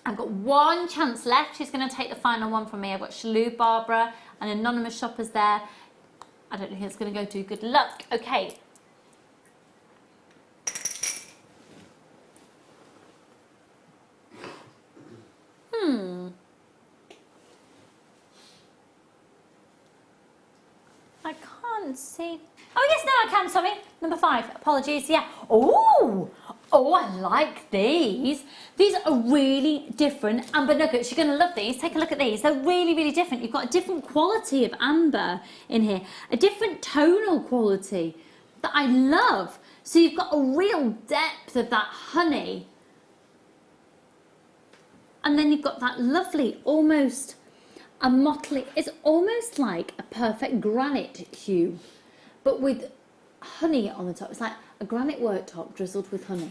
[SPEAKER 1] I've got 1 chance left. Who's going to take the final one from me? I've got Shalou, Barbara, and anonymous shoppers there. I don't know who it's going to go to. Good luck. Okay. I can't see. Oh, yes, now I can, sorry. Number 5. Apologies, yeah. Oh,
[SPEAKER 2] Oh, I like these. These are really different amber nuggets. You're going to love these. Take a look at these. They're really, really different. You've got a different quality of amber in here, a different tonal quality that I love. So you've got a real depth of that honey. And then you've got that lovely, almost a motley, it's almost like a perfect granite hue, but with honey on the top. It's like a granite worktop drizzled with honey.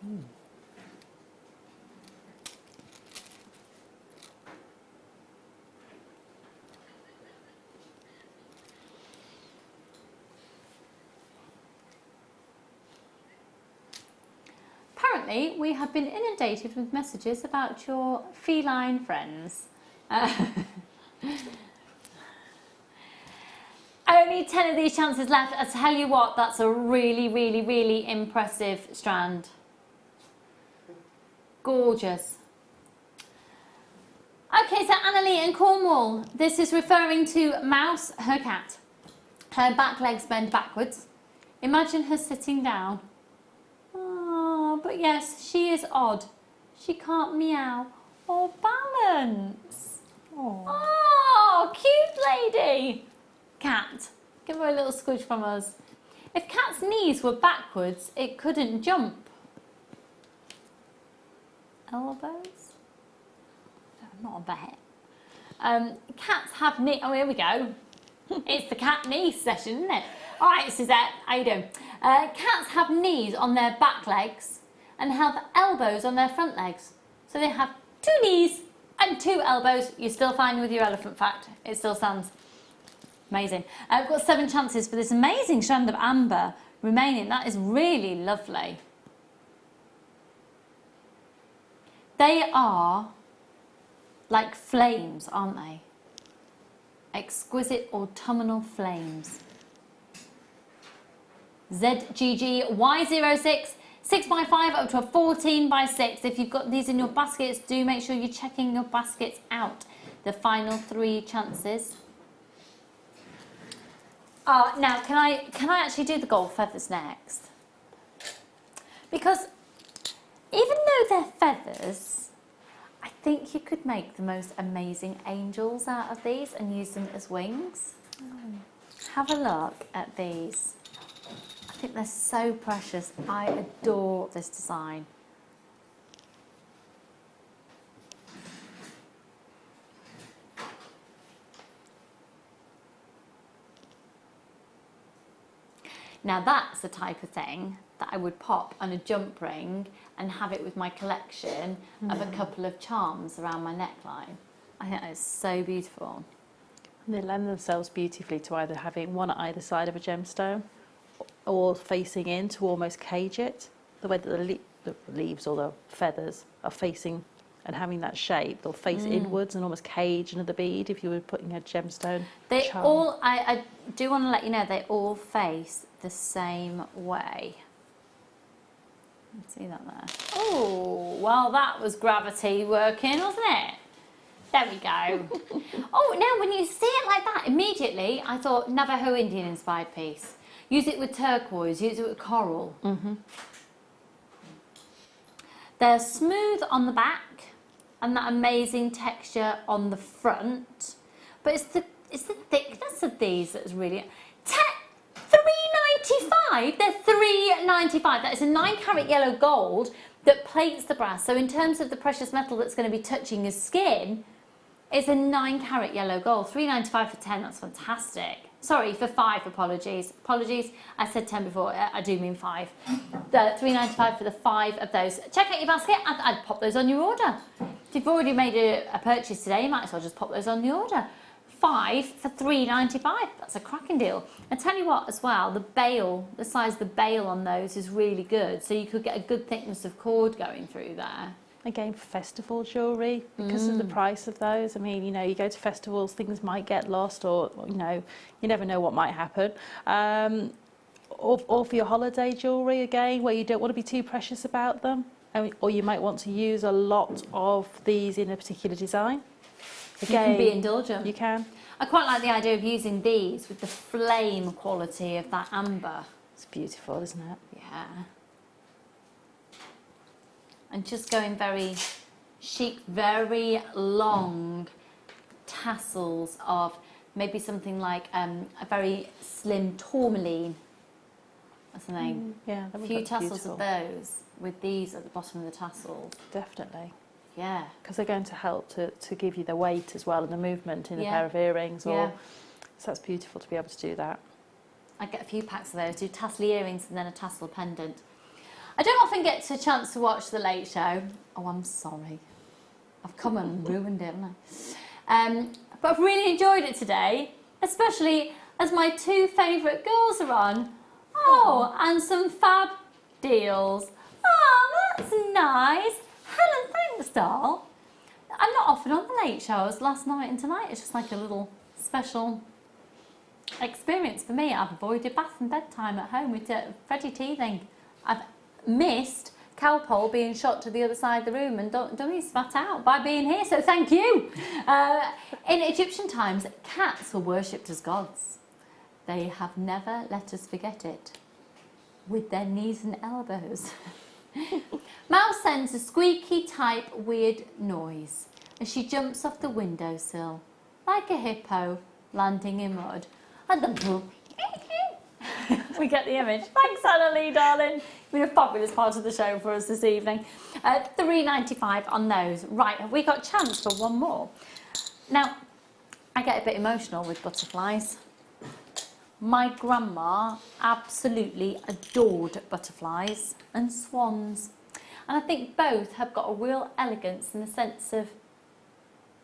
[SPEAKER 2] Mm.
[SPEAKER 1] Apparently, we have been inundated with messages about your feline friends. Only 10 of these chances left. I tell you what, that's a really, really, really impressive strand. Gorgeous. Okay, so Annalie in Cornwall. This is referring to Mouse, her cat. Her back legs bend backwards. Imagine her sitting down. Oh, but yes, she is odd. She can't meow or balance. Oh, cute lady. Cat, give her a little squidge from us. If Cat's knees were backwards, it couldn't jump. Elbows? I'm not a vet. Cats have knee. Oh, here we go. It's the cat knee session, isn't it? All right, Suzette, how you doing? Cats have knees on their back legs and have elbows on their front legs. So they have 2 knees and 2 elbows. You're still fine with your elephant fact. It still stands. Amazing. I've got 7 chances for this amazing strand of amber remaining. That is really lovely. They are like flames, aren't they? Exquisite autumnal flames. ZGGY06, 6x5 up to a 14x6. If you've got these in your baskets, do make sure you're checking your baskets out. The final 3 chances. Now, can I actually do the gold feathers next? Because even though they're feathers, I think you could make the most amazing angels out of these and use them as wings. Have a look at these. I think they're so precious. I adore this design. Now that's the type of thing that I would pop on a jump ring and have it with my collection of a couple of charms around my neckline. I think that is so beautiful.
[SPEAKER 3] And they lend themselves beautifully to either having one at either side of a gemstone or facing in to almost cage it. The way that the leaves or the feathers are facing and having that shape, they'll face inwards and almost cage another bead if you were putting a gemstone
[SPEAKER 1] They
[SPEAKER 3] charm.
[SPEAKER 1] all, I do want to let you know, they all face the same way. See that there? Oh, well that was gravity working, wasn't it? There we go. Oh, now when you see it like that, immediately I thought Navajo Indian inspired piece. Use it with turquoise, use it with coral. They're smooth on the back and that amazing texture on the front. But it's the thickness of these that's really... $3.95. They're $3.95. That is a 9-carat yellow gold that plates the brass. So in terms of the precious metal that's going to be touching your skin, it's a 9-carat yellow gold. $3.95 for 10. That's fantastic. Sorry, for 5. Apologies. Apologies. I said 10 before. I do mean 5. The $3.95 for the 5 of those. Check out your basket. I'd pop those on your order. If you've already made a purchase today, you might as well just pop those on the order. 5 for $3.95. That's a cracking deal. I tell you what as well, the bail, the size of the bail on those is really good. So you could get a good thickness of cord going through there.
[SPEAKER 3] Again, festival jewellery, because of the price of those. I mean, you know, you go to festivals, things might get lost or, you know, you never know what might happen. Or for your holiday jewellery, again, where you don't want to be too precious about them. Or you might want to use a lot of these in a particular design. Again,
[SPEAKER 1] you can be indulgent.
[SPEAKER 3] You can.
[SPEAKER 1] I quite like the idea of using these with the flame quality of that amber.
[SPEAKER 3] It's beautiful, isn't it?
[SPEAKER 1] Yeah.
[SPEAKER 2] and just going very chic, very long tassels of maybe something like a very slim tourmaline or something.
[SPEAKER 3] Yeah, that
[SPEAKER 2] A
[SPEAKER 3] would
[SPEAKER 2] few
[SPEAKER 3] look
[SPEAKER 2] tassels
[SPEAKER 3] beautiful.
[SPEAKER 2] of those with these at the bottom of the tassel.
[SPEAKER 3] Definitely.
[SPEAKER 2] Yeah.
[SPEAKER 3] Because they're going to help to give you the weight as well and the movement in a
[SPEAKER 2] Yeah.
[SPEAKER 3] pair of earrings.
[SPEAKER 2] Yeah.
[SPEAKER 3] So that's beautiful to be able to do that.
[SPEAKER 2] I get a few packs of those, do tassel earrings and then a tassel pendant. I don't often get a chance to watch The Late Show. Oh, I'm sorry. I've come and ruined it, haven't I? But I've really enjoyed it today, especially as my two favourite girls are on. Oh, and some fab deals. Oh, that's nice. Helen, thanks, doll. I'm not often on The Late Show. I was last night and tonight. It's just like a little special experience for me. I've avoided bath and bedtime at home with Freddie teething. I've missed Cowpole being shot to the other side of the room and Dummy spat out by being here, so thank you. In Egyptian times, cats were worshipped as gods. They have never let us forget it. With their knees and elbows. Mouse sends a squeaky type weird noise as she jumps off the windowsill like a hippo landing in mud. And the we get the image. Thanks, Anna Lee, darling. You've been a fabulous part of the show for us this evening. $3.95 on those. Right, have we got a chance for one more? Now, I get a bit emotional with butterflies. My grandma absolutely adored butterflies and swans. And I think both have got a real elegance and a sense of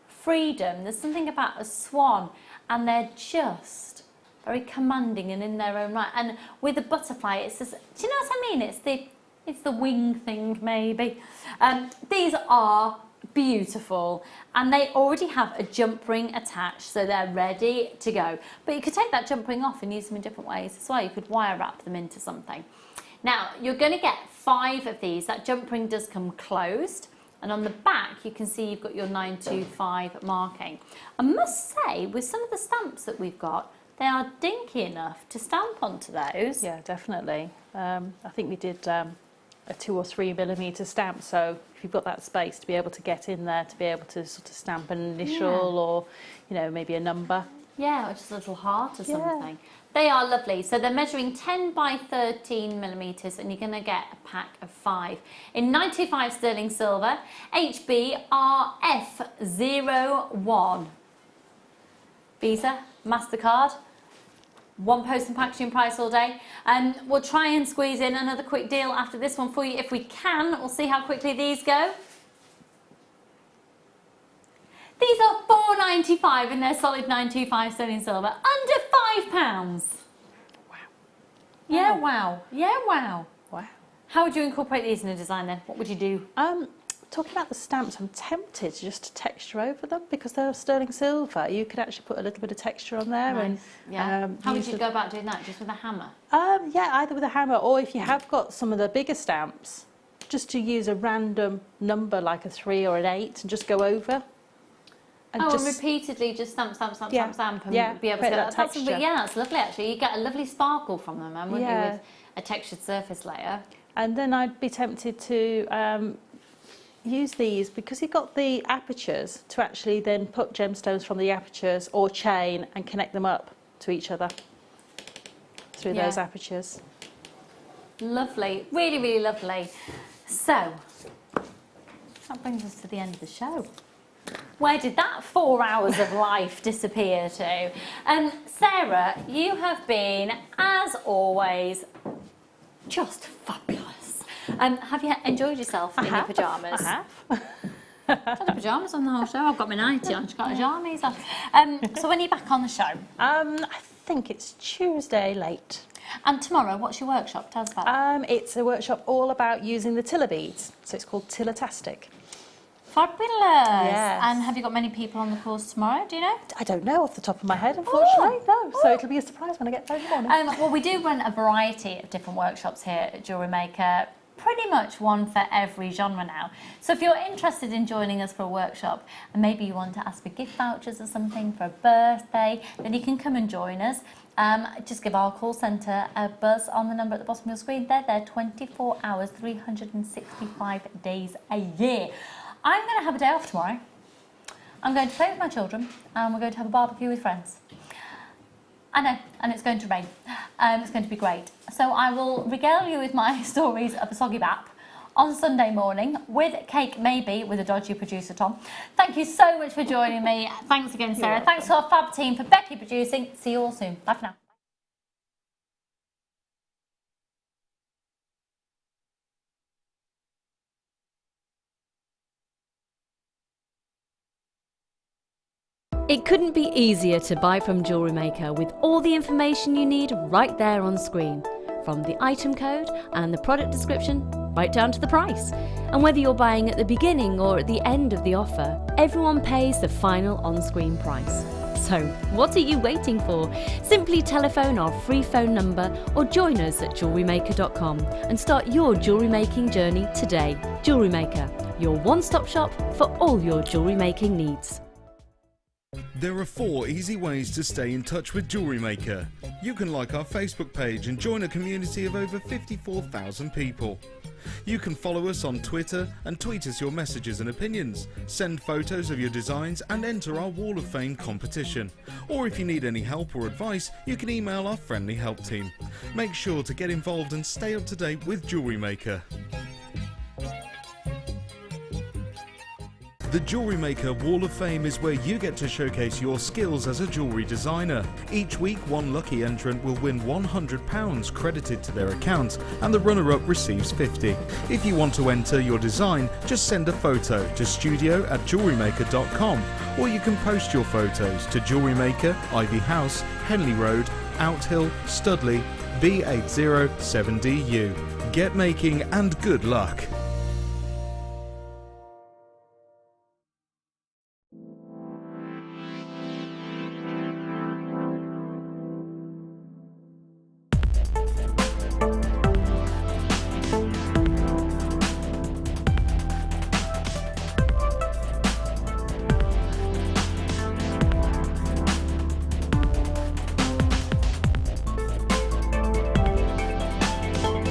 [SPEAKER 2] freedom. There's something about a swan and they're just very commanding and in their own right. And with a butterfly, it's just, do you know what I mean? It's the wing thing, maybe. These are beautiful, and they already have a jump ring attached, so they're ready to go. But you could take that jump ring off and use them in different ways as well. You could wire wrap them into something. Now, you're going to get 5 of these. That jump ring does come closed. And on the back, you can see you've got your 925 marking. I must say, with some of the stamps that we've got, they are dinky enough to stamp onto those.
[SPEAKER 3] Yeah, definitely. I think we did a 2 or 3 millimetre stamp, so if you've got that space to be able to get in there, to be able to sort of stamp an initial or, you know, maybe a number.
[SPEAKER 2] Yeah, or just a little heart or something. They are lovely. So they're measuring 10 by 13 millimetres, and you're going to get a pack of 5. In 925 sterling silver, HBRF01. Visa, MasterCard, one post and packaging price all day. We'll try and squeeze in another quick deal after this one for you if we can. We'll see how quickly these go. These are £4.95 in their solid 925 sterling silver, under £5. Wow. Yeah, wow. Yeah, wow.
[SPEAKER 3] Wow.
[SPEAKER 2] How would you incorporate these in a design then? What would you do?
[SPEAKER 3] Talking about the stamps, I'm tempted just to texture over them because they're sterling silver. You could actually put a little bit of texture on there.
[SPEAKER 2] Nice.
[SPEAKER 3] And
[SPEAKER 2] Yeah. How would you go about doing that? Just with a hammer?
[SPEAKER 3] Yeah, either with a hammer, or if you have got some of the bigger stamps, just to use a random number like a 3 or an 8 and just go over. And
[SPEAKER 2] and repeatedly just stamp and be able to
[SPEAKER 3] create
[SPEAKER 2] get that
[SPEAKER 3] texture.
[SPEAKER 2] Yeah, that's lovely actually. You get a lovely sparkle from them, wouldn't you,
[SPEAKER 3] Yeah.
[SPEAKER 2] with a textured surface layer.
[SPEAKER 3] And then I'd be tempted to use these because you've got the apertures to actually then put gemstones from the apertures or chain and connect them up to each other through those apertures.
[SPEAKER 2] Lovely, really, really lovely. So, that brings us to the end of the show. Where did that 4 hours of life disappear to? Sarah, you have been, as always, just fabulous. Have you enjoyed yourself in your pyjamas?
[SPEAKER 3] I have.
[SPEAKER 2] I've had pyjamas on the whole show. I've got my nightie on, she's got her jammies on. So when are you back on the show?
[SPEAKER 3] I think it's Tuesday late.
[SPEAKER 2] And tomorrow, what's your workshop? Tell us about it.
[SPEAKER 3] It's a workshop all about using the tiller beads, so it's called Tillertastic.
[SPEAKER 2] Fabulous.
[SPEAKER 3] Yes.
[SPEAKER 2] And have you got many people on the course tomorrow, do you know?
[SPEAKER 3] I don't know off the top of my head, unfortunately. No, so it'll be a surprise when I get there in the morning.
[SPEAKER 2] Well, we do run a variety of different workshops here at JewelleryMaker.
[SPEAKER 1] pretty much one for every genre now. So if you're interested in joining us for a workshop and maybe you want to ask for gift vouchers or something for a birthday, then you can come and join us. Just give our call centre a buzz on the number at the bottom of your screen. They're there 24 hours, 365 days a year. I'm going to have a day off tomorrow. I'm going to play with my children and we're going to have a barbecue with friends. I know, and it's going to rain. It's going to be great. So I will regale you with my stories of a soggy bap on Sunday morning, with cake maybe, with a dodgy producer Tom. Thank you so much for joining me. Thanks again, Sarah. Thanks to our fab team for Becky producing. See you all soon. Bye for now.
[SPEAKER 9] It couldn't be easier to buy from JewelleryMaker with all the information you need right there on screen, from the item code and the product description right down to the price. And whether you're buying at the beginning or at the end of the offer, everyone pays the final on-screen price. So what are you waiting for? Simply telephone our free phone number or join us at JewelleryMaker.com and start your jewellery making journey today. JewelleryMaker, your one-stop shop for all your jewellery making needs.
[SPEAKER 6] There are 4 easy ways to stay in touch with JewelleryMaker. You can like our Facebook page and join a community of over 54,000 people. You can follow us on Twitter and tweet us your messages and opinions, send photos of your designs and enter our Wall of Fame competition. Or if you need any help or advice, you can email our friendly help team. Make sure to get involved and stay up to date with JewelleryMaker. The JewelleryMaker Wall of Fame is where you get to showcase your skills as a jewellery designer. Each week, one lucky entrant will win £100 credited to their account, and the runner-up receives £50. If you want to enter your design, just send a photo to studio@jewellerymaker.com, or you can post your photos to JewelleryMaker, Ivy House, Henley Road, Outhill, Studley, B807DU. Get making and good luck!